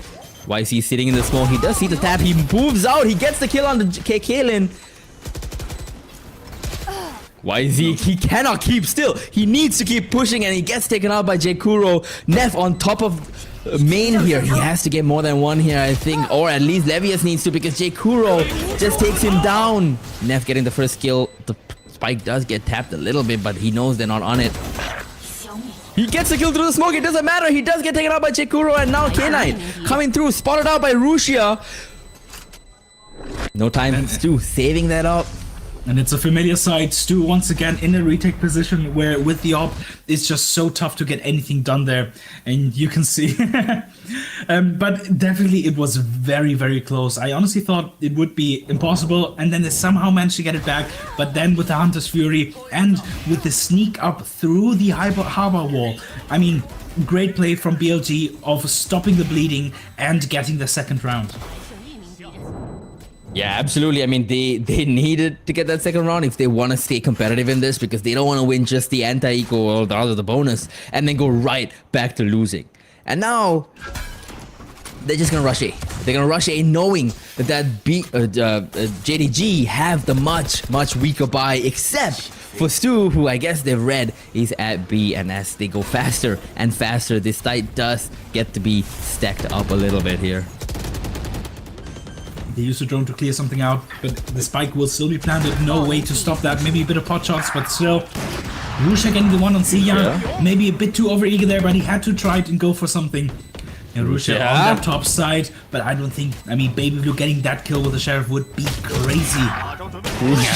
YC sitting in the smoke. He does see the tap. He moves out. He gets the kill on the KK Lin. YZ, he cannot keep still. He needs to keep pushing and he gets taken out by J-Kuro. Neff on top of main here. He has to get more than 1 here, I think. Or at least Levius needs to, because J-Kuro just takes him down. Neff getting the first kill. The spike does get tapped a little bit, but he knows they're not on it. He gets the kill through the smoke. It doesn't matter. He does get taken out by J-Kuro, and now K-Knight coming through. Spotted out by Rusha. No time. Stu saving that up. And it's a familiar sight. Stu once again in a retake position where with the op, it's just so tough to get anything done there. And you can see. But definitely it was very, very close. I honestly thought it would be impossible. And then they somehow managed to get it back. But then with the Hunter's Fury and with the sneak up through the harbor wall. I mean, great play from BLG of stopping the bleeding and getting the second round. Yeah, absolutely. I mean, they needed to get that second round if they want to stay competitive in this, because they don't want to win just the anti-eco or the bonus and then go right back to losing. And now they're just gonna rush A. They're gonna rush A knowing that JDG have the much weaker buy, except for Stu, who I guess they've read is at B, and as they go faster and faster, this site does get to be stacked up a little bit here. They use the drone to clear something out, but the spike will still be planted. No way to stop that. Maybe a bit of pot shots, but still. Rusha getting the one on Ziyang. Maybe a bit too overeager there, but he had to try it and go for something. And Rusha on that top side, but I don't think, I mean, Baby Blue getting that kill with the Sheriff would be crazy. Yeah,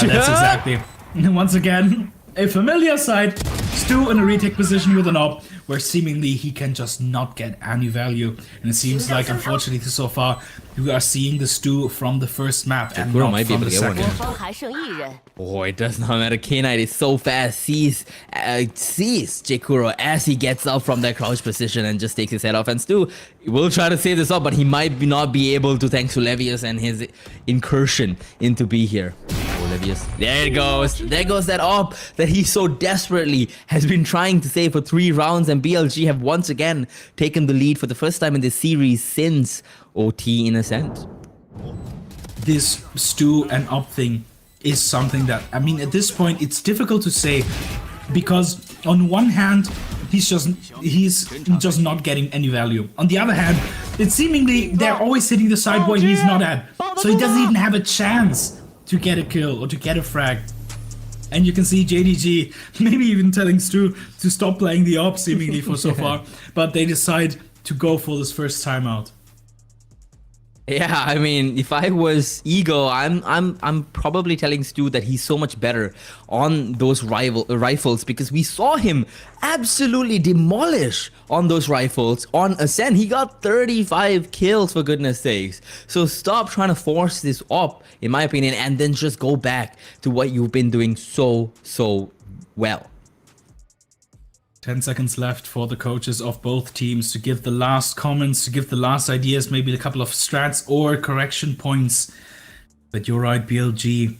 that's exactly. And once again, a familiar sight. Stu in a retake position with an op, where seemingly he can just not get any value. And it seems like, unfortunately, so far, we are seeing the Stu from the first map and not from the second. Oh, it does not matter. K-Knight is so fast. Sees J-Kuro as he gets up from that crouch position and just takes his head off. And Stu will try to save this up, but he might not be able to, thanks to Levius and his incursion into B here. Oh, Levius. There it goes. There goes that op that he so desperately has been trying to save for 3 rounds. And BLG have once again taken the lead for the first time in this series since OT, in a sense. This Stu and op thing is something that, I mean, at this point it's difficult to say, because on one hand he's just not getting any value. On the other hand, it's seemingly they're always hitting the side where he's not at, so he doesn't even have a chance to get a kill or to get a frag. And you can see JDG maybe even telling Stu to stop playing the op seemingly for so far, but they decide to go for this first timeout. Yeah, I mean, if I was Ego, I'm probably telling Stu that he's so much better on those rifles, because we saw him absolutely demolish on those rifles on Ascent. He got 35 kills, for goodness sakes. So stop trying to force this up, in my opinion, and then just go back to what you've been doing so well. 10 seconds left for the coaches of both teams to give the last comments, to give the last ideas, maybe a couple of strats or correction points. But you're right, BLG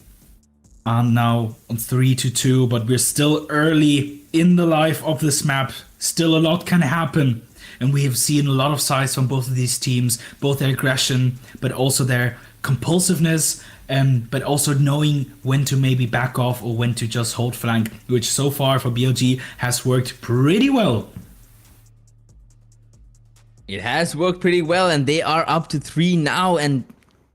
are now on 3-2, but we're still early in the life of this map. Still a lot can happen. And we have seen a lot of sides from both of these teams, both their aggression, but also their compulsiveness, but also knowing when to maybe back off or when to just hold flank, which so far for BLG has worked pretty well. It has worked pretty well, and they are up to 3 now. And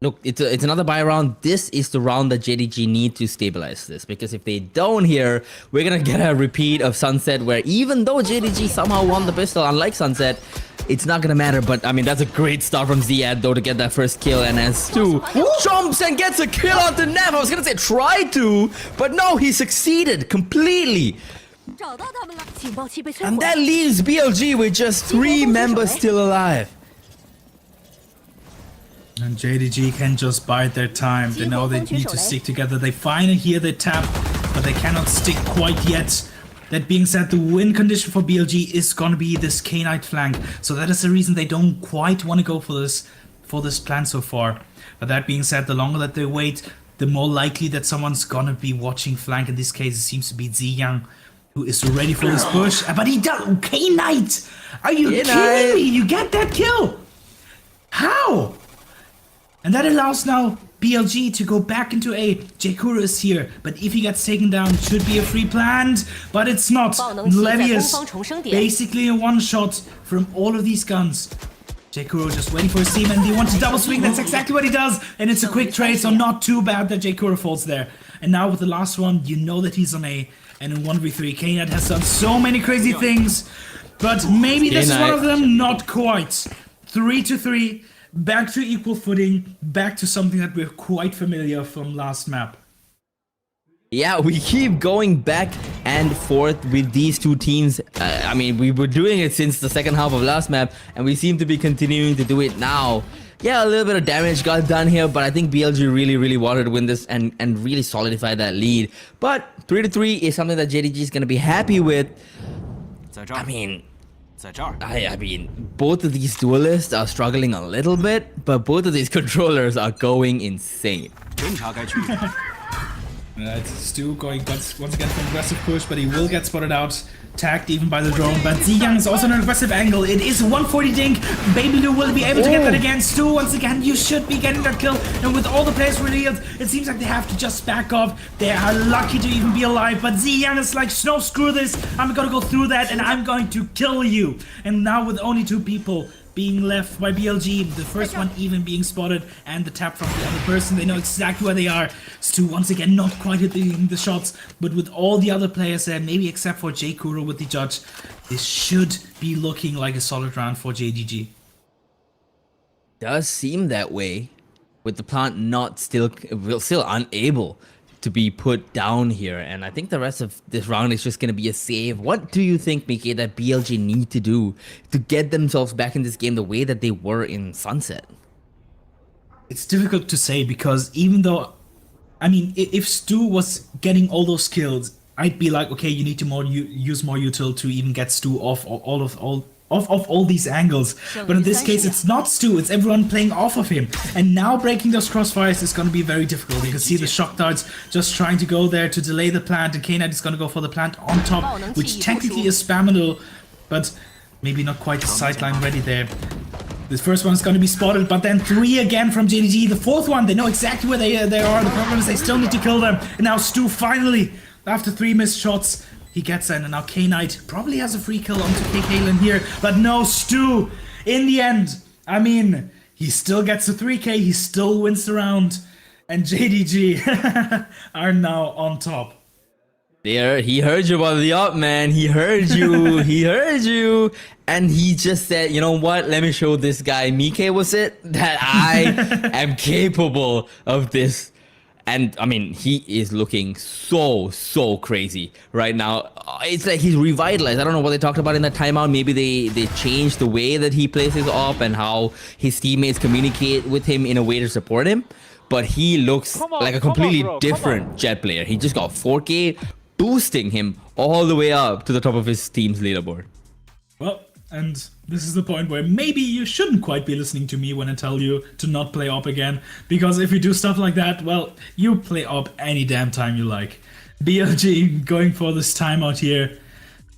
look, it's another buy round. This is the round that JDG need to stabilize this, because if they don't here, we're gonna get a repeat of Sunset, where even though JDG somehow won the pistol, unlike Sunset, it's not gonna matter. But I mean, that's a great start from Ziad though to get that first kill, and as Stu jumps and gets a kill out the nav. I was gonna say try to, but no, he succeeded completely. And that leaves BLG with just 3 members still alive. And JDG can just bide their time. They know they need to stick together. They finally hear the tap, but they cannot stick quite yet. That being said, the win condition for BLG is gonna be this K-Knight flank. So that is the reason they don't quite want to go for this plan so far. But that being said, the longer that they wait, the more likely that someone's gonna be watching flank. In this case, it seems to be Ziyang, who is ready for this push. But he does. K-Knight! Are you kidding me? You get that kill! How? And that allows now BLG to go back into A. J-Kuro is here, but if he gets taken down, it should be a free plant, but it's not. Levius, basically a one-shot from all of these guns. J-Kuro just waiting for his team, and they want to double swing. That's exactly what he does, and it's a quick trade, so not too bad that J-Kuro falls there. And now with the last one, you know that he's on A, and in 1v3, K-Knight has done so many crazy things, but maybe this is one of them, not quite. 3-3. Back to equal footing, back to something that we're quite familiar from last map. Yeah, we keep going back and forth with these two teams. I mean, we were doing it since the second half of last map, and we seem to be continuing to do it now. Yeah, a little bit of damage got done here, but I think BLG really wanted to win this and really solidify that lead. But 3-3 is something that JDG is going to be happy with. I mean, I mean, both of these duelists are struggling a little bit, but both of these controllers are going insane. Stu going once again for an aggressive push, but he will get spotted out, tagged even by the drone. But Ziyang is also on an aggressive angle. It is 140 dink. Baby Blue will be able to get that again. Stu, once again, you should be getting that kill. And with all the players revealed, it seems like they have to just back off. They are lucky to even be alive. But Ziyang is like, no, screw this. I'm gonna go through that and I'm going to kill you. And now with only 2 people being left by BLG, the first one even being spotted, and the tap from the other person, they know exactly where they are. Stu once again not quite hitting the shots, but with all the other players there, maybe except for J Kuro with the judge, this should be looking like a solid round for JDG. Does seem that way, with the plant not still unable to be put down here, and I think the rest of this round is just going to be a save. What do you think, Mickey, that BLG need to do to get themselves back in this game the way that they were in Sunset? It's difficult to say, because even though, I mean, if Stu was getting all those kills, I'd be like, okay, you need to use more util to even get Stu off all these angles. But in this case, it's not Stu, it's everyone playing off of him. And now breaking those crossfires is going to be very difficult. You can see the shock darts just trying to go there to delay the plant, and K-Knight is going to go for the plant on top, which technically is spammable, but maybe not quite sideline ready there. This first one is going to be spotted, but then 3 again from JDG. The fourth one, they know exactly where they are. The problem is they still need to kill them. And now Stu finally, after 3 missed shots, he gets in, and now K-Knight probably has a free kill onto K-Kalen here, but no, Stu, in the end, I mean, he still gets a 3k, he still wins the round, and JDG are now on top. There, he heard you about the up, man. He heard you. He heard you. And he just said, you know what? Let me show this guy, Mike, was it? That I am capable of this. And I mean, he is looking so crazy right now. It's like he's revitalized. I don't know what they talked about in that timeout. Maybe they changed the way that he plays his op and how his teammates communicate with him in a way to support him. But he looks like a completely different Jet player. He just got 4K, boosting him all the way up to the top of his team's leaderboard. Well, and this is the point where maybe you shouldn't quite be listening to me when I tell you to not play op again, because if you do stuff like that, well, you play op any damn time you like. BLG going for this timeout here,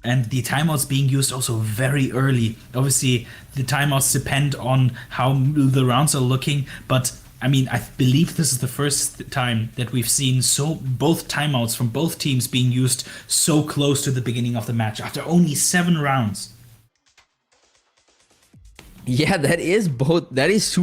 and the timeouts being used also very early. Obviously, the timeouts depend on how the rounds are looking, but I mean, I believe this is the first time that we've seen both timeouts from both teams being used so close to the beginning of the match after only 7 rounds. Yeah, that is 2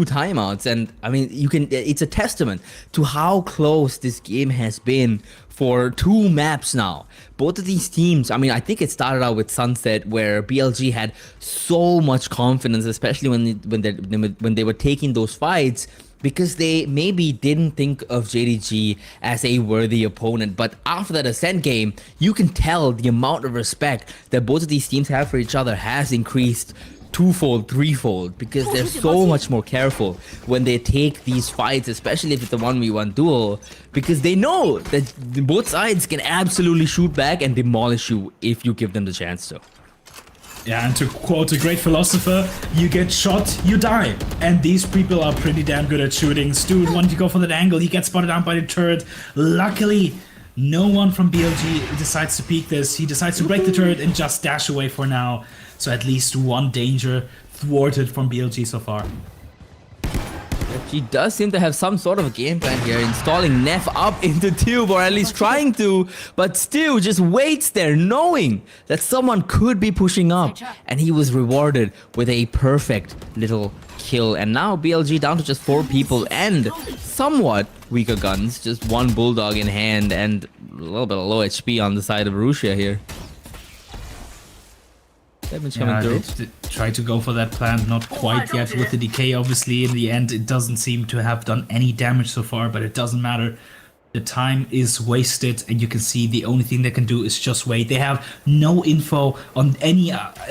timeouts, and I mean, it's a testament to how close this game has been for 2 maps now. Both of these teams, I mean, I think it started out with Sunset, where BLG had so much confidence, especially when they were taking those fights, because they maybe didn't think of JDG as a worthy opponent. But after that Ascent game, you can tell the amount of respect that both of these teams have for each other has increased 2-fold, 3-fold, because they're so much more careful when they take these fights, especially if it's a 1v1 duel, because they know that both sides can absolutely shoot back and demolish you if you give them the chance to. Yeah, and to quote a great philosopher, you get shot, you die. And these people are pretty damn good at shooting. Stu wanted to go for that angle, he gets spotted out by the turret. Luckily, no one from BLG decides to peek this. He decides to break the turret and just dash away for now. So at least one danger thwarted from BLG so far. She does seem to have some sort of a game plan here, installing Neff up into Tube, or at least trying to, but Stu just waits there, knowing that someone could be pushing up, and he was rewarded with a perfect little kill. And now BLG down to just 4 people and somewhat weaker guns, just 1 Bulldog in hand and a little bit of low HP on the side of Russia here. Damage coming through. Try to go for that plant, not quite yet with the decay. Obviously, in the end, it doesn't seem to have done any damage so far, but it doesn't matter. The time is wasted, and you can see the only thing they can do is just wait. They have no info on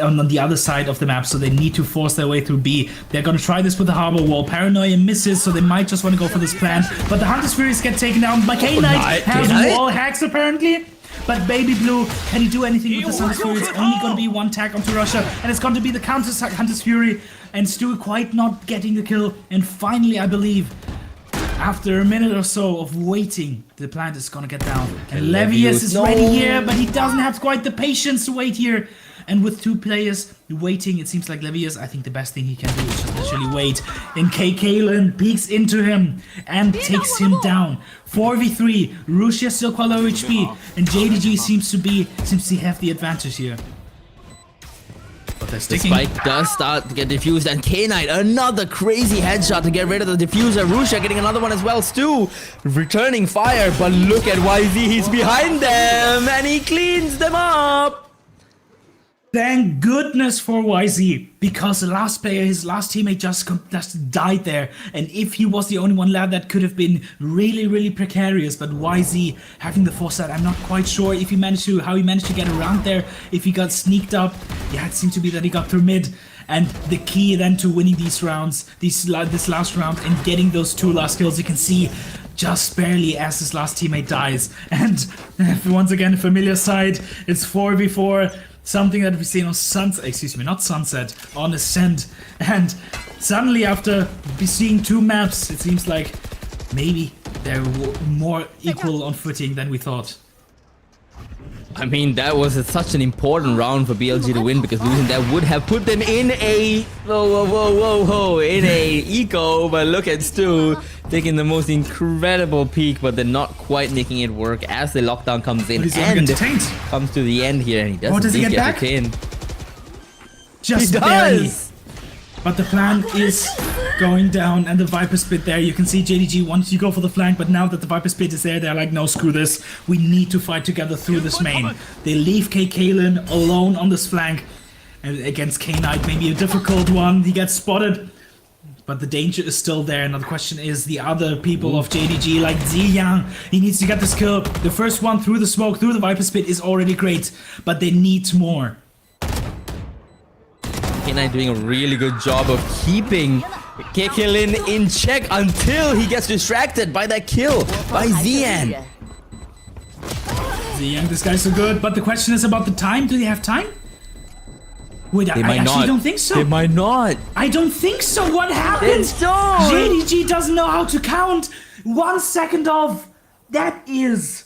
on the other side of the map, so they need to force their way through B. They're gonna try this with the harbor wall. Paranoia misses, so they might just want to go for this plan. But the Hunter's Furies get taken down by K-Knight. Has wall hacks apparently. But Baby Blue, can he do anything with the Sun's Fury? It's only going to be one tag onto Russia, and it's going to be the counter Hunter's Fury, and Stu quite not getting the kill. And finally, I believe, after a minute or so of waiting, the plant is going to get down. And Levius is ready here, but he doesn't have quite the patience to wait here. And with 2 players waiting, it seems like Levius, I think the best thing he can do is just literally wait. And Kalen peeks into him and takes him down. 4v3, Russia still quite low HP, and JDG seems to have the advantage here. But they're The sticking. spike does start to get diffused, and K-Knight, another crazy headshot to get rid of the diffuser. Rusha getting another one as well. Stu returning fire, but look at YZ, he's behind them, and he cleans them up. Thank goodness for YZ, because the last player, his last teammate just died there, and if he was the only one left, that could have been really, really precarious. But YZ having the foresight, I'm not quite sure if how he managed to get around there, if he got sneaked up. Yeah, it seemed to be that he got through mid, and the key then to winning these rounds, this last round, and getting those 2 last kills, you can see just barely as his last teammate dies. And once again, familiar sight, it's 4v4. Something that we've seen on on Ascent. And suddenly, after seeing 2 maps, it seems like maybe they're more equal on footing than we thought. I mean, that was such an important round for BLG to win, because losing that would have put them in a in a eco. But look at Stu taking the most incredible peak, but they're not quite making it work as the lockdown comes in and comes to the end here, and he doesn't does he get back? Just barely. But the plan is going down, and the Viper Spit there. You can see JDG wants to go for the flank, but now that the Viper Spit is there, they're like, no, screw this. We need to fight together through this main. They leave Kalen alone on this flank, and against K-Knight, maybe a difficult one. He gets spotted, but the danger is still there. Now the question is the other people of JDG, like Ziyang. He needs to get this kill. The first one through the smoke, through the Viper Spit is already great, but they need more. K-Knight doing a really good job of keeping Kekelin in check until he gets distracted by that kill by Zian. Zian, this guy's so good, but the question is about the time. Do they have time? Wait, I actually don't think so. They might not. I don't think so. What happened? JDG doesn't know how to count. 1 second off. That is...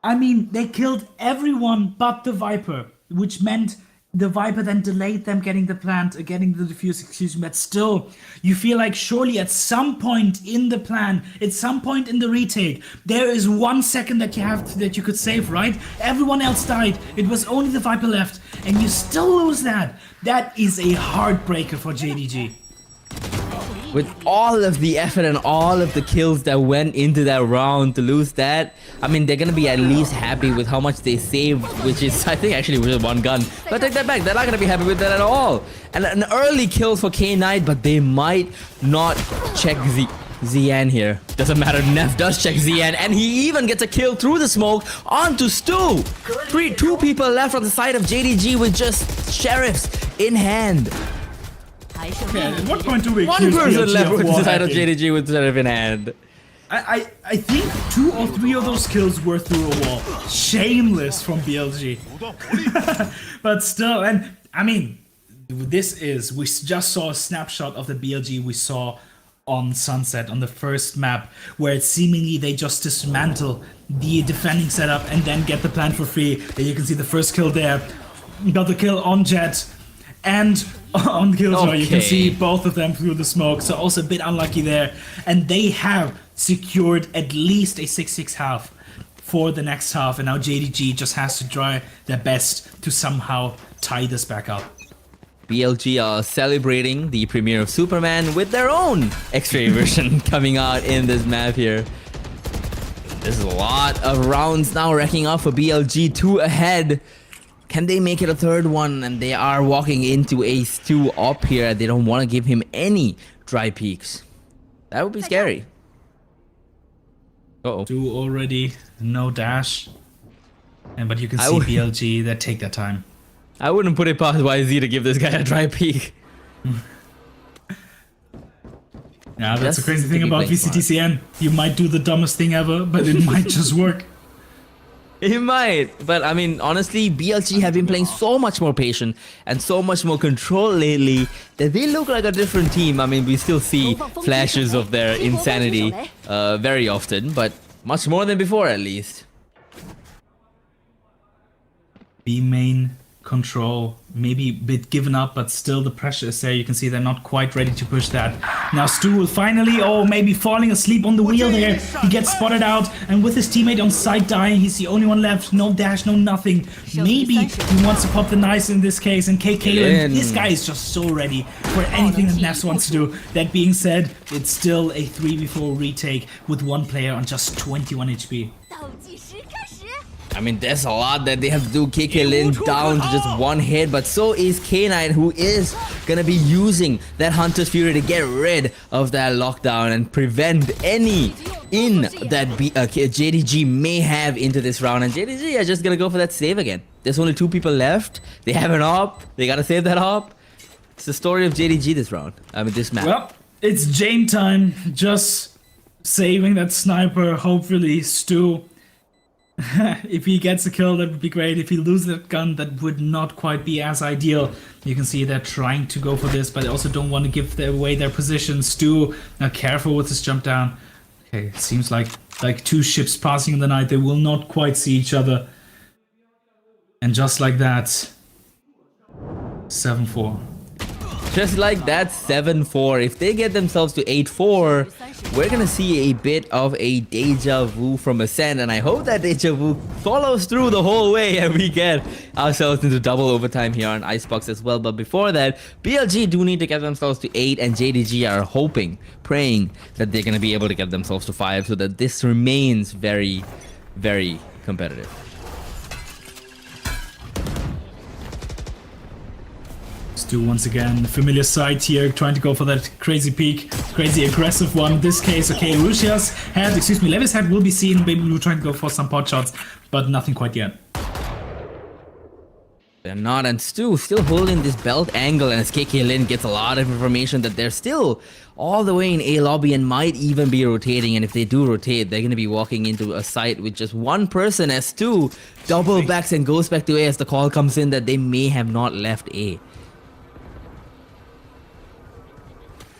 I mean, they killed everyone but the Viper, which meant the Viper then delayed them getting the plant, getting the defuse, excuse me, but still, you feel like surely at some point in the plan, at some point in the retake, there is 1 second that you have that you could save, right? Everyone else died. It was only the Viper left, and you still lose that. That is a heartbreaker for JDG. With all of the effort and all of the kills that went into that round, to lose that, I mean, they're gonna be at least happy with how much they saved, which is, I think, actually with 1 gun. But take that back, they're not gonna be happy with that at all. And an early kill for K-Knight, but they might not check Zian here. Doesn't matter, Neff does check Zian, and he even gets a kill through the smoke onto Stu. 2 people left on the side of JDG with just sheriffs in hand. Okay, at what point do we 1 person left with the side of JDG with sheriff in hand. I think 2 or 3 of those kills were through a wall. Shameless from BLG. But still, and I mean, we just saw a snapshot of the BLG we saw on Sunset on the first map, where it's seemingly they just dismantle the defending setup and then get the plant for free. And you can see the first kill there. Got the kill on Jet and on Killjoy. You can see both of them through the smoke, so also a bit unlucky there. And they have secured at least a 6-6 half for the next half, and now JDG just has to try their best to somehow tie this back up. BLG are celebrating the premiere of Superman with their own X-ray version coming out in this map here. There's a lot of rounds now racking up for BLG, 2 ahead. Can they make it a 3rd one? And they are walking into Ace 2 up here. They don't want to give him any dry peaks. That would be scary. Uh-oh. 2 already, no dash. But you can see BLG that take their time. I wouldn't put it past YZ to give this guy a dry peak. Yeah, that's the crazy thing about VCTCN. You might do the dumbest thing ever, but it might just work. He might, but I mean, honestly, BLG have been playing so much more patient and so much more control lately that they look like a different team. I mean, we still see flashes of their insanity very often, but much more than before at least. B main control, maybe a bit given up, but still the pressure is there. You can see they're not quite ready to push that. Now Stu will finally, maybe falling asleep on the wheel there. He gets spotted out, and with his teammate on side dying, he's the only one left. No dash, no nothing. Maybe he wants to pop the nice in this case, and KK, this guy is just so ready for anything that Ness wants to do. That being said, it's still a 3v4 retake with one player on just 21 HP. I mean, there's a lot that they have to do. KK Lin down to just one hit, but so is K9, who is gonna be using that Hunter's Fury to get rid of that lockdown and prevent any in that JDG may have into this round. And JDG are just gonna go for that save again. There's only 2 people left. They have an op. They gotta save that op. It's the story of JDG this round. I mean, this map. Well, it's Jane time. Just saving that sniper. Hopefully, Stu. If he gets a kill, that would be great. If he loses that gun, that would not quite be as ideal. You can see they're trying to go for this, but they also don't want to give away their position. Stu, now careful with his jump down. Okay, it seems like 2 ships passing in the night. They will not quite see each other. And just like that, 7-4. Just like that, 7-4. If they get themselves to 8-4, we're gonna see a bit of a deja vu from Ascent, and I hope that deja vu follows through the whole way and we get ourselves into double overtime here on Icebox as well. But before that, BLG do need to get themselves to 8, and JDG are hoping, praying that they're gonna be able to get themselves to 5 so that this remains very, very competitive. Stu once again, familiar side here, trying to go for that crazy peak, crazy aggressive one. In this case, okay, Lucia's head, Levis' head will be seen. Baby Blue trying to go for some pot shots, but nothing quite yet. They're not, and Stu still holding this belt angle, and as KK Lin gets a lot of information that they're still all the way in A lobby and might even be rotating. And if they do rotate, they're going to be walking into a site with just one person, as Stu double backs and goes back to A as the call comes in that they may have not left A.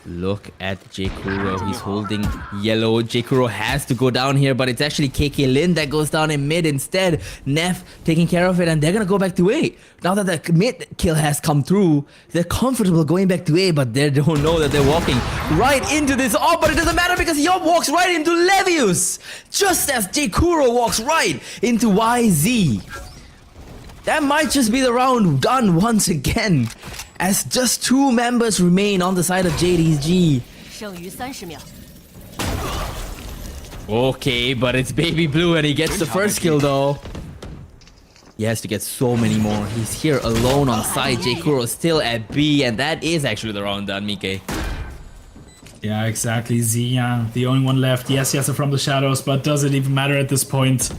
Look at J-Kuro, he's holding yellow. J-Kuro has to go down here, but it's actually KK Lin that goes down in mid instead. Neff taking care of it, and they're gonna go back to A. Now that the mid kill has come through, they're comfortable going back to A, but they don't know that they're walking right into this op, but it doesn't matter because Yob walks right into Levius, just as J-Kuro walks right into YZ. That might just be the round done once again, as just 2 members remain on the side of JDG. Okay, but it's Baby Blue and he gets the first kill though. He has to get so many more. He's here alone on side. J-Kuro still at B, and that is actually the round done, Mike. Yeah, exactly. Ziyang, the only one left. Yes, yes, from the shadows, but does it even matter at this point?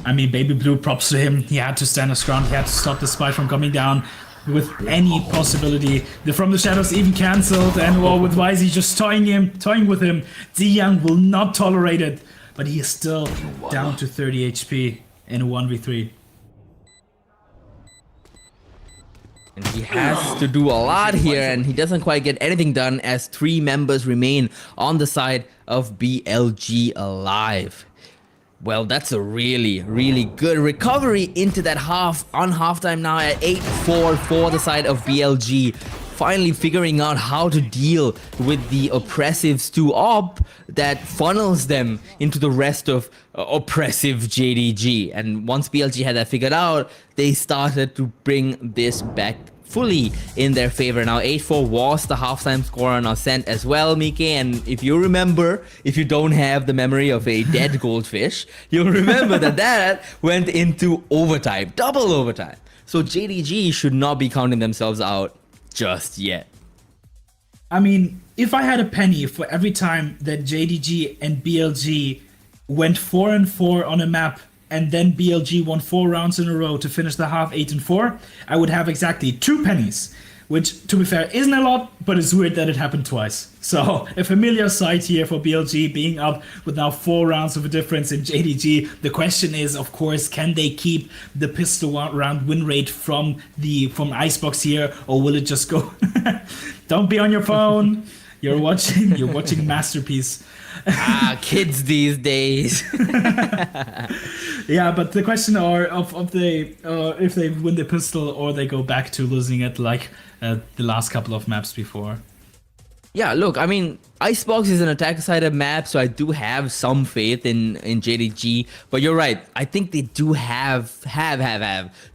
I mean, Baby Blue, props to him. He had to stand his ground. He had to stop the spy from coming down with any possibility. The From the Shadows even cancelled, and with YZ just toying with him. Ziyang will not tolerate it, but he is still down to 30 HP in a 1v3. And he has to do a lot here, and he doesn't quite get anything done as 3 members remain on the side of BLG alive. Well, that's a really, really good recovery into that half on halftime now at 8-4 for the side of BLG. Finally figuring out how to deal with the oppressive Stu op that funnels them into the rest of oppressive JDG. And once BLG had that figured out, they started to bring this back fully in their favor. Now 8-4 was the halftime score on Ascent as well, Mike, and if you remember, if you don't have the memory of a dead goldfish, you'll remember that went into overtime, double overtime. So JDG should not be counting themselves out just yet. I mean, if I had a penny for every time that JDG and BLG went 4-4 on a map, and then BLG won 4 rounds in a row to finish the half 8-4, I would have exactly 2 pennies. which, to be fair, isn't a lot, but it's weird that it happened twice. So, a familiar sight here for BLG being up with now 4 rounds of a difference in JDG. The question is, of course, can they keep the pistol round win rate from Icebox here, or will it just go? Don't be on your phone. You're watching Masterpiece. Kids these days. Yeah, but the question are if they win the pistol or they go back to losing it like the last couple of maps before. Yeah, look, I mean, Icebox is an attack-sided map, so I do have some faith in JDG. But you're right. I think they do have.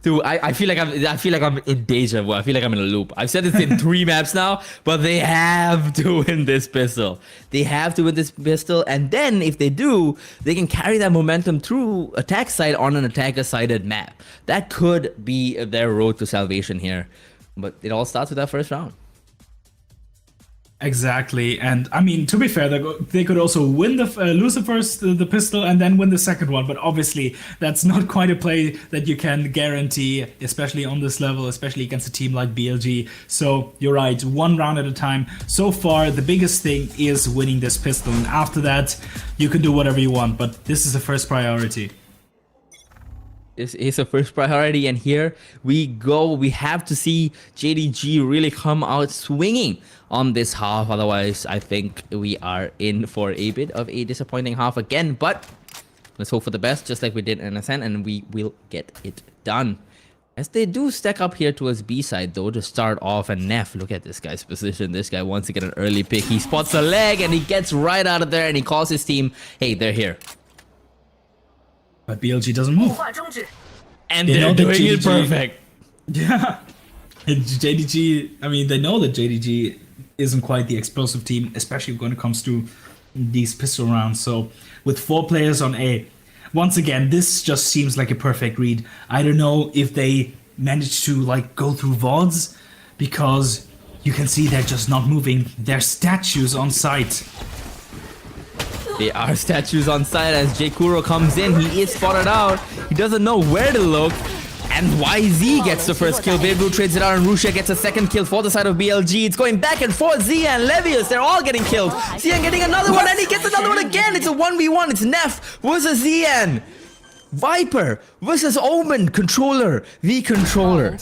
Dude, I feel like I'm in deja vu. I feel like I'm in a loop. I've said this in 3 maps now, but they have to win this pistol. They have to win this pistol, and then if they do, they can carry that momentum through attack side on an attacker-sided map. That could be their road to salvation here. But it all starts with that first round. Exactly, and I mean, to be fair, they could also win lose the pistol and then win the second one, but obviously that's not quite a play that you can guarantee, especially on this level, especially against a team like BLG. So you're right, 1 round at a time. So far, the biggest thing is winning this pistol, and after that, you can do whatever you want, but this is the first priority. This is a first priority, and here we go. We have to see JDG really come out swinging on this half. Otherwise, I think we are in for a bit of a disappointing half again. But let's hope for the best, just like we did in Ascent, and we will get it done. As they do stack up here towards B side, though, to start off. And Neff, look at this guy's position. This guy wants to get an early pick. He spots a leg, and he gets right out of there, and he calls his team, hey, they're here. But BLG doesn't move. And they're doing it perfect. Yeah. And JDG, I mean, they know that JDG isn't quite the explosive team, especially when it comes to these pistol rounds. So with 4 players on A, once again, this just seems like a perfect read. I don't know if they managed to like go through VODs, because you can see they're just not moving. They're statues on site. They are statues on site as J Kuro comes in. He is spotted out. He doesn't know where to look. And YZ gets the first kill. Bebu trades it out, and Rusha gets a second kill for the side of BLG. It's going back and forth. Zia and Levius, they're all getting killed. Zian getting another one, and he gets another one again. It's a 1v1. It's Neff versus Zian. Viper versus Omen. Controller. The controller.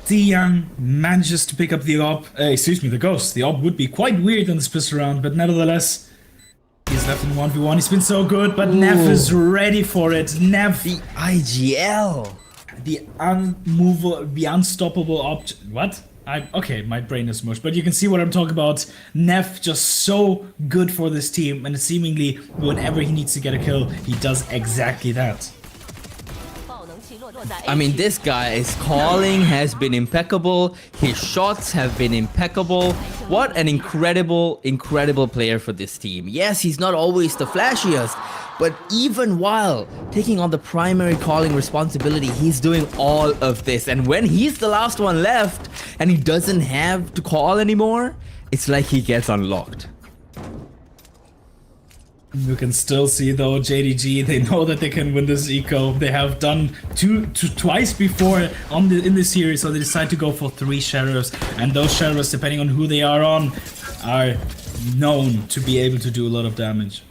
Zian manages to pick up the the ghost. The op would be quite weird in this pistol round, but nevertheless, he's left in 1v1. He's been so good, but Neff is ready for it. Neff, the IGL, the unstoppable object. What? Okay, my brain is mush, but you can see what I'm talking about. Neff just so good for this team, and seemingly whenever he needs to get a kill, he does exactly that. I mean, this guy's calling has been impeccable. His shots have been impeccable. What an incredible player for this team. Yes, he's not always the flashiest, but even while taking on the primary calling responsibility, he's doing all of this. And when he's the last one left and he doesn't have to call anymore, it's like he gets unlocked. You can still see though JDG, they know that they can win this eco. They have done twice before in this series, so they decide to go for 3 sheriffs, and those sheriffs, depending on who they are on, are known to be able to do a lot of damage.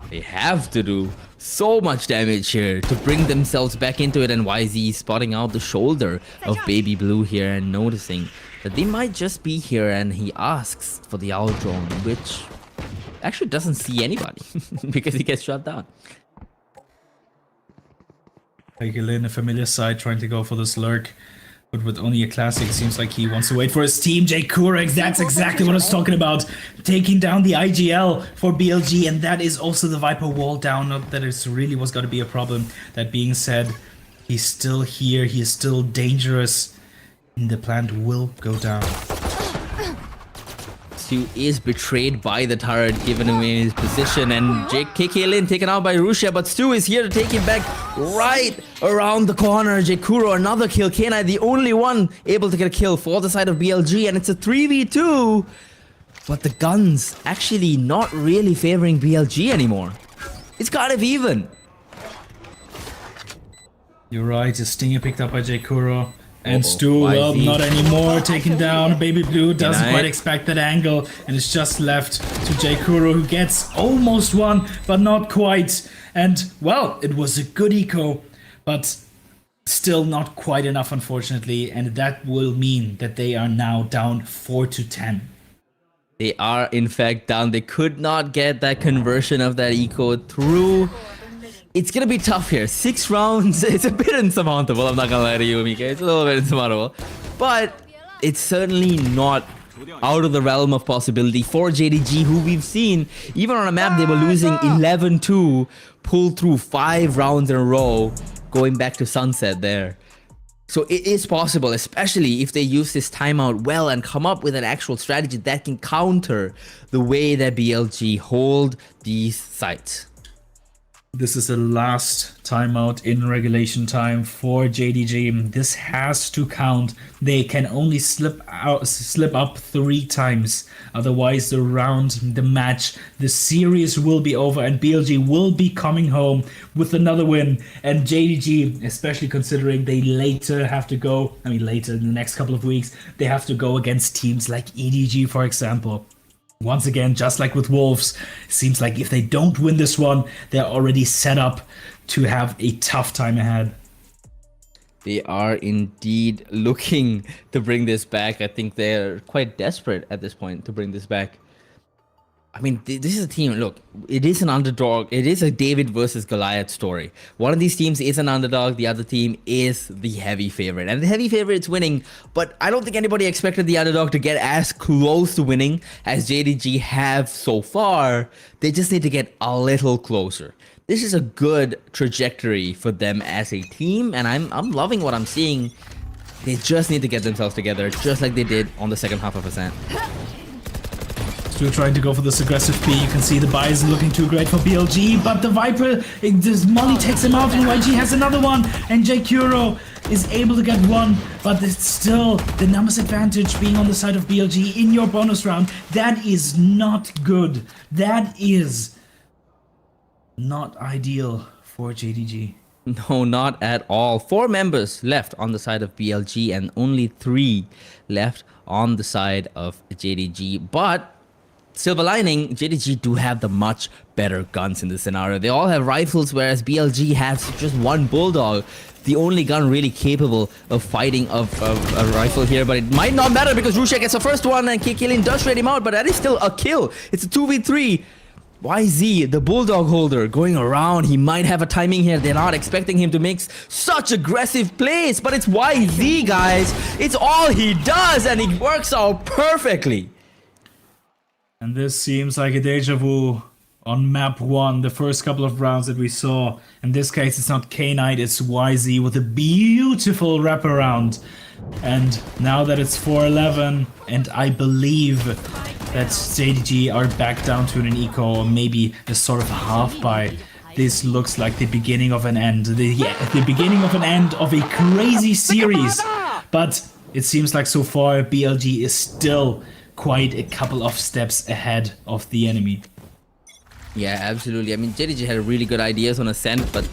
They have to do so much damage here to bring themselves back into it, and YZ spotting out the shoulder of Baby Blue here and noticing that they might just be here, and he asks for the owl drone, which actually doesn't see anybody because he gets shot down. Lin, a familiar side, trying to go for this lurk, but with only a classic, seems like he wants to wait for his team. J Kurex, that's exactly what I was talking about. Taking down the IGL for BLG, and that is also the Viper wall down. Not that it's really was going to be a problem. That being said, he's still here. He is still dangerous. And the plant will go down. Stu is betrayed by the turret, given away his position, and KK Lin taken out by Rusha, but Stu is here to take him back right around the corner. Jekuro, another kill. Kenai, the only one able to get a kill for the side of BLG, and it's a 3v2. But the guns actually not really favoring BLG anymore. It's kind of even. You're right, a stinger picked up by Jekuro. And Stu, well, not anymore. Taken down. Baby Blue doesn't quite expect that angle, and it's just left to J-Kuro, who gets almost one, but not quite. And, well, it was a good eco, but still not quite enough, unfortunately. And that will mean that they are now down 4-10. They are, in fact, down. They could not get that conversion of that eco through. It's going to be tough here. 6 rounds, it's a bit insurmountable. I'm not going to lie to you, Mika. It's a little bit insurmountable. But it's certainly not out of the realm of possibility for JDG, who we've seen, even on a map, they were losing 11-2, pull through 5 rounds in a row, going back to Sunset there. So it is possible, especially if they use this timeout well and come up with an actual strategy that can counter the way that BLG hold these sites. This is the last timeout in regulation time for JDG. This has to count. They can only slip up 3 times. Otherwise, the round, the match, the series will be over, and BLG will be coming home with another win. And JDG, especially considering they later have to go, later in the next couple of weeks, they have to go against teams like EDG, for example. Once again, just like with Wolves, it seems like if they don't win this one, they're already set up to have a tough time ahead. They are indeed looking to bring this back. I think they're quite desperate at this point to bring this back. I mean, this is a team, look, it is an underdog. It is a David versus Goliath story. One of these teams is an underdog. The other team is the heavy favorite. And the heavy favorite's winning, but I don't think anybody expected the underdog to get as close to winning as JDG have so far. They just need to get a little closer. This is a good trajectory for them as a team, and I'm loving what I'm seeing. They just need to get themselves together, just like they did on the second half of Ascent. Still trying to go for this aggressive B. You can see the buy isn't looking too great for BLG, but the Viper, this Molly takes him out, and YG has another one, and J-Kuro is able to get one, but it's still the numbers advantage being on the side of BLG in your bonus round. That is not good. That is not ideal for JDG. No, not at all. 4 members left on the side of BLG and only 3 left on the side of JDG, but silver lining, JDG do have the much better guns in this scenario. They all have rifles, whereas BLG has just one Bulldog, the only gun really capable of fighting a rifle here. But it might not matter because Rusha gets the first one and Kikilin does trade him out, but that is still a kill. It's a 2v3. YZ, the Bulldog holder, going around. He might have a timing here. They're not expecting him to make such aggressive plays, but it's YZ, guys. It's all he does, and it works out perfectly. And this seems like a deja vu on map 1, the first couple of rounds that we saw. In this case, it's not K-Knight, it's YZ with a beautiful wraparound. And now that it's 4-11, and I believe that JDG are back down to an eco, or maybe a sort of half buy. This looks like the beginning of an end. The beginning of an end of a crazy series. But it seems like so far BLG is still quite a couple of steps ahead of the enemy. Yeah, absolutely. I mean, JDG had really good ideas on Ascent, but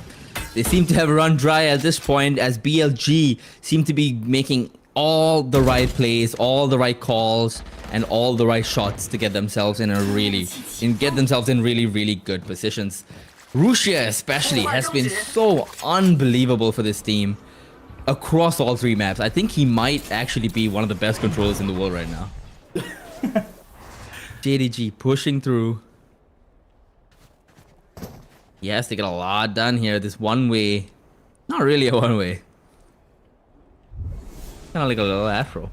they seem to have run dry at this point as BLG seem to be making all the right plays, all the right calls, and all the right shots to get themselves in really good positions. Russia especially has been so unbelievable for this team across all 3 maps. I think he might actually be one of the best controllers in the world right now. JDG pushing through. Yes, they got a lot done here. This one-way, not really a one-way. Kind of like a little afro.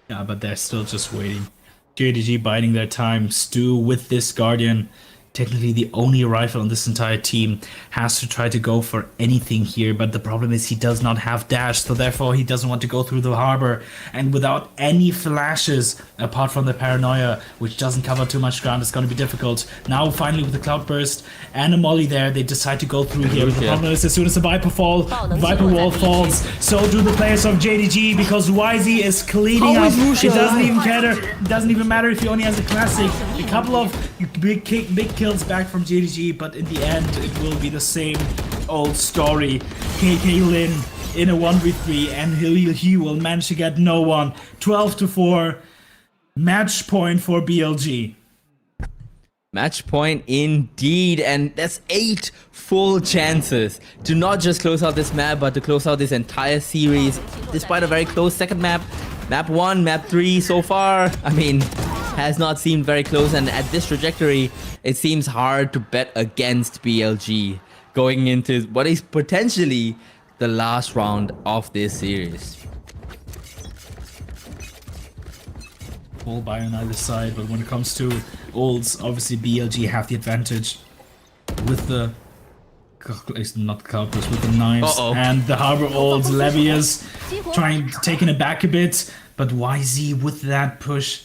Yeah, but they're still just waiting. JDG biding their time. Stu with this Guardian, technically the only rifle on this entire team, has to try to go for anything here, but the problem is he does not have dash, so therefore he doesn't want to go through the harbor, and without any flashes apart from the paranoia, which doesn't cover too much ground, it's going to be difficult. Now finally with the cloud burst and a molly there, they decide to go through here, but the problem is as soon as the Viper wall falls, so do the players of JDG, because YZ is cleaning up. It doesn't even matter if he only has a classic. A couple of big kills back from JDG, but in the end it will be the same old story. KK Lin in a 1v3, and he will manage to get no one. 12-4, match point for BLG. Match point indeed, and that's 8 full chances to not just close out this map, but to close out this entire series, despite a very close second map. Map 1, map 3 so far, I mean, has not seemed very close, and at this trajectory, it seems hard to bet against BLG going into what is potentially the last round of this series. Ball by on either side, but when it comes to ults, obviously BLG have the advantage with the not calculus, with the knives and the harbor ults. Levius taking it back a bit, but YZ with that push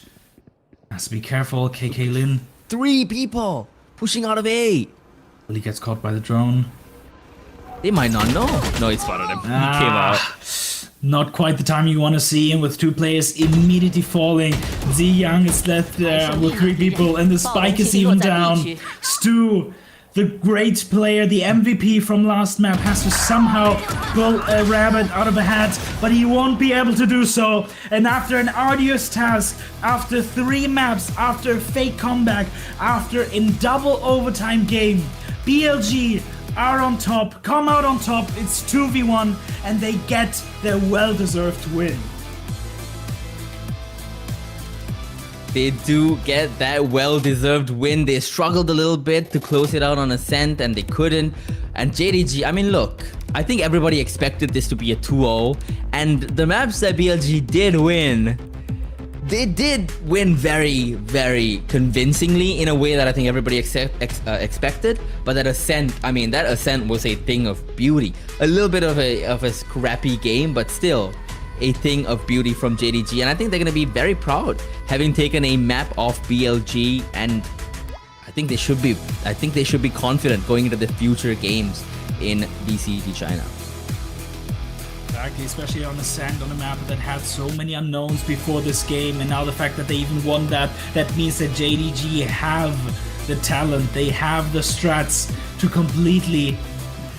has to be careful. KK Lin, 3 people pushing out of A. Well, he gets caught by the drone. They might not know. No, he spotted him. He came out. Not quite the time you want to see him, with 2 players immediately falling. Ziyang is left there with 3 people, and the spike is even down. Stu, the great player, the MVP from last map, has to somehow pull a rabbit out of a hat, but he won't be able to do so. And after an arduous task, after 3 maps, after a fake comeback, after in double overtime game, BLG are on top, come out on top. It's 2v1, and they get their well-deserved win. They do get that well-deserved win. They struggled a little bit to close it out on Ascent, and they couldn't. And JDG, I mean, look, I think everybody expected this to be a 2-0, and the maps that BLG did win, they did win very, very convincingly in a way that I think everybody expected. But that Ascent, I mean, that Ascent was a thing of beauty. A little bit of a scrappy game, but still a thing of beauty from JDG. And I think they're going to be very proud having taken a map off BLG, and I think they should be confident going into the future games in VCT China. Exactly, especially on the sand, on a map that had so many unknowns before this game, and now the fact that they even won that means that JDG have the talent, they have the strats to completely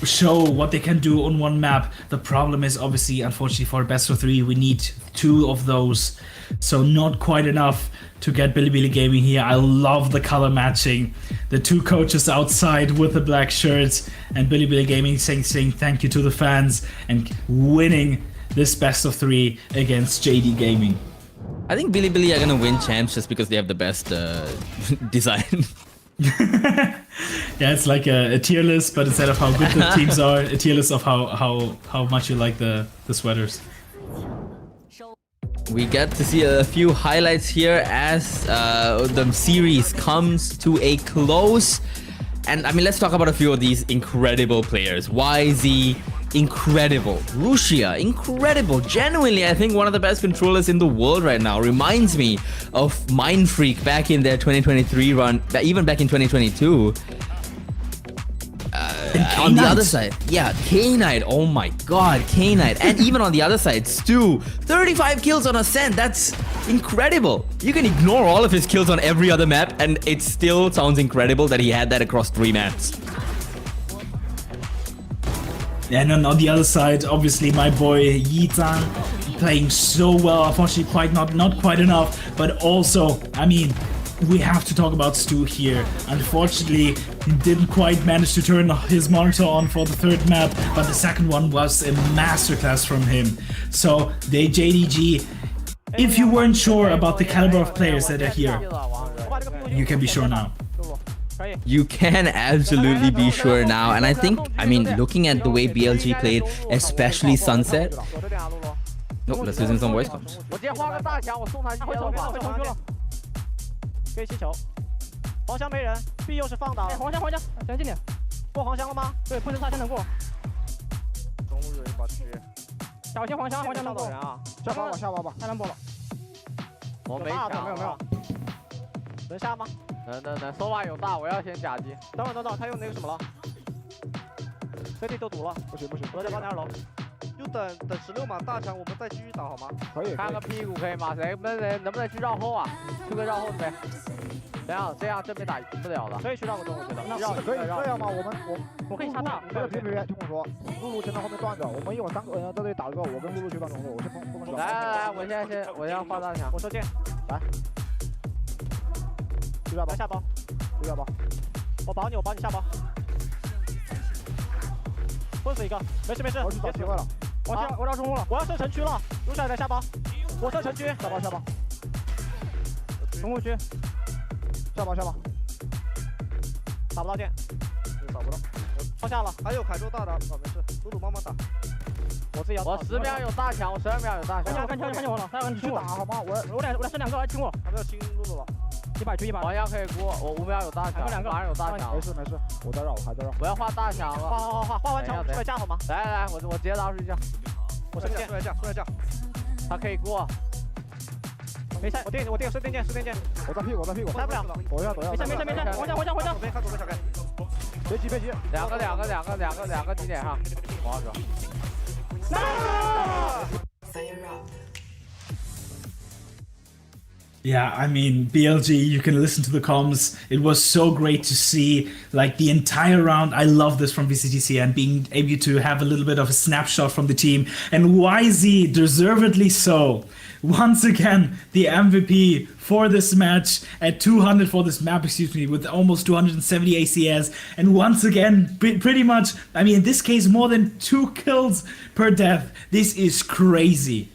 show what they can do on one map. The problem is, obviously, unfortunately for a best of 3, we need 2 of those, so not quite enough to get Bilibili Gaming here. I love the color matching, the 2 coaches outside with the black shirts, and Bilibili Gaming saying thank you to the fans and winning this best of 3 against JD Gaming. I think Bilibili are gonna win champs just because they have the best design. Yeah, it's like a tier list, but instead of how good the teams are, a tier list of how much you like the sweaters. We get to see a few highlights here as the series comes to a close. And I mean, let's talk about a few of these incredible players. YZ, incredible. Rushia, incredible. Genuinely, I think one of the best controllers in the world right now. Reminds me of Mindfreak back in their 2023 run, even back in 2022. On the other side, yeah, K-Knight, oh my god, K-Knight. And even on the other side, Stu, 35 kills on Ascent, that's incredible. You can ignore all of his kills on every other map, and it still sounds incredible that he had that across 3 maps. And then on the other side, obviously my boy Yizang playing so well. Unfortunately, not quite enough, but also, I mean, we have to talk about Stu here. Unfortunately, he didn't quite manage to turn his monitor on for the 3rd map, but the 2nd one was a masterclass from him. So, the JDG, if you weren't sure about the caliber of players that are here, you can be sure now. You can absolutely be sure now, and I think, I mean, looking at the way BLG played, especially Sunset. Nope, let's listen to some voice comms. 可以气球，黄箱没人 ，B 又是放倒。黄箱，前进点，过黄箱了吗？对，不能差先能过。中路有一把狙，小心黄箱能过。人啊，下包吧，太难过了。我没抢，没有。能下吗？能，手法有大，我要先夹击。等会，他用那个什么了？飞地都堵了，不行，我在帮你2楼。就等16码大墙，我们再继续打好吗？可以。看个屁股可以吗？谁们人能不能去绕后啊？去个绕后呗。这样正面打赢不了了。可以去绕个中，我觉得。那可以这样吗？我可以插大。别听我说，露露先在后面断着，我们一会儿3个人在这里打了之后，我跟露露去断中路，我先封。来，我先画大墙。我射箭。来。去下包。下包。去下包。我保你下包。混死一个，没事。我去找机会了。我绕中路了，我要射城区了。卢小来下包，我射城区。下包。中路区。下包。打不到剑，打不到。我抄下了，还有凯州大的，没事，露露慢慢打。我自己要。我10秒有大墙，我12秒有大墙。看见我了，他要你去打好吗？我俩剩2个，来亲我。还没有亲露露了。100，好像可以过，我5秒有大墙，马上有大墙。没事，我在绕，我还在绕。我要画大墙了。画完墙出来架好吗？来，我直接拉出去架。我射箭，出来架。他可以过。没事，我定射电箭。我在屁股。开不了。躲一下。没事，回家。左边小开。别急。两个底点上。王者。Yeah, I mean, BLG, you can listen to the comms. It was so great to see, like, the entire round. I love this from VCTC and being able to have a little bit of a snapshot from the team. And YZ, deservedly so. Once again, the MVP for this match at 200 for this map, with almost 270 ACS. And once again, pretty much, I mean, in this case, more than 2 kills per death. This is crazy.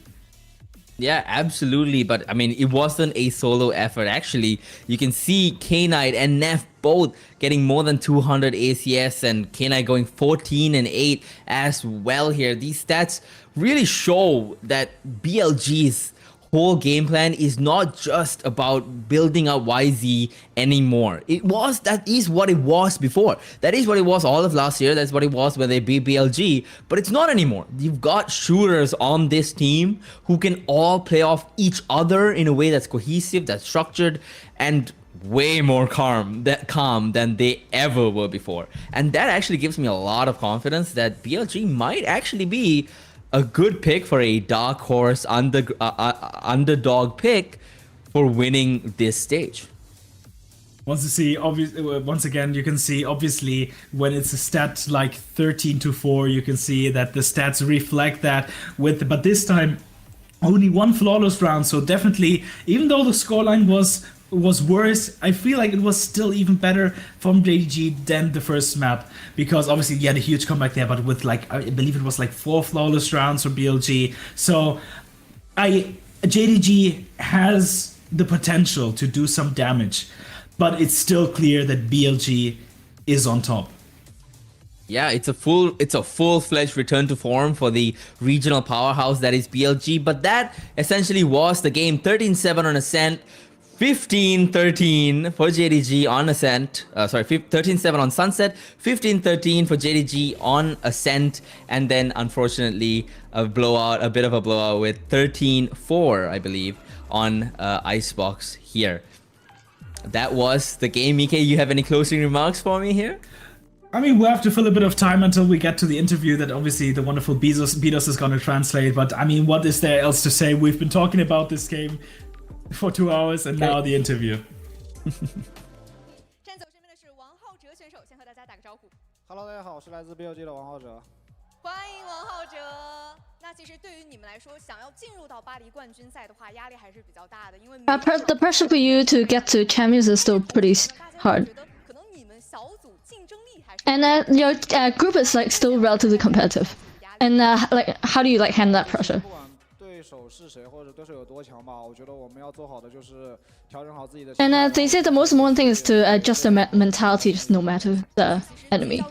Yeah, absolutely. But I mean, it wasn't a solo effort. Actually, you can see K-Knight and Neff both getting more than 200 ACS, and K-Knight going 14 and 8 as well here. These stats really show that BLG's whole game plan is not just about building up YZ anymore. That is what it was before. That is what it was all of last year. That's what it was when they beat BLG. But it's not anymore. You've got shooters on this team who can all play off each other in a way that's cohesive, that's structured, and way more calm than they ever were before. And that actually gives me a lot of confidence that BLG might actually be a good pick for a dark horse underdog pick for winning this stage. Once again, you can see obviously when it's a stat like 13-4, you can see that the stats reflect that but this time only 1 flawless round. So definitely, even though the scoreline was worse, I feel like it was still even better from JDG than the first map, because obviously you had a huge comeback there, but with like, I believe it was like 4 flawless rounds for BLG. So JDG has the potential to do some damage, but it's still clear that BLG is on top. Yeah, it's a full-fledged return to form for the regional powerhouse that is BLG, but that essentially was the game. 13-7 on Ascent, 15-13 for JDG on Ascent. 13-7 on Sunset, 15-13 for JDG on Ascent, and then unfortunately a bit of a blowout with 13-4, I believe, on Icebox here. That was the game. Mike, you have any closing remarks for me here? I mean, we'll have to fill a bit of time until we get to the interview that obviously the wonderful Bedos is going to translate. But I mean, what is there else to say? We've been talking about this game for 2 hours, and now the interview. 站走身边的是王浩哲选手，先和大家打个招呼。Hello， 大家好，我是来自 BLG 的王浩哲。欢迎王浩哲。那其实对于你们来说，想要进入到巴黎冠军赛的话，压力还是比较大的，因为 the pressure for you to get to champions is still pretty hard. And your group is like still relatively competitive. And like, how do you like handle that pressure? And they say the most important thing is to adjust the mentality, just no matter the enemy.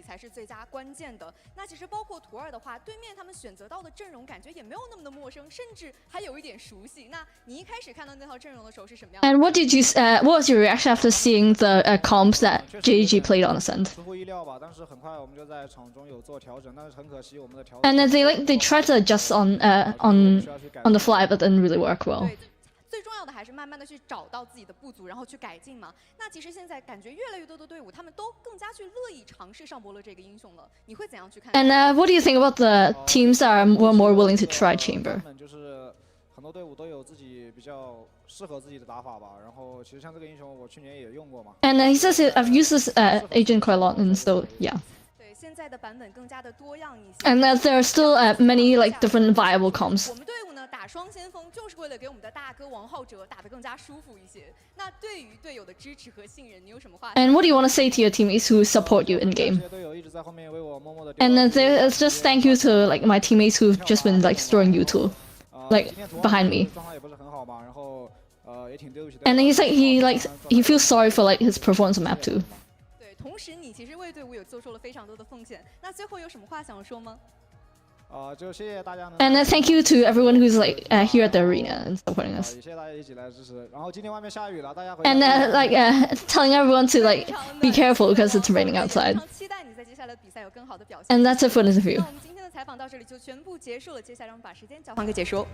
才是最佳关键的。那其实包括图二的话，对面他们选择到的阵容感觉也没有那么的陌生，甚至还有一点熟悉。那你一开始看到那套阵容的时候是什么样的 ？And what did you? What was your reaction after seeing the comps that JDG played on Ascent? 出乎意料吧，但是很快我们就在场中有做调整，但是很可惜我们的调整。And they tried to adjust on the fly, but didn't really work well. 最重要的还是慢慢的去找到自己的不足，然后去改进嘛。那其实现在感觉越来越多的队伍，他们都更加去乐意尝试上博乐这个英雄了。你会怎样去看 And what do you think about the teams that are more willing to try Chamber? 就是很多队伍都有自己比较适合自己的打法吧。然后其实像这个英雄，我去年也用过嘛。And he says I've used this agent quite a lot, and so yeah. 对，现在的版本更加的多样一些。And there are still many like different viable comps. 我们队伍呢打双先锋，就是为了给我们的大哥王浩哲打得更加舒服一些。那对于队友的支持和信任，你有什么话？ And what do you want to say to your teammates who support you in game? 队友一直在后面为我默默的。And there's just thank you to like my teammates who've just been like throwing you to, like behind me. 状态也不是很好嘛，然后也挺对不起。And he's like he feels sorry for like his performance on map too. 对，同时你其实为队伍也做出了非常多的奉献。那最后有什么话想说吗？就谢谢大家呢。And thank you to everyone who's like here at the arena and supporting us. 谢谢大家一起来支持。然后今天外面下雨了，大家回。And like telling everyone to like be careful because it's raining outside. 期待你在接下来的比赛有更好的表现。 And that's it for the interview. 那我们今天的采访到这里就全部结束了，接下来我们把时间交还给解说。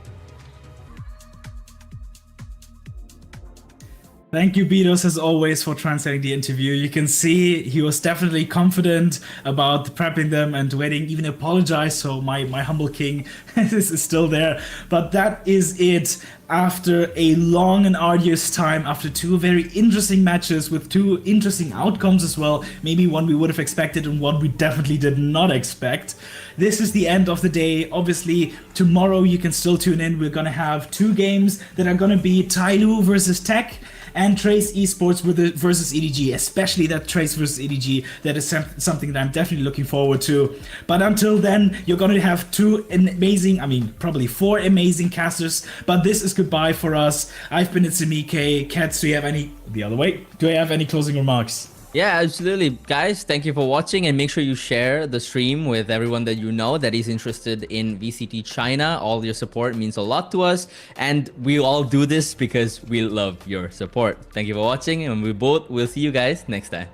Thank you, Beatos, as always, for translating the interview. You can see he was definitely confident about prepping them and waiting, even apologized. So my humble king is still there. But that is it. After a long and arduous time, after two very interesting matches with two interesting outcomes as well, maybe one we would have expected and one we definitely did not expect. This is the end of the day. Obviously, tomorrow you can still tune in. We're going to have two games that are going to be Tyloo versus Tech and Trace Esports versus EDG, especially that Trace versus EDG. That is something that I'm definitely looking forward to. But until then, you're going to have two amazing, I mean, probably four amazing casters. But this is goodbye for us. I've been Itsumiike. Cats, do you have any, the other way? Do you have any closing remarks? Yeah, absolutely. Guys, thank you for watching, and make sure you share the stream with everyone that you know that is interested in VCT China. All your support means a lot to us, and we all do this because we love your support. Thank you for watching, and we'll see you guys next time.